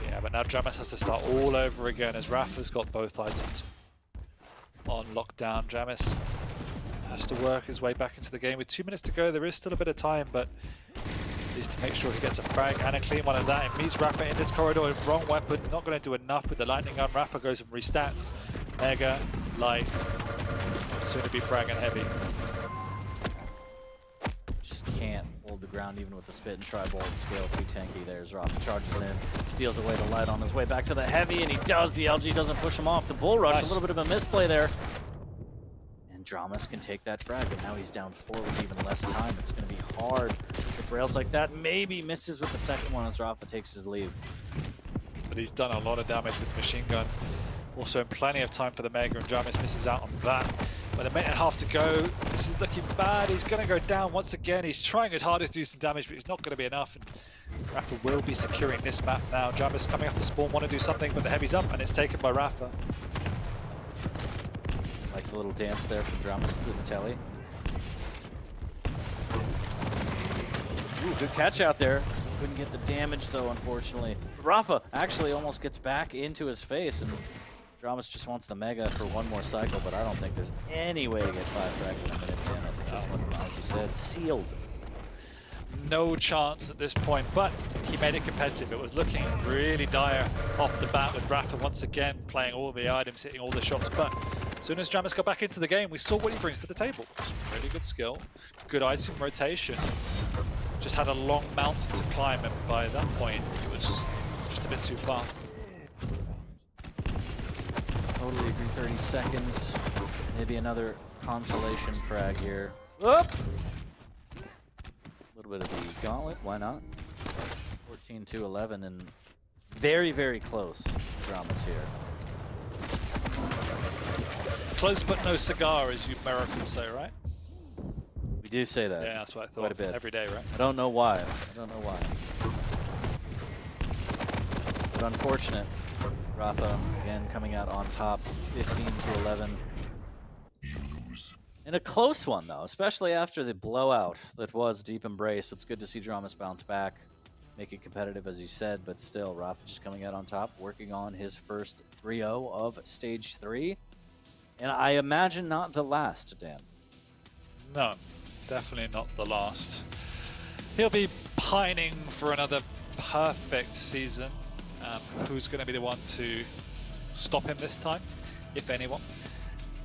S2: Yeah, but now Dramas has to start all over again as Rafa's got both items on lockdown. Dramas has to work his way back into the game. With 2 minutes to go, there is still a bit of time, but needs to make sure he gets a frag and a clean one of that. It meets Rafa in this corridor with wrong weapon. Not going to do enough with the lightning gun. Rafa goes and restacks. Mega, light, soon to be frag and heavy.
S1: Just can't hold the ground even with the spit and tri-bolt. Scale too tanky. There's Rafa, charges in, steals away the light on his way back to the heavy, and he does. The LG doesn't push him off. The bull rush, nice. A little bit of a misplay there. Dramas can take that frag, but now he's down 4 with even less time. It's going to be hard with rails like that. Maybe misses with the second one as Rafa takes his leave.
S2: But he's done a lot of damage with the machine gun. Also plenty of time for the Mega, and Dramas misses out on that. But a minute and a half to go. This is looking bad. He's going to go down once again. He's trying his hardest to do some damage, but it's not going to be enough. And Rafa will be securing this map now. Dramas coming off the spawn, want to do something, but the heavy's up, and it's taken by Rafa.
S1: Like the little dance there from Dramas through the telly. Ooh, good catch out there. Couldn't get the damage though, unfortunately. Rafa actually almost gets back into his face, and Dramas just wants the Mega for one more cycle, but I don't think there's any way to get 5 frags in a minute. Dan, I think this one, as you said, sealed.
S2: No chance at this point, but he made it competitive. It was looking really dire off the bat with Rafa once again playing all the items, hitting all the shots, but As soon as Dramus got back into the game, we saw what he brings to the table. Some really good skill, good item rotation. Just had a long mountain to climb, and by that point, it was just a bit too far.
S1: Totally agree. 30 seconds. Maybe another consolation frag here. Whoop! A little bit of the gauntlet. Why not? 14-11 and very, very close. Dramas here.
S2: Close but no cigar, as you Americans say, right?
S1: We do say that.
S2: Yeah, that's what I thought.
S1: Quite a bit.
S2: Every day, right?
S1: I don't know why. I don't know why. But unfortunate. Rafa again coming out on top, 15-11. In a close one though, especially after the blowout that was Deep Embrace. It's good to see Dramas bounce back, make it competitive as you said, but still Rafa just coming out on top, working on his first 3-0 of stage 3. And I imagine not the last, Dan.
S2: No, definitely not the last. He'll be pining for another perfect season. Who's going to be the one to stop him this time, if anyone?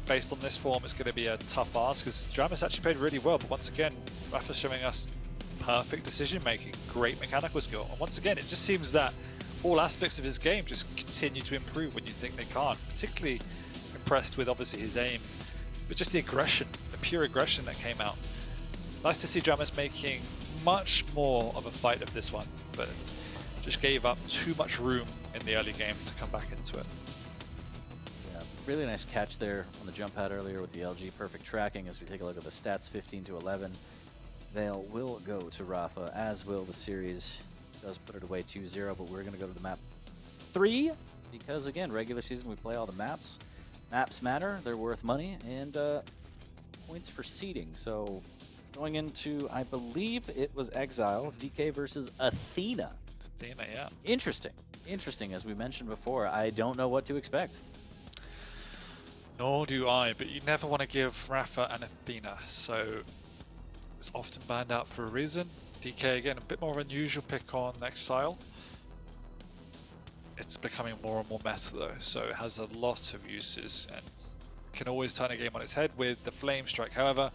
S2: Based on this form, it's going to be a tough ask, because Dramus actually played really well, but once again, Rafa's showing us perfect decision-making, great mechanical skill. And once again, it just seems that all aspects of his game just continue to improve when you think they can't. Particularly impressed with, obviously, his aim, but just the aggression, the pure aggression that came out. Nice to see Dramus making much more of a fight of this one, but just gave up too much room in the early game to come back into it.
S1: Yeah, really nice catch there on the jump pad earlier with the LG. Perfect tracking as we take a look at the stats, 15-11. Veil will go to Rafa, as will the series. Does put it away 2-0, but we're going to go to the map 3 because, again, regular season we play all the maps. Maps matter, they're worth money, and it's points for seeding. So going into, I believe it was Exile, DK versus Athena.
S2: Athena, yeah.
S1: Interesting. Interesting, as we mentioned before. I don't know what to expect.
S2: Nor do I, but you never want to give Rafa and Athena, so it's often banned out for a reason. DK, again, a bit more unusual pick on Exile. It's becoming more and more meta though, so it has a lot of uses and can always turn a game on its head with the Flame Strike. However,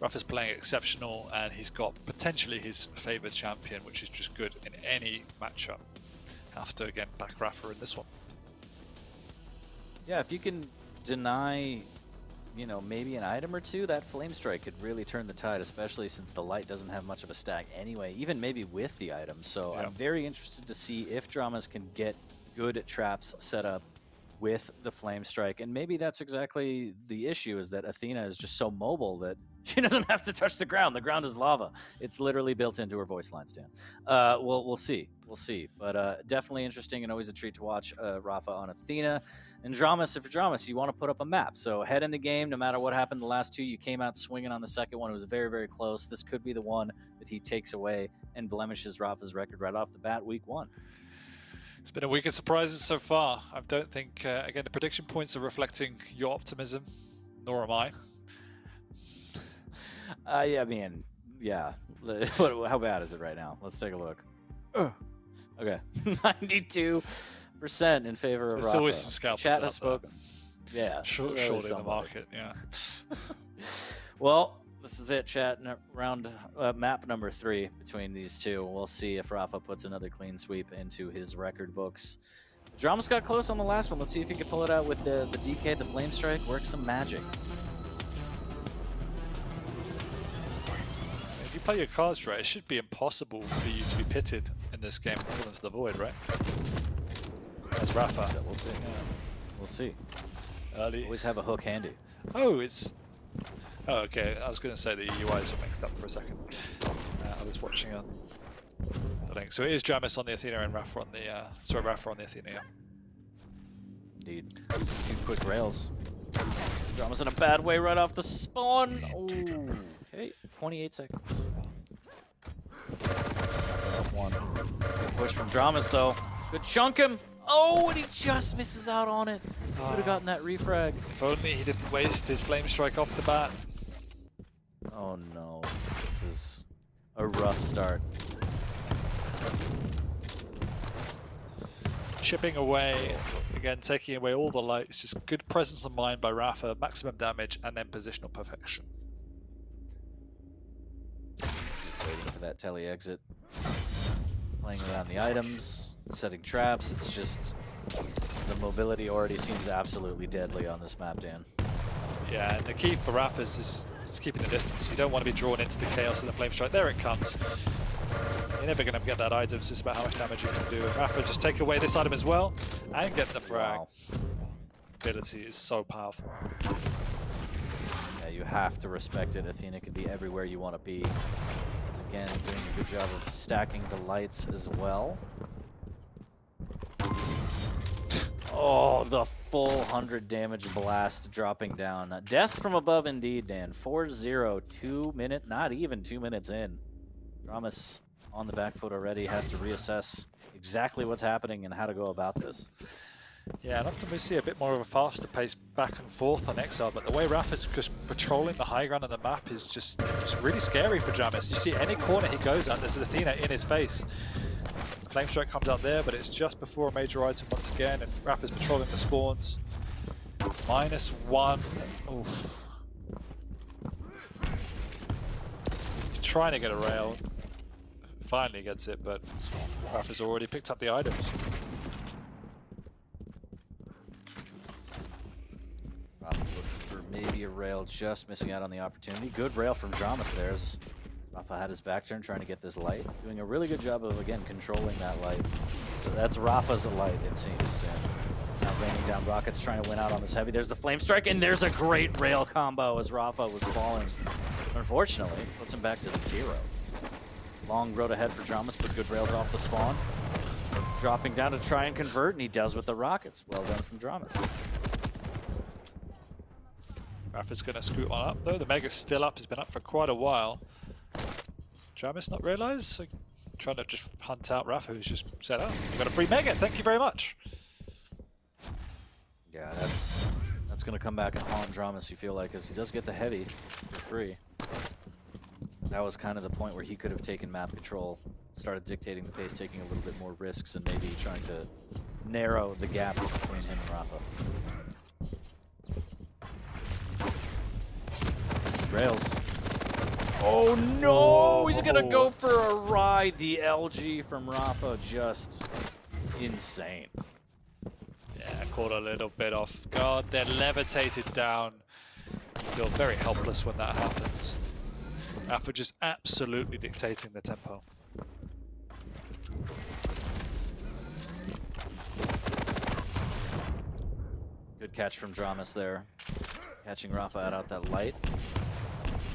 S2: Rafa's playing exceptional and he's got potentially his favoured champion, which is just good in any matchup. Have to again back Rafa in this one.
S1: Yeah, if you can deny, you know, maybe an item or two, that Flame Strike could really turn the tide, especially since the Light doesn't have much of a stack anyway, even maybe with the item. So yeah. I'm very interested to see if Dramas can get good traps set up with the Flame Strike. And maybe that's exactly the issue, is that Athena is just so mobile that she doesn't have to touch the ground. The ground is lava. It's literally built into her voice line stand. We'll see. We'll see. But definitely interesting and always a treat to watch Rafa on Athena. And Dramas, if you're Dramas, you want to put up a map. So head in the game, no matter what happened the last two, you came out swinging on the second one. It was very, very close. This could be the one that he takes away and blemishes Rafa's record right off the bat, week 1.
S2: It's been a week of surprises so far. I don't think, again, the prediction points are reflecting your optimism, nor am I.
S1: Yeah, I mean, yeah. How bad is it right now? Let's take a look. Okay, 92% in favor of Rafa.
S2: There's always some scalpers
S1: Chat has spoken.
S2: There.
S1: Yeah,
S2: short in the market. Yeah.
S1: Well, this is it, chat. Round map number 3 between these two. We'll see if Rafa puts another clean sweep into his record books. Dramas got close on the last one. Let's see if he can pull it out with the DK, the Flame Strike, work some magic.
S2: If you play your cards right, it should be impossible for you to be pitted in this game and fall into the void, right? As Rafa.
S1: So we'll see. Yeah. We'll see.
S2: Early.
S1: Always have a hook handy.
S2: Oh, it's... Oh, okay. I was going to say the UIs were mixed up for a second. I was watching on the link. So it is Dramus on the Athena and Rafa on the... Rafa on the Athena, yeah.
S1: Indeed. This is 2 quick rails. Dramas in a bad way right off the spawn. Oh, okay. 28 seconds. One. Good push from Dramas, though. Good chunk him. Oh, and he just misses out on it. Would have gotten that refrag.
S2: If only he didn't waste his Flame Strike off the bat.
S1: Oh no, this is a rough start.
S2: chipping away, again taking away all the lights. Just good presence of mind by Rafa, maximum damage, and then positional perfection.
S1: Waiting for that tele exit. Playing around the items, setting traps. It's just the mobility already seems absolutely deadly on this map, Dan.
S2: Yeah, and the key for Rafa is keeping the distance. You don't want to be drawn into the chaos of the flame strike. There it comes. You're never going to get that item. It's just about how much damage you can do. And Rafa just take away this item as well and get the frag.
S1: Wow.
S2: Ability is so powerful.
S1: Yeah, you have to respect it. Athena can be everywhere you want to be. He's again doing a good job of stacking the lights as well. Oh, the full 100 damage blast dropping down. Death from above indeed, Dan. 4-0, 2 minute, not even 2 minutes in. Dramas on the back foot already, has to reassess exactly what's happening and how to go about this.
S2: Yeah, and often we see a bit more of a faster pace back and forth on Exile, but the way Rafa's just patrolling the high ground on the map is just really scary for Dramas. You see any corner he goes at, there's Athena in his face. Flame Strike comes out there, but it's just before a major item once again, and Rafa's patrolling the spawns. -1. Oof. He's trying to get a rail. Finally gets it, but Rafa's already picked up the items.
S1: Looking for maybe a rail, just missing out on the opportunity. Good rail from Dramas there. Rafa had his back turn trying to get this light. Doing a really good job of, again, controlling that light. So that's Rafa's light, it seems. Now raining down rockets, trying to win out on this heavy. There's the flame strike, and there's a great rail combo as Rafa was falling. Unfortunately, puts him back to 0. Long road ahead for Dramas, but good rails off the spawn. Dropping down to try and convert, and he does with the rockets. Well done from Dramas.
S2: Rafa's going to scoot on up, though. The Mega's still up. He's been up for quite a while. Dramas not realised? Like, trying to just hunt out Rafa, who's just set up. We've got a free Mega. Thank you very much.
S1: Yeah, that's going to come back and haunt Dramas, you feel like, because he does get the heavy for free. That was kind of the point where he could have taken map control, started dictating the pace, taking a little bit more risks, and maybe trying to narrow the gap between him and Rafa. Rails. Oh no! He's gonna go for a ride. The LG from Rafa, just insane.
S2: Yeah, caught a little bit off guard. They're levitated down. You feel very helpless when that happens. Rafa just absolutely dictating the tempo.
S1: Good catch from Dramas there. Catching Rafa out that light.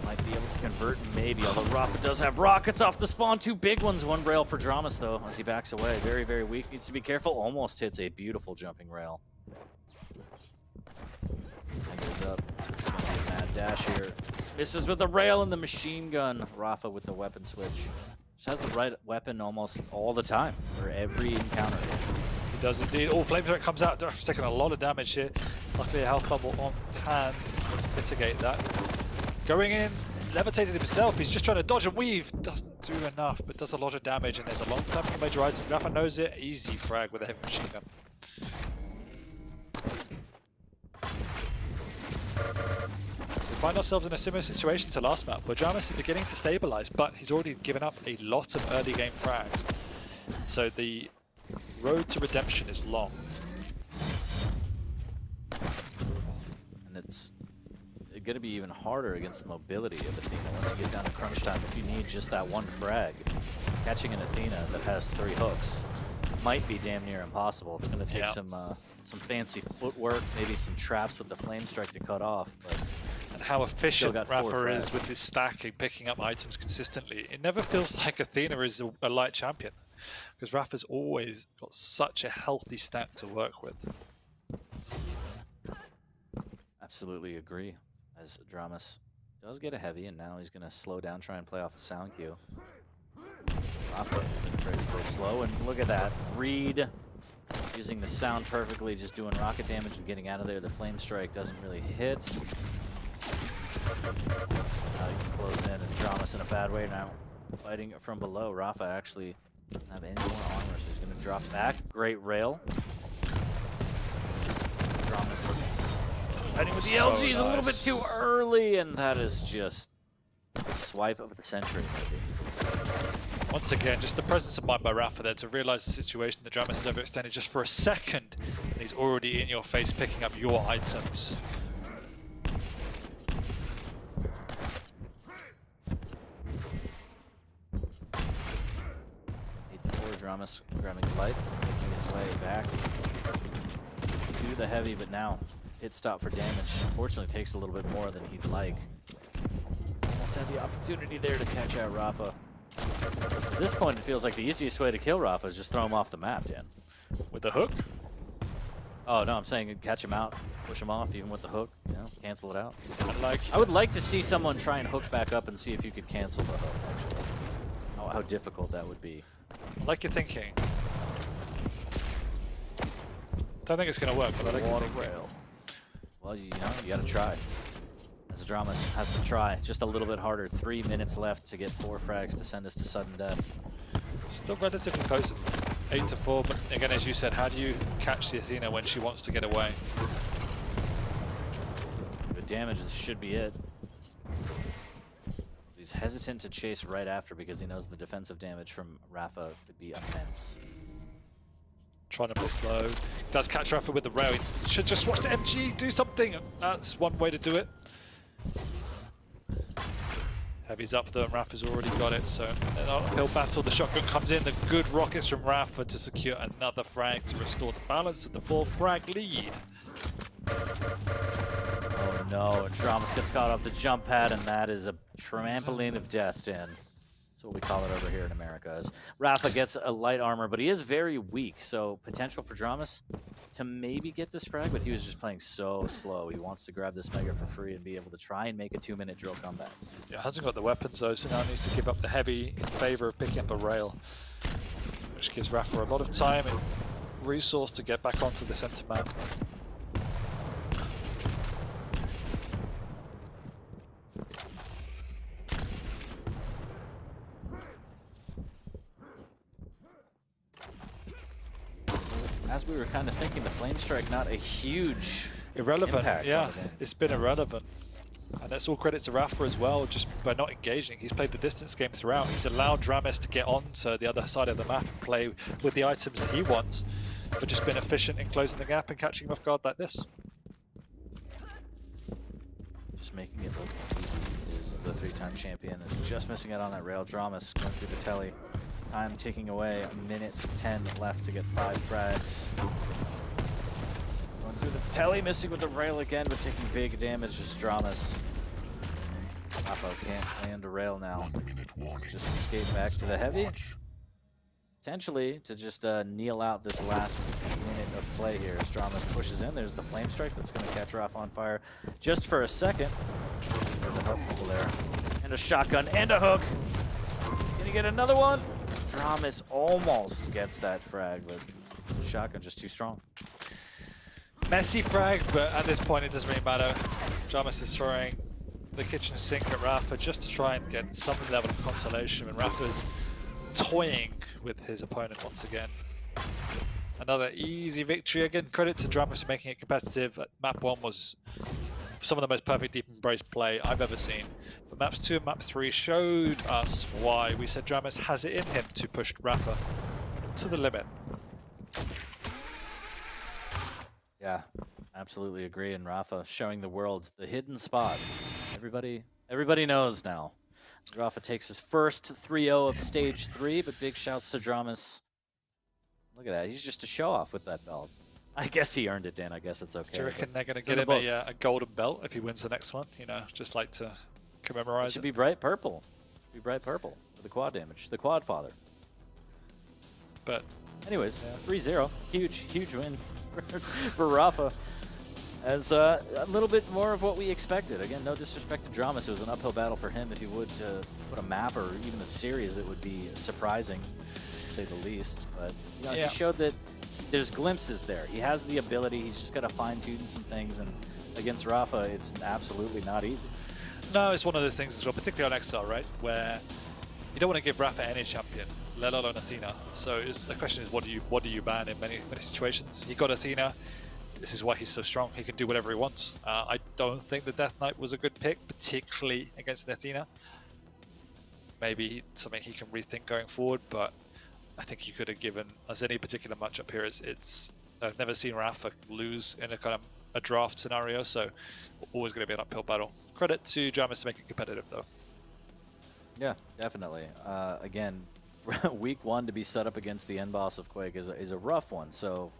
S1: Might be able to convert, maybe, although Rafa does have rockets off the spawn. 2 big ones, 1 rail for Dramas, though, as he backs away. Very, very weak. Needs to be careful. Almost hits a beautiful jumping rail. And goes up. It's going to be a mad dash here. Misses with the rail and the machine gun. Rafa with the weapon switch. Just has the right weapon almost all the time for every encounter.
S2: He does indeed. Oh, Flame Strike comes out. He's taking a lot of damage here. Luckily, a health bubble on hand to mitigate that. Going in, levitated himself. He's just trying to dodge and weave. Doesn't do enough, but does a lot of damage. And there's a long time for major item. Rafa knows it. Easy frag with a heavy machine gun. We find ourselves in a similar situation to last map, where Dramas is beginning to stabilize, but he's already given up a lot of early game frags. So the road to redemption is long.
S1: And it's going to be even harder against the mobility of Athena once you get down to crunch time. If you need just that 1 frag, catching an Athena that has 3 hooks might be damn near impossible. It's going to take some fancy footwork, maybe some traps with the flame strike to cut off. But
S2: and how efficient Rafa is
S1: frags.
S2: with his stacking, picking up items consistently. It never feels like Athena is a light champion, because Rafa's always got such a healthy stack to work with.
S1: Absolutely agree. As Dramas does get a heavy, and now he's going to slow down, try and play off a sound cue. Rafa isn't afraid to play slow, and look at that. Reed using the sound perfectly, just doing rocket damage and getting out of there. The flame strike doesn't really hit. Now you can close in, and Dramas in a bad way now. Fighting from below. Rafa actually Doesn't have any more armor, so he's going to drop back. Great rail. Dramas fighting with the
S2: So
S1: LGs a little bit
S2: nice.
S1: too early, and that is just a swipe of the century, maybe.
S2: Once again, just the presence of mind by Rafa there to realize the situation that Dramas has overextended just for a second, and he's already in your face picking up your items.
S1: Dramas grabbing light, making his way back to the heavy, but now hit stop for damage. Unfortunately, takes a little bit more than he'd like. Almost had the opportunity there to catch out Rafa. At this point, it feels like the easiest way to kill Rafa is just throw him off the map, Dan.
S2: With the hook?
S1: Oh no, I'm saying catch him out, push him off, even with the hook. You know, cancel it out.
S2: I
S1: would like to see someone try and hook back up and see if you could cancel the hook. Actually, how difficult that would be.
S2: like your thinking. Don't think it's going to work, but I like your thinking.
S1: Rail. Well, you know, you got to try. As Dramas has to try just a little bit harder. 3 minutes left to get 4 frags to send us to sudden death.
S2: Still relatively close, 8-4. But again, as you said, how do you catch the Athena when she wants to get away?
S1: Good damage should be it. He's hesitant to chase right after because he knows the defensive damage from Rafa could be immense.
S2: Trying to play slow. Does catch Rafa with the rail. He should just watch the MG do something. That's one way to do it. Heavy's up though, and Rafa's already got it. So an uphill battle. The shotgun comes in. The good rockets from Rafa to secure another frag to restore the balance of the 4-frag lead.
S1: Oh no, Dramas gets caught off the jump pad, and that is a trampoline of death, Dan. That's what we call it over here in America. As Rafa gets a light armor, but he is very weak, so potential for Dramas to maybe get this frag, but he was just playing so slow. He wants to grab this Mega for free and be able to try and make a 2-minute drill comeback.
S2: Yeah, hasn't got the weapons though, so now needs to give up the heavy in favor of picking up a rail, which gives Rafa a lot of time and resource to get back onto the center map.
S1: As we were kind of thinking, the Flame Strike not a huge
S2: Irrelevant,
S1: impact
S2: yeah,
S1: on the game.
S2: it's been irrelevant. And that's all credit to Rafa as well, just by not engaging. He's played the distance game throughout. He's allowed Dramas to get onto the other side of the map and play with the items that he wants, but just been efficient in closing the gap and catching him off guard like this.
S1: Just making it look easy is the 3-time champion. Is just missing out on that rail. Dramas going through the telly. Time ticking away, 1:10 left to get 5 frags. Going through the telly, missing with the rail again, but taking big damage as Dramas. Rafa can't land a rail now. Just escape back to the heavy. Potentially to just kneel out this last minute of play here as Dramas pushes in. There's the Flame Strike that's going to catch Rafa on fire just for a second. There's a hook there. And a shotgun and a hook. Can he get another one? Dramas almost gets that frag, but the shotgun just too strong.
S2: Messy frag, but at this point it doesn't really matter. Dramas is throwing the kitchen sink at Rafa just to try and get some level of consolation, and Rafa's toying with his opponent once again. Another easy victory. Again, credit to Dramas for making it competitive. Map 1 was some of the most perfect deep embrace play I've ever seen. But maps 2 and map 3 showed us why we said Dramas has it in him to push Rafa to the limit.
S1: Yeah, absolutely agree. And Rafa showing the world the hidden spot. Everybody knows now. Rafa takes his first 3-0 of stage 3, but big shouts to Dramas. Look at that. He's just a show-off with that belt. I guess he earned it, Dan. I guess it's okay.
S2: Do you reckon they're going to
S1: it's
S2: get
S1: in
S2: him
S1: the
S2: a golden belt if he wins the next one? You know, just like to commemorate
S1: It should be bright purple. It should be bright purple for the quad damage. The quad father.
S2: But
S1: anyways,
S2: yeah.
S1: 3-0. Huge win for Rafa. As a little bit more of what we expected. Again, no disrespect to Dramas. It was an uphill battle for him. If he would put a map or even a series, it would be surprising, to say the least. But you know,
S2: yeah.
S1: He showed that there's glimpses there. He has the ability. He's just got to fine-tune some things. And against Rafa, it's absolutely not easy.
S2: no, it's one of those things as well, particularly on XL, right? Where you don't want to give Rafa any champion, let alone Athena. So the question is, what do you ban in many situations? He got Athena. This is why he's so strong. He can do whatever he wants. I don't think the Death Knight was a good pick, particularly against Athena. Maybe something he can rethink going forward, but I think he could have given us any particular matchup here. I've never seen Rafa lose in a kind of a draft scenario, so always going to be an uphill battle. Credit to Jamis to make it competitive, though.
S1: Yeah, definitely. Again, week 1 to be set up against the end boss of Quake is a rough one. So,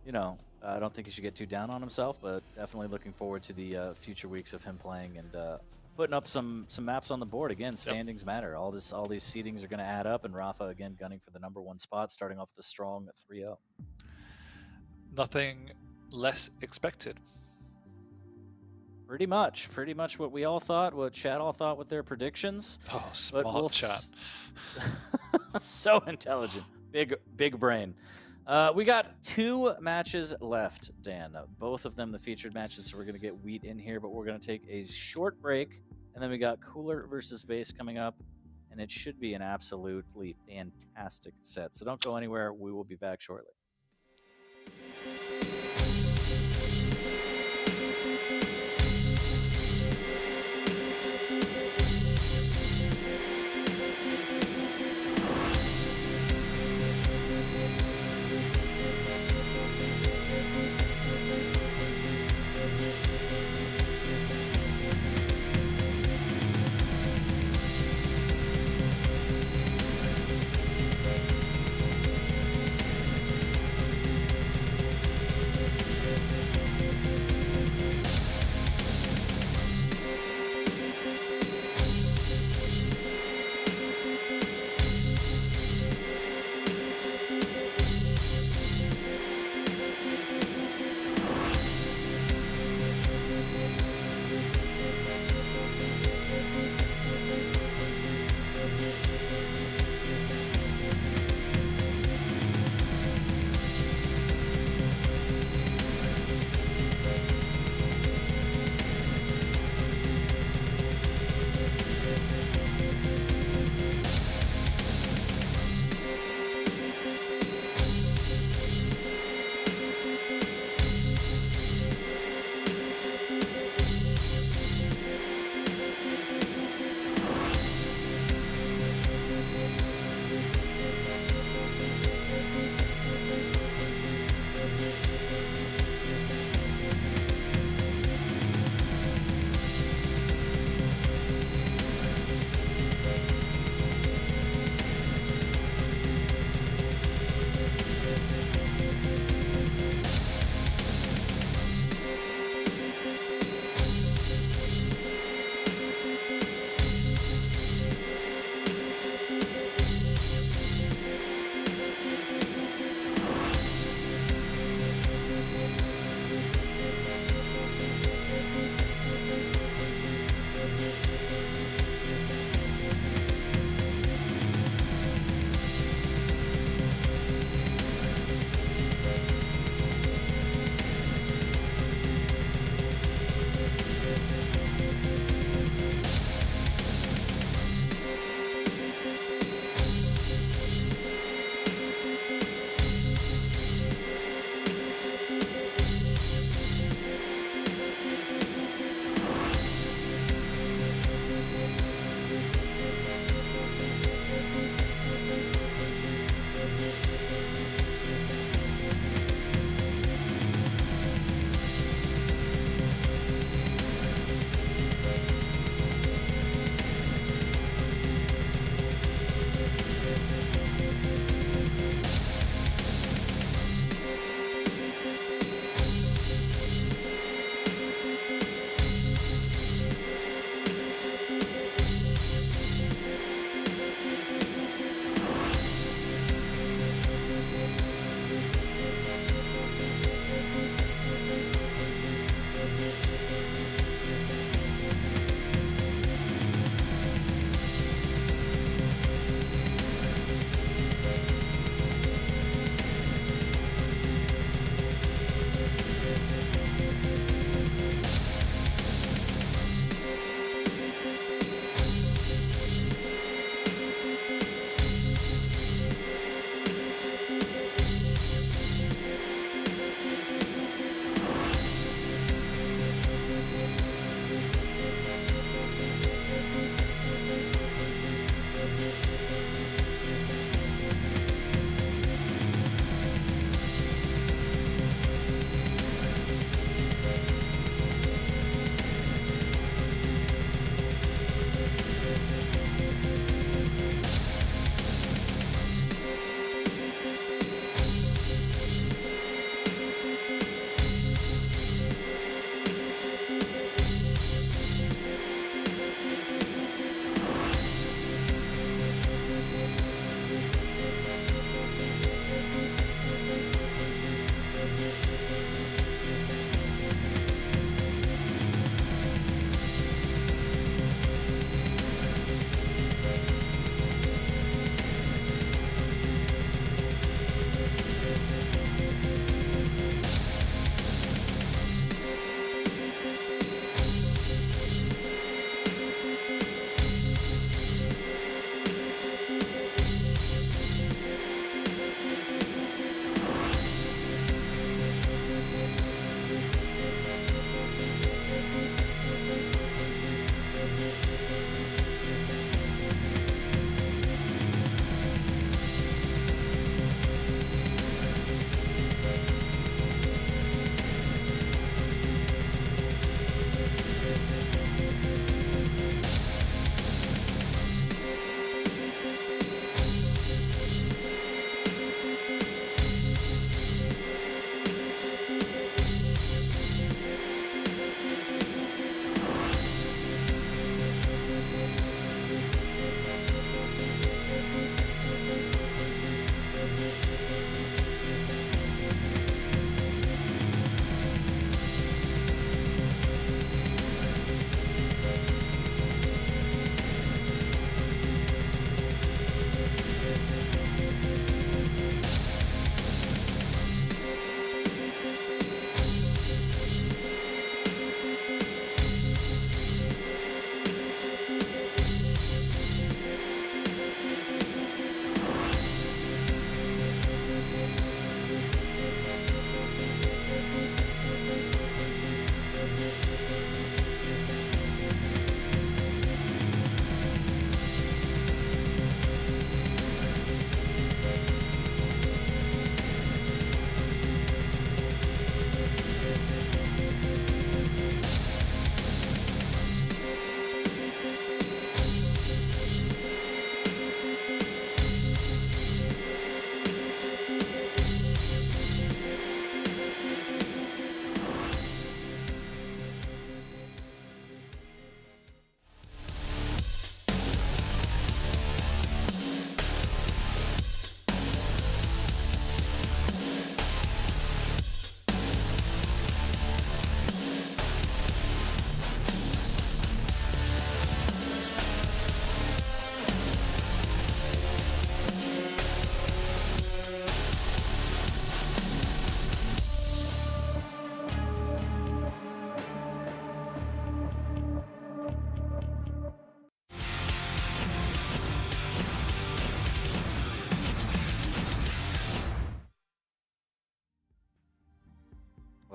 S1: you know, I don't think he should get too down on himself, but definitely looking forward to the future weeks of him playing and putting up some maps on the board. Again, standings matter. All these seedings are going to add up, and Rafa again gunning for the #1 spot, starting off with a strong 3-0.
S2: Nothing less expected.
S1: Pretty much what we all thought, what chat all thought with their predictions.
S2: Oh, smart chat.
S1: So intelligent. Big brain. We got 2 matches left, Dan. Both of them the featured matches, so we're going to get Wheat in here, but we're going to take a short break, and then we got Cooler versus Base coming up, and it should be an absolutely fantastic set. So don't go anywhere. We will be back shortly.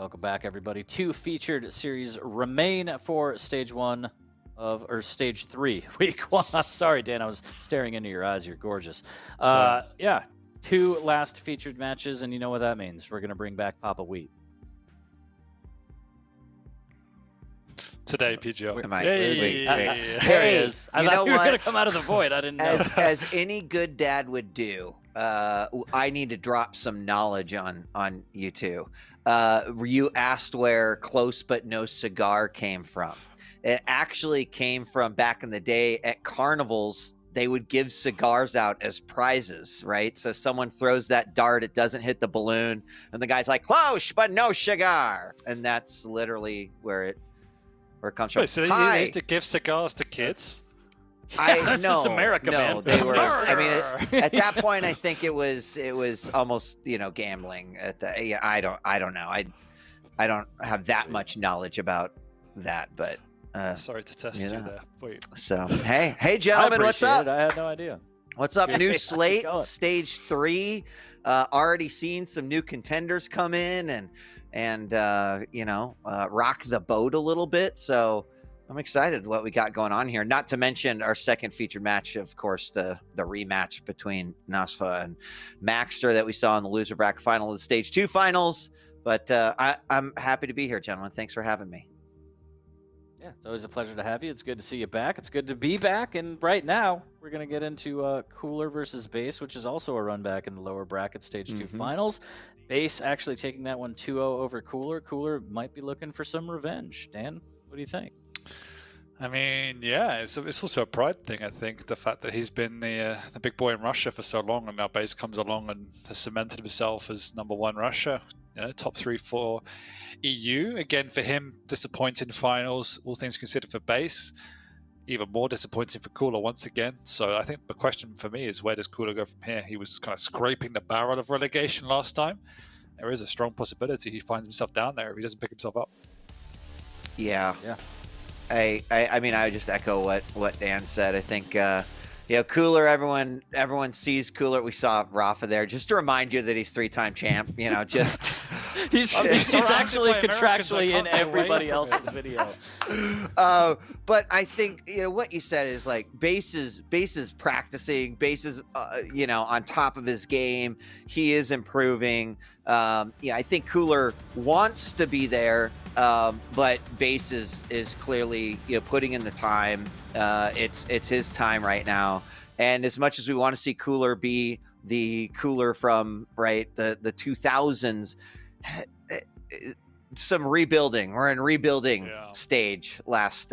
S1: Welcome back, everybody. 2 featured series remain for stage 1 or stage 3, week 1. I'm sorry, Dan. I was staring into your eyes. You're gorgeous. Yeah, 2 last featured matches, and you know what that means. We're going to bring back Papa Wheat.
S2: Today, PGO.
S3: Wait.
S1: There he is. I thought you were going to come out of the void. I didn't know.
S3: As any good dad would do, I need to drop some knowledge on you two. You asked where Close But No Cigar came from. It actually came from back in the day at carnivals. They would give cigars out as prizes, right? So someone throws that dart, it doesn't hit the balloon, and the guy's like, "Close but no cigar," and that's literally where it comes from.
S2: Wait, so they used to give cigars to kids?
S1: This is America, man.
S3: They were. I mean, at that point, I think it was almost gambling. I don't know. I don't have that much knowledge about that, but
S2: sorry to test you there. Wait.
S3: So hey, gentlemen, what's up?
S1: I had no idea.
S3: What's up? New slate, stage 3. Already seen some new contenders come in and rock the boat a little bit. So I'm excited what we got going on here. Not to mention our second featured match, of course, the rematch between Nasfa and Maxter that we saw in the loser bracket final of the stage 2 finals. But I'm happy to be here, gentlemen. Thanks for having me.
S1: Yeah, it's always a pleasure to have you. It's good to see you back. It's good to be back. And right now, we're going to get into Cooler versus Base, which is also a run back in the lower bracket stage 2 finals. Base actually taking that one 2-0 over Cooler. Cooler might be looking for some revenge. Dan, what do you think?
S2: I mean, yeah, it's also a pride thing, I think. The fact that he's been the big boy in Russia for so long, and now Base comes along and has cemented himself as #1 Russia. Top 3 for EU. Again, for him, disappointing finals, all things considered for Base. Even more disappointing for Cooler once again. So I think the question for me is, where does Cooler go from here? He was kind of scraping the barrel of relegation last time. There is a strong possibility he finds himself down there if he doesn't pick himself up.
S3: Yeah. I mean, I would just echo what Dan said. I think Cooler, everyone sees Cooler. We saw Rafa there, just to remind you that he's 3-time champ. Just
S1: he's actually contractually in everybody else's video.
S3: But I think what you said is like Base is practicing. Base is on top of his game. He is improving. I think Cooler wants to be there, but Base is clearly putting in the time. It's his time right now, and as much as we want to see Cooler be the Cooler from the 2000s, some rebuilding. We're in rebuilding stage last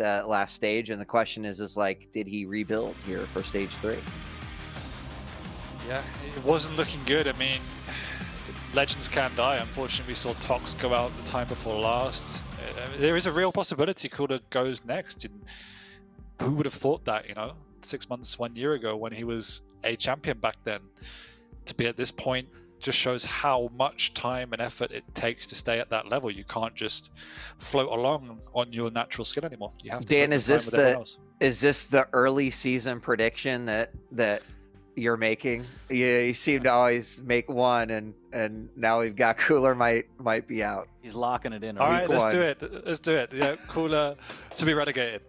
S3: stage, and the question is like, did he rebuild here for stage 3?
S2: Yeah, it wasn't looking good. I mean, legends can die. Unfortunately, we saw Tox go out the time before last. There is a real possibility Cooler goes next. Who would have thought that, 6 months, 1 year ago, when he was a champion back then? To be at this point just shows how much time and effort it takes to stay at that level. You can't just float along on your natural skill anymore. You have to.
S3: Dan, is this the early season prediction that you're making? You seem to always make one, and now we've got Cooler might be out.
S1: He's locking it in.
S2: All right, let's do it. Let's do it. Yeah, Cooler to be relegated.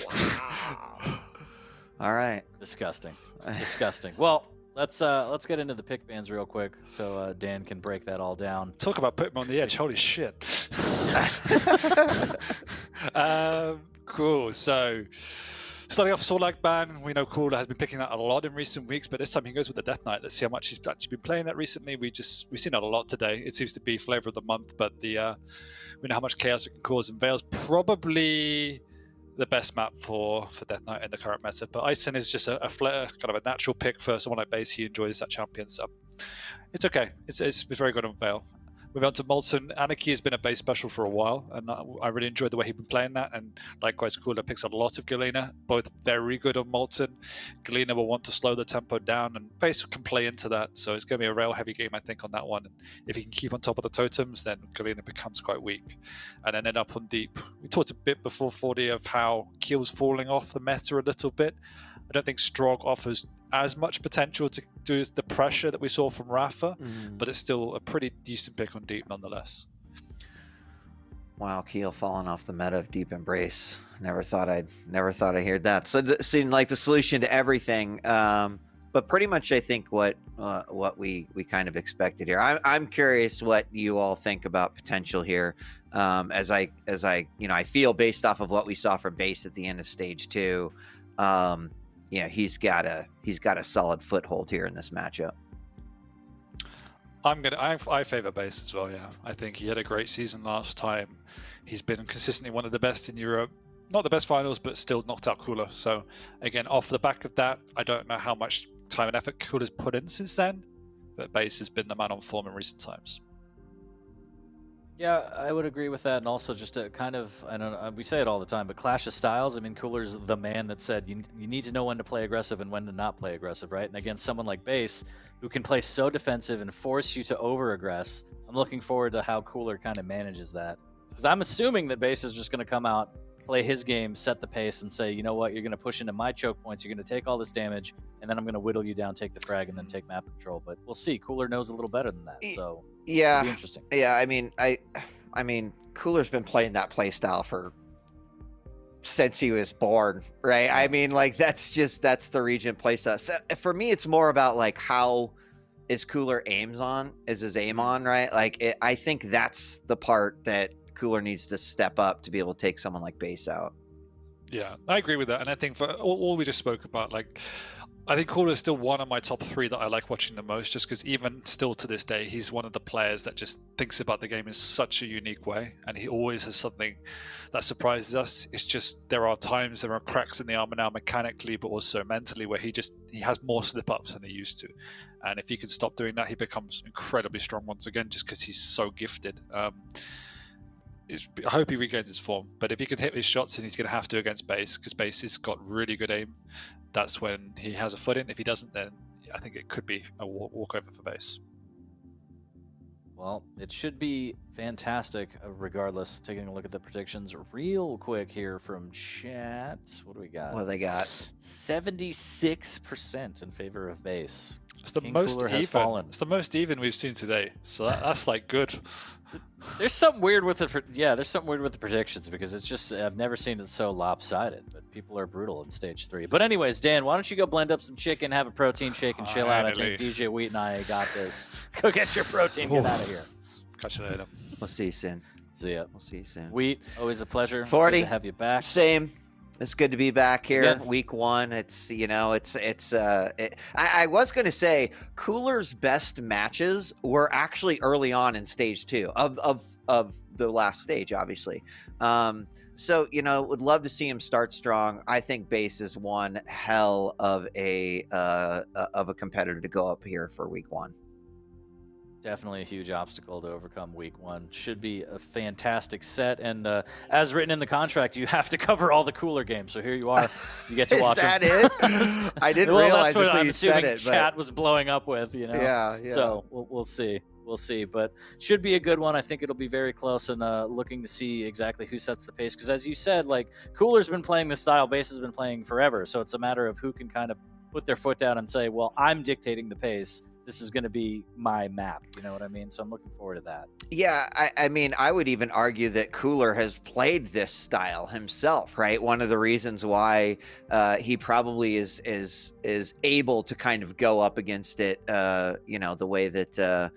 S1: Wow.
S3: All right.
S1: Disgusting. Well, let's get into the pick bans real quick, so Dan can break that all down.
S2: Talk about putting him on the edge. Holy shit. Cool. So, starting off Sorlag ban, we know Cooler has been picking that a lot in recent weeks, but this time he goes with the Death Knight. Let's see how much he's actually been playing that recently. We've seen that a lot today. It seems to be flavor of the month, but we know how much chaos it can cause, and Veil's probably the best map for Death Knight in the current meta. But Ison is just a flare, kind of a natural pick for someone like Base. He enjoys that champion, so it's okay. It's very good on Veil. Moving on to Molten, Anarchy has been a base special for a while, and I really enjoyed the way he's been playing that. And likewise, Cooler picks a lot of Galena, both very good on Molten. Galena will want to slow the tempo down, and base can play into that. So it's going to be a rail heavy game, I think, on that one. And if he can keep on top of the totems, then Galena becomes quite weak. And then end up on deep. We talked a bit before 40 of how Keel's falling off the meta a little bit. I don't think Strog offers as much potential to do the pressure that we saw from Rafa, but it's still a pretty decent pick on deep nonetheless.
S3: Wow, Keel falling off the meta of Deep Embrace. Never thought I'd hear that. So it seemed like the solution to everything. But pretty much, I think what we kind of expected here. I'm curious what you all think about potential here. As I I feel based off of what we saw from Base at the end of stage 2, he's got a solid foothold here in this matchup.
S2: I favor Base as well. Yeah, I think he had a great season last time. He's been consistently one of the best in Europe. Not the best finals, but still knocked out Cooler. So again, off the back of that, I don't know how much time and effort Cooler's put in since then, but Base has been the man on form in recent times.
S1: Yeah, I would agree with that, and also just a kind of, I don't know, we say it all the time, but clash of styles. I mean, Cooler's the man that said you need to know when to play aggressive and when to not play aggressive, right? And against someone like Base, who can play so defensive and force you to over-aggress, I'm looking forward to how Cooler kind of manages that. Because I'm assuming that Base is just going to come out, play his game, set the pace, and say, you know what, you're going to push into my choke points, you're going to take all this damage, and then I'm going to whittle you down, take the frag, and then take map control. But we'll see. Cooler knows a little better than that, so
S3: yeah,
S1: it'll be interesting.
S3: Yeah, I mean, Cooler's been playing that play style since he was born, right? I mean, like that's the region play style. So for me, it's more about like how is Cooler is his aim on, right? Like I think that's the part that Cooler needs to step up to be able to take someone like Base out.
S2: Yeah, I agree with that, and I think for all we just spoke about, like, I think Cooler is still one of my top 3 that I like watching the most, just because even still to this day, he's one of the players that just thinks about the game in such a unique way, and he always has something that surprises us. It's just there are cracks in the armor now mechanically, but also mentally, where he has more slip-ups than he used to. And if he can stop doing that, he becomes incredibly strong once again, just because he's so gifted. I hope he regains his form, but if he can hit his shots, then he's going to have to against Base, because Base has got really good aim. That's when he has a foot in. If he doesn't, then I think it could be a walkover for Base.
S1: Well, it should be fantastic regardless. Taking a look at the predictions real quick here from chat. What do we got?
S3: What do they got?
S1: 76% in favor of Base.
S2: It's the most even. It's the most even we've seen today. So that's like good.
S1: There's something weird with the there's something weird with the predictions, because it's just I've never seen it so lopsided. But people are brutal in stage 3. But anyways, Dan, why don't you go blend up some chicken, have a protein shake, and chill out? I think DJ Wheat and I got this. Go get your protein. Get out of here.
S2: Catch you later.
S3: We'll see you soon.
S1: See ya.
S3: We'll see you soon.
S1: Wheat, always a pleasure.
S3: 40.
S1: Good to have you back.
S3: Same. It's good to be back here.
S1: Again.
S3: Week 1. It's I was going to say Cooler's best matches were actually early on in stage 2 of the last stage, obviously. So, would love to see him start strong. I think Base is one hell of a competitor to go up here for week 1.
S1: Definitely a huge obstacle to overcome week 1. Should be a fantastic set, and as written in the contract, you have to cover all the Cooler games. So here you are, you get to watch.
S3: Is that
S1: them.
S3: it? I didn't
S1: well,
S3: realize
S1: that's what
S3: until
S1: I'm
S3: you said
S1: assuming
S3: it.
S1: chat was blowing up with,
S3: Yeah.
S1: So we'll see. We'll see, but should be a good one. I think it'll be very close, and looking to see exactly who sets the pace. Because as you said, like Cooler's been playing this style, Base has been playing forever. So it's a matter of who can kind of put their foot down and say, well, I'm dictating the pace. This is going to be my map. You know what I mean? So I'm looking forward to that.
S3: Yeah, I mean, I would even argue that Cooler has played this style himself, right? One of the reasons why he probably is able to kind of go up against it, the way that,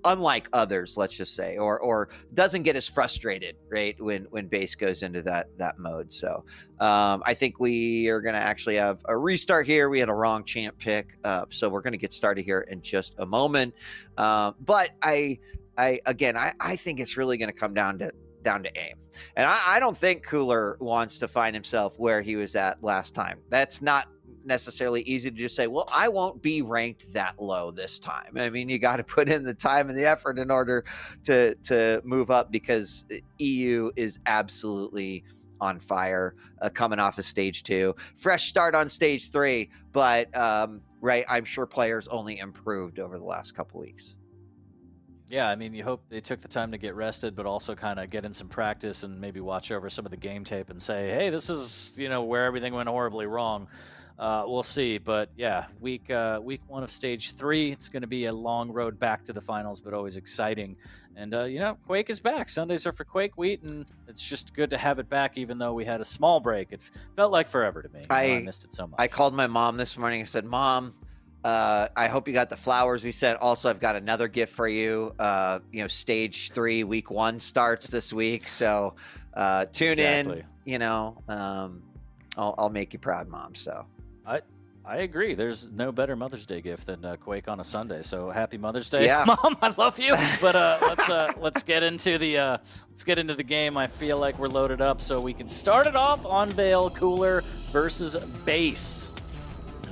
S3: unlike others, let's just say, or doesn't get as frustrated, right, when Base goes into that mode. So I think we are going to actually have a restart here. We had a wrong champ pick, so we're going to get started here in just a moment. But I think it's really going to come down to aim. And I don't think Cooler wants to find himself where he was at last time. That's not necessarily easy to just say, well, I won't be ranked that low this time. I mean, you got to put in the time and the effort in order to move up, because EU is absolutely on fire, coming off of stage 2. Fresh start on stage 3, but right, I'm sure players only improved over the last couple weeks.
S1: Yeah, I mean, you hope they took the time to get rested, but also kind of get in some practice and maybe watch over some of the game tape and say, hey, this is, where everything went horribly wrong. We'll see, but yeah, week 1 of stage 3. It's going to be a long road back to the finals, but always exciting. And Quake is back. Sundays are for Quake Wheat, and it's just good to have it back. Even though we had a small break, it felt like forever to me. I missed it so much.
S3: I called my mom this morning. I said, "Mom, I hope you got the flowers we sent. Also, I've got another gift for you. Stage 3, week 1 starts this week, so tune in. I'll make you proud, Mom." So.
S1: I agree. There's no better Mother's Day gift than Quake on a Sunday. So happy Mother's Day,
S3: yeah.
S1: Mom. I love you. But let's get into the game. I feel like we're loaded up, so we can start it off on Bale. Cooler versus Base.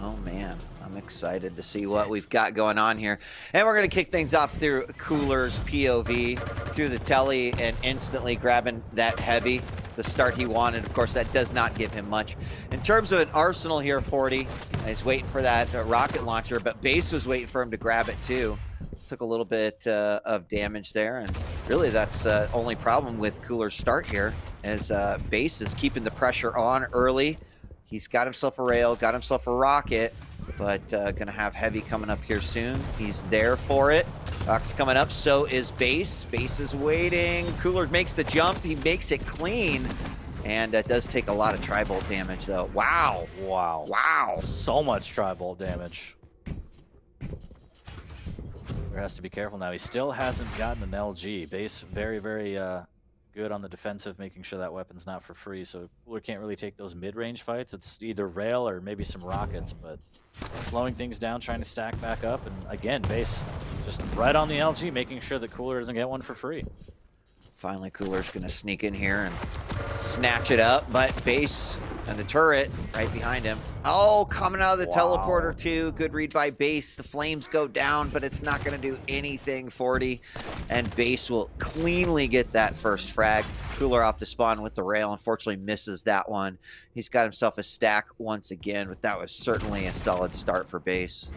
S3: Oh man, I'm excited to see what we've got going on here, and we're gonna kick things off through Cooler's POV through the telly and instantly grabbing that heavy. The start he wanted. Of course, that does not give him much. In terms of an arsenal here, 40, he's waiting for that rocket launcher, but Base was waiting for him to grab it too. Took a little bit of damage there, and really that's the only problem with Cooler's start here, as Base is keeping the pressure on early. He's got himself a rail, got himself a rocket, but gonna have heavy coming up here soon. He's there for it. Rock's coming up, so is Base. Base is waiting. Cooler makes the jump. He makes it clean, and does take a lot of tri-bolt damage, though. Wow.
S1: So much tri-bolt damage. Cooler has to be careful now. He still hasn't gotten an LG. Base very, very good on the defensive, making sure that weapon's not for free, so Cooler can't really take those mid-range fights. It's either rail or maybe some rockets, but slowing things down, trying to stack back up, and again, Base just right on the LG, making sure that Cooler doesn't get one for free.
S3: Finally, Cooler's gonna sneak in here and snatch it up, but Base and the turret right behind him. Oh, coming out of the teleporter too. Good read by Base. The flames go down, but it's not gonna do anything, 40. And Base will cleanly get that first frag. Cooler off the spawn with the rail, unfortunately misses that one. He's got himself a stack once again, but that was certainly a solid start for Base.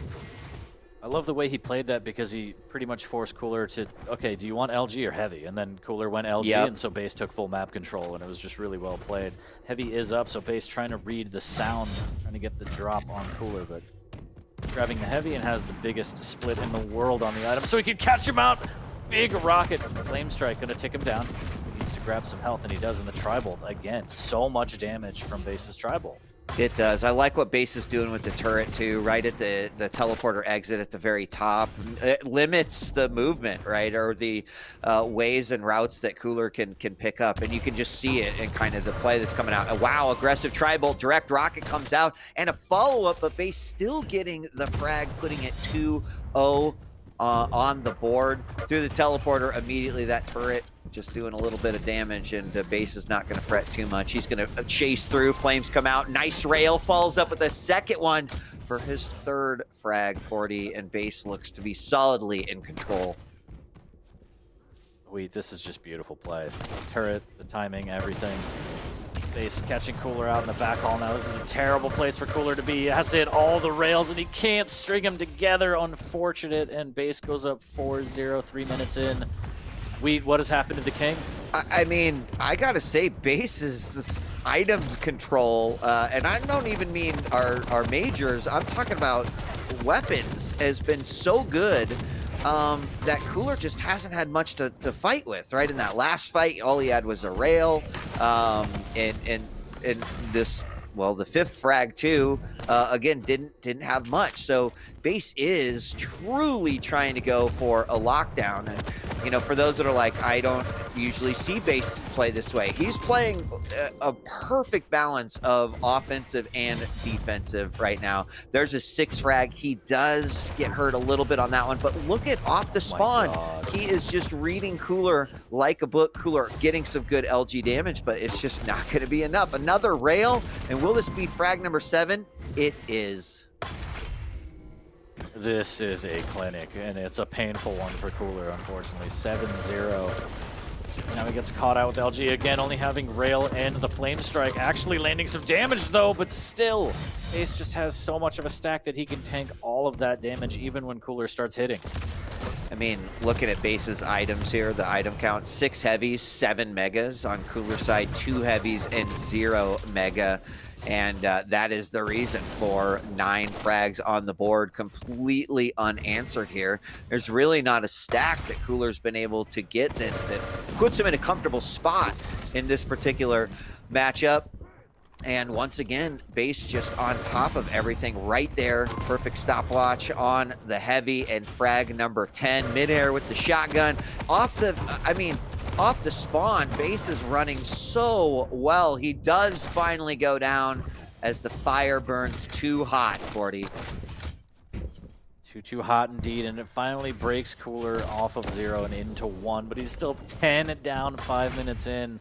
S1: I love the way he played that, because he pretty much forced Cooler to, okay, do you want LG or Heavy? And then Cooler went LG, and so Base took full map control, and it was just really well played. Heavy is up, so Base trying to read the sound, trying to get the drop on Cooler, but grabbing the Heavy and has the biggest split in the world on the item, so he can catch him out. Big rocket, Flame Strike, gonna tick him down. He needs to grab some health, and he does in the tri-bolt. Again, so much damage from Base's tri-bolt.
S3: It does. I like what Base is doing with the turret too, right at the teleporter exit at the very top. It limits the movement, right, or the ways and routes that Cooler can pick up, and you can just see it in kind of the play that's coming out. Wow, aggressive tri-bolt, direct rocket comes out, and a follow-up, but Base still getting the frag, putting it 2-0 on the board. Through the teleporter, immediately that turret just doing a little bit of damage, and Base is not going to fret too much. He's going to chase through. Flames come out. Nice rail. Follows up with a second one for his third frag, 40, and Base looks to be solidly in control.
S1: This is just beautiful play. Turret, the timing, everything. Base catching Cooler out in the back hall now. This is a terrible place for Cooler to be. He has to hit all the rails, and he can't string them together. Unfortunate, and Base goes up 4-0, 3 minutes in. What has happened to the King?
S3: I mean, I gotta say, Base's this item control, and I don't even mean our majors. I'm talking about weapons, has been so good that Cooler just hasn't had much to fight with, right? In that last fight, all he had was a rail, and this, well, the fifth frag too, again, didn't have much. So Base is truly trying to go for a lockdown. And, for those that are like, I don't usually see Base play this way, he's playing a perfect balance of offensive and defensive right now. There's a 6 frag. He does get hurt a little bit on that one, but look at off the spawn. He is just reading Cooler like a book. Cooler getting some good LG damage, but it's just not going to be enough. Another rail, and will this be frag number 7? It is.
S1: This is a clinic, and it's a painful one for Cooler, unfortunately. 7-0. Now he gets caught out with LG again, only having rail and the Flame Strike. Actually landing some damage, though, but still, Ace just has so much of a stack that he can tank all of that damage, even when Cooler starts hitting.
S3: I mean, looking at Base's items here, the item count, 6 heavies, 7 megas. On Cooler side, 2 heavies and 0 mega. And that is the reason for 9 frags on the board, completely unanswered here. There's really not a stack that Cooler's been able to get that puts him in a comfortable spot in this particular matchup. And once again, Base just on top of everything right there. Perfect stopwatch on the heavy and frag number 10. Midair with the shotgun. Off the spawn, Base is running so well. He does finally go down as the fire burns too hot, 40.
S1: Too hot indeed, and it finally breaks Cooler off of 0 and into 1, but he's still 10 down 5 minutes in.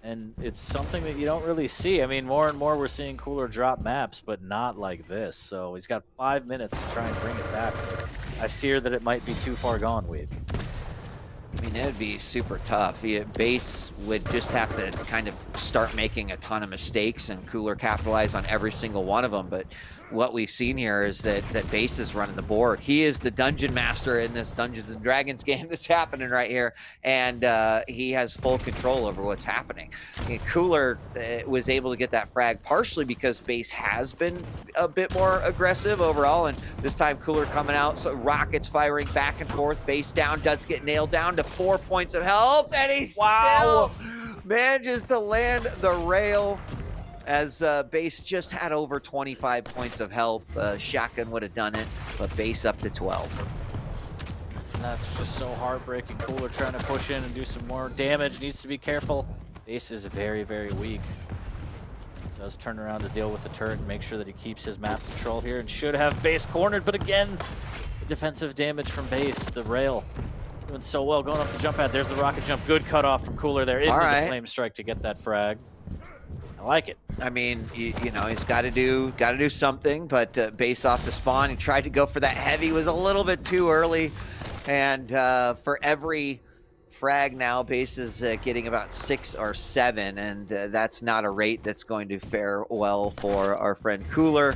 S1: And it's something that you don't really see. I mean, more and more we're seeing Cooler drop maps, but not like this. So he's got 5 minutes to try and bring it back. I fear that it might be too far gone, Weed.
S3: I mean, it'd be super tough. Base would just have to kind of start making a ton of mistakes, and Cooler capitalize on every single one of them. But what we've seen here is that Base is running the board. He is the dungeon master in this Dungeons and Dragons game that's happening right here, and he has full control over what's happening. And Cooler was able to get that frag partially because Base has been a bit more aggressive overall, and this time Cooler coming out, so rockets firing back and forth. Base down, does get nailed down to 4 points of health, and he still manages to land the rail. As Base just had over 25 points of health. Shotgun would have done it, but Base up to 12.
S1: And that's just so heartbreaking. Cooler trying to push in and do some more damage. Needs to be careful. Base is very, very weak. Does turn around to deal with the turret and make sure that he keeps his map control here, and should have Base cornered, but again, the defensive damage from Base, the rail. Doing so well, going up the jump pad. There's the rocket jump. Good cutoff from Cooler there into the flame strike to get that frag. I like it.
S3: I mean, you know, he's got to do something, but Base off the spawn. He tried to go for that heavy, was a little bit too early, and for every frag now, Base is getting about 6 or 7, and that's not a rate that's going to fare well for our friend Cooler.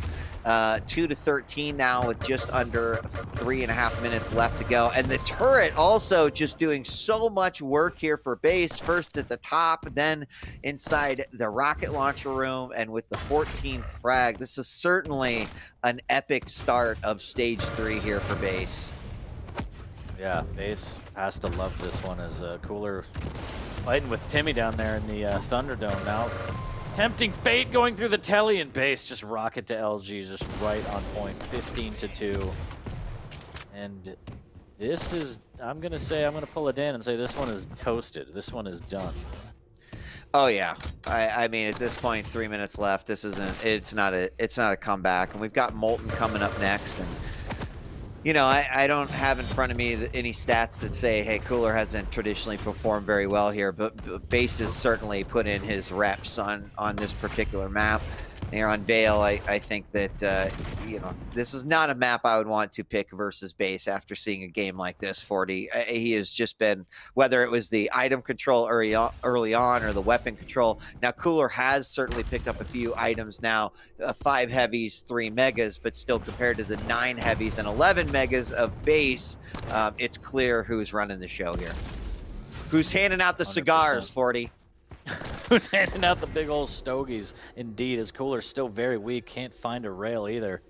S3: 2 to 13 now with just under 3.5 minutes left to go. And the turret also just doing so much work here for Base. First at the top, then inside the rocket launcher room, and with the 14th frag. This is certainly an epic start of stage 3 here for Base.
S1: Yeah, Base has to love this one as Cooler fighting with Timmy down there in the Thunderdome now. Tempting fate going through the telly, and Base just rocket to LG, just right on point, 15-2. And this is, I'm gonna pull a Dan and say this one is toasted. This one is done.
S3: Oh yeah, I mean, at this point, 3 minutes left. This isn't. It's not a comeback, and we've got Molten coming up next, and. You know, I don't have in front of me any stats that say, hey, Cooler hasn't traditionally performed very well here, but Base has certainly put in his reps on this particular map. Here on Vale, I think that, you know, this is not a map I would want to pick versus Base after seeing a game like this, 40. He has just been, whether it was the item control early on or the weapon control. Now, Cooler has certainly picked up a few items now, 5 heavies, 3 megas, but still compared to the 9 heavies and 11 megas of Base, it's clear who's running the show here. Who's handing out the 100%. Cigars, 40.
S1: Who's handing out the big old stogies? Indeed, as Cooler's still very weak, can't find a rail either.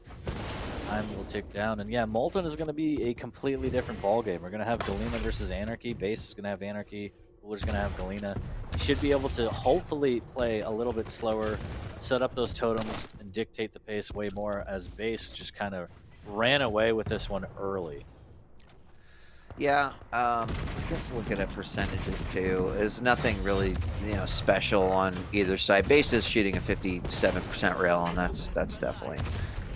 S1: Time will tick down, and yeah, Molten is going to be a completely different ballgame. We're going to have Galena versus Anarchy. Base is going to have Anarchy. Cooler's going to have Galena. He should be able to hopefully play a little bit slower, set up those totems, and dictate the pace way more, as Base just kind of ran away with this one early.
S3: Yeah, I guess looking at percentages too, there's nothing really, you know, special on either side. Base is shooting a 57% rail, and that's definitely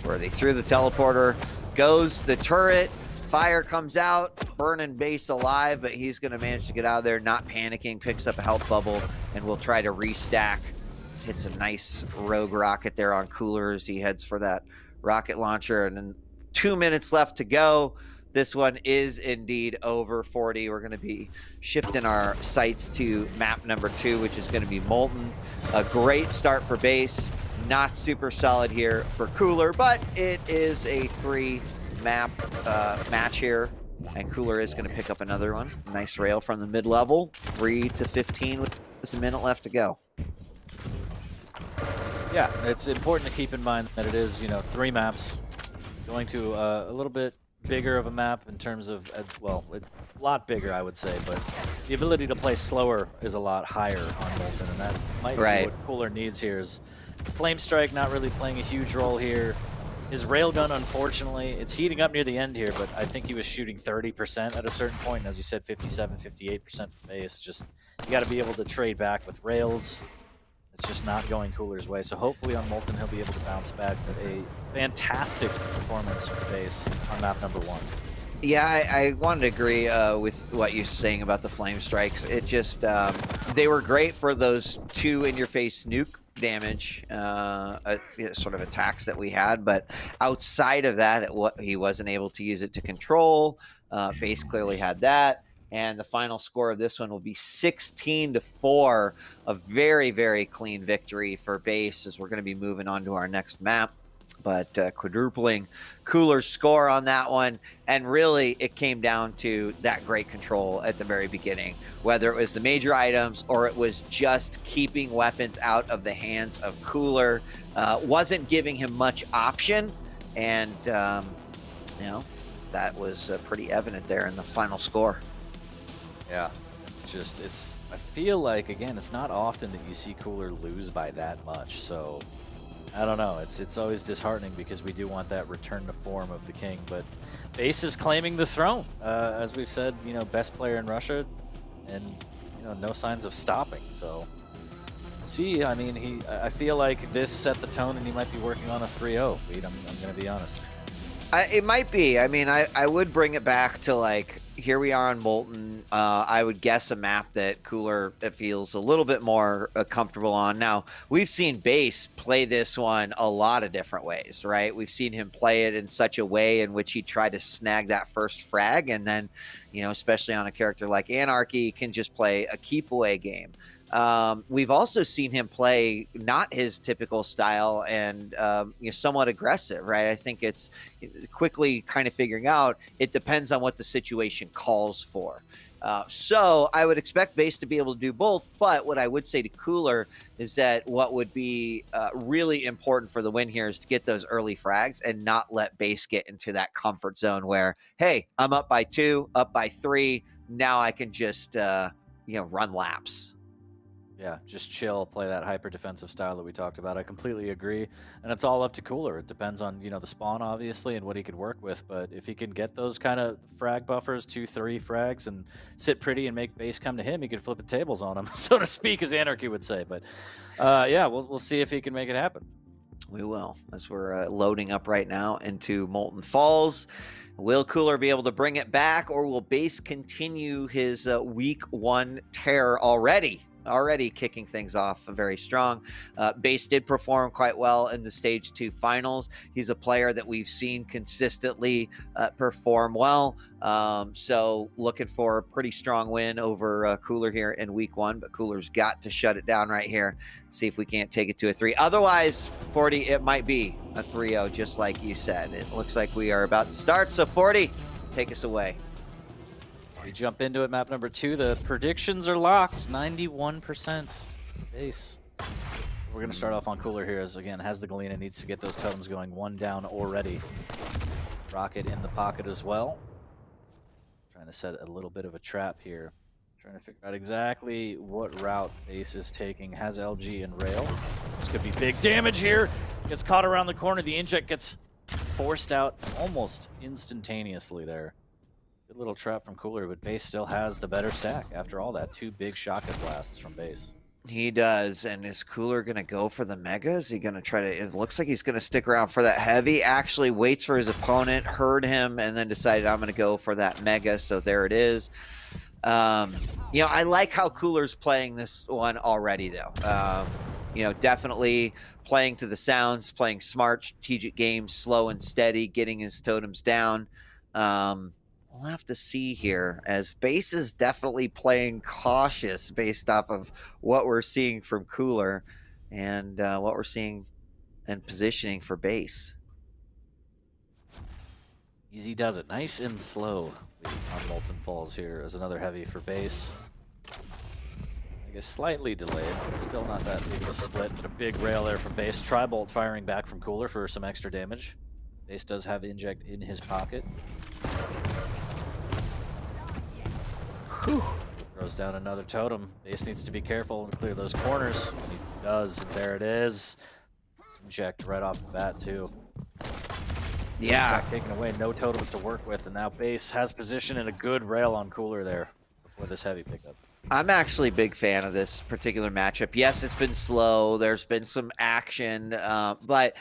S3: worthy. Through the teleporter goes the turret. Fire comes out, burning Base alive, but he's going to manage to get out of there, not panicking, picks up a health bubble, and will try to restack. Hits a nice rogue rocket there on Cooler as he heads for that rocket launcher, and then 2 minutes left to go. This one is indeed over, 40. We're going to be shifting our sights to map number 2, which is going to be Molten. A great start for Base. Not super solid here for Cooler, but it is a 3-map match here. And Cooler is going to pick up another one. Nice rail from the mid-level. 3 to 15 with a minute left to go.
S1: Yeah, it's important to keep in mind that it is, 3 maps, going to a little bit bigger of a map in terms of, well, a lot bigger, I would say, but the ability to play slower is a lot higher on Molten, and that might be what Cooler needs here. Is Flame Strike not really playing a huge role here. His railgun, unfortunately, it's heating up near the end here, but I think he was shooting 30% at a certain point, and as you said, 57, 58% from base. Just, you got to be able to trade back with rails. It's just not going Cooler's way. So hopefully on Molten he'll be able to bounce back. But a fantastic performance from base on map number 1.
S3: Yeah, I wanted to agree with what you're saying about the Flame Strikes. It just, they were great for those 2 in-your-face nuke damage sort of attacks that we had, but outside of that, he wasn't able to use it to control. Base clearly had that. And the final score of this one will be 16-4. A very, very clean victory for base as we're going to be moving on to our next map. But quadrupling Cooler's score on that one. And really, it came down to that great control at the very beginning. Whether it was the major items or it was just keeping weapons out of the hands of Cooler. Wasn't giving him much option. And, that was pretty evident there in the final score.
S1: Yeah, I feel like, again, it's not often that you see Cooler lose by that much, so I don't know. It's always disheartening because we do want that return to form of the king, but base is claiming the throne. As we've said, best player in Russia, and no signs of stopping. So see, I mean, I feel like this set the tone, and he might be working on a 3-0 lead. I'm going to be honest.
S3: It might be. I mean, I would bring it back to, like, here we are on Molten. I would guess a map that Cooler feels a little bit more comfortable on. Now, we've seen base play this one a lot of different ways, right? We've seen him play it in such a way in which he tried to snag that first frag, and then, especially on a character like Anarchy, can just play a keep away game. We've also seen him play not his typical style and somewhat aggressive, right? I think it's quickly kind of figuring out it depends on what the situation calls for. So I would expect base to be able to do both, but what I would say to Cooler is that what would be really important for the win here is to get those early frags and not let base get into that comfort zone where, hey, I'm up by 2, up by 3, now I can just run laps.
S1: Yeah, just chill, play that hyper defensive style that we talked about. I completely agree. And it's all up to Cooler. It depends on, the spawn, obviously, and what he could work with. But if he can get those kind of frag buffers, 2-3 frags, and sit pretty and make base come to him, he could flip the tables on him, so to speak, as Anarchy would say. But yeah, we'll see if he can make it happen.
S3: We will, as we're loading up right now into Molten Falls. Will Cooler be able to bring it back, or will base continue his week 1 tear already kicking things off very strong? Base did perform quite well in the stage 2 finals. He's a player that we've seen consistently perform well. So looking for a pretty strong win over Cooler here in week 1, but Cooler's got to shut it down right here. See if we can't take it to a 3. Otherwise, 40, it might be a 3-0, just like you said. It looks like we are about to start. So 40, take us away.
S1: We jump into it, map number 2. The predictions are locked, 91% base. We're going to start off on Cooler here, as again, has the Galena, needs to get those totems going. 1 down already. Rocket in the pocket as well. Trying to set a little bit of a trap here. Trying to figure out exactly what route base is taking. Has LG and rail. This could be big damage here. Gets caught around the corner. The inject gets forced out almost instantaneously there. Good little trap from Cooler, but base still has the better stack after all that. 2 big shotgun blasts from base.
S3: He does, and is Cooler going to go for the mega? Is he going to try to... It looks like he's going to stick around for that heavy. Actually waits for his opponent, heard him, and then decided, I'm going to go for that mega, so there it is. I like how Cooler's playing this one already, though. Definitely playing to the sounds, playing smart, strategic games, slow and steady, getting his totems down. We'll have to see here, as base is definitely playing cautious based off of what we're seeing from Cooler and what we're seeing and positioning for base.
S1: Easy does it. Nice and slow on Molten Falls here as another heavy for base. I guess slightly delayed, but still not that big of a split. But a big rail there from base. Tribolt firing back from Cooler for some extra damage. Base does have Inject in his pocket.
S3: Whew.
S1: Throws down another totem. Base needs to be careful and clear those corners. And he does. There it is. Inject right off the bat, too.
S3: Yeah.
S1: Stack taken away, no totems to work with, and now base has position and a good rail on Cooler there before this heavy pickup.
S3: I'm actually a big fan of this particular matchup. Yes, it's been slow. There's been some action, but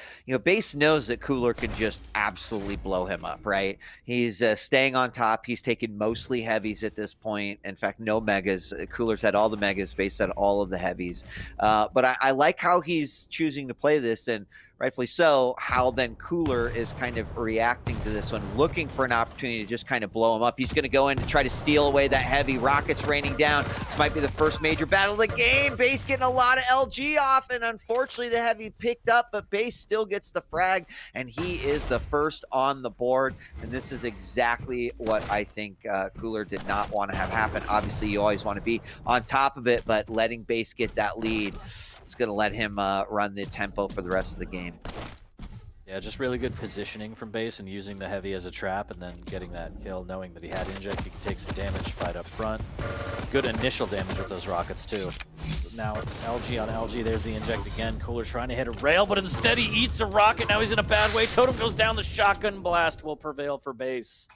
S3: base knows that Cooler can just absolutely blow him up, right? He's staying on top. He's taking mostly heavies at this point. In fact, no megas. Cooler's had all the megas. Base had all of the heavies. But I like how he's choosing to play this, and rightfully so, how then Cooler is kind of reacting to this one, looking for an opportunity to just kind of blow him up. He's going to go in to try to steal away that heavy. Rockets raining down. This might be the first major battle of the game. Base getting a lot of LG off, and unfortunately the heavy picked up, but Base still gets the frag, and he is the first on the board. And this is exactly what I think Cooler did not want to have happen. Obviously, you always want to be on top of it, but letting Base get that lead, it's going to let him run the tempo for the rest of the game.
S1: Yeah, just really good positioning from base and using the heavy as a trap and then getting that kill, knowing that he had Inject, he could take some damage, fight up front. Good initial damage with those rockets too. So now LG on LG, there's the Inject again. Cooler trying to hit a rail, but instead he eats a rocket. Now he's in a bad way. Totem goes down, the shotgun blast will prevail for base.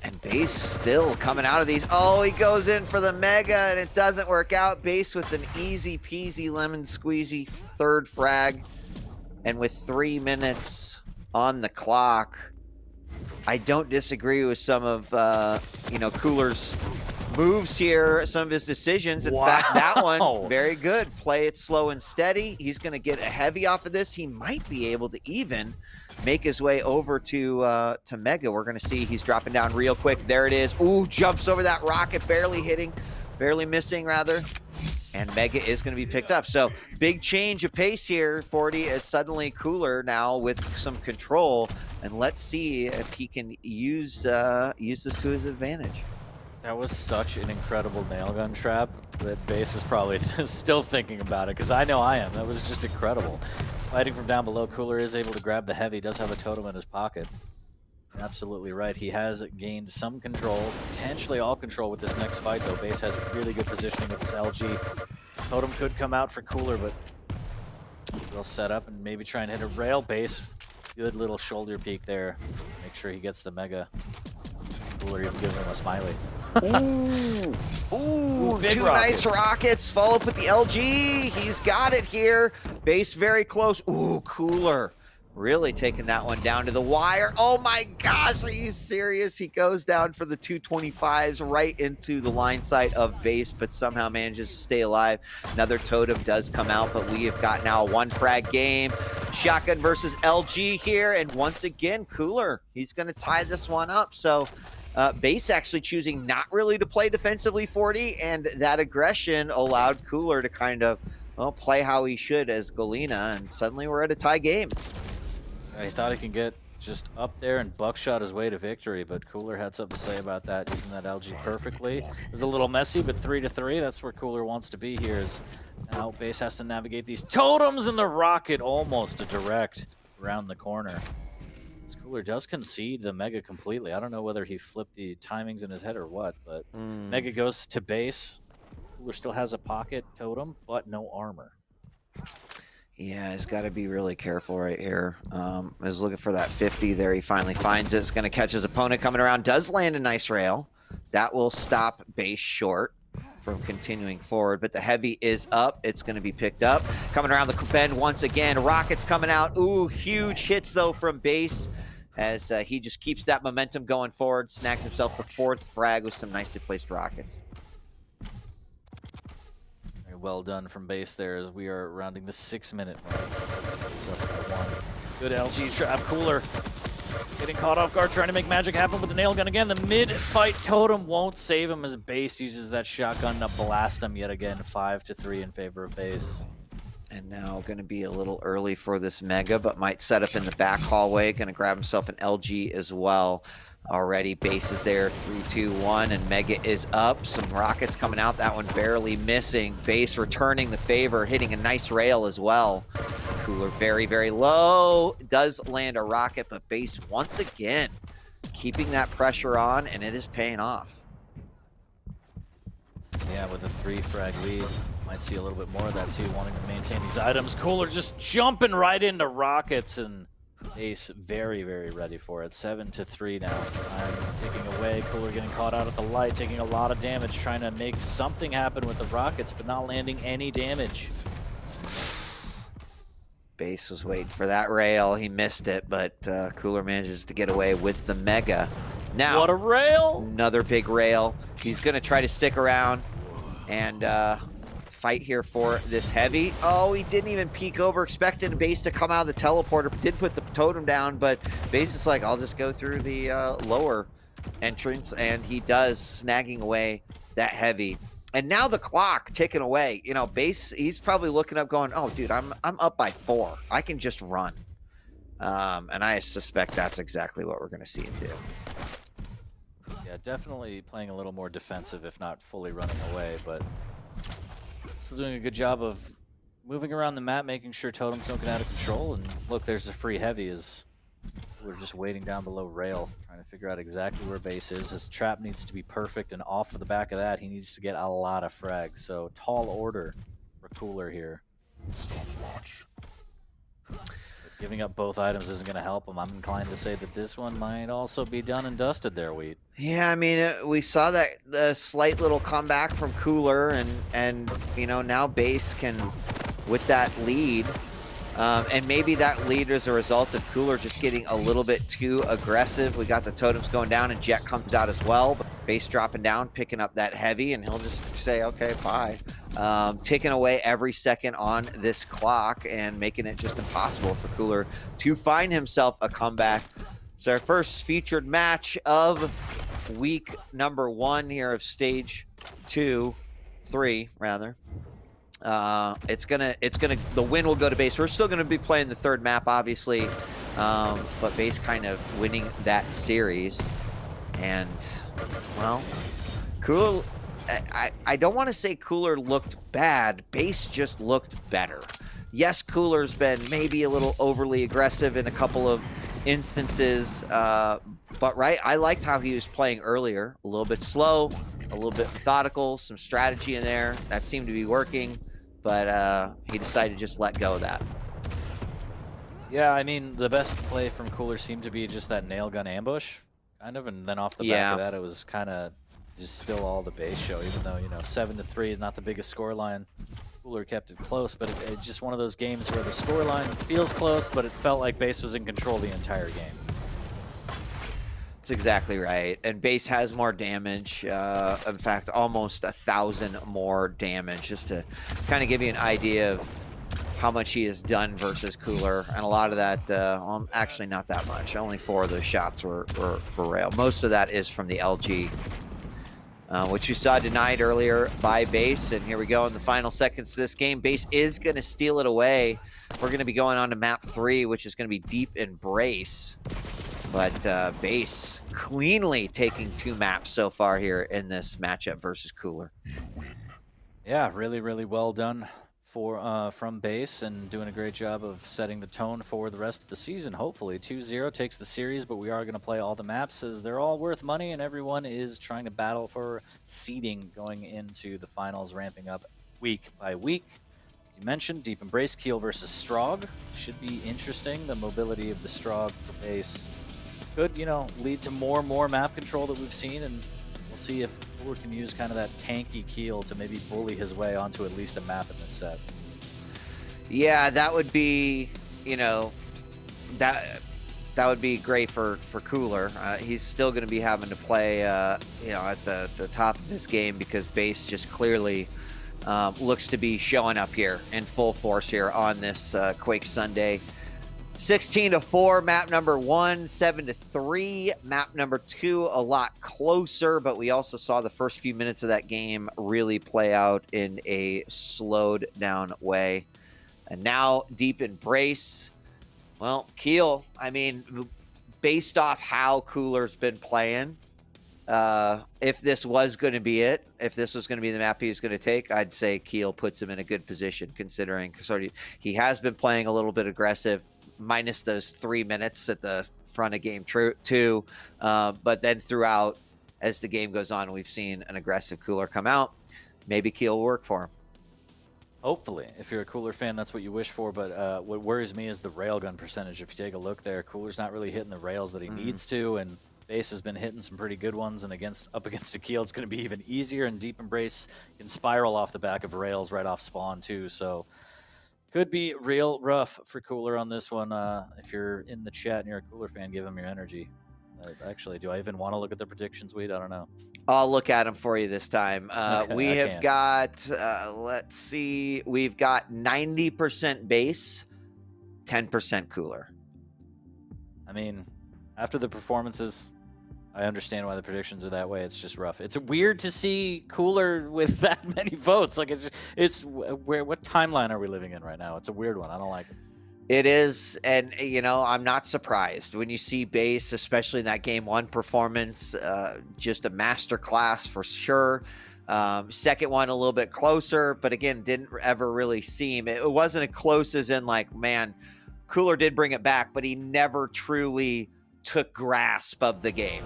S3: And Base still coming out of these. Oh, he goes in for the mega, and it doesn't work out. Base with an easy peasy lemon squeezy third frag. And with 3 minutes on the clock, I don't disagree with some of Cooler's moves here, some of his decisions. In fact, that one, very good. Play it slow and steady. He's going to get a heavy off of this. He might be able to even make his way over to Mega. We're going to see he's dropping down real quick. There it is. Ooh, jumps over that rocket, barely missing rather. And Mega is going to be picked up. So big change of pace here. 40 is suddenly Cooler now with some control. And let's see if he can use this to his advantage.
S1: That was such an incredible nail gun trap that Base is probably still thinking about it, because I know I am. That was just incredible. Fighting from down below, Cooler is able to grab the heavy, does have a totem in his pocket. Absolutely right. He has gained some control, potentially all control with this next fight, though. Base has really good positioning with this LG. Totem could come out for Cooler, but we'll set up and maybe try and hit a rail. Base. Good little shoulder peek there. Make sure he gets the mega. Cooler even gives him a smiley.
S3: Ooh,
S1: big
S3: two
S1: rockets.
S3: nice rockets. Followed with the LG. He's got it here. Base very close. Ooh, Cooler. Really taking that one down to the wire. Oh my gosh, are you serious? He goes down for the 225s right into the line sight of Base, but somehow manages to stay alive. Another totem does come out, but we have got now a one frag game. Shotgun versus LG here, and once again, Cooler. He's going to tie this one up. So Base actually choosing not really to play defensively 40, and that aggression allowed Cooler to kind of, well, play how he should as Galena, and suddenly we're at a tie game.
S1: I thought he can get just up there and buckshot his way to victory, but Cooler had something to say about that, using that LG perfectly. It was a little messy, but 3-3, that's where Cooler wants to be here. Is now Base has to navigate these totems, and the rocket almost a direct around the corner. This Cooler does concede the Mega completely. I don't know whether he flipped the timings in his head or what, but Mega goes to Base. Cooler still has a pocket totem, but no armor.
S3: Yeah, he's got to be really careful right here. Is looking for that 50 there. He finally finds it. It's going to catch his opponent coming around. Does land a nice rail. That will stop Base short from continuing forward. But the heavy is up. It's going to be picked up. Coming around the bend once again. Rockets coming out. Ooh, huge hits though from Base as he just keeps that momentum going forward. Snags himself the fourth frag with some nicely placed rockets.
S1: Well done from Base there as we are rounding the 6-minute mark. So one good LG trap. Cooler getting caught off guard, trying to make magic happen with the nail gun again. The mid-fight totem won't save him as Base uses that shotgun to blast him yet again. 5-3 in favor of Base.
S3: And now going to be a little early for this Mega, but might set up in the back hallway. Going to grab himself an LG as well. Already base is there, 3, 2, 1, and Mega is up. Some rockets coming out, that one barely missing. Base returning the favor, hitting a nice rail as well. Cooler very, very low. Does land a rocket, but Base once again keeping that pressure on, and it is paying off.
S1: Yeah, with a 3 frag lead. Might see a little bit more of that too, wanting to maintain these items. Cooler just jumping right into rockets, and Base very, very ready for it. 7-3 now. Time taking away. Cooler getting caught out at the light, taking a lot of damage, trying to make something happen with the rockets, but not landing any damage.
S3: Base was waiting for that rail. He missed it, but Cooler manages to get away with the Mega. Now,
S1: What a rail!
S3: another big rail. He's going to try to stick around and fight here for this heavy. Oh, he didn't even peek over, expecting Base to come out of the teleporter. Did put the totem down, but Base is like, I'll just go through the lower entrance, and he does, snagging away that heavy. And now the clock ticking away. You know, Base, he's probably looking up going, oh, dude, I'm up by 4. I can just run. And I suspect that's exactly what we're going to see him do.
S1: Yeah, definitely playing a little more defensive, if not fully running away, but still doing a good job of moving around the map, making sure totems don't get out of control. And look, there's a free heavy as we're just waiting down below rail, trying to figure out exactly where Base is. His trap needs to be perfect, and off of the back of that, he needs to get a lot of frags. So tall order for Cooler here. But giving up both items isn't going to help him. I'm inclined to say that this one might also be done and dusted there, Wheat.
S3: Yeah, I mean, we saw that slight little comeback from Cooler, and you know, now Base can, with that lead, and maybe that lead is a result of Cooler just getting a little bit too aggressive. We got the totems going down, and Jet comes out as well, but Base dropping down, picking up that heavy, and he'll just say, okay, bye. Taking away every second on this clock and making it just impossible for Cooler to find himself a comeback. So our first featured match of week number 1 here of stage 3 rather. The win will go to Base. We're still gonna be playing the third map, obviously, but Base kind of winning that series. And well, Cooler, I don't want to say Cooler looked bad. Base just looked better. Yes, Cooler's been maybe a little overly aggressive in a couple of instances, but right, I liked how he was playing earlier. A little bit slow, a little bit methodical, some strategy in there. That seemed to be working, but he decided to just let go of that.
S1: Yeah, I mean, the best play from Cooler seemed to be just that nail gun ambush, kind of, and then off the back of that, it was kind of just still all the Base show, even though, you know, 7-3 is not the biggest scoreline. Cooler kept it close, but it's just one of those games where the scoreline feels close, but it felt like Base was in control the entire game.
S3: That's exactly right. And Base has more damage. In fact, almost 1,000 more damage, just to kind of give you an idea of how much he has done versus Cooler. And a lot of that, well, actually not that much. Only 4 of those shots were for rail. Most of that is from the LG. Which we saw denied earlier by Base. And here we go in the final seconds of this game. Base is going to steal it away. We're going to be going on to map 3, which is going to be Deep Embrace. But Base cleanly taking 2 maps so far here in this matchup versus Cooler.
S1: Yeah, really, really well done from Base, and doing a great job of setting the tone for the rest of the season, hopefully. 2-0 takes the series, but we are going to play all the maps as they're all worth money, and everyone is trying to battle for seeding going into the finals, ramping up week by week. As you mentioned, Deep Embrace, Keel versus Strog. Should be interesting. The mobility of the Strog for Base could, you know, lead to more and more map control that we've seen, and we'll see if Cooler can use kind of that tanky Keel to maybe bully his way onto at least a map in this set.
S3: Yeah, that would be, you know, that would be great for Cooler. He's still going to be having to play, you know, at the top of this game, because Base just clearly looks to be showing up here in full force here on this Quake Sunday. 16-4, map number 1, 7-3, map number 2, a lot closer, but we also saw the first few minutes of that game really play out in a slowed down way. And now deep embrace. Well, Keel, I mean, based off how Cooler's been playing, if this was going to be it, if this was going to be the map he was going to take, I'd say Keel puts him in a good position considering he has been playing a little bit aggressive, minus those 3 minutes at the front of game two. But then throughout, as the game goes on, we've seen an aggressive Cooler come out. Maybe Keel will work for him.
S1: Hopefully, if you're a Cooler fan, that's what you wish for. But what worries me is the railgun percentage. If you take a look there, Cooler's not really hitting the rails that he needs to, and Base has been hitting some pretty good ones. And up against a Keel, it's going to be even easier. And Deep Embrace can spiral off the back of rails right off spawn too. So could be real rough for Cooler on this one. If you're in the chat and you're a Cooler fan, give him your energy. Actually, do I even want to look at the predictions, Weed? I don't know.
S3: I'll look at them for you this time.
S1: Okay,
S3: we
S1: I
S3: have
S1: can.
S3: got, let's see, we've got 90% Base, 10% Cooler.
S1: I mean, after the performances, I understand why the predictions are that way. It's just rough. It's weird to see Cooler with that many votes. Like what timeline are we living in right now? It's a weird one. I don't like it.
S3: It is, and I'm not surprised when you see Base, especially in that game one performance. Just a master class for sure. Second one a little bit closer, but again, didn't ever really seem. It wasn't as close as in like, man, Cooler did bring it back, but he never truly took grasp of the game.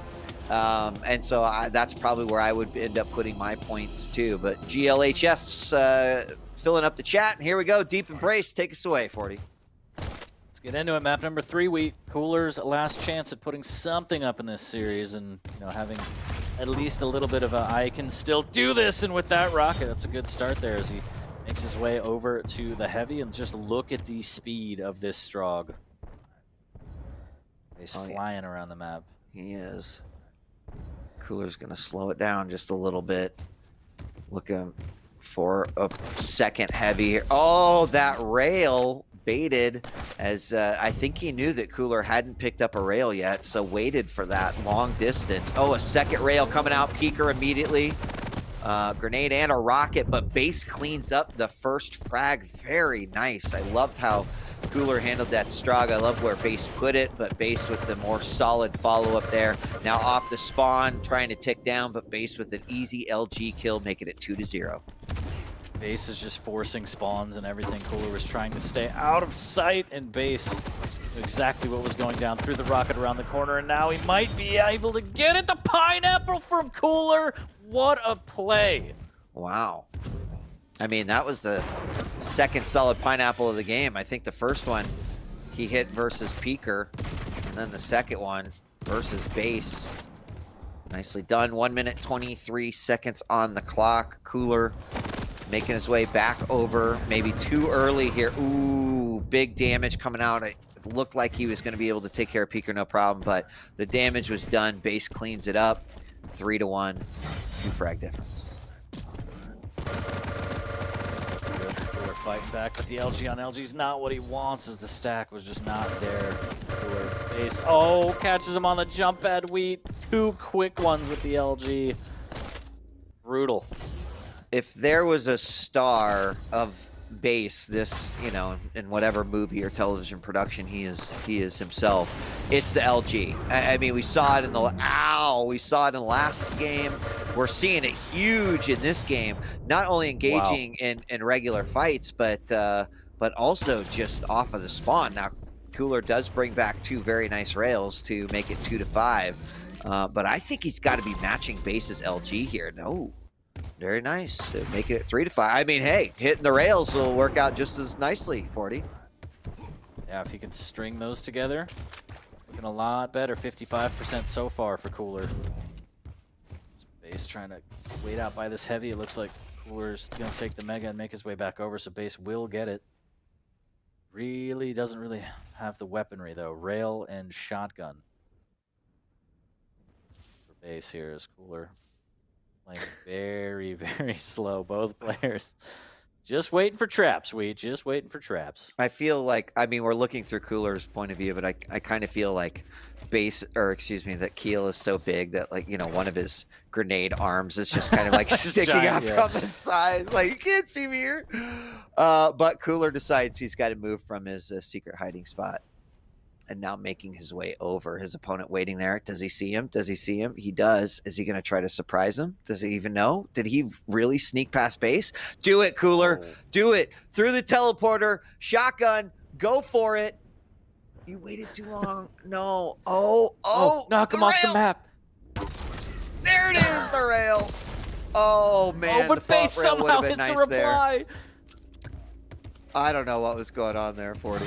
S3: And so that's probably where I would end up putting my points too. But GLHF's filling up the chat, and here we go. Deep Embrace, take us away, 40.
S1: Let's get into it. Map number 3, Cooler's last chance at putting something up in this series, and having at least a little bit of I can still do this. And with that rocket, that's a good start there as he makes his way over to the heavy. And just look at the speed of this Strog. He's flying around the map.
S3: He is. Cooler's gonna slow it down just a little bit. Looking for a second heavy here. Oh, that rail baited, as I think he knew that Cooler hadn't picked up a rail yet, so waited for that long distance. Oh, a second rail coming out. Peeker immediately. Grenade and a rocket, but Base cleans up the first frag. Very nice. I loved how Cooler handled that Strog. I love where Base put it, but Base with the more solid follow-up there. Now off the spawn, trying to tick down, but Base with an easy LG kill, making it 2-0.
S1: Base is just forcing spawns and everything. Cooler was trying to stay out of sight, and Base knew exactly what was going down through the rocket around the corner, and now he might be able to get it. The pineapple from Cooler. What a play.
S3: Wow. I mean, that was the second solid pineapple of the game. I think the first one he hit versus Peeker, and then the second one versus Base. Nicely done. 1 minute, 23 seconds on the clock. Cooler making his way back over, maybe too early here. Ooh, big damage coming out. It looked like he was going to be able to take care of Peeker, no problem, but the damage was done. Base cleans it up. 3-1, 2 frag difference.
S1: Cooler fighting back, but the LG on LG is not what he wants, as the stack was just not there. Cooler Base, catches him on the jump pad. Wheat, 2 quick ones with the LG. Brutal.
S3: If there was a star of Base, this, in whatever movie or television production he is himself, it's the LG. I mean, we saw it in the last game. We're seeing it huge in this game, not only engaging in regular fights, but also just off of the spawn. Now, Cooler does bring back 2 very nice rails to make it 2-5, but I think he's got to be matching Base's LG here. No. Very nice. Making it 3-5. I mean, hey, hitting the rails will work out just as nicely, 40.
S1: Yeah, if he can string those together, looking a lot better. 55% so far for Cooler. Base trying to wait out by this heavy. It looks like Cooler's going to take the Mega and make his way back over, so Base will get it. Really doesn't really have the weaponry, though. Rail and shotgun for Base here is Cooler. Playing very, very slow. Both players Just waiting for traps, just waiting for traps.
S3: I feel like, I mean, we're looking through Cooler's point of view, but I kind of feel like that Keel is so big that, like, you know, one of his grenade arms is just kind of like sticking out
S1: giant,
S3: from his side. Like, you can't see me here. But Cooler decides he's got to move from his secret hiding spot. And now making his way over. His opponent waiting there. Does he see him? Does he see him? He does. Is he going to try to surprise him? Does he even know? Did he really sneak past base? Do it, Cooler.
S1: Oh.
S3: Do it. Through the teleporter. Shotgun. Go for it. You waited too long. No. Oh.
S1: Knock him off the map.
S3: There it is, the rail. Oh, man.
S1: Oh, but
S3: the
S1: Base
S3: thought rail
S1: somehow
S3: would've been
S1: hits a
S3: nice there.
S1: reply.
S3: I don't know what was going on there, 40.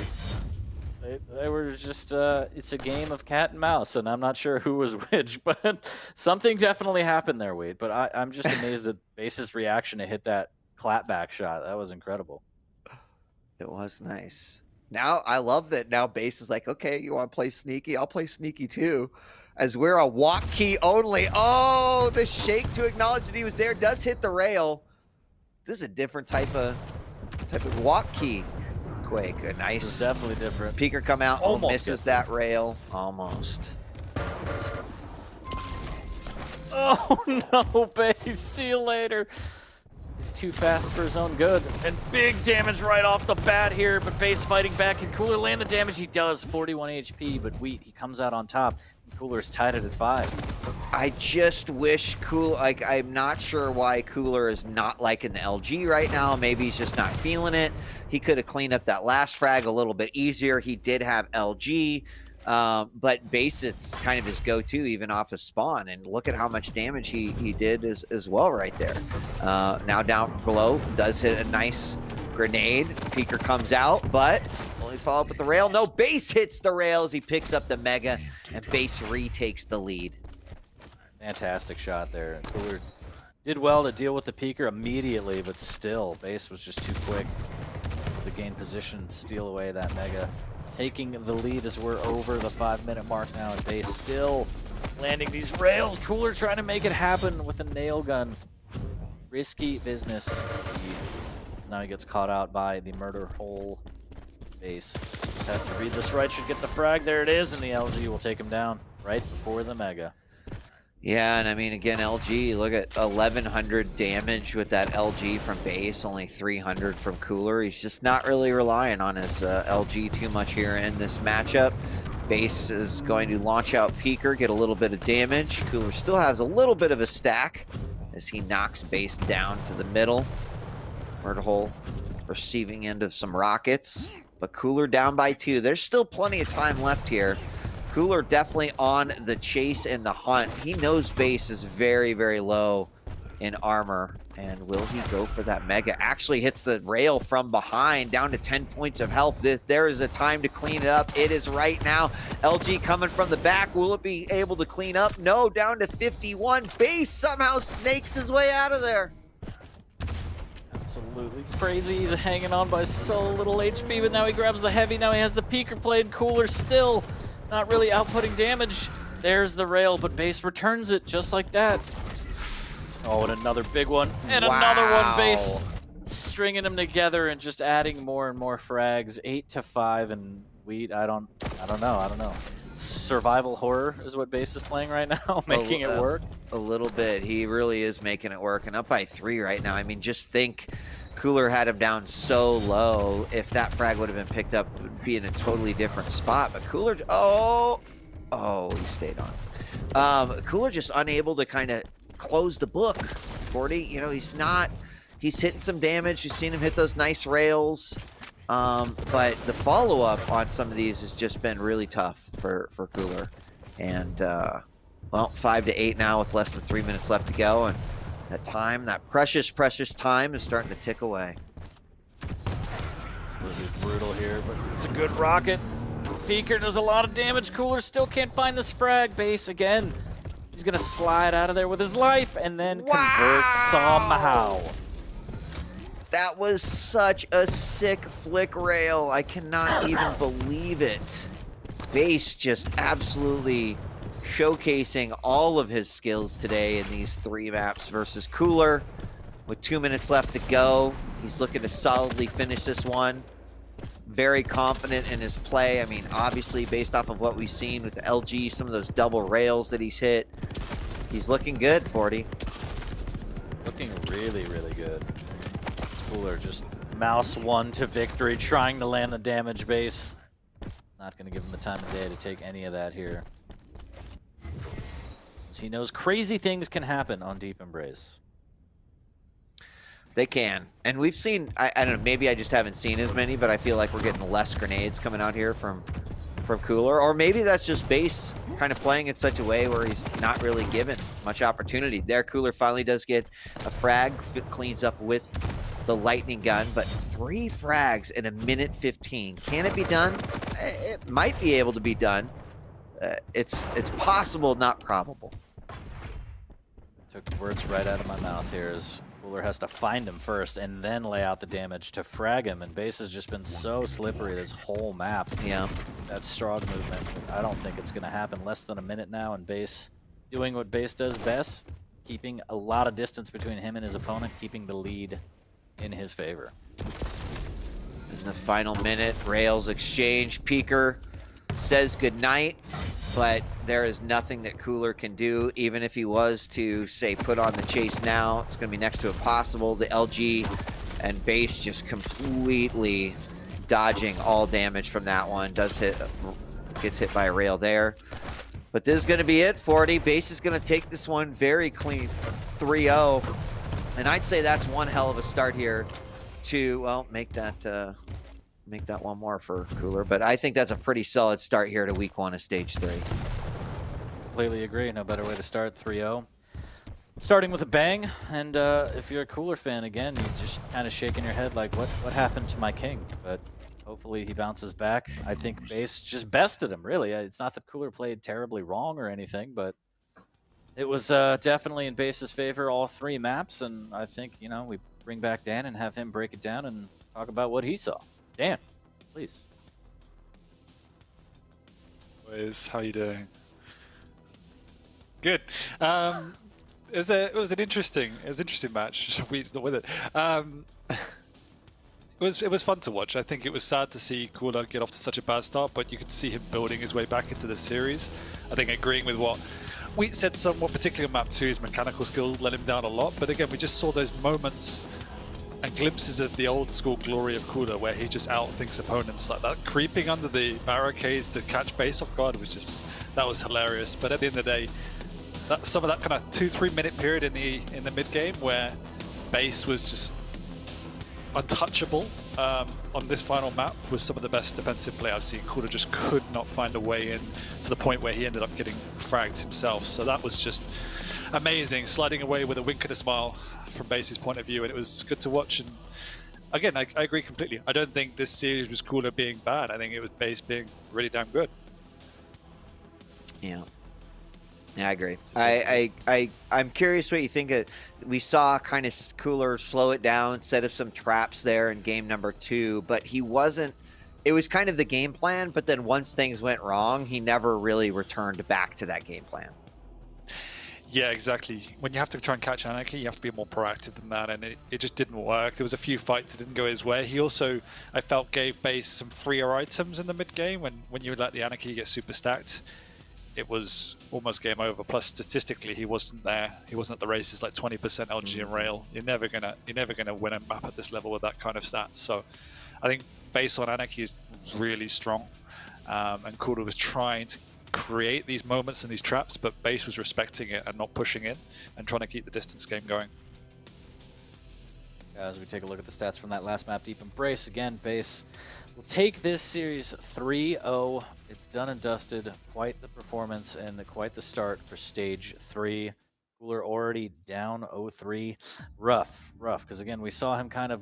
S1: They were just, it's a game of cat and mouse, and I'm not sure who was which, but something definitely happened there, Wade. But I'm just amazed at Base's reaction to hit that clapback shot. That was incredible.
S3: It was nice. Now, I love that now Base is like, okay, you want to play sneaky? I'll play sneaky too. As we're a walk key only. Oh, the shake to acknowledge that he was there does hit the rail. This is a different type of walk key. Quake, a nice.
S1: This is definitely different.
S3: Peeker come out,
S1: Almost
S3: misses
S1: gets
S3: that rail. Almost.
S1: Oh no, Base. See you later. He's too fast for his own good. And big damage right off the bat here, but Base fighting back. Can Cooler land the damage? He does. 41 HP, but Wheat, he comes out on top. Cooler's tied it at 5.
S3: I just wish I'm not sure why Cooler is not liking the LG right now. Maybe he's just not feeling it. He could have cleaned up that last frag a little bit easier. He did have LG, but Base, it's kind of his go-to even off his spawn. And look at how much damage he did as well right there. Now down below, does hit a nice grenade. Peeker comes out, but only follow up with the rail. No, Base hits the rails. He picks up the Mega, and Base retakes the lead.
S1: Fantastic shot there. Cooler did well to deal with the Peeker immediately, but still, Base was just too quick to gain position and steal away that Mega. Taking the lead as we're over the 5-minute mark now, and Base still landing these rails. Cooler trying to make it happen with a nail gun. Risky business. Now he gets caught out by the murder hole. Base just has to read this right, should get the frag. There it is, and the LG will take him down right before the Mega.
S3: Yeah, and I mean, again, LG, look at 1,100 damage with that LG from Base, only 300 from Cooler. He's just not really relying on his LG too much here in this matchup. Base is going to launch out Peeker, get a little bit of damage. Cooler still has a little bit of a stack as he knocks Base down to the middle. Murder hole receiving end of some rockets, but Cooler down by 2. There's still plenty of time left here. Cooler definitely on the chase and the hunt. He knows Base is very, very low in armor. And will he go for that Mega? Actually hits the rail from behind, down to 10 points of health. There is a time to clean it up. It is right now. LG coming from the back. Will it be able to clean up? No, down to 51. Base somehow snakes his way out of there.
S1: Absolutely crazy. He's hanging on by so little HP, but now he grabs the heavy. Now he has the Peeker played. Cooler still not really outputting damage. There's the rail, but Base returns it just like that. Oh, and another big one. And another one. Base stringing them together and just adding more and more frags. 8-5, and Wheat, I don't know. Survival horror is what Base is playing right now, making it work.
S3: A little bit. He really is making it work, and up by 3 right now. I mean, just think, Cooler had him down so low. If that frag would have been picked up, it would be in a totally different spot. But Cooler, he stayed on. Cooler just unable to kind of close the book. 40, you know, he's hitting some damage. You've seen him hit those nice rails. But the follow-up on some of these has just been really tough for Cooler. And, well, 5-8 now with less than 3 minutes left to go. And that precious, precious time is starting to tick away.
S1: Absolutely brutal here, but it's a good rocket. Peeker does a lot of damage. Cooler still can't find this frag. Base again. He's going to slide out of there with his life and then convert somehow.
S3: That was such a sick flick rail. I cannot even believe it. Base just absolutely showcasing all of his skills today in these 3 maps versus Cooler. With 2 minutes left to go, He's looking to solidly finish this one. Very confident in his play. I mean, obviously, based off of what we've seen with the LG, some of those double rails that he's hit, he's looking good, 40.
S1: Looking really, really good. Cooler just mouse one to victory, trying to land the damage base. Not going to give him the time of day to take any of that here. As he knows crazy things can happen on Deep Embrace.
S3: They can. And we've seen, I don't know, maybe I just haven't seen as many, but I feel like we're getting less grenades coming out here from Cooler. Or maybe that's just base kind of playing in such a way where he's not really given much opportunity. There, Cooler finally does get a frag, cleans up with the lightning gun, but 3 frags in 1:15. Can it be done? It might be able to be done. It's possible, not probable.
S1: Took the words right out of my mouth here as Cooler has to find him first and then lay out the damage to frag him. And base has just been so slippery this whole map.
S3: Yeah.
S1: That Strog movement, I don't think it's going to happen. Less than a minute now, and base doing what base does best, keeping a lot of distance between him and his opponent, keeping the lead in his favor.
S3: In the final minute, rails exchange. Peeker says goodnight, but there is nothing that Cooler can do. Even if he was to, say, put on the chase now, it's going to be next to impossible. The LG and base just completely dodging all damage from that one. Gets hit by a rail there. But this is going to be it, 40. Base is going to take this one very clean, 3-0. And I'd say that's one hell of a start here to, well, make that one more for Cooler. But I think that's a pretty solid start here to week 1 of stage 3.
S1: Completely agree. No better way to start 3-0. Starting with a bang, and if you're a Cooler fan, again, you're just kind of shaking your head like, what happened to my king? But hopefully he bounces back. I think base just bested him, really. It's not that Cooler played terribly wrong or anything, but it was definitely in base's favor all 3 maps, and I think, you know, we bring back Dan and have him break it down and talk about what he saw. Dan, please.
S2: Boys, how you doing? Good. It was an interesting match. Shavit's not with it. It was fun to watch. I think it was sad to see Cooler get off to such a bad start, but you could see him building his way back into the series. I think agreeing with what Wheat said somewhat, particularly on map 2, his mechanical skill let him down a lot. But again, we just saw those moments and glimpses of the old school glory of Cooler where he just outthinks opponents like that. Creeping under the barricades to catch base off guard was that was hilarious. But at the end of the day, some of that kind of 2-3 minute period in the mid game where base was just untouchable on this final map was some of the best defensive play I've seen. Cooler just could not find a way in to the point where he ended up getting fragged himself. So that was just amazing, sliding away with a wink and a smile from base's point of view, and it was good to watch. And again, I agree completely. I don't think this series was Cooler being bad. I think it was base being really damn good.
S3: Yeah. Yeah, I agree. I'm curious what you think of. We saw kind of Cooler slow it down, set up some traps there in game number 2, but he wasn't. It was kind of the game plan, but then once things went wrong, he never really returned back to that game plan.
S2: Yeah, exactly. When you have to try and catch Anarchy, you have to be more proactive than that, and it just didn't work. There was a few fights that didn't go his way. He also, I felt, gave base some freer items in the mid game when you let the Anarchy get super stacked. It was almost game over. Plus, statistically, he wasn't there. He wasn't at the races like 20% LG and rail. You're never gonna win a map at this level with that kind of stats. So, I think base on Anarchy is really strong, and Cooler was trying to create these moments and these traps, but base was respecting it and not pushing in and trying to keep the distance game going.
S1: As we take a look at the stats from that last map, Deep Embrace, again, base will take this series 3-0. It's done and dusted. Quite the performance and quite the start for stage 3. Cooler already down 0-3. Rough, because again, we saw him kind of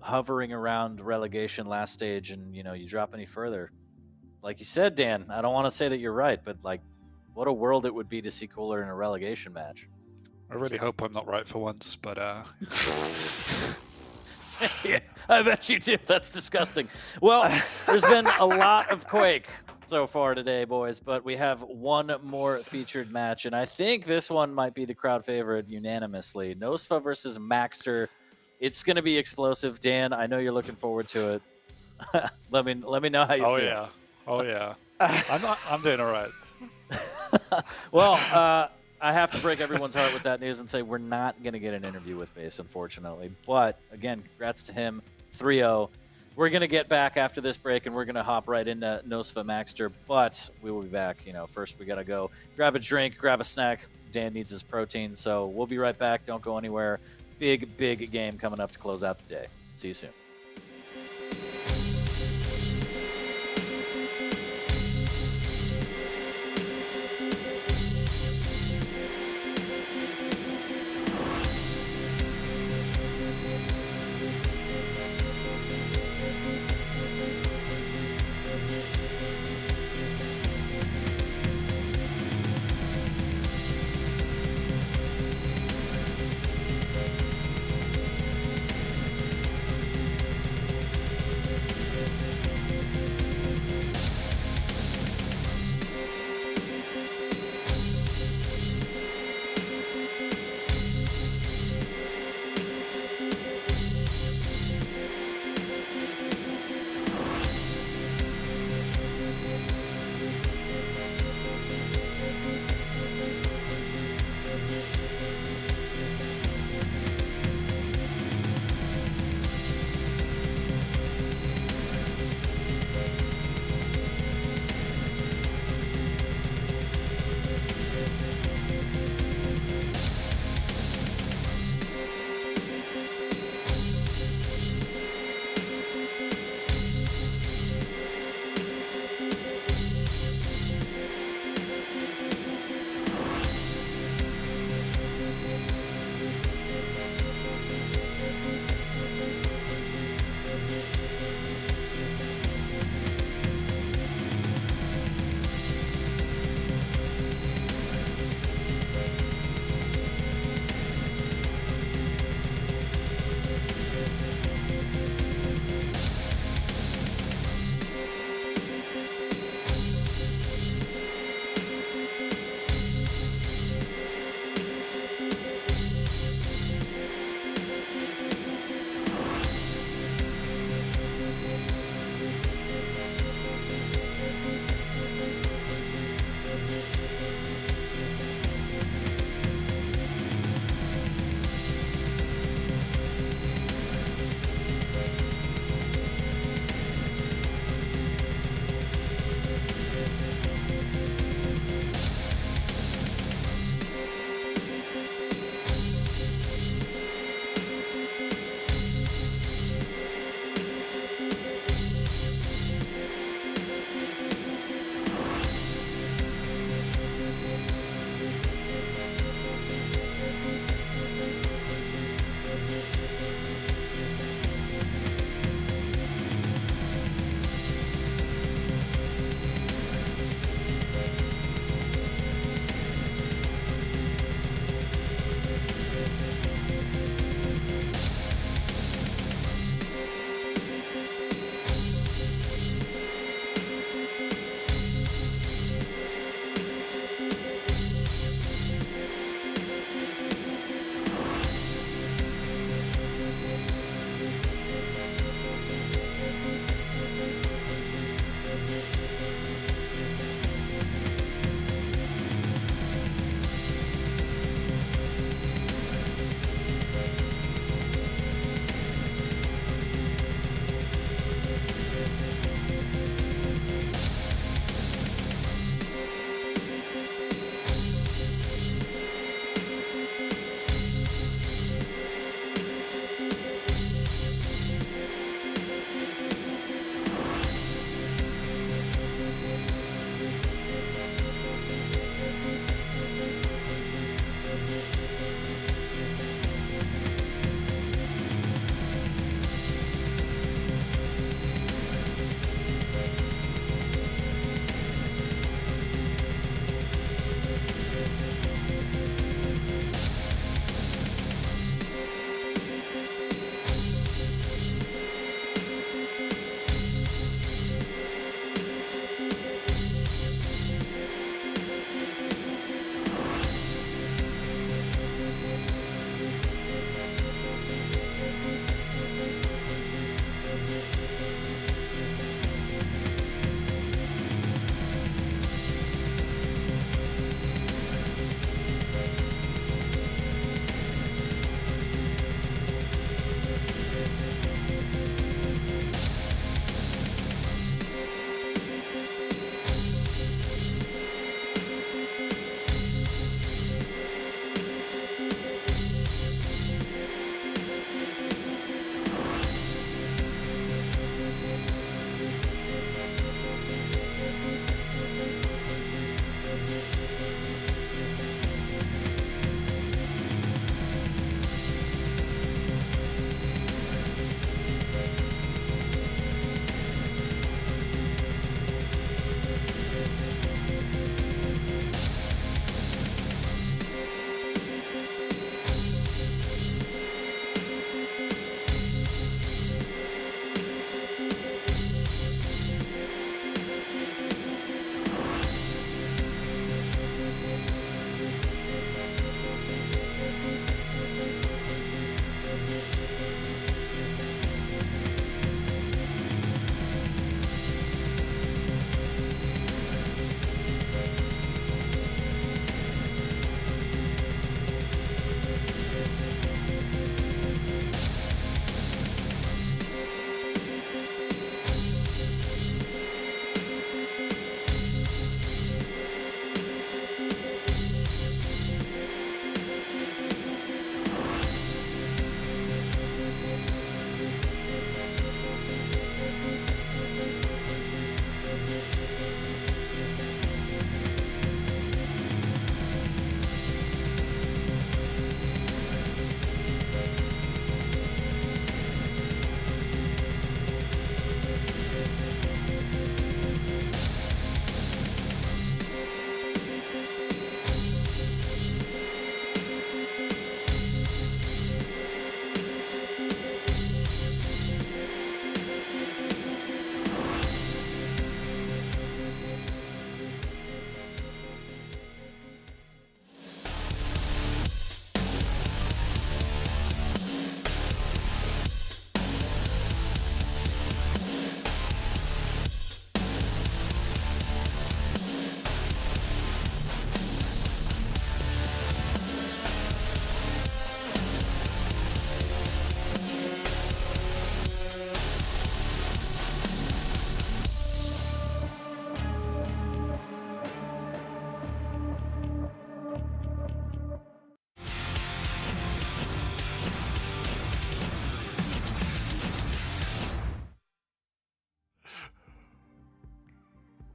S1: hovering around relegation last stage, and you drop any further. Like you said, Dan, I don't want to say that you're right, but like, what a world it would be to see Cooler in a relegation match.
S2: I really hope I'm not right for once, but
S1: yeah, I bet you do. That's disgusting. Well, there's been a lot of Quake so far today, boys, but we have one more featured match, and I think this one might be the crowd favorite unanimously. Nosfa versus Maxter. It's going to be explosive. Dan, I know you're looking forward to it. let me know how you
S2: Oh
S1: feel.
S2: yeah. Oh yeah. I'm doing all right.
S1: Well, I have to break everyone's heart with that news and say we're not going to get an interview with Base, unfortunately. But again, congrats to him. 3-0. We're going to get back after this break, and we're going to hop right into Nosfa Maxter. But we will be back. First we got to go grab a drink, grab a snack. Dan needs his protein, so we'll be right back. Don't go anywhere. Big game coming up to close out the day. See you soon.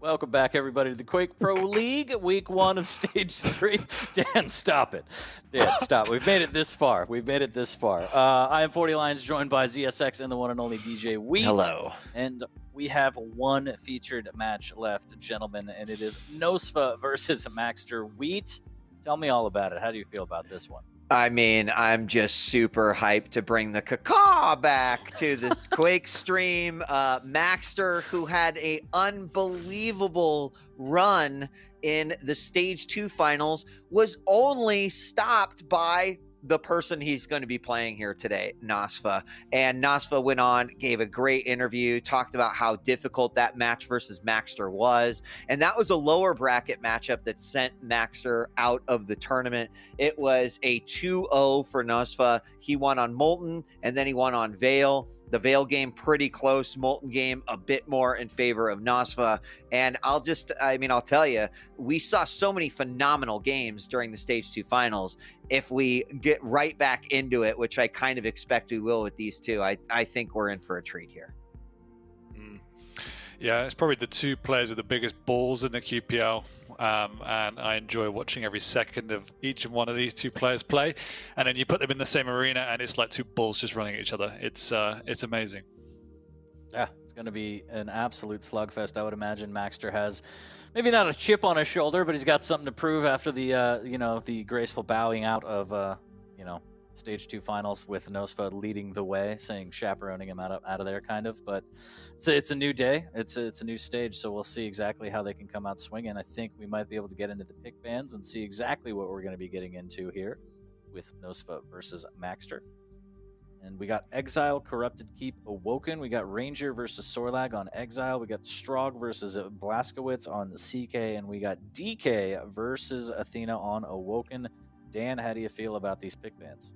S1: Welcome back, everybody, to the Quake Pro League, Week 1 of Stage 3. Dan, stop it. Dan, stop. We've made it this far. I am 40 Lions, joined by ZSX and the one and only DJ Wheat.
S3: Hello.
S1: And we have one featured match left, gentlemen, and it is Nosfa versus Maxter. Wheat, tell me all about it. How do you feel about this one?
S3: I mean, I'm just super hyped to bring the caca back to the Quake stream. Maxter, who had a unbelievable run in the Stage 2 finals, was only stopped by the person he's going to be playing here today, Nosfa. And Nosfa went on, gave a great interview, talked about how difficult that match versus Maxter was. And that was a lower bracket matchup that sent Maxter out of the tournament. It was a 2-0 for Nosfa. He won on Molten, and then he won on Veil. The Veil game pretty close. Molten game a bit more in favor of Nosfa. And I'll tell you, we saw so many phenomenal games during the Stage 2 finals. If we get right back into it, which I kind of expect we will with these two, I think we're in for a treat here.
S2: Yeah, it's probably the two players with the biggest balls in the QPL, and I enjoy watching every second of each one of these two players play. And then you put them in the same arena, and it's like two balls just running at each other. It's amazing.
S1: Yeah, it's going to be an absolute slugfest. I would imagine Maxter has maybe not a chip on his shoulder, but he's got something to prove after the the graceful bowing out of Stage 2 finals with Nosfa leading the way, chaperoning him out of there, kind of. But it's a new day. It's a new stage, so we'll see exactly how they can come out swinging. I think we might be able to get into the pick bands and see exactly what we're going to be getting into here with Nosfa versus Maxter. And we got Exile, Corrupted Keep, Awoken. We got Ranger versus Sorlag on Exile. We got Strog versus Blaskowitz on the CK. And we got DK versus Athena on Awoken. Dan, how do you feel about these pick bands?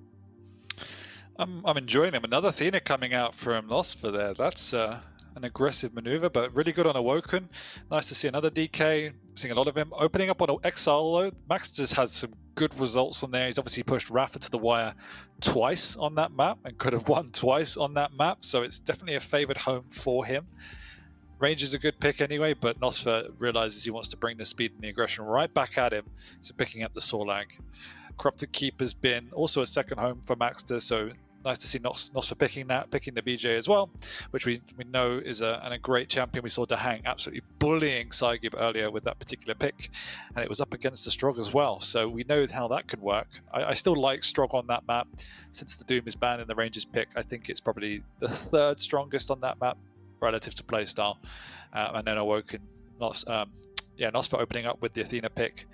S2: I'm enjoying them. Another Athena coming out from Nosfa there. That's an aggressive maneuver, but really good on Awoken. Nice to see another DK, seeing a lot of him. Opening up on Exile, though, Max just had some good results on there. He's obviously pushed Rafa to the wire twice on that map and could have won twice on that map, so it's definitely a favored home for him. Ranger's a good pick anyway, but Nosfa realizes he wants to bring the speed and the aggression right back at him, so picking up the Sorlag. Corrupted Keep has been also a second home for Maxter, so nice to see Nosfa picking the BJ as well, which we know is a great champion. We saw Dahang absolutely bullying Saigib earlier with that particular pick, and it was up against the Strog as well, so we know how that could work. I still like Strog on that map. Since the Doom is banned in the Rangers pick, I think it's probably the third strongest on that map relative to playstyle. And then Awoken, Nosfa opening up with the Athena pick.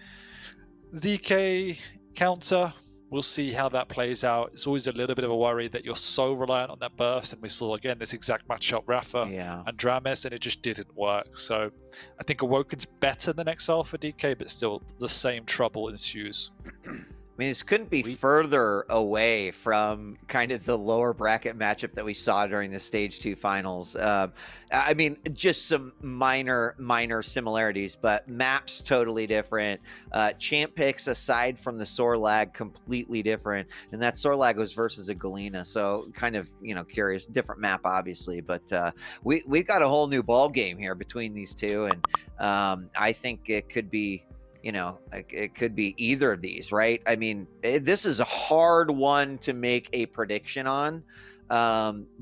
S2: The DK counter, we'll see how that plays out. It's always a little bit of a worry that you're so reliant on that burst, and we saw again this exact matchup, Rafa and Dramis, and it just didn't work. So I think Awoken's better than Exile for DK, but still the same trouble ensues.
S3: I mean, this couldn't be further away from kind of the lower bracket matchup that we saw during the Stage 2 finals. I mean, just some minor similarities, but maps totally different. Champ picks, aside from the Sorlag, completely different. And that Sorlag was versus a Galena, so kind of, curious. Different map, obviously, but we've got a whole new ball game here between these two, and I think it could be... it could be either of these, right? I mean, this is a hard one to make a prediction on,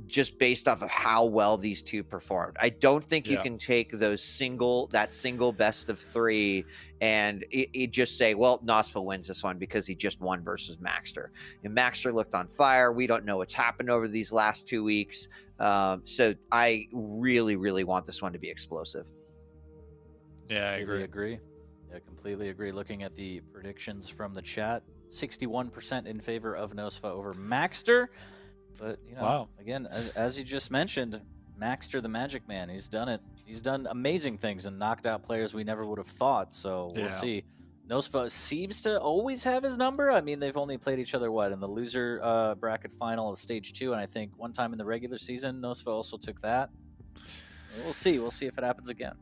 S3: just based off of how well these two performed. I don't think you can take that single best of three and it just say, well, Nosfa wins this one because he just won versus Maxter. And Maxter looked on fire. We don't know what's happened over these last 2 weeks. So I really, really want this one to be explosive.
S2: Yeah, I
S1: agree. I completely agree. Looking at the predictions from the chat, 61% in favor of Nosfa over Maxter. But, again, as you just mentioned, Maxter, the Magic Man, he's done it. He's done amazing things and knocked out players we never would have thought. So we'll see. Nosfa seems to always have his number. I mean, they've only played each other, in the loser bracket final of Stage 2, and I think one time in the regular season, Nosfa also took that. We'll see. We'll see if it happens again.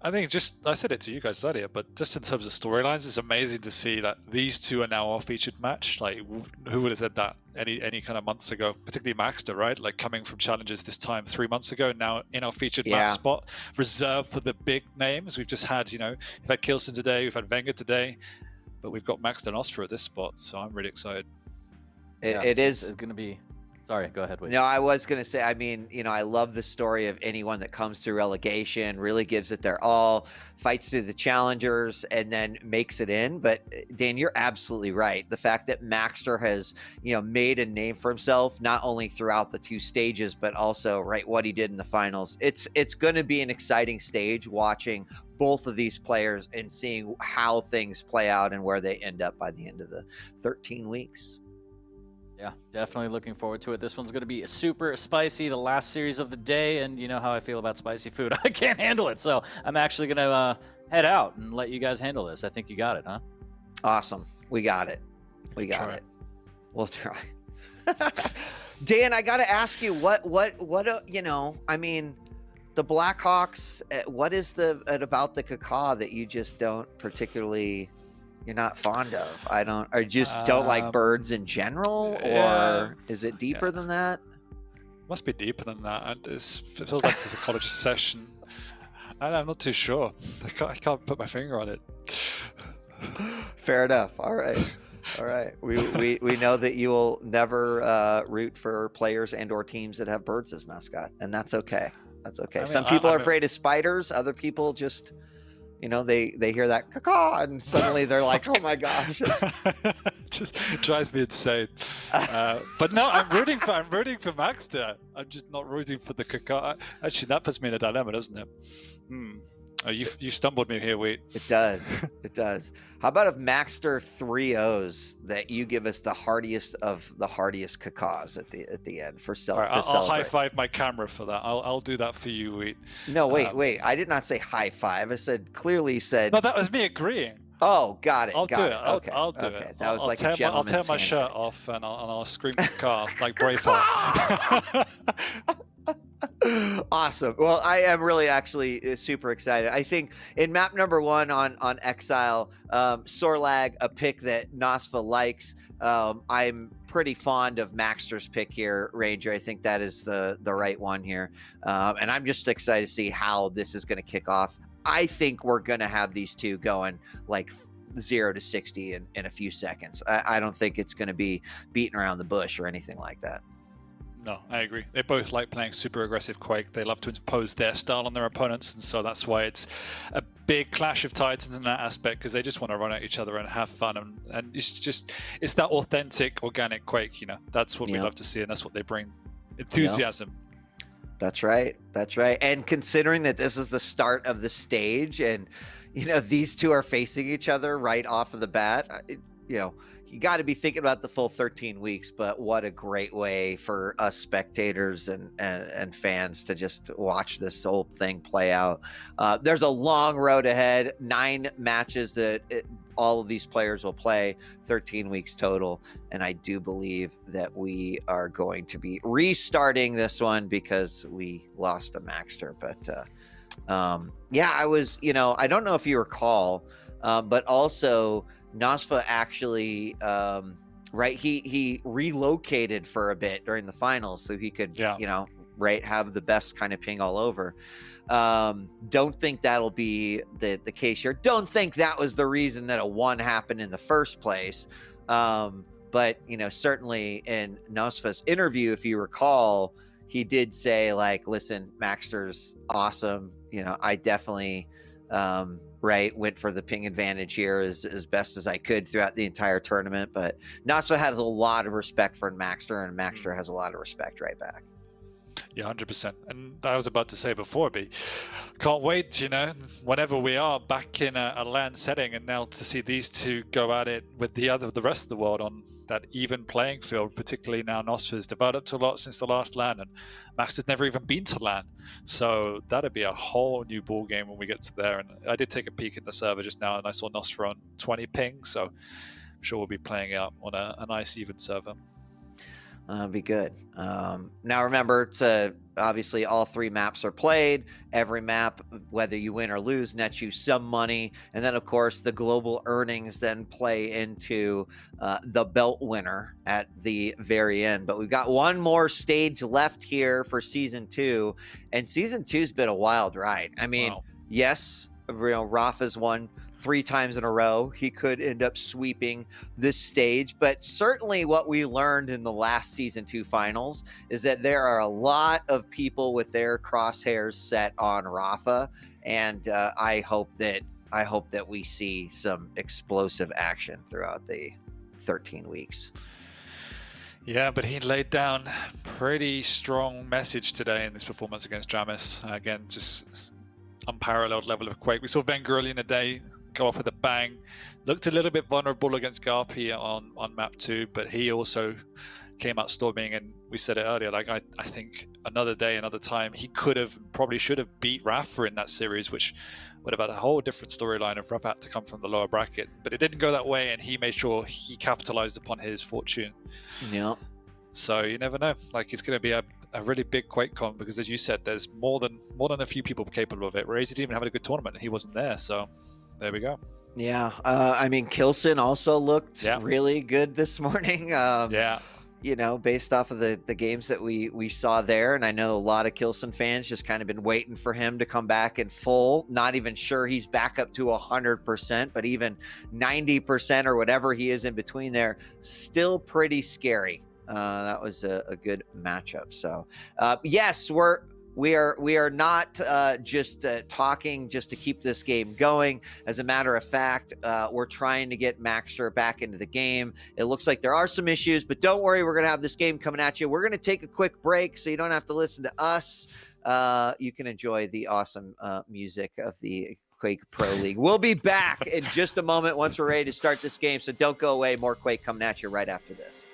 S2: I think I said it to you guys earlier, but just in terms of storylines, it's amazing to see that these two are now our featured match. Like, who would have said that any kind of months ago? Particularly Maxter, right? Like coming from challenges this time 3 months ago, now in our featured match spot, reserved for the big names. We've just had, we've had Kilson today, we've had Wenger today, but we've got Maxter and Oscar at this spot, so I'm really excited.
S1: It's going to be. Sorry, go ahead. Wade.
S3: No, I was going to say, I mean, I love the story of anyone that comes through relegation, really gives it their all, fights through the challengers, and then makes it in. But Dan, you're absolutely right. The fact that Maxter has, made a name for himself, not only throughout the 2 stages, but also, right, what he did in the finals. It's going to be an exciting stage watching both of these players and seeing how things play out and where they end up by the end of the 13 weeks.
S1: Yeah, definitely looking forward to it. This one's going to be super spicy, the last series of the day, and you know how I feel about spicy food. I can't handle it, so I'm actually going to head out and let you guys handle this. I think you got it, huh?
S3: Awesome. We got it. We got it. We'll try. Dan, I got to ask you, what, I mean, the Blackhawks, what is about the cacao that you just don't particularly... You're not fond of? Or just don't like birds in general? Or is it deeper than that?
S2: Must be deeper than that. It feels like it's a college session. I'm not too sure. I can't put my finger on it.
S3: Fair enough. All right. We know that you will never root for players and or teams that have birds as mascot, and that's okay. That's okay. Some people are afraid of spiders. Other people just... they hear that caw and suddenly they're like, oh my gosh.
S2: Just drives me insane. But no, I'm rooting for Maxter. I'm just not rooting for the caw. Actually, that puts me in a dilemma, doesn't it? Oh, you stumbled me here, Wheat.
S3: It does. How about if Maxter 3-0s that you give us the hardiest of the hardiest cacaws at the end for celebrate?
S2: I'll high five my camera for that. I'll do that for you, Wheat.
S3: No, wait. I did not say high five. I clearly said.
S2: No, that was me agreeing.
S3: Oh, got it.
S2: I'll do it.
S3: Okay.
S2: I'll do it.
S3: That was like a gentleman's
S2: I'll tear my shirt off and I'll scream cacaw like Braveheart.
S3: Awesome. Well, I am really actually super excited. I think in map number 1 on Exile, Sorlag, a pick that Nosfa likes. I'm pretty fond of Maxter's pick here, Ranger. I think that is the right one here. And I'm just excited to see how this is going to kick off. I think we're going to have these two going like 0 to 60 in a few seconds. I don't think it's going to be beating around the bush or anything like that.
S2: No, I agree. They both like playing super aggressive Quake. They love to impose their style on their opponents, and so that's why it's a big clash of titans in that aspect, because they just want to run at each other and have fun, and it's that authentic, organic Quake. That's what we love to see, and that's what they bring, enthusiasm.
S3: That's right. And considering that this is the start of the stage, and these two are facing each other right off of the bat, you got to be thinking about the full 13 weeks, but what a great way for us spectators and fans to just watch this whole thing play out. There's a long road ahead, 9 matches that all of these players will play, 13 weeks total. And I do believe that we are going to be restarting this one because we lost a Maxter. But I was, I don't know if you recall, but also Nosfa actually, he relocated for a bit during the finals so he could, have the best kind of ping all over. Don't think that'll be the case here. Don't think that was the reason that a 1 happened in the first place. But, certainly in Nosfa's interview, if you recall, he did say, like, listen, Maxter's awesome. I definitely... went for the ping advantage here as best as I could throughout the entire tournament. But Nosfa has a lot of respect for Maxter, and Maxter has a lot of respect right back.
S2: Yeah, 100%. And I was about to say before, but can't wait, whenever we are back in a LAN setting, and now to see these two go at it with the rest of the world on that even playing field, particularly now Nosfa's developed a lot since the last LAN, and Max has never even been to LAN. So that'd be a whole new ball game when we get to there. And I did take a peek in the server just now, and I saw Nosfa on 20 ping, so I'm sure we'll be playing out on a nice even server.
S3: Be good. Now remember, obviously all 3 maps are played. Every map, whether you win or lose, nets you some money, and then of course the global earnings then play into the belt winner at the very end. But we've got one more stage left here for season 2, and season 2's been a wild ride. I mean,
S2: Wow.
S3: yes, Rafa's won 3 times in a row. He could end up sweeping this stage, but certainly what we learned in the last season 2 finals is that there are a lot of people with their crosshairs set on Rafa, and I hope that we see some explosive action throughout the 13 weeks.
S2: Yeah, but he laid down pretty strong message today in this performance against Jamis. Again, just unparalleled level of Quake. We saw Wenger early in the day go off with a bang. Looked a little bit vulnerable against Garpy on map 2, but he also came out storming, and we said it earlier, like I think another day, another time, he probably should have beat Rafa in that series, which would have had a whole different storyline if Rafa had to come from the lower bracket. But it didn't go that way, and he made sure he capitalized upon his fortune.
S3: Yeah.
S2: So you never know. Like, it's going to be a really big QuakeCon, because as you said, there's more than a few people capable of it. Whereas he didn't even have a good tournament and he wasn't there. So there we go.
S3: Yeah. I mean, Kilson also looked
S2: Yeah.
S3: really good this morning.
S2: Yeah.
S3: You know, based off of the games that we saw there. And I know a lot of Kilson fans just kind of been waiting for him to come back in full. Not even sure he's back up to 100%, but even 90% or whatever he is in between there, still pretty scary. That was a good matchup. So yes, we are not just talking just to keep this game going. As a matter of fact, we're trying to get Maxter back into the game. It looks like there are some issues, but don't worry, we're going to have this game coming at you. We're going to take a quick break so you don't have to listen to us. You can enjoy the awesome music of the Quake Pro League. We'll be back in just a moment once we're ready to start this game, so don't go away. More Quake coming at you right after this.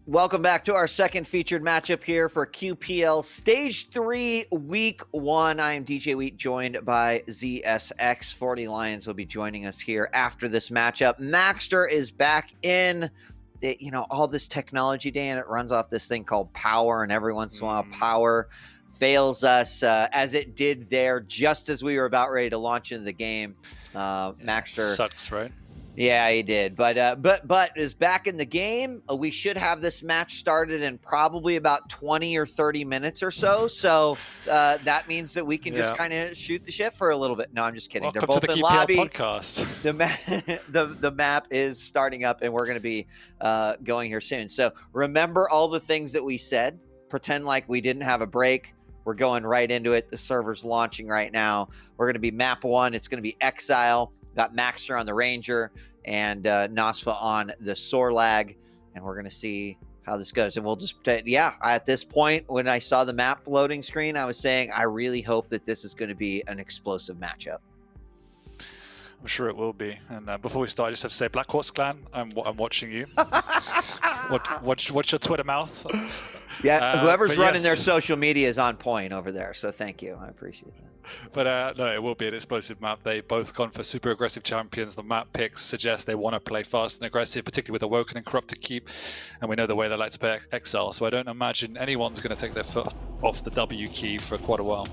S3: Welcome back to our second featured matchup here for QPL Stage 3, Week 1. I am DJ Wheat, joined by ZSX. 40 Lions will be joining us here after this matchup. Maxter is back in. All this technology, Dan, it runs off this thing called power, and every once in a while, power fails us, as it did there just as we were about ready to launch into the game. Maxter
S2: sucks, right?
S3: Yeah, he did, but is back in the game. We should have this match started in probably about 20 or 30 minutes or so. So that means that we can just kind of shoot the shit for a little bit. No, I'm just kidding.
S2: Welcome
S3: They're both
S2: to the
S3: in
S2: QPL
S3: lobby.
S2: Podcast.
S3: The map is starting up, and we're going to be going here soon. So remember all the things that we said. Pretend like we didn't have a break. We're going right into it. The server's launching right now. We're going to be map 1. It's going to be Exile. Got Maxter on the Ranger and Nosfa on the Sorlag, and we're going to see how this goes. And we'll just, at this point, when I saw the map loading screen, I was saying, I really hope that this is going to be an explosive matchup.
S2: I'm sure it will be. And before we start, I just have to say, Black Horse Clan, I'm watching you. Watch your Twitter mouth.
S3: Yeah, whoever's running their social media is on point over there, so thank you. I appreciate that.
S2: But no, it will be an explosive map. They've both gone for super aggressive champions. The map picks suggest they want to play fast and aggressive, particularly with Awoken and Corrupt to keep. And we know the way they like to play Exile, so I don't imagine anyone's going to take their foot off the W key for quite a while.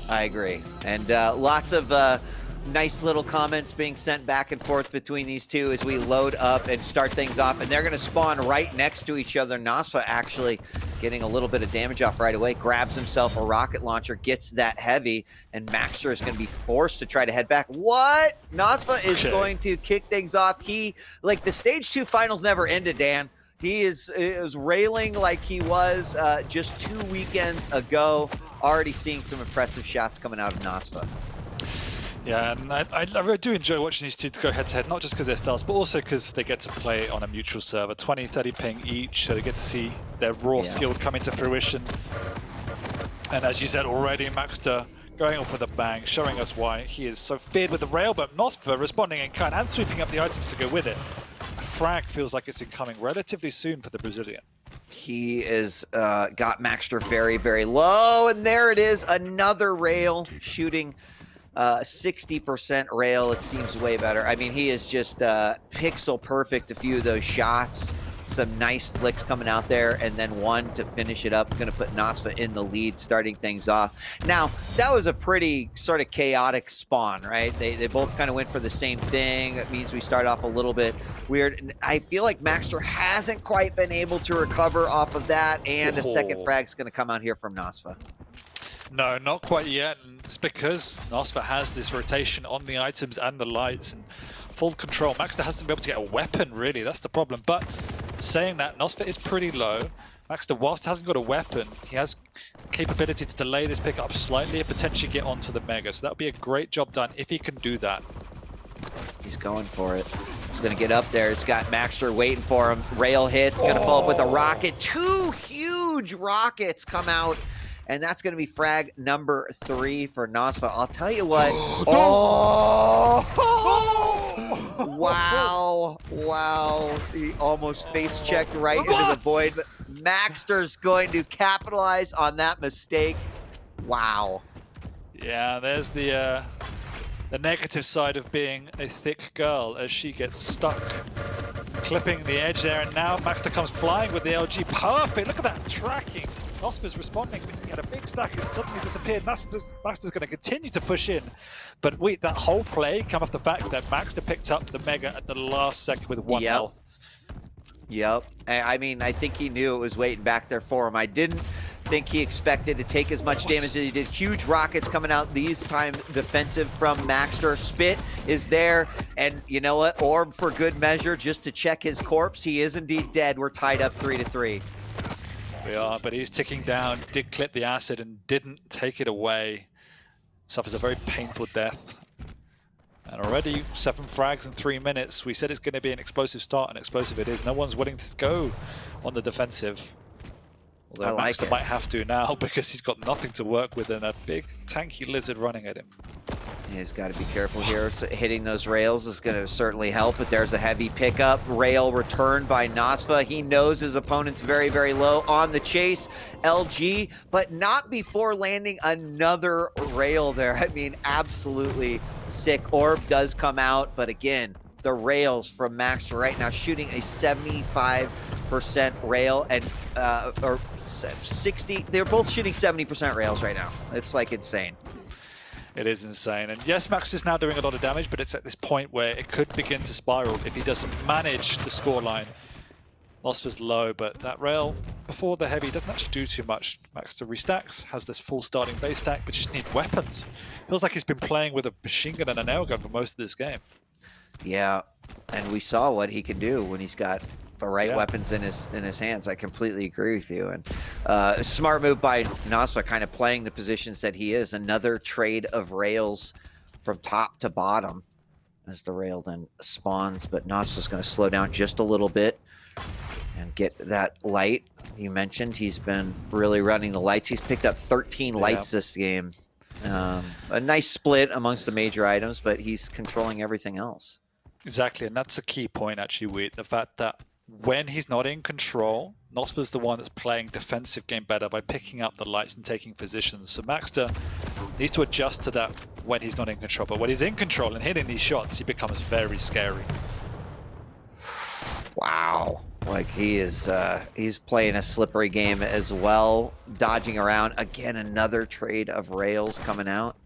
S3: I agree. And lots of nice little comments being sent back and forth between these two as we load up and start things off. And they're going to spawn right next to each other. Nosfa actually getting a little bit of damage off right away, grabs himself a rocket launcher, gets that heavy, and Maxter is going to be forced to try to head back. What? Nosfa is going to kick things off. The Stage 2 finals never ended, Dan. He is railing like he was just 2 weekends ago. Already seeing some impressive shots coming out of Nosfa.
S2: Yeah, and I really do enjoy watching these two to go head-to-head, not just because they're stars, but also because they get to play on a mutual server. 20, 30 ping each, so they get to see their raw skill come into fruition. And as you said already, Maxter going off with a bang, showing us why he is so feared with the rail, but Nosfa responding in kind and sweeping up the items to go with it. A frag feels like it's incoming relatively soon for the Brazilian.
S3: He is got Maxter very, very low, and there it is, another rail shooting 60% rail. It seems way better. I mean, he is just pixel perfect. A few of those shots, some nice flicks coming out there, and then one to finish it up. Going to put Nosfa in the lead, starting things off. Now, that was a pretty sort of chaotic spawn, right? They both kind of went for the same thing. That means we start off a little bit weird. I feel like Maxter hasn't quite been able to recover off of that, and a second frag's going to come out here from Nosfa.
S2: No, not quite yet, and it's because Nosfa has this rotation on the items and the lights and full control. Maxter hasn't been able to get a weapon, really, that's the problem. But saying that, Nosfa is pretty low. Maxter, whilst hasn't got a weapon, he has capability to delay this pickup slightly and potentially get onto the Mega. So that would be a great job done if he can do that.
S3: He's going for it. He's going to get up there. It's got Maxter waiting for him. Rail hits, going to follow up with a rocket. 2 huge rockets come out. And that's going to be frag number 3 for Nosfa. I'll tell you what. Wow. He almost face checked right into the void. But Maxter's going to capitalize on that mistake. Wow.
S2: Yeah, there's the negative side of being a thick girl as she gets stuck clipping the edge there. And now Maxter comes flying with the LG. Perfect. Look at that tracking. Nosfa's responding, he had a big stack, it suddenly disappeared. Maxter's going to continue to push in. But wait, that whole play came off the fact that Maxter picked up the Mega at the last second with 1 health.
S3: Yep. I mean, I think he knew it was waiting back there for him. I didn't think he expected to take as much damage as he did. Huge rockets coming out, these time defensive from Maxter. Spit is there, and you know what? Orb for good measure, just to check his corpse. He is indeed dead. We're tied up 3-3.
S2: We are, but he's ticking down, did clip the acid and didn't take it away. Suffers a very painful death. And already 7 frags in 3 minutes. We said it's going to be an explosive start, and explosive it is. No one's willing to go on the defensive. Although Maxter might have to now because he's got nothing to work with and a big tanky lizard running at him.
S3: He's got to be careful here. So hitting those rails is going to certainly help, but there's a heavy pickup. Rail returned by Nasfa. He knows his opponent's very, very low on the chase. LG, but not before landing another rail there. I mean, absolutely sick. Orb does come out, but again, the rails from Max right now shooting a 75% rail and or 60. They're both shooting 70% rails right now. It's like insane.
S2: It is insane. And yes, Max is now doing a lot of damage, but it's at this point where it could begin to spiral if he doesn't manage the scoreline. Nosfa's low, but that rail before the heavy doesn't actually do too much. Max to restacks, has this full starting base stack, but just need weapons. Feels like he's been playing with a machine gun and a nail gun for most of this game.
S3: Yeah, and we saw what he can do when he's got the right weapons in his hands. I completely agree with you. And a smart move by Nasfa, kind of playing the positions that he is. Another trade of rails from top to bottom as the rail then spawns, but Nasfa's going to slow down just a little bit and get that light. You mentioned he's been really running the lights. He's picked up 13 lights this game. A nice split amongst the major items, but he's controlling everything else.
S2: Exactly, and that's a key point actually, with the fact that when he's not in control, Nosfa's the one that's playing defensive game better by picking up the lights and taking positions. So Maxter needs to adjust to that when he's not in control. But when he's in control and hitting these shots, he becomes very scary.
S3: Wow. Like he's playing a slippery game as well, dodging around. Again, another trade of rails coming out.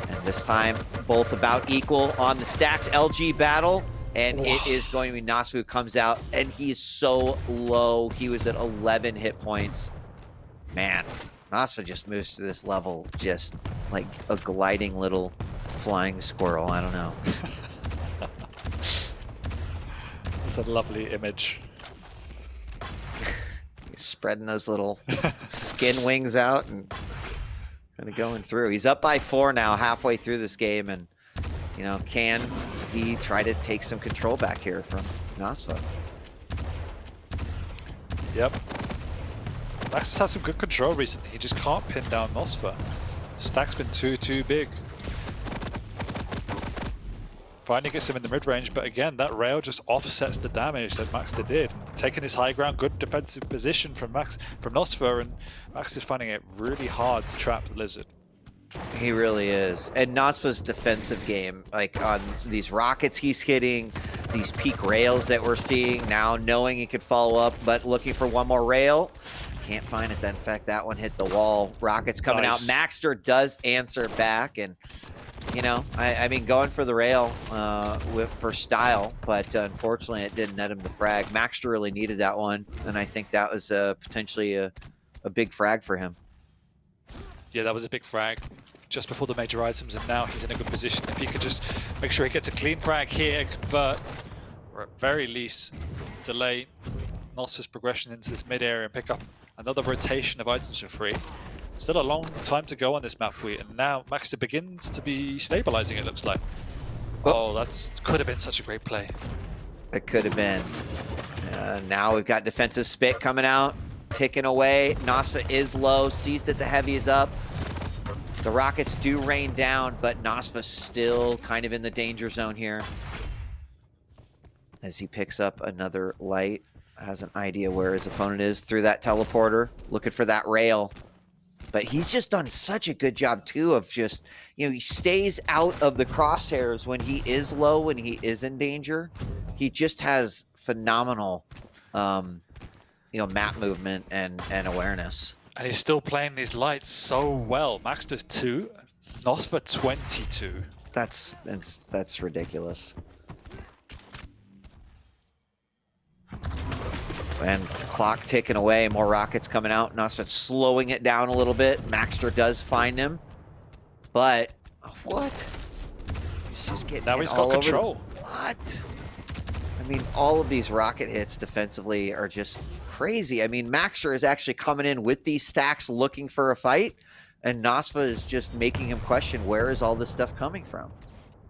S3: And this time, both about equal on the stacks. LG battle. And it is going to be Nasfa who comes out, and he's so low. He was at 11 hit points. Man, Nasfa just moves to this level just like a gliding little flying squirrel. I don't know.
S2: It's a lovely image.
S3: He's spreading those little skin wings out and kind of going through. He's up by 4 now, halfway through this game, and you know, can he try to take some control back here from Nasfa?
S2: Yep. Max has had some good control recently. He just can't pin down Nosfa. Stack's been too big. Finally gets him in the mid-range, but again, that rail just offsets the damage that Maxter did. Taking this high ground, good defensive position from Nosfa, and Max is finding it really hard to trap the Lizard.
S3: He really is. And Nasfa's defensive game, like on these rockets he's hitting, these peak rails that we're seeing now, knowing he could follow up, but looking for one more rail. Can't find it. Then, in fact, that one hit the wall. Rockets coming out. Maxter does answer back, and you know, I mean, going for the rail for style, but unfortunately it didn't net him the frag. Maxter really needed that one, and I think that was potentially a big frag for him.
S2: Yeah, that was a big frag just before the major items, and now he's in a good position. If he could just make sure he gets a clean frag here, convert, or at very least delay Nosfa's progression into this mid area and pick up another rotation of items for free. Still a long time to go on this map, and now Maxter begins to be stabilizing, it looks like. Oh, that could have been such a great play.
S3: It could have been. Now we've got defensive spit coming out, ticking away. Nasfa is low, sees that the heavy is up. The rockets do rain down, but Nasfa's still kind of in the danger zone here. As he picks up another light, has an idea where his opponent is through that teleporter, looking for that rail. But he's just done such a good job, too, of just, you know, he stays out of the crosshairs when he is low, when he is in danger. He just has phenomenal, you know, map movement and awareness.
S2: And he's still playing these lights so well. Maxter 2, Nosfa 22.
S3: That's ridiculous. And clock ticking away, more rockets coming out. Nosfa slowing it down a little bit. Maxter does find him, but what? He's just getting
S2: now he's got control.
S3: What? I mean, all of these rocket hits defensively are just crazy. I mean, Maxter is actually coming in with these stacks looking for a fight, and Nosfa is just making him question where is all this stuff coming from.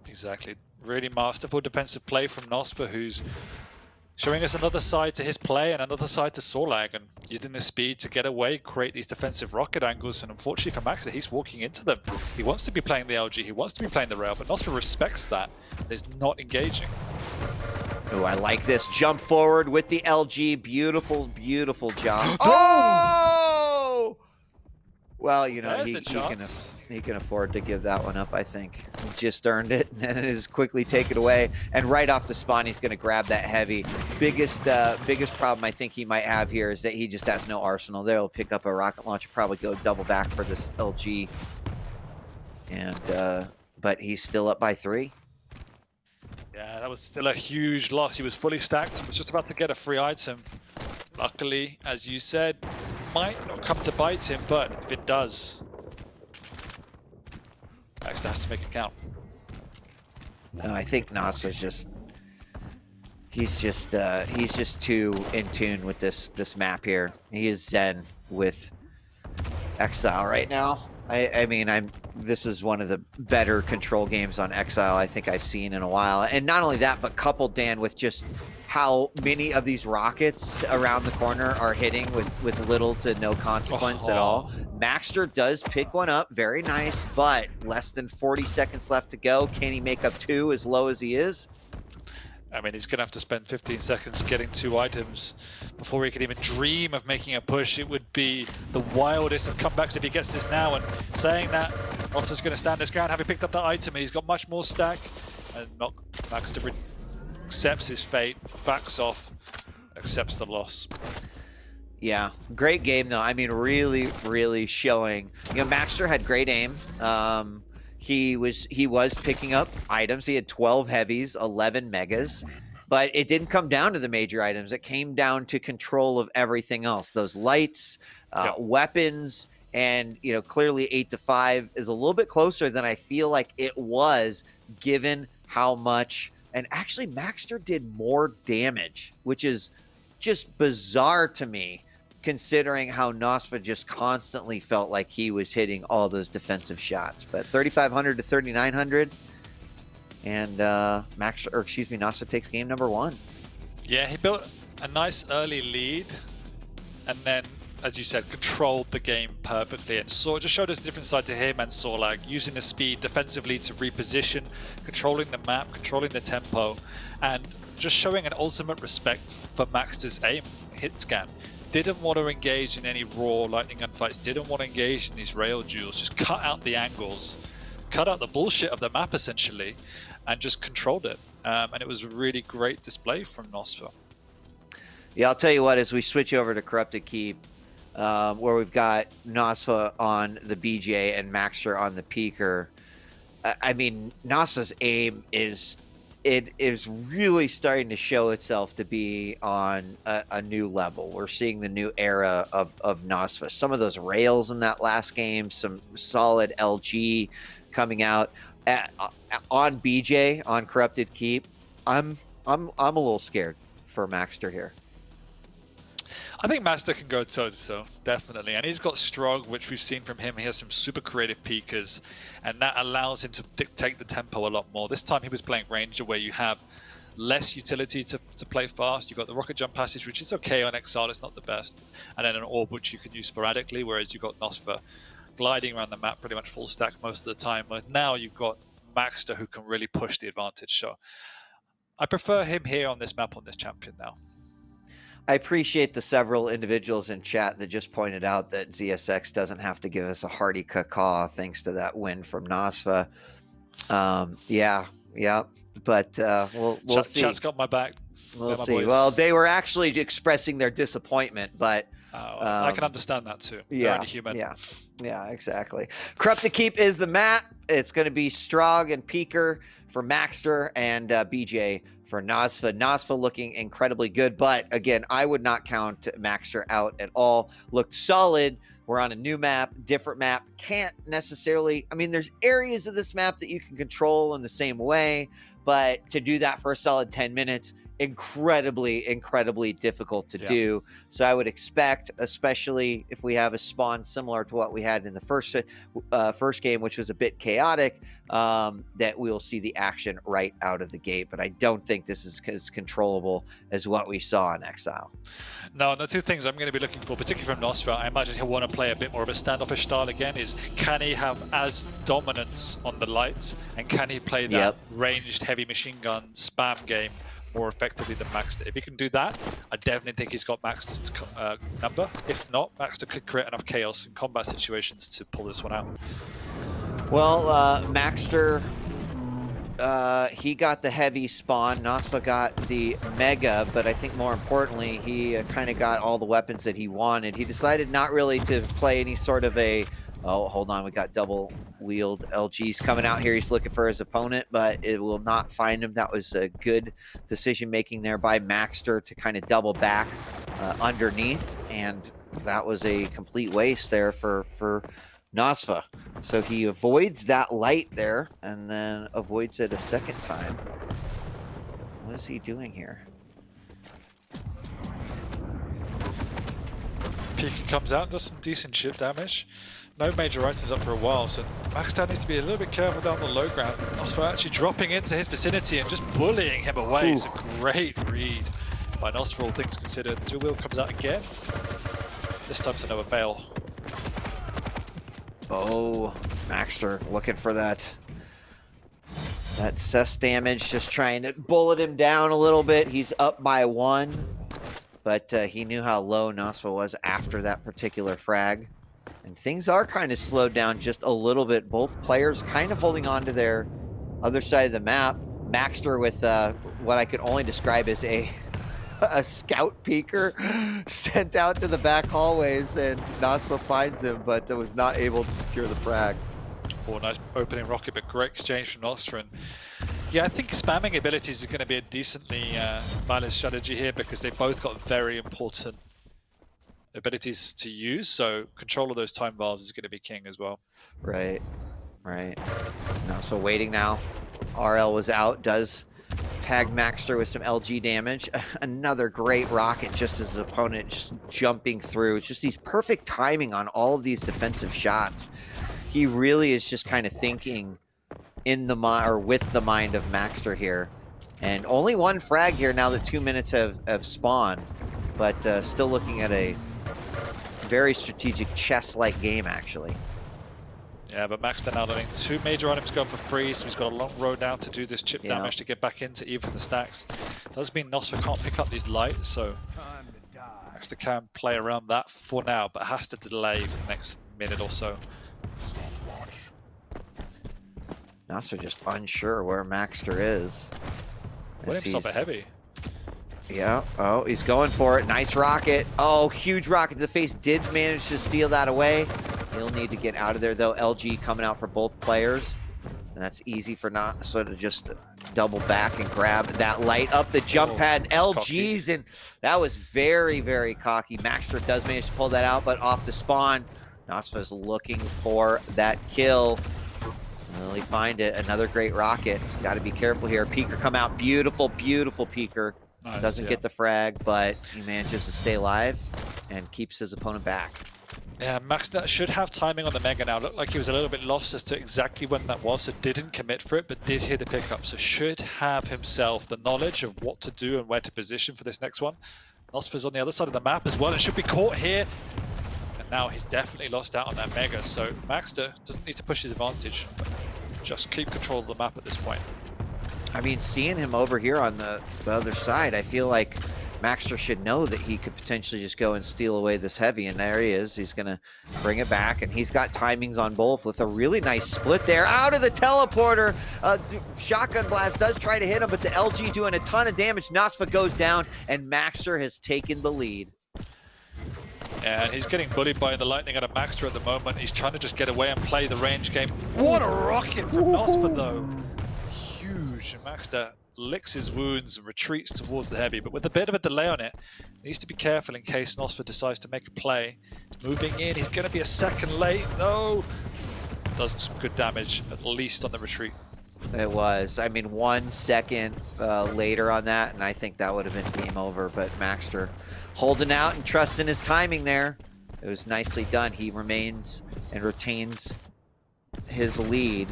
S2: Exactly. Really masterful defensive play from Nosfa, who's showing us another side to his play and another side to Sorlag, and using the speed to get away, create these defensive rocket angles. And unfortunately for Maxter, he's walking into them. He wants to be playing the LG, he wants to be playing the rail, but Nosfer respects that. He's not engaging.
S3: Oh, I like this jump forward with the LG. Beautiful, beautiful jump. Oh! Well, you know, he can afford to give that one up, I think. He just earned it and then just quickly take it away. And right off the spawn, he's going to grab that heavy. Biggest problem I think he might have here is that he just has no arsenal there. He'll pick up a rocket launcher, probably go double back for this LG. And, but he's still up by 3.
S2: Yeah, that was still a huge loss. He was fully stacked, was just about to get a free item. Luckily, as you said, might not come to bite him, but if it does, Maxter has to make it count.
S3: No, I think Nasfa's just he's just too in tune with this map here. He is zen with Exile right now. I mean, this is one of the better control games on Exile I think I've seen in a while. And not only that, but coupled, Dan, with just how many of these rockets around the corner are hitting with little to no consequence at all. Maxter does pick one up, very nice, but less than 40 seconds left to go. Can he make up 2 as low as he is?
S2: I mean, he's going to have to spend 15 seconds getting 2 items before he can even dream of making a push. It would be the wildest of comebacks if he gets this now. And saying that, Nosfer's going to stand his ground, having picked up that item. He's got much more stack. And Maxter accepts his fate, backs off, accepts the loss.
S3: Yeah, great game though. I mean, really, really showing. You know, Maxter had great aim. He was picking up items. He had 12 heavies, 11 megas, but it didn't come down to the major items. It came down to control of everything else. Those lights, weapons, and you know, clearly 8 to 5 is a little bit closer than I feel like it was, given how much. And actually, Maxter did more damage, which is just bizarre to me, considering how Nosfer just constantly felt like he was hitting all those defensive shots. But 3,500 to 3,900, and Nosfer takes game number 1.
S2: Yeah, he built a nice early lead, and then, as you said, controlled the game perfectly, and just showed us a different side to him and Sorlag, using the speed defensively to reposition, controlling the map, controlling the tempo, and just showing an ultimate respect for Maxter's aim hit scan. Didn't want to engage in any raw lightning gunfights, didn't want to engage in these rail duels, just cut out the angles, cut out the bullshit of the map essentially, and just controlled it. And it was a really great display from Nosfer.
S3: Yeah, I'll tell you what, as we switch over to Corrupted Keep, where we've got Nosfa on the BJ and Maxter on the Peaker, I mean, Nosfa's aim is really starting to show itself to be on a new level. We're seeing the new era of Nosfa. Some of those rails in that last game, some solid LG coming out on BJ on Corrupted Keep. I'm a little scared for Maxter here.
S2: I think Maxter can go toe-to-toe, definitely. And he's got Strog, which we've seen from him. He has some super creative peekers, and that allows him to dictate the tempo a lot more. This time he was playing Ranger, where you have less utility to play fast. You've got the rocket jump passage, which is okay on Exile, it's not the best. And then an orb, which you can use sporadically, whereas you've got Nosfer gliding around the map pretty much full stack most of the time. But now you've got Maxter who can really push the advantage. So I prefer him here on this map on this champion now.
S3: I appreciate the several individuals in chat that just pointed out that ZSX doesn't have to give us a hearty caw thanks to that win from Nosfa. Yeah, but we'll see.
S2: Chat's got my back.
S3: We'll see. Well, they were actually expressing their disappointment, but
S2: I can understand that too.
S3: Yeah,
S2: only human.
S3: Yeah, exactly. Corrupted Keep is the map. It's going to be Strog and Peaker for Maxter and BJ for Nosfa. Nosfa looking incredibly good, but again, I would not count Maxter out at all. Looked solid. We're on a new map, different map. Can't necessarily, I mean, there's areas of this map that you can control in the same way, but to do that for a solid 10 minutes, incredibly difficult to do. So I would expect, especially if we have a spawn similar to what we had in the first game, which was a bit chaotic, that we'll see the action right out of the gate. But I don't think this is as controllable as what we saw in Exile.
S2: No, the two things I'm going to be looking for, particularly from Nosfer, I imagine he'll want to play a bit more of a standoffish style again, is can he have as dominance on the lights, and can he play that ranged heavy machine gun spam game more effectively than Maxter? If he can do that, I definitely think he's got Maxter's number. If not, Maxter could create enough chaos in combat situations to pull this one out.
S3: Well, Maxter, he got the heavy spawn. Nosfa got the mega, but I think more importantly, he kind of got all the weapons that he wanted. He decided not really to play any sort of a... Oh, hold on. We got double wheeled LGs coming out here. He's looking for his opponent, but it will not find him. That was a good decision making there by Maxter to kind of double back underneath. And that was a complete waste there for Nosfa. So he avoids that light there and then avoids it a second time. What is he doing here?
S2: Pika comes out, does some decent chip damage. No major items up for a while, so Maxter needs to be a little bit careful down the low ground. Nosfer actually dropping into his vicinity and just bullying him away. It's a great read by Nosfer, all things considered. The dual wheel comes out again. This time to no avail.
S3: Oh, Maxter looking for that cess damage, just trying to bullet him down a little bit. He's up by 1, but he knew how low Nosfa was after that particular frag. And things are kind of slowed down just a little bit. Both players kind of holding on to their other side of the map. Maxter with what I could only describe as a scout peeker sent out to the back hallways, and Nosfa finds him, but was not able to secure the frag.
S2: Oh, nice opening rocket, but great exchange from Nosfer. And yeah, I think spamming abilities is going to be a decently balanced strategy here, because they both got very important abilities to use, so control of those time bars is going to be king as well.
S3: Right. So waiting now. RL was out, does tag Maxter with some LG damage. Another great rocket just as his opponent just jumping through. It's just these perfect timing on all of these defensive shots. He really is just kind of thinking in the mind, or with the mind of Maxter here. And only one frag here now that 2 minutes have spawned, but still looking at a very strategic chess-like game, actually.
S2: Yeah, but Maxter now letting 2 major items go for free, so he's got a long road down to do this chip damage to get back into even the stacks. Does mean Nosfer can't pick up these lights, so Maxter can play around that for now, but has to delay for the next minute or so.
S3: Nosfer just unsure where Maxter is.
S2: William's a heavy.
S3: Yeah, oh, he's going for it. Nice rocket. Oh, huge rocket to the face. Did manage to steal that away. He'll need to get out of there, though. LG coming out for both players. And that's easy for not sort of just double back and grab that light up the jump pad. LG's, and that was very cocky. Maxter does manage to pull that out, but off the spawn. Nosfa's looking for that kill. Will he find it? Another great rocket. He's got to be careful here. Peeker come out. Beautiful Peeker.
S2: Nice,
S3: doesn't get the frag, but he manages to stay alive and keeps his opponent back.
S2: Yeah, Maxter should have timing on the Mega now. Looked like he was a little bit lost as to exactly when that was, so didn't commit for it, but did hear the pickup. So should have himself the knowledge of what to do and where to position for this next one. Nosfer's on the other side of the map as well and should be caught here. And now he's definitely lost out on that Mega, so Maxter doesn't need to push his advantage. Just keep control of the map at this point.
S3: I mean, seeing him over here on the other side, I feel like Maxter should know that he could potentially just go and steal away this heavy, and there he is. He's going to bring it back, and he's got timings on both with a really nice split there. Out of the teleporter, shotgun blast does try to hit him, but the LG doing a ton of damage. Nosfa goes down, and Maxter has taken the lead.
S2: And he's getting bullied by the lightning out of Maxter at the moment. He's trying to just get away and play the range game. What a rocket from Nosfer, though. Huge. Maxter licks his wounds and retreats towards the heavy, but with a bit of a delay on it. Needs to be careful in case Nosfer decides to make a play. He's moving in. He's going to be a second late. No. Does some good damage, at least on the retreat.
S3: It was. I mean, 1 second later on that, and I think that would have been game over. But Maxter holding out and trusting his timing there. It was nicely done. He remains and retains his lead.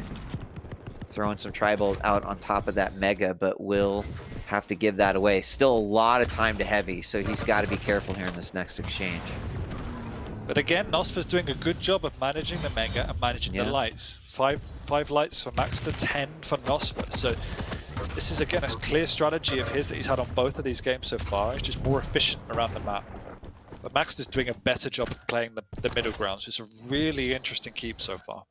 S3: Throwing some tribal out on top of that Mega, but will have to give that away. Still a lot of time to heavy, so he's got to be careful here in this next exchange.
S2: But again, Nosfer's doing a good job of managing the Mega and managing the lights. Five lights for Maxter, 10 for Nosfer. So this is again a clear strategy of his that he's had on both of these games so far. He's just more efficient around the map. But Maxter's doing a better job of playing the middle ground. So it's a really interesting keep so far.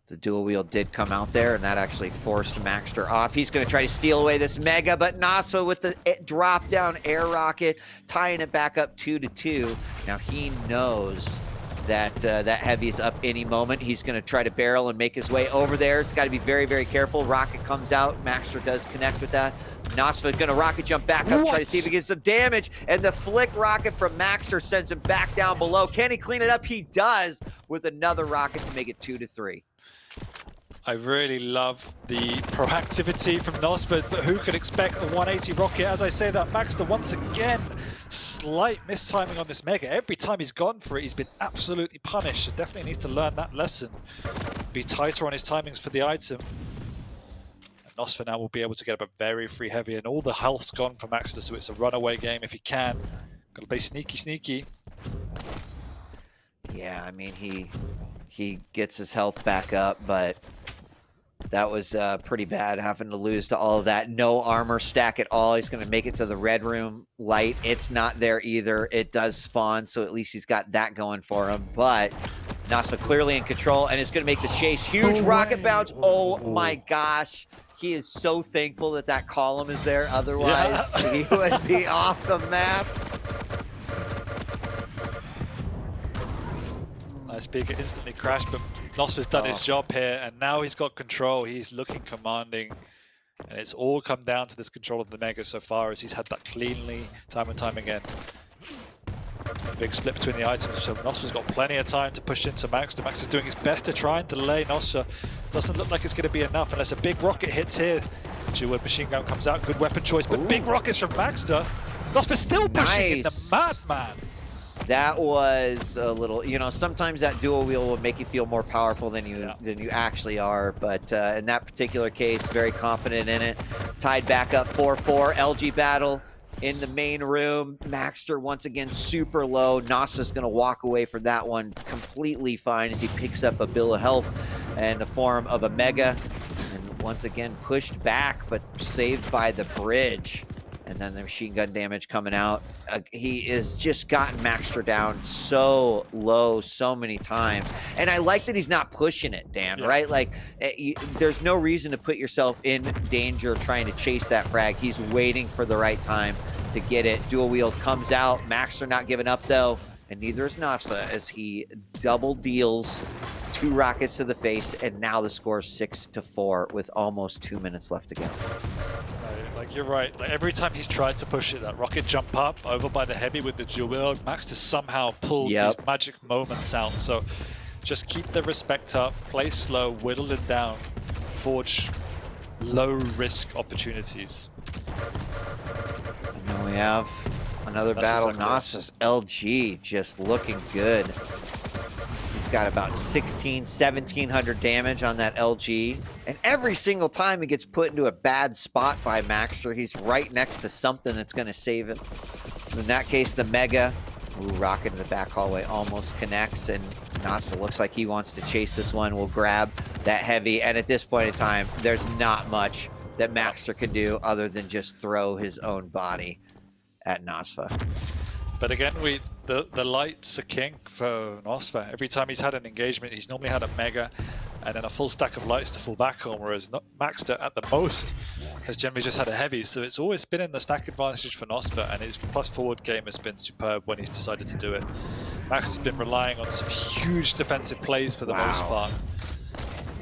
S3: The dual wheel did come out there, and that actually forced Maxter off. He's going to try to steal away this Mega, but Nasa with the drop-down air rocket, tying it back up 2-2. Now he knows that that heavy is up any moment. He's going to try to barrel and make his way over there. It's got to be very, very careful. Rocket comes out. Maxter does connect with that. Nasfa going to rocket jump back up, try to see if he gets some damage. And the flick rocket from Maxter sends him back down below. Can he clean it up? He does with another rocket to make it 2-3.
S2: I really love the proactivity from Nosfer, but who could expect a 180 rocket? As I say that, Maxter once again, slight mistiming on this Mega. Every time he's gone for it, he's been absolutely punished. So definitely needs to learn that lesson. Be tighter on his timings for the item. And Nosfer now will be able to get up a very free heavy, and all the health's gone for Maxter, so it's a runaway game if he can. Gotta play sneaky.
S3: Yeah, I mean, he gets his health back up, but that was pretty bad, having to lose to all of that. No armor stack at all. He's going to make it to the red room light. It's not there either. It does spawn, so at least he's got that going for him. But Nasa clearly in control, and it's going to make the chase. Huge rocket bounce. Oh my gosh. He is so thankful that that column is there. Otherwise, he would be off the map.
S2: Speaker instantly crashed, but Nosfer's done his job here, and now he's got control. He's looking commanding, and it's all come down to this control of the Mega so far, as he's had that cleanly time and time again. Big split between the items, so Nosfer's got plenty of time to push into Maxter. Maxter's doing his best to try and delay Nosfer. Doesn't look like it's going to be enough unless a big rocket hits here. Dual machine gun comes out, good weapon choice, but big rockets from Maxter. Nosfer's still pushing in the madman.
S3: That was a little, you know, sometimes that dual wheel will make you feel more powerful than you actually are. But in that particular case, very confident in it. Tied back up 4-4. LG battle in the main room. Maxter once again super low. Nasa's going to walk away from that one completely fine as he picks up a bill of health in the form of a Mega. And once again pushed back, but saved by the bridge. And then the machine gun damage coming out. He is just gotten Maxter down so low so many times. And I like that he's not pushing it, Dan, right? Like, there's no reason to put yourself in danger trying to chase that frag. He's waiting for the right time to get it. Dual wheels comes out. Maxter not giving up, though. And neither is Nasfa, as he double deals 2 rockets to the face. And now the score is 6-4 with almost 2 minutes left to go.
S2: Like, you're right. Like, every time he's tried to push it, that rocket jump up over by the heavy with the dual wheel, Maxter somehow pulled these magic moments out. So just keep the respect up, play slow, whittle it down, forge low-risk opportunities.
S3: And then we have another battle. Nasa's LG just looking good. He's got about 1700 damage on that LG. And every single time he gets put into a bad spot by Maxter, he's right next to something that's going to save him. In that case, the Mega. Ooh, rocket in the back hallway almost connects. And Nasfa looks like he wants to chase this one. We'll grab that heavy. And at this point in time, there's not much that Maxter can do other than just throw his own body at Nasfa.
S2: But again, the lights are king for Nosfer. Every time he's had an engagement, he's normally had a Mega and then a full stack of lights to fall back on, whereas Maxter at the most has generally just had a heavy. So it's always been in the stack advantage for Nosfer, and his plus forward game has been superb when he's decided to do it. Maxter's been relying on some huge defensive plays for the most part.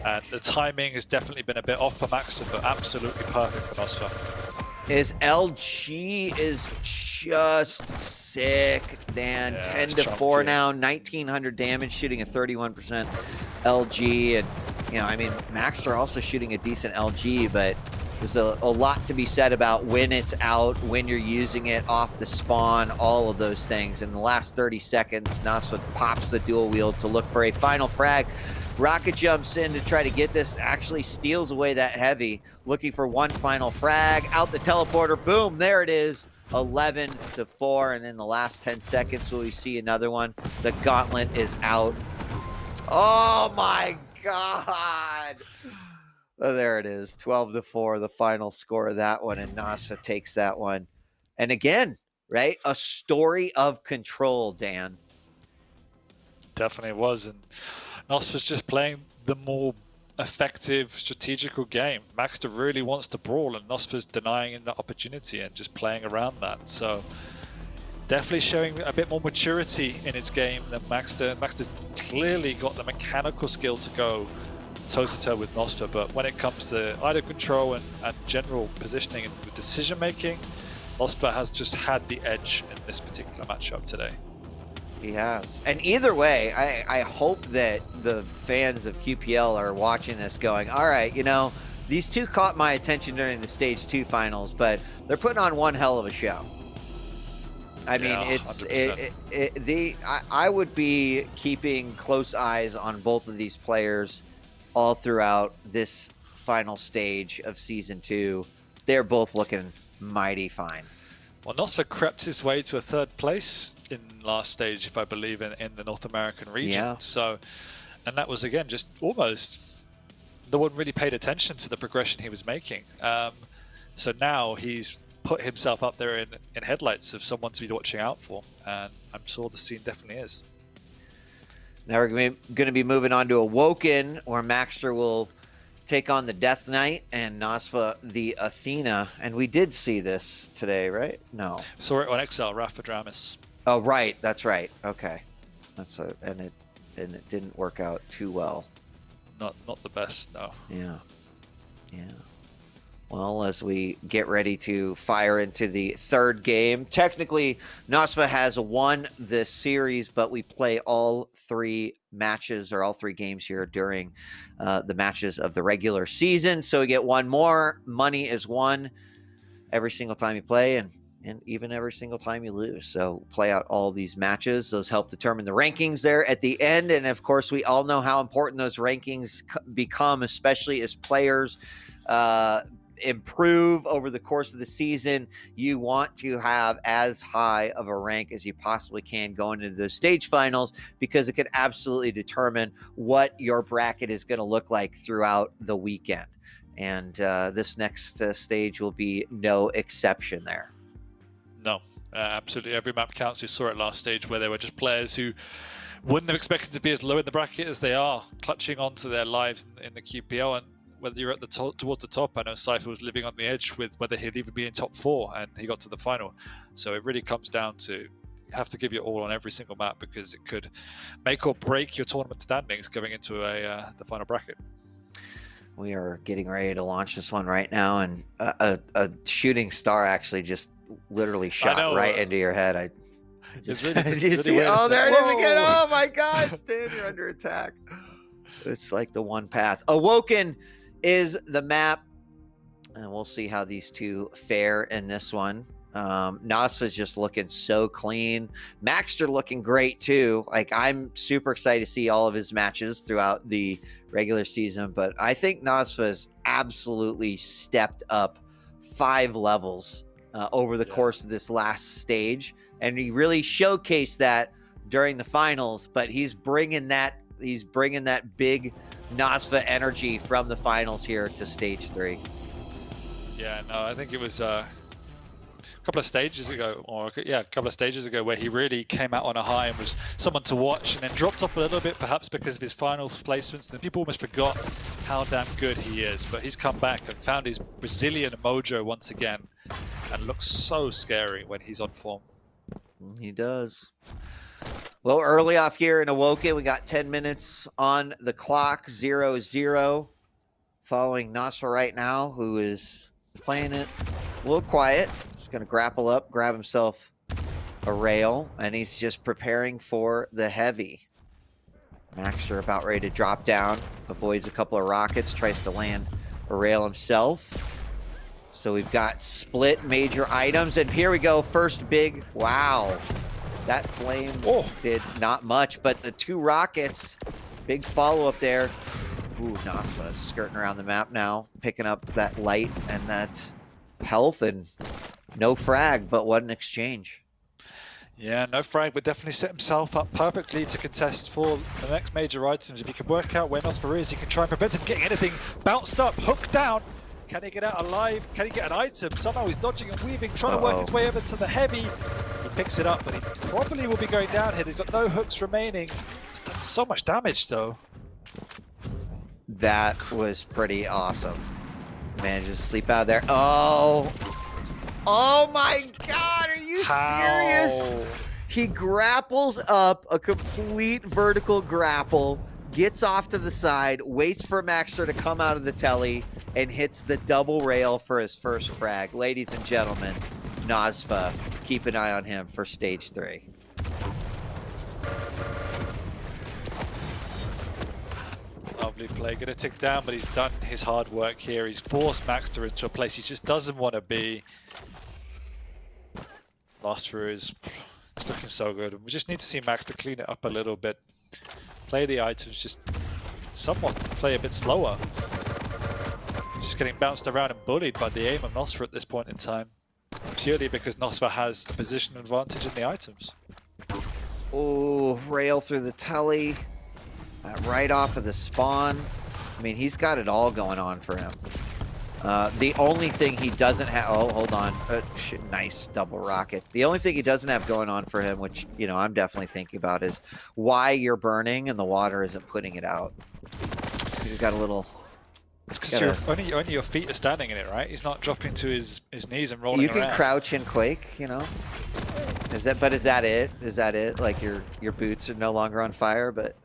S2: And the timing has definitely been a bit off for Maxter, but absolutely perfect for Nosfer.
S3: His LG is just sick, Dan. 10-4 now, 1900 damage, shooting a 31% LG, and You know, I mean, Maxter also shooting a decent LG, but there's a lot to be said about when it's out, when you're using it off the spawn, all of those things. In the last 30 seconds, Nasva pops the dual wield to look for a final frag. Rocket jumps in to try to get this, actually steals away that heavy, looking for one final frag. Out the teleporter, boom, there it is. 11-4, and in the last 10 seconds, will we see another one? The gauntlet is out. Oh my God. Oh, there it is, 12-4, the final score of that one, and Nasva takes that one. And again, right, a story of control, Dan.
S2: Definitely was, and Nasva's just playing the more effective strategical game. Maxter really wants to brawl, and Nasva's denying him that opportunity and just playing around that. So definitely showing a bit more maturity in his game than Maxter. Maxter's clearly got the mechanical skill to go toe-to-toe with Nasva, but when it comes to idle control and general positioning and decision-making, Nasva has just had the edge in this particular matchup today.
S3: He has. And either way, I hope that the fans of QPL are watching this going, all right, you know, these two caught my attention during the Stage 2 finals, but they're putting on one hell of a show. I mean, I would be keeping close eyes on both of these players all throughout this final stage of Season 2. They're both looking mighty fine.
S2: Well, Nasva crept his way to a third place in last stage, if I believe, in the North American region.
S3: Yeah.
S2: So, and that was, again, just almost, no one really paid attention to the progression he was making. So now he's put himself up there in headlights of someone to be watching out for, and I'm sure the scene definitely is.
S3: Now we're going to be moving on to Awoken, where Maxter will take on the Death Knight and Nasva the Athena. And we did see this today, right? No.
S2: Saw it on XL, Rafa Dramis.
S3: Oh, right. That's right. Okay. And it didn't work out too well.
S2: Not the best, no.
S3: Yeah. Yeah. Well, as we get ready to fire into the third game, technically Nasva has won this series, but we play all three matches or all three games here during the matches of the regular season. So we get one more. Money is won every single time you play, and even every single time you lose. So play out all these matches. Those help determine the rankings there at the end. And of course, we all know how important those rankings become, especially as players improve over the course of the season. You want to have as high of a rank as you possibly can going into the stage finals, because it can absolutely determine what your bracket is going to look like throughout the weekend. And this next stage will be no exception there.
S2: No, absolutely. Every map counts. We saw it last stage where there were just players who wouldn't have expected to be as low in the bracket as they are, clutching onto their lives in the QPL. And whether you're at the top, towards the top, I know Cypher was living on the edge with whether he'd even be in top 4, and he got to the final. So it really comes down to, you have to give your all on every single map, because it could make or break your tournament standings going into the final bracket.
S3: We are getting ready to launch this one right now, and a shooting star actually just literally shot right into your head. Did you see? Oh, there it is again. Oh my gosh, Dan, you're under attack. It's like the one path. Awoken is the map, and we'll see how these two fare in this one. Nasva's just looking so clean. Maxter looking great too. Like, I'm super excited to see all of his matches throughout the regular season, but I think Nasva's absolutely stepped up 5 levels over the course of this last stage, and he really showcased that during the finals. But he's bringing that big Nasva energy from the finals here to stage 3.
S2: Yeah, no, I think it was a couple of stages ago, a couple of stages ago, where he really came out on a high and was someone to watch, and then dropped off a little bit, perhaps because of his final placements. And people almost forgot how damn good he is. But he's come back and found his Brazilian mojo once again, and looks so scary when he's on form.
S3: He does. Well, early off here in Awoken, we got 10 minutes on the clock, 0-0. Following Nasva right now, who is playing it a little quiet. Just going to grapple up, grab himself a rail, and he's just preparing for the heavy. Maxter about ready to drop down, avoids a couple of rockets, tries to land a rail himself. So we've got split major items, and here we go, first big, wow. That flame did not much, but the 2 rockets, big follow-up there. Ooh, Nasva skirting around the map now, picking up that light and that health, and no frag, but what an exchange.
S2: Yeah, no frag, but definitely set himself up perfectly to contest for the next major items. If he can work out where Nosfer is, he can try and prevent him getting anything. Bounced up, hooked down. Can he get out alive? Can he get an item? Somehow he's dodging and weaving, trying to work his way over to the heavy. He picks it up, but he probably will be going down here. He's got no hooks remaining. He's done so much damage, though.
S3: That was pretty awesome. Manages to sleep out of there. Oh! Oh my god, are you serious? He grapples up a complete vertical grapple, gets off to the side, waits for Maxter to come out of the telly, and hits the double rail for his first frag. Ladies and gentlemen, Nasva, keep an eye on him for stage 3.
S2: Lovely play, gonna tick down, but he's done his hard work here. He's forced Maxter into a place he just doesn't want to be. Nosfer is looking so good. We just need to see Maxter clean it up a little bit. Play the items, just somewhat play a bit slower. Just getting bounced around and bullied by the aim of Nosfer at this point in time. Purely because Nosfer has the position advantage in the items.
S3: Oh, rail through the telly. Right off of the spawn. I mean, he's got it all going on for him. The only thing he doesn't have... Oh, hold on. Nice double rocket. The only thing he doesn't have going on for him, which, you know, I'm definitely thinking about, is why you're burning and the water isn't putting it out. You've got a little...
S2: It's because only your feet are standing in it, right? He's not dropping to his knees and rolling around.
S3: You can crouch in Quake, you know? Is that it? Is that it? Like your boots are no longer on fire, but...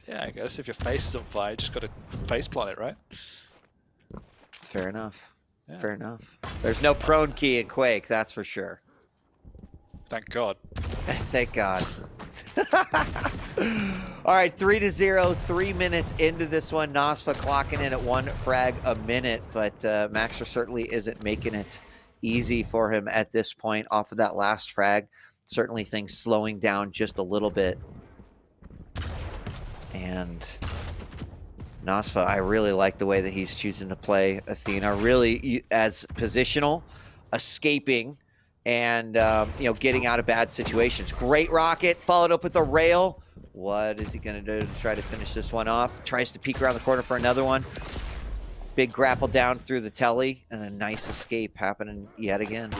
S2: Yeah, I guess if your face is on fire, you just got to face plant it, right?
S3: Fair enough.
S2: Yeah.
S3: Fair enough. There's no prone key in Quake, that's for sure.
S2: Thank God.
S3: Thank God. All right, 3-0, 3 minutes into this one. Nasva clocking in at 1 frag a minute, but Maxter certainly isn't making it easy for him at this point off of that last frag. Certainly things slowing down just a little bit. And Nasva, I really like the way that he's choosing to play Athena, really as positional, escaping, and you know, getting out of bad situations. Great rocket, followed up with a rail. What is he going to do to try to finish this one off? Tries to peek around the corner for another one. Big grapple down through the telly, and a nice escape happening yet again.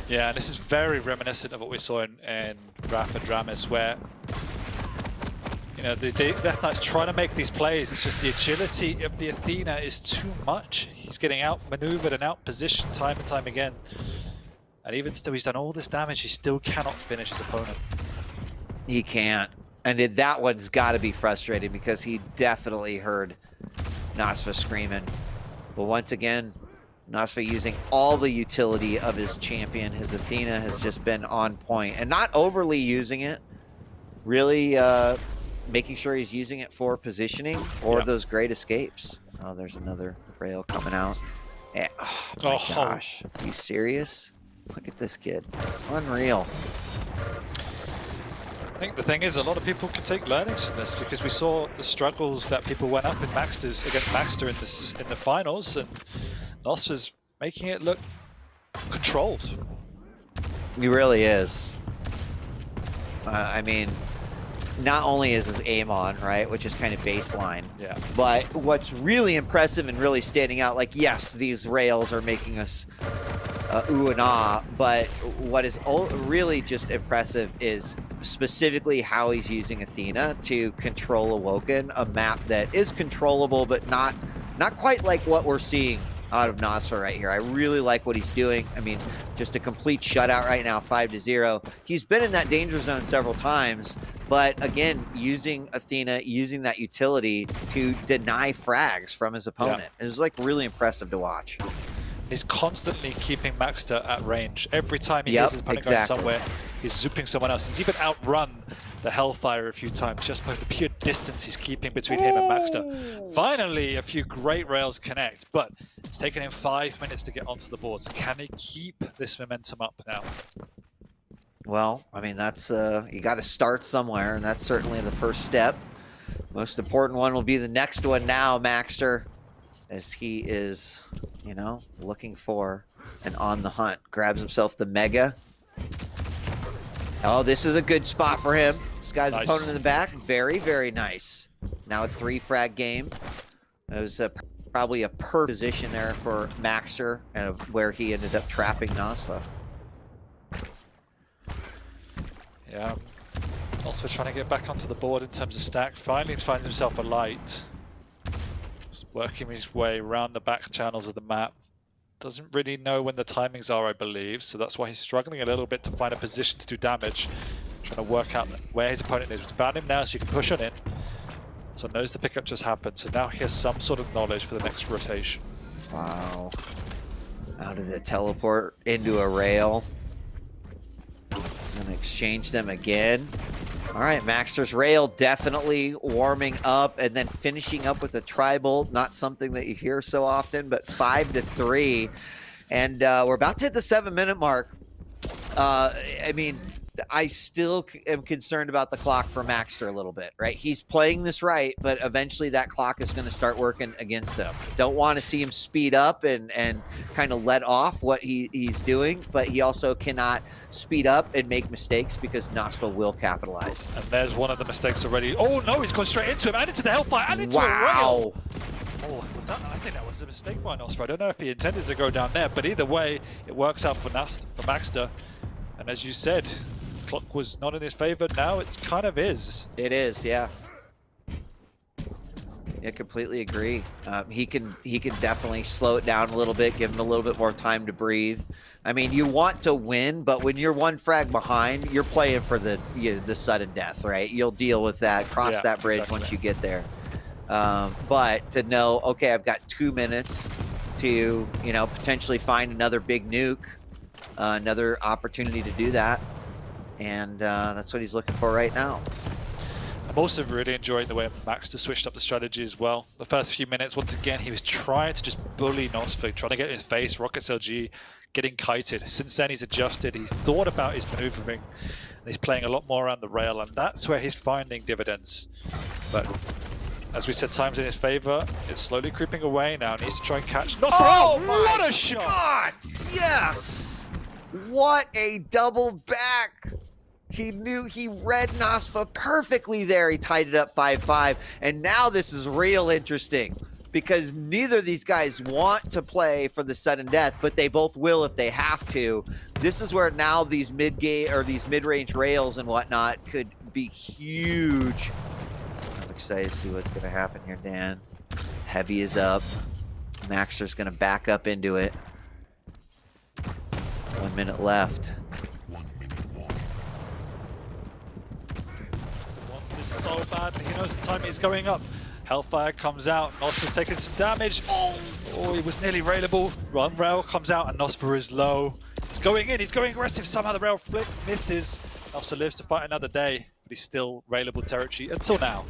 S2: Yeah, and this is very reminiscent of what we saw in Raph and Dramis, where you know, the Death Knight's trying to make these plays. It's just the agility of the Athena is too much. He's getting outmaneuvered and outpositioned time and time again. And even still, he's done all this damage. He still cannot finish his opponent.
S3: He can't. And that one's got to be frustrating because he definitely heard Nasva screaming. But once again, Nasva using all the utility of his champion. His Athena has just been on point and not overly using it. Really making sure he's using it for positioning or those great escapes. Oh, there's another rail coming out. And, oh my gosh. Are you serious? Look at this kid. Unreal.
S2: I think the thing is, a lot of people can take learnings from this because we saw the struggles that people went up in against Maxter in the finals, and Nosfer's making it look controlled.
S3: He really is. I mean, not only is his aim on, right, which is kind of baseline, but what's really impressive and really standing out, like, yes, these rails are making us ooh and ah, but what is really just impressive is specifically how he's using Athena to control Awoken, a map that is controllable, but not quite like what we're seeing out of Nosfer right here. I really like what he's doing. I mean, just a complete shutout right now, 5-0. He's been in that danger zone several times, but again, using Athena, using that utility to deny frags from his opponent. It was like really impressive to watch.
S2: He's constantly keeping Maxter at range. Every time he hears his opponent going somewhere, he's zooping someone else. He's even outrun the Hellfire a few times just by the pure distance he's keeping between him and Maxter. Finally, a few great rails connect, but it's taken him 5 minutes to get onto the board. So can he keep this momentum up now?
S3: Well, I mean, that's you got to start somewhere, and that's certainly the first step. Most important one will be the next one now, Maxter, as he is, you know, looking for and on the hunt. Grabs himself the Mega. Oh, this is a good spot for him. This guy's
S2: Nice.
S3: opponent in the back. Very, very nice. Now a 3-frag game. It was probably a perfect position there for Maxter, and of where he ended up trapping Nosfa.
S2: Yeah. Also trying to get back onto the board in terms of stack. Finally finds himself a light. Just working his way around the back channels of the map. Doesn't really know when the timings are, I believe, so that's why he's struggling a little bit to find a position to do damage. Trying to work out where his opponent is. It's found him now, so you can push on in. So knows the pickup just happened, so now he has some sort of knowledge for the next rotation.
S3: Wow. Out of the teleport into a rail. Gonna exchange them again. All right, Maxter's rail definitely warming up and then finishing up with a tri-bolt. Not something that you hear so often, but 5-3. And we're about to hit the 7-minute mark. I mean, I still am concerned about the clock for Maxter a little bit, right? He's playing this right, but eventually that clock is going to start working against him. Don't want to see him speed up and kind of let off what he's doing, but he also cannot speed up and make mistakes because Nosfa will capitalize.
S2: And there's one of the mistakes already. Oh no, he's gone straight into him, and into the Hellfire, and into a rail! Oh, was that? I think that was a mistake by Nosfa. I don't know if he intended to go down there, but either way, it works out for Maxter. And as you said, clock was not in his favor. Now it kind of is.
S3: It is, yeah. Yeah, completely agree. He can definitely slow it down a little bit, give him a little bit more time to breathe. I mean, you want to win, but when you're 1 frag behind, you're playing for the sudden death, right? You'll deal with that, cross that bridge once you get there. But to know, okay, I've got 2 minutes to, you know, potentially find another big nuke, another opportunity to do that. And that's what he's looking for right now.
S2: I'm also really enjoying the way Maxter switched up the strategy as well. The first few minutes, once again, he was trying to just bully Nosfa, trying to get in his face, Rocket LG, getting kited. Since then, he's adjusted, he's thought about his maneuvering, and he's playing a lot more around the rail, and that's where he's finding dividends. But as we said, time's in his favor. It's slowly creeping away now. Needs to try and catch Nosfa.
S3: Oh,
S2: what a shot!
S3: God, yes! What a double back! He knew, he read Nosfa perfectly there. He tied it up 5-5. And now this is real interesting because neither of these guys want to play for the sudden death, but they both will if they have to. This is where now these mid-game or these mid-range rails and whatnot could be huge. I'm excited to see what's going to happen here, Dan. Heavy is up. Maxter's going to back up into it. 1 minute left.
S2: So bad, he knows the timing is going up. Hellfire comes out, Nosfa's taking some damage. Oh, he was nearly railable. One rail comes out and Nosfa is low. He's going in, he's going aggressive. Somehow the rail flick misses. Nosfa lives to fight another day, but he's still railable territory until now.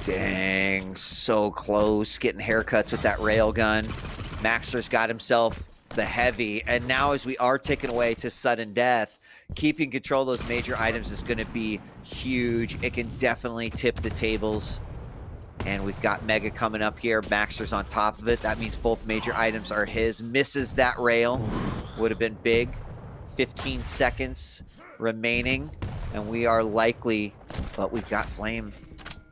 S3: Dang, so close. Getting haircuts with that rail gun. Maxter's got himself the heavy, and now as we are taken away to sudden death, keeping control of those major items is going to be huge. It can definitely tip the tables. And we've got Mega coming up here. Maxter's on top of it. That means both major items are his. Misses that rail. Would have been big. 15 seconds remaining. And we are likely, but we've got Flame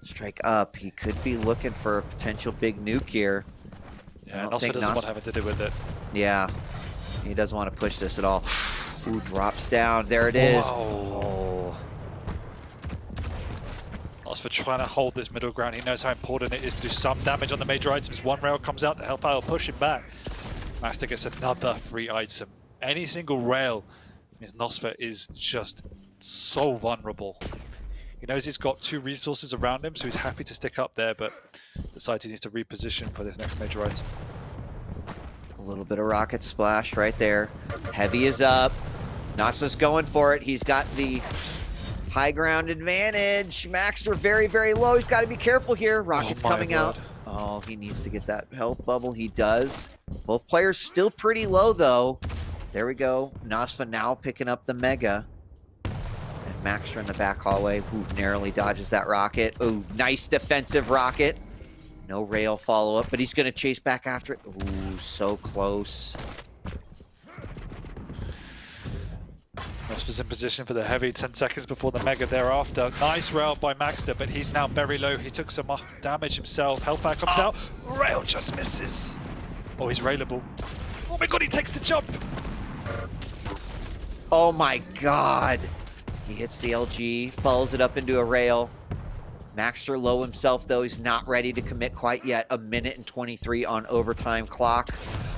S3: Strike up. He could be looking for a potential big nuke here.
S2: Yeah, Nosfa doesn't want having to do with it.
S3: Yeah, he doesn't want to push this at all. Ooh, drops down. There it is.
S2: Oh. Nosfa trying to hold this middle ground. He knows how important it is to do some damage on the major items. One rail comes out, the Hellfire will push him back. Maxter gets another free item. Any single rail means Nosfa is just so vulnerable. He knows he's got 2 resources around him, so he's happy to stick up there, but decides he needs to reposition for this next major item.
S3: A little bit of rocket splash right there. Heavy is up. Nosfa's going for it. He's got the High ground advantage. Maxter very, very low. He's got to be careful here. Rocket's coming out. Oh, he needs to get that health bubble. He does. Both players still pretty low, though. There we go. Nasfa now picking up the Mega. And Maxter in the back hallway, who narrowly dodges that rocket. Oh, nice defensive rocket. No rail follow-up, but he's going to chase back after it. Ooh, so close.
S2: Nasfa's in position for the heavy, 10 seconds before the Mega thereafter. Nice rail by Maxter, but he's now very low. He took some damage himself. Hellfire comes out. Rail just misses. Oh, he's railable. Oh my god, he takes the jump.
S3: Oh my god. He hits the LG, follows it up into a rail. Maxter low himself, though. He's not ready to commit quite yet. 1:23 on overtime clock.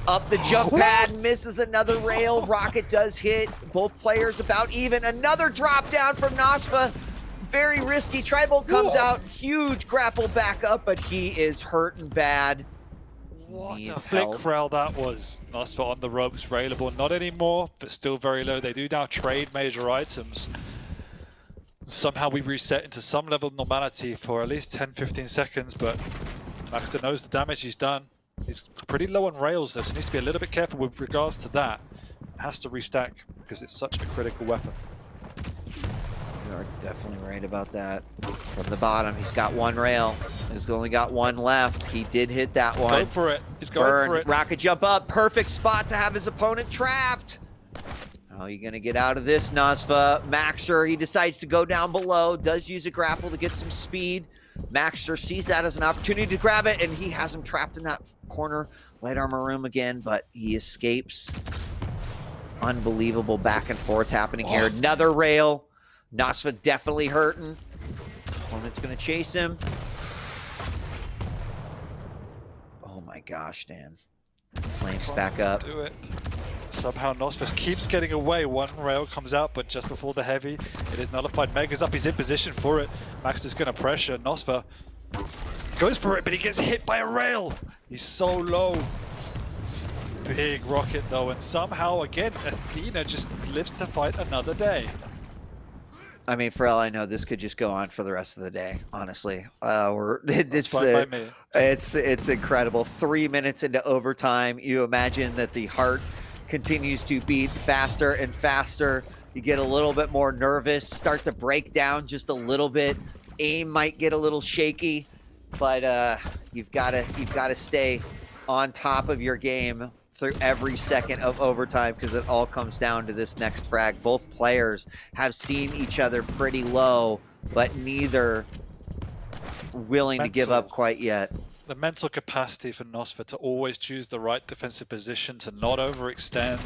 S3: Up the jump pad, misses another rail. Rocket does hit. Both players about even. Another drop down from Nasfa. Very risky. Tribolt comes out. Huge grapple back up, but he is hurting bad.
S2: What a flick rail that was. Nasfa on the ropes, railable. Not anymore, but still very low. They do now trade major items. Somehow we reset into some level of normality for at least 10-15 seconds, but Maxter knows the damage he's done. He's pretty low on rails, though, so he needs to be a little bit careful with regards to that. Has to restack because it's such a critical weapon.
S3: You are definitely right about that. From the bottom, he's got one rail. He's only got one left. He did hit that one.
S2: Go for it. He's going for it.
S3: Rocket jump up. Perfect spot to have his opponent trapped. How are you going to get out of this, Nasfa? Maxter, he decides to go down below, does use a grapple to get some speed. Maxter sees that as an opportunity to grab it, and he has him trapped in that corner light armor room again, but he escapes. Unbelievable back and forth happening here. Another rail. Nasfa definitely hurting. Opponent's going to chase him. Oh my gosh, Dan. Flames back up.
S2: Do it. Somehow Nasfa keeps getting away. One rail comes out, but just before the heavy, it is nullified. Mega's up, he's in position for it. Max is going to pressure. Nasfa goes for it, but he gets hit by a rail. He's so low. Big rocket though, and somehow again, Athena just lives to fight another day.
S3: I mean, for all I know, this could just go on for the rest of the day. Honestly, it's incredible. 3 minutes into overtime, you imagine that the heart continues to beat faster and faster. You get a little bit more nervous, start to break down just a little bit. Aim might get a little shaky, but you've got to stay on top of your game through every second of overtime, because it all comes down to this next frag. Both players have seen each other pretty low, but neither willing to give up quite yet.
S2: The mental capacity for Nasfa to always choose the right defensive position, to not overextend,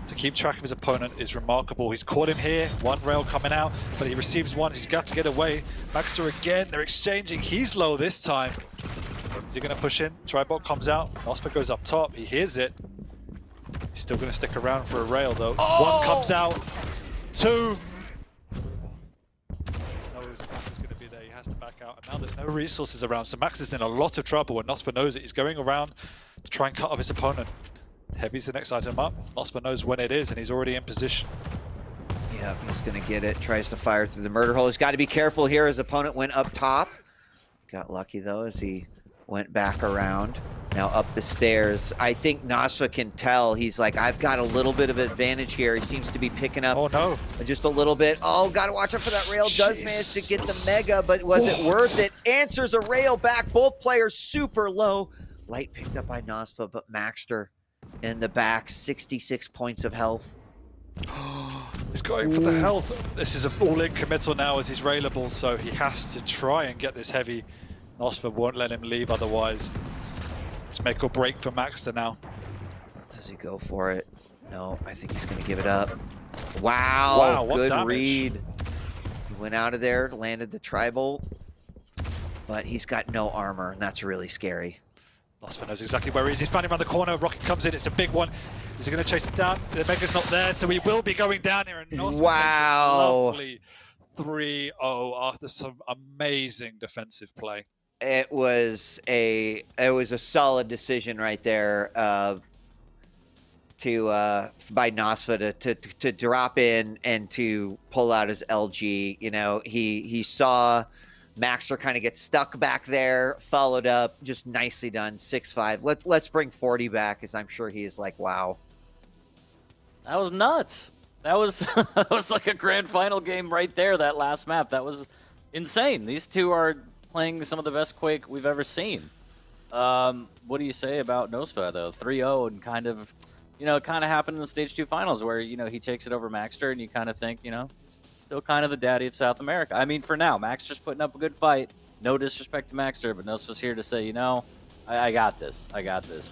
S2: to keep track of his opponent is remarkable. He's caught him here, one rail coming out, but he receives one, he's got to get away. Maxter again, they're exchanging, he's low this time. Is he going to push in? Tribolt comes out, Nasfa goes up top, he hears it. He's still going to stick around for a rail though.
S3: Oh!
S2: One comes out, two. Nasfa's going to be there, he has to back out, and now there's no resources around, so Max is in a lot of trouble, and Nasfa knows it. He's going around to try and cut off his opponent. Heavy's the next item up. Nasfa knows when it is, and he's already in position.
S3: Yeah, he's going to get it. Tries to fire through the murder hole. He's got to be careful here. His opponent went up top. Got lucky, though, as he went back around. Now up the stairs. I think Nasfa can tell. He's like, I've got a little bit of advantage here. He seems to be picking up just a little bit. Oh, got to watch out for that rail. Does manage to get the Mega, but was it worth it? Answers a rail back. Both players super low. Light picked up by Nasfa, but Maxter in the back, 66 points of health.
S2: He's going for the health. This is an all-in committal now as he's railable, so he has to try and get this heavy. Nasfa won't let him leave otherwise. It's make or break for Maxter now.
S3: Does he go for it? No, I think he's going to give it up. Wow,
S2: what
S3: good
S2: damage.
S3: read. He went out of there, landed the Tribolt, but he's got no armor, and that's really scary.
S2: Nasfa knows exactly where he is. He's finding around the corner. Rocket comes in. It's a big one. Is he going to chase it down? The Mega's not there, so he will be going down here. And Nasfa takes a lovely 3-0 after some amazing defensive play.
S3: It was a solid decision right there. by Nosfa to drop in and to pull out his LG. He saw Maxter kind of get stuck back there, followed up, just nicely done, 6-5. Let's bring 40 back, as I'm sure he is like, wow.
S1: That was nuts. That was that was like a grand final game right there. That last map, that was insane. These two are playing some of the best Quake we've ever seen. What do you say about Nosfa though? 3-0 and kind of, it kind of happened in the stage 2 finals where he takes it over Maxter, and you kind of think, still kind of the daddy of South America. I mean, for now, Maxter's putting up a good fight. No disrespect to Maxter, but Nosfa's here to say, I got this.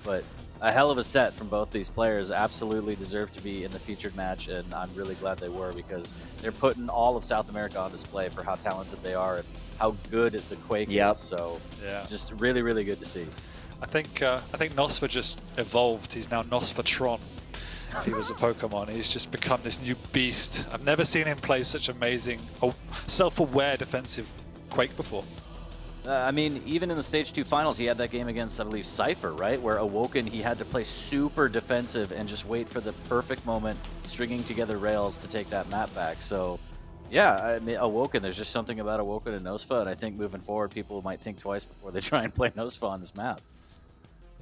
S1: But a hell of a set from both these players. Absolutely deserve to be in the featured match, and I'm really glad they were, because they're putting all of South America on display for how talented they are and how good the Quake is. So
S2: yeah,
S1: just really, really good to see.
S2: I think Nosfa just evolved. He's now Nosfatron. If he was a Pokemon, he's just become this new beast. I've never seen him play such amazing, self-aware defensive Quake before.
S1: I mean, even in the Stage 2 finals, he had that game against, I believe, Cypher, right? Where Awoken, he had to play super defensive and just wait for the perfect moment, stringing together rails to take that map back. So, yeah, I mean, Awoken, there's just something about Awoken and Nosfa, and I think moving forward, people might think twice before they try and play Nosfa on this map.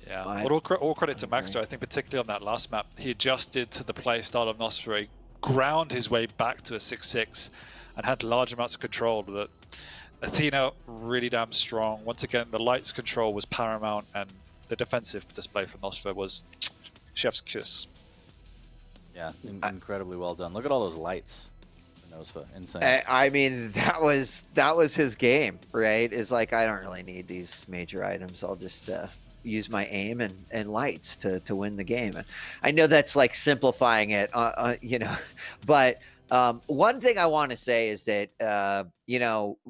S2: Yeah, but all credit to Maxter. I think particularly on that last map, he adjusted to the play style of Nosfa, ground his way back to a 6-6, and had large amounts of control. That Athena really damn strong. Once again, the lights control was paramount, and the defensive display from Nosfa was chef's kiss.
S1: Yeah, incredibly well done. Look at all those lights for Nosfa. Insane.
S3: I mean, that was his game, right? It's like, I don't really need these major items. I'll just use my aim and lights to win the game. And I know that's like simplifying it, but one thing I want to say is that,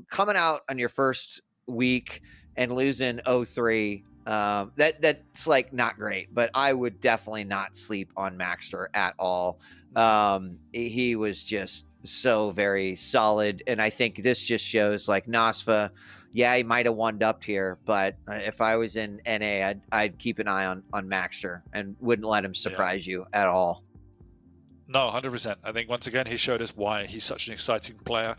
S3: coming out on your first week and losing 0-3, that's like not great, but I would definitely not sleep on Maxter at all. He was just so very solid. And I think this just shows like Nosfa, yeah, he might have one-upped here, but if I was in NA, I'd keep an eye on Maxter and wouldn't let him surprise you at all.
S2: No, 100%. I think once again he showed us why he's such an exciting player,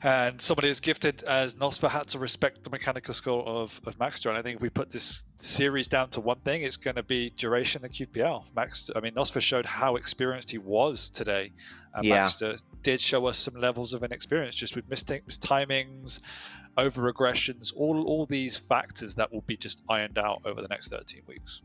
S2: and somebody as gifted as Nosfa had to respect the mechanical skill of Maxter. And I think if we put this series down to one thing, it's going to be duration and QPL. Nosfa showed how experienced he was today, and Maxter did show us some levels of inexperience, just with mistakes, timings, over aggressions, all these factors that will be just ironed out over the next 13 weeks.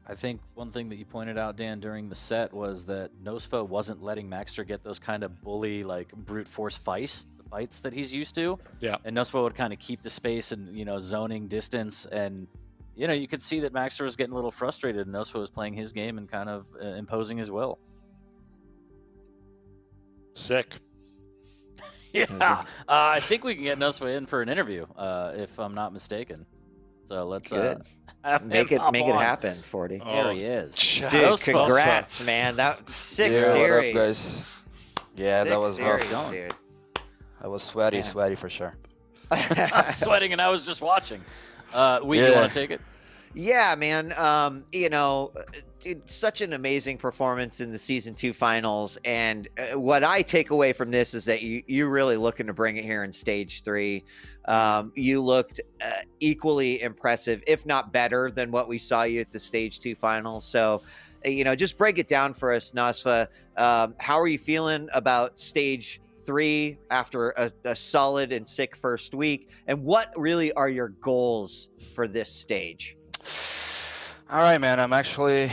S1: I think one thing that you pointed out, Dan, during the set was that Nosfa wasn't letting Maxter get those kind of bully, like brute force fights that he's used to.
S2: Yeah.
S1: And Nosfa would kind of keep the space and, zoning distance. And, you could see that Maxter was getting a little frustrated, and Nosfa was playing his game and kind of imposing his will.
S2: Sick.
S1: Yeah. I think we can get Nosfa in for an interview, if I'm not mistaken. So let's
S3: make it happen, 40.
S1: There he is.
S3: Dude, congrats, man. That 6 series.
S4: What up, guys? Yeah, that was rough.
S3: Dude.
S4: I was sweaty for sure.
S1: I'm sweating, and I was just watching. You want to take it?
S3: Yeah, man. Dude, such an amazing performance in the Season 2 finals. And what I take away from this is that you're really looking to bring it here in Stage 3. You looked equally impressive, if not better, than what we saw you at the Stage 2 finals. So, just break it down for us, Nosfa. How are you feeling about Stage 3 after a solid and sick first week? And what really are your goals for this stage?
S4: All right, man. I'm actually,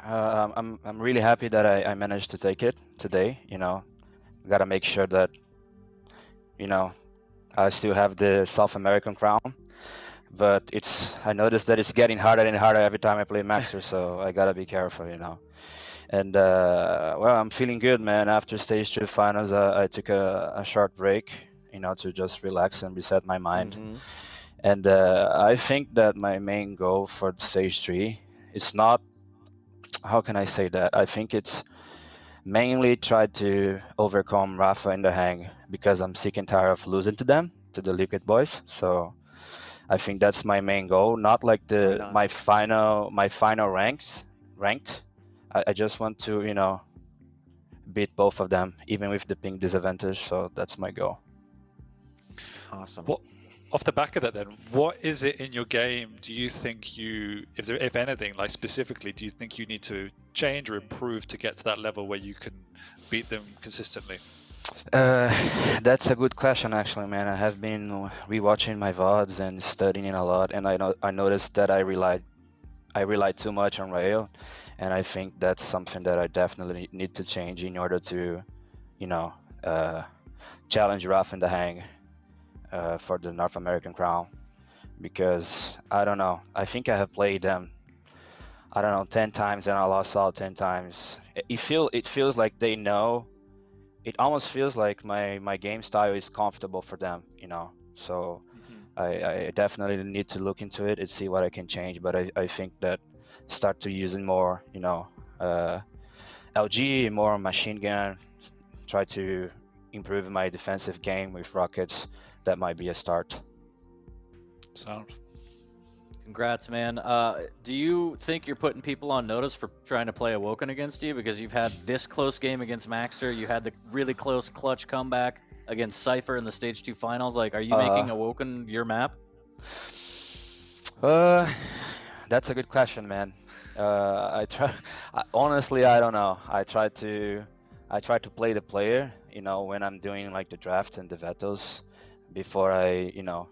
S4: I'm really happy that I managed to take it today. Got to make sure that, I still have the South American crown, but I noticed that it's getting harder and harder every time I play Maxter, so I gotta be careful, And well, I'm feeling good, man. After Stage 2 finals, I took a short break, to just relax and reset my mind.
S3: Mm-hmm.
S4: And I think that my main goal for Stage 3 is not, how can I say that? I think it's mainly try to overcome Rafa in the hang, because I'm sick and tired of losing to them, to the Liquid boys. So I think that's my main goal, not like my final ranks, ranked. I just want to, you know, beat both of them, even with the ping disadvantage. So that's my goal.
S3: Awesome.
S2: What, off the back of that, then, what is it in your game? Do you think if anything, like specifically, do you think you need to change or improve to get to that level where you can beat them consistently?
S4: That's a good question, actually, man. I have been rewatching my VODs and studying a lot, and I noticed that I relied too much on rail, and I think that's something that I definitely need to change in order to, you know, challenge Raf and the Hang for the North American crown. Because I don't know, I think I have played them, I don't know, 10 times, and I lost all 10 times. It feels like they know. It almost feels like my game style is comfortable for them, you know. So I definitely need to look into it and see what I can change. But I think that start to using more, you know, LG, more machine gun, try to improve my defensive game with rockets. That might be a start.
S2: Sound.
S1: Congrats, man. Do you think you're putting people on notice for trying to play Awoken against you? Because you've had this close game against Maxter. You had the really close clutch comeback against Cypher in the Stage 2 finals. Like, are you making Awoken your map?
S4: That's a good question, man. Honestly, I don't know. I try to play the player, you know, when I'm doing like the draft and the vetos before you know,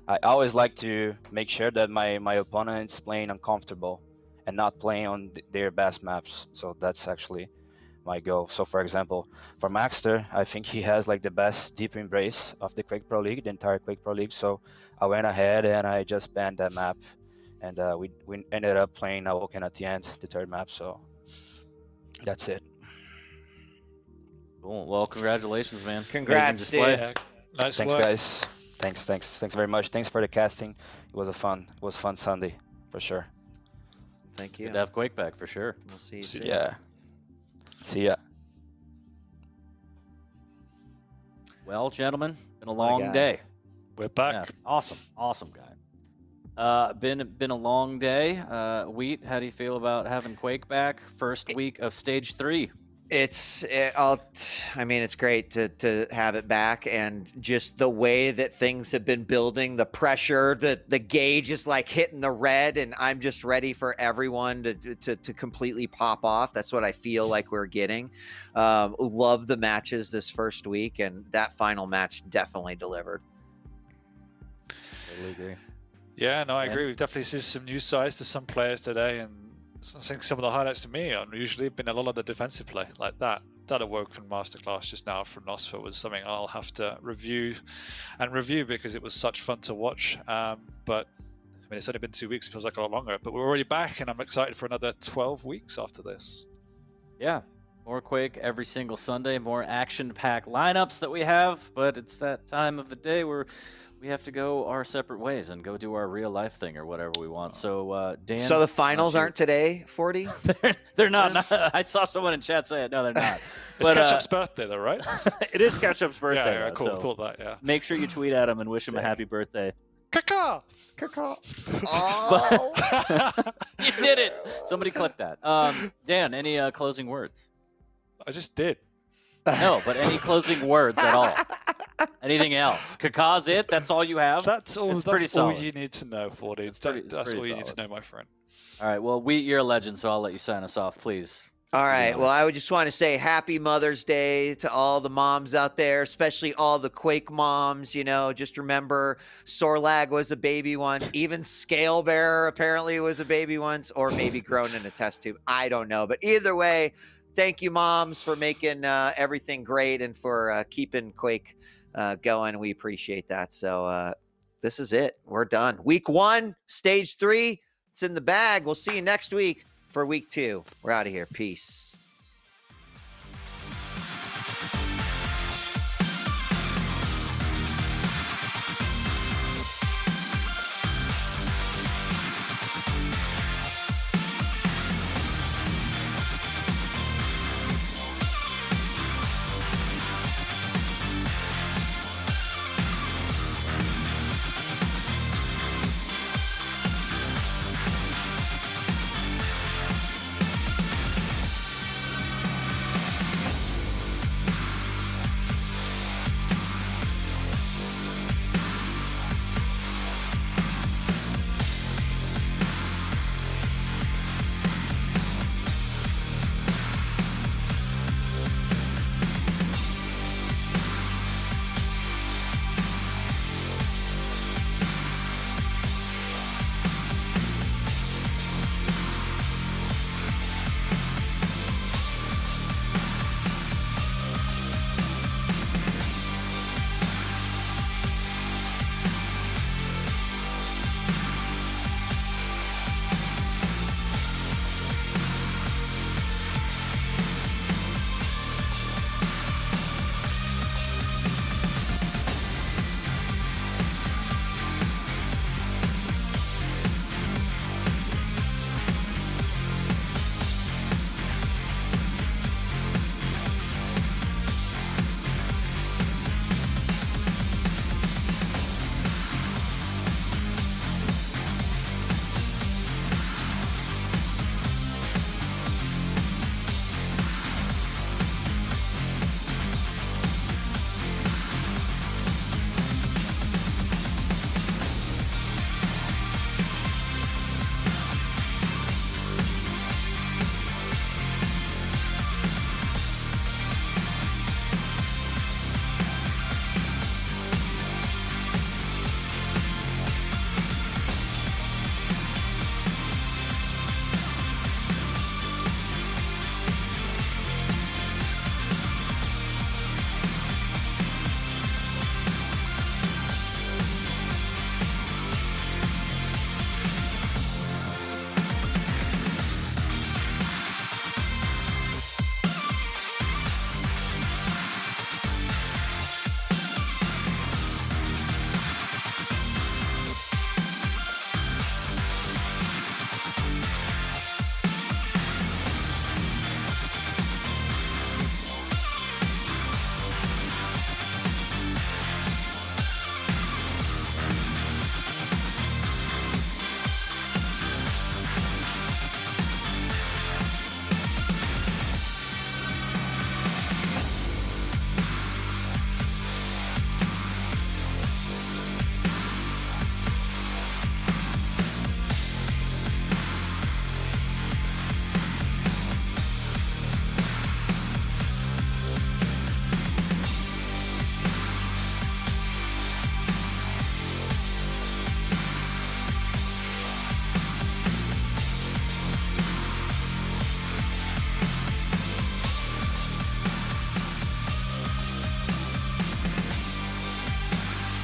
S4: I always like to make sure that my opponent's playing uncomfortable and not playing on their best maps. So that's actually my goal. So for example, for Maxter, I think he has like the best deep embrace of the Quake Pro League, the entire Quake Pro League. So I went ahead and I just banned that map, and we ended up playing Awoken at the end, the third map. So that's it.
S1: Cool. Well, congratulations, man.
S3: Congrats,
S1: Amazing display.
S3: dude.
S2: Yeah, nice
S4: Thanks,
S2: work.
S4: guys. Thanks very much. Thanks for the casting. It was fun Sunday for sure.
S3: Thank you.
S1: Good to have Quake back for sure.
S3: We'll see you
S2: See
S3: soon.
S4: Yeah. See ya.
S1: Well, gentlemen, been a
S3: My
S1: long
S3: guy.
S1: day.
S2: We're back.
S1: Yeah, awesome guy. Been a long day. Wheat, how do you feel about having Quake back? First week of Stage 3.
S3: I mean, it's great to have it back, and just the way that things have been building, the pressure, the gauge is like hitting the red, and I'm just ready for everyone to completely pop off. That's what I feel like we're getting. Love the matches this first week, and that final match definitely delivered.
S1: Totally agree.
S2: Yeah, no, I
S1: Yeah.
S2: agree. We've definitely seen some new sides to some players today, and I think some of the highlights to me on usually have been a lot of the defensive play, like that Awoken masterclass just now from Nosfer was something I'll have to review because it was such fun to watch. But I mean, it's only been 2 weeks; it feels like a lot longer. But we're already back, and I'm excited for another 12 weeks after this.
S1: Yeah. More Quake every single Sunday, more action-packed lineups that we have, but it's that time of the day where we have to go our separate ways and go do our real-life thing or whatever we want. So, Dan...
S3: So the finals aren't today, 40?
S1: they're not. I saw someone in chat say it. No, they're not.
S2: It's Ketchup's birthday, though, right?
S1: It is Ketchup's birthday.
S2: Yeah,
S1: though,
S2: cool.
S1: so
S2: Thought that, yeah.
S1: make sure you tweet at him and wish him a happy birthday.
S2: Caca!
S3: Oh.
S1: You did it! Somebody clip that. Dan, any closing words?
S2: I just did.
S1: No, but any closing words at all? Anything else? Kaka's it? That's all you have?
S2: That's all.
S1: It's
S2: That's
S1: pretty
S2: all
S1: solid.
S2: you need to know, 40.
S1: It's
S2: That's
S1: pretty
S2: all you need to
S1: solid.
S2: know, my friend.
S1: All right, well, you're a legend, so I'll let you sign us off, please.
S3: All right.
S1: honest.
S3: Well, I would just want to say happy Mother's Day to all the moms out there, especially all the Quake moms. You know, just remember Sorlag was a baby once. Even Scale Bearer apparently was a baby once, or maybe grown in a test tube. I don't know. But either way, thank you, moms, for making everything great and for keeping Quake going. We appreciate that. So this is it. We're done. Week 1, Stage 3. It's in the bag. We'll see you next week for week 2. We're out of here. Peace.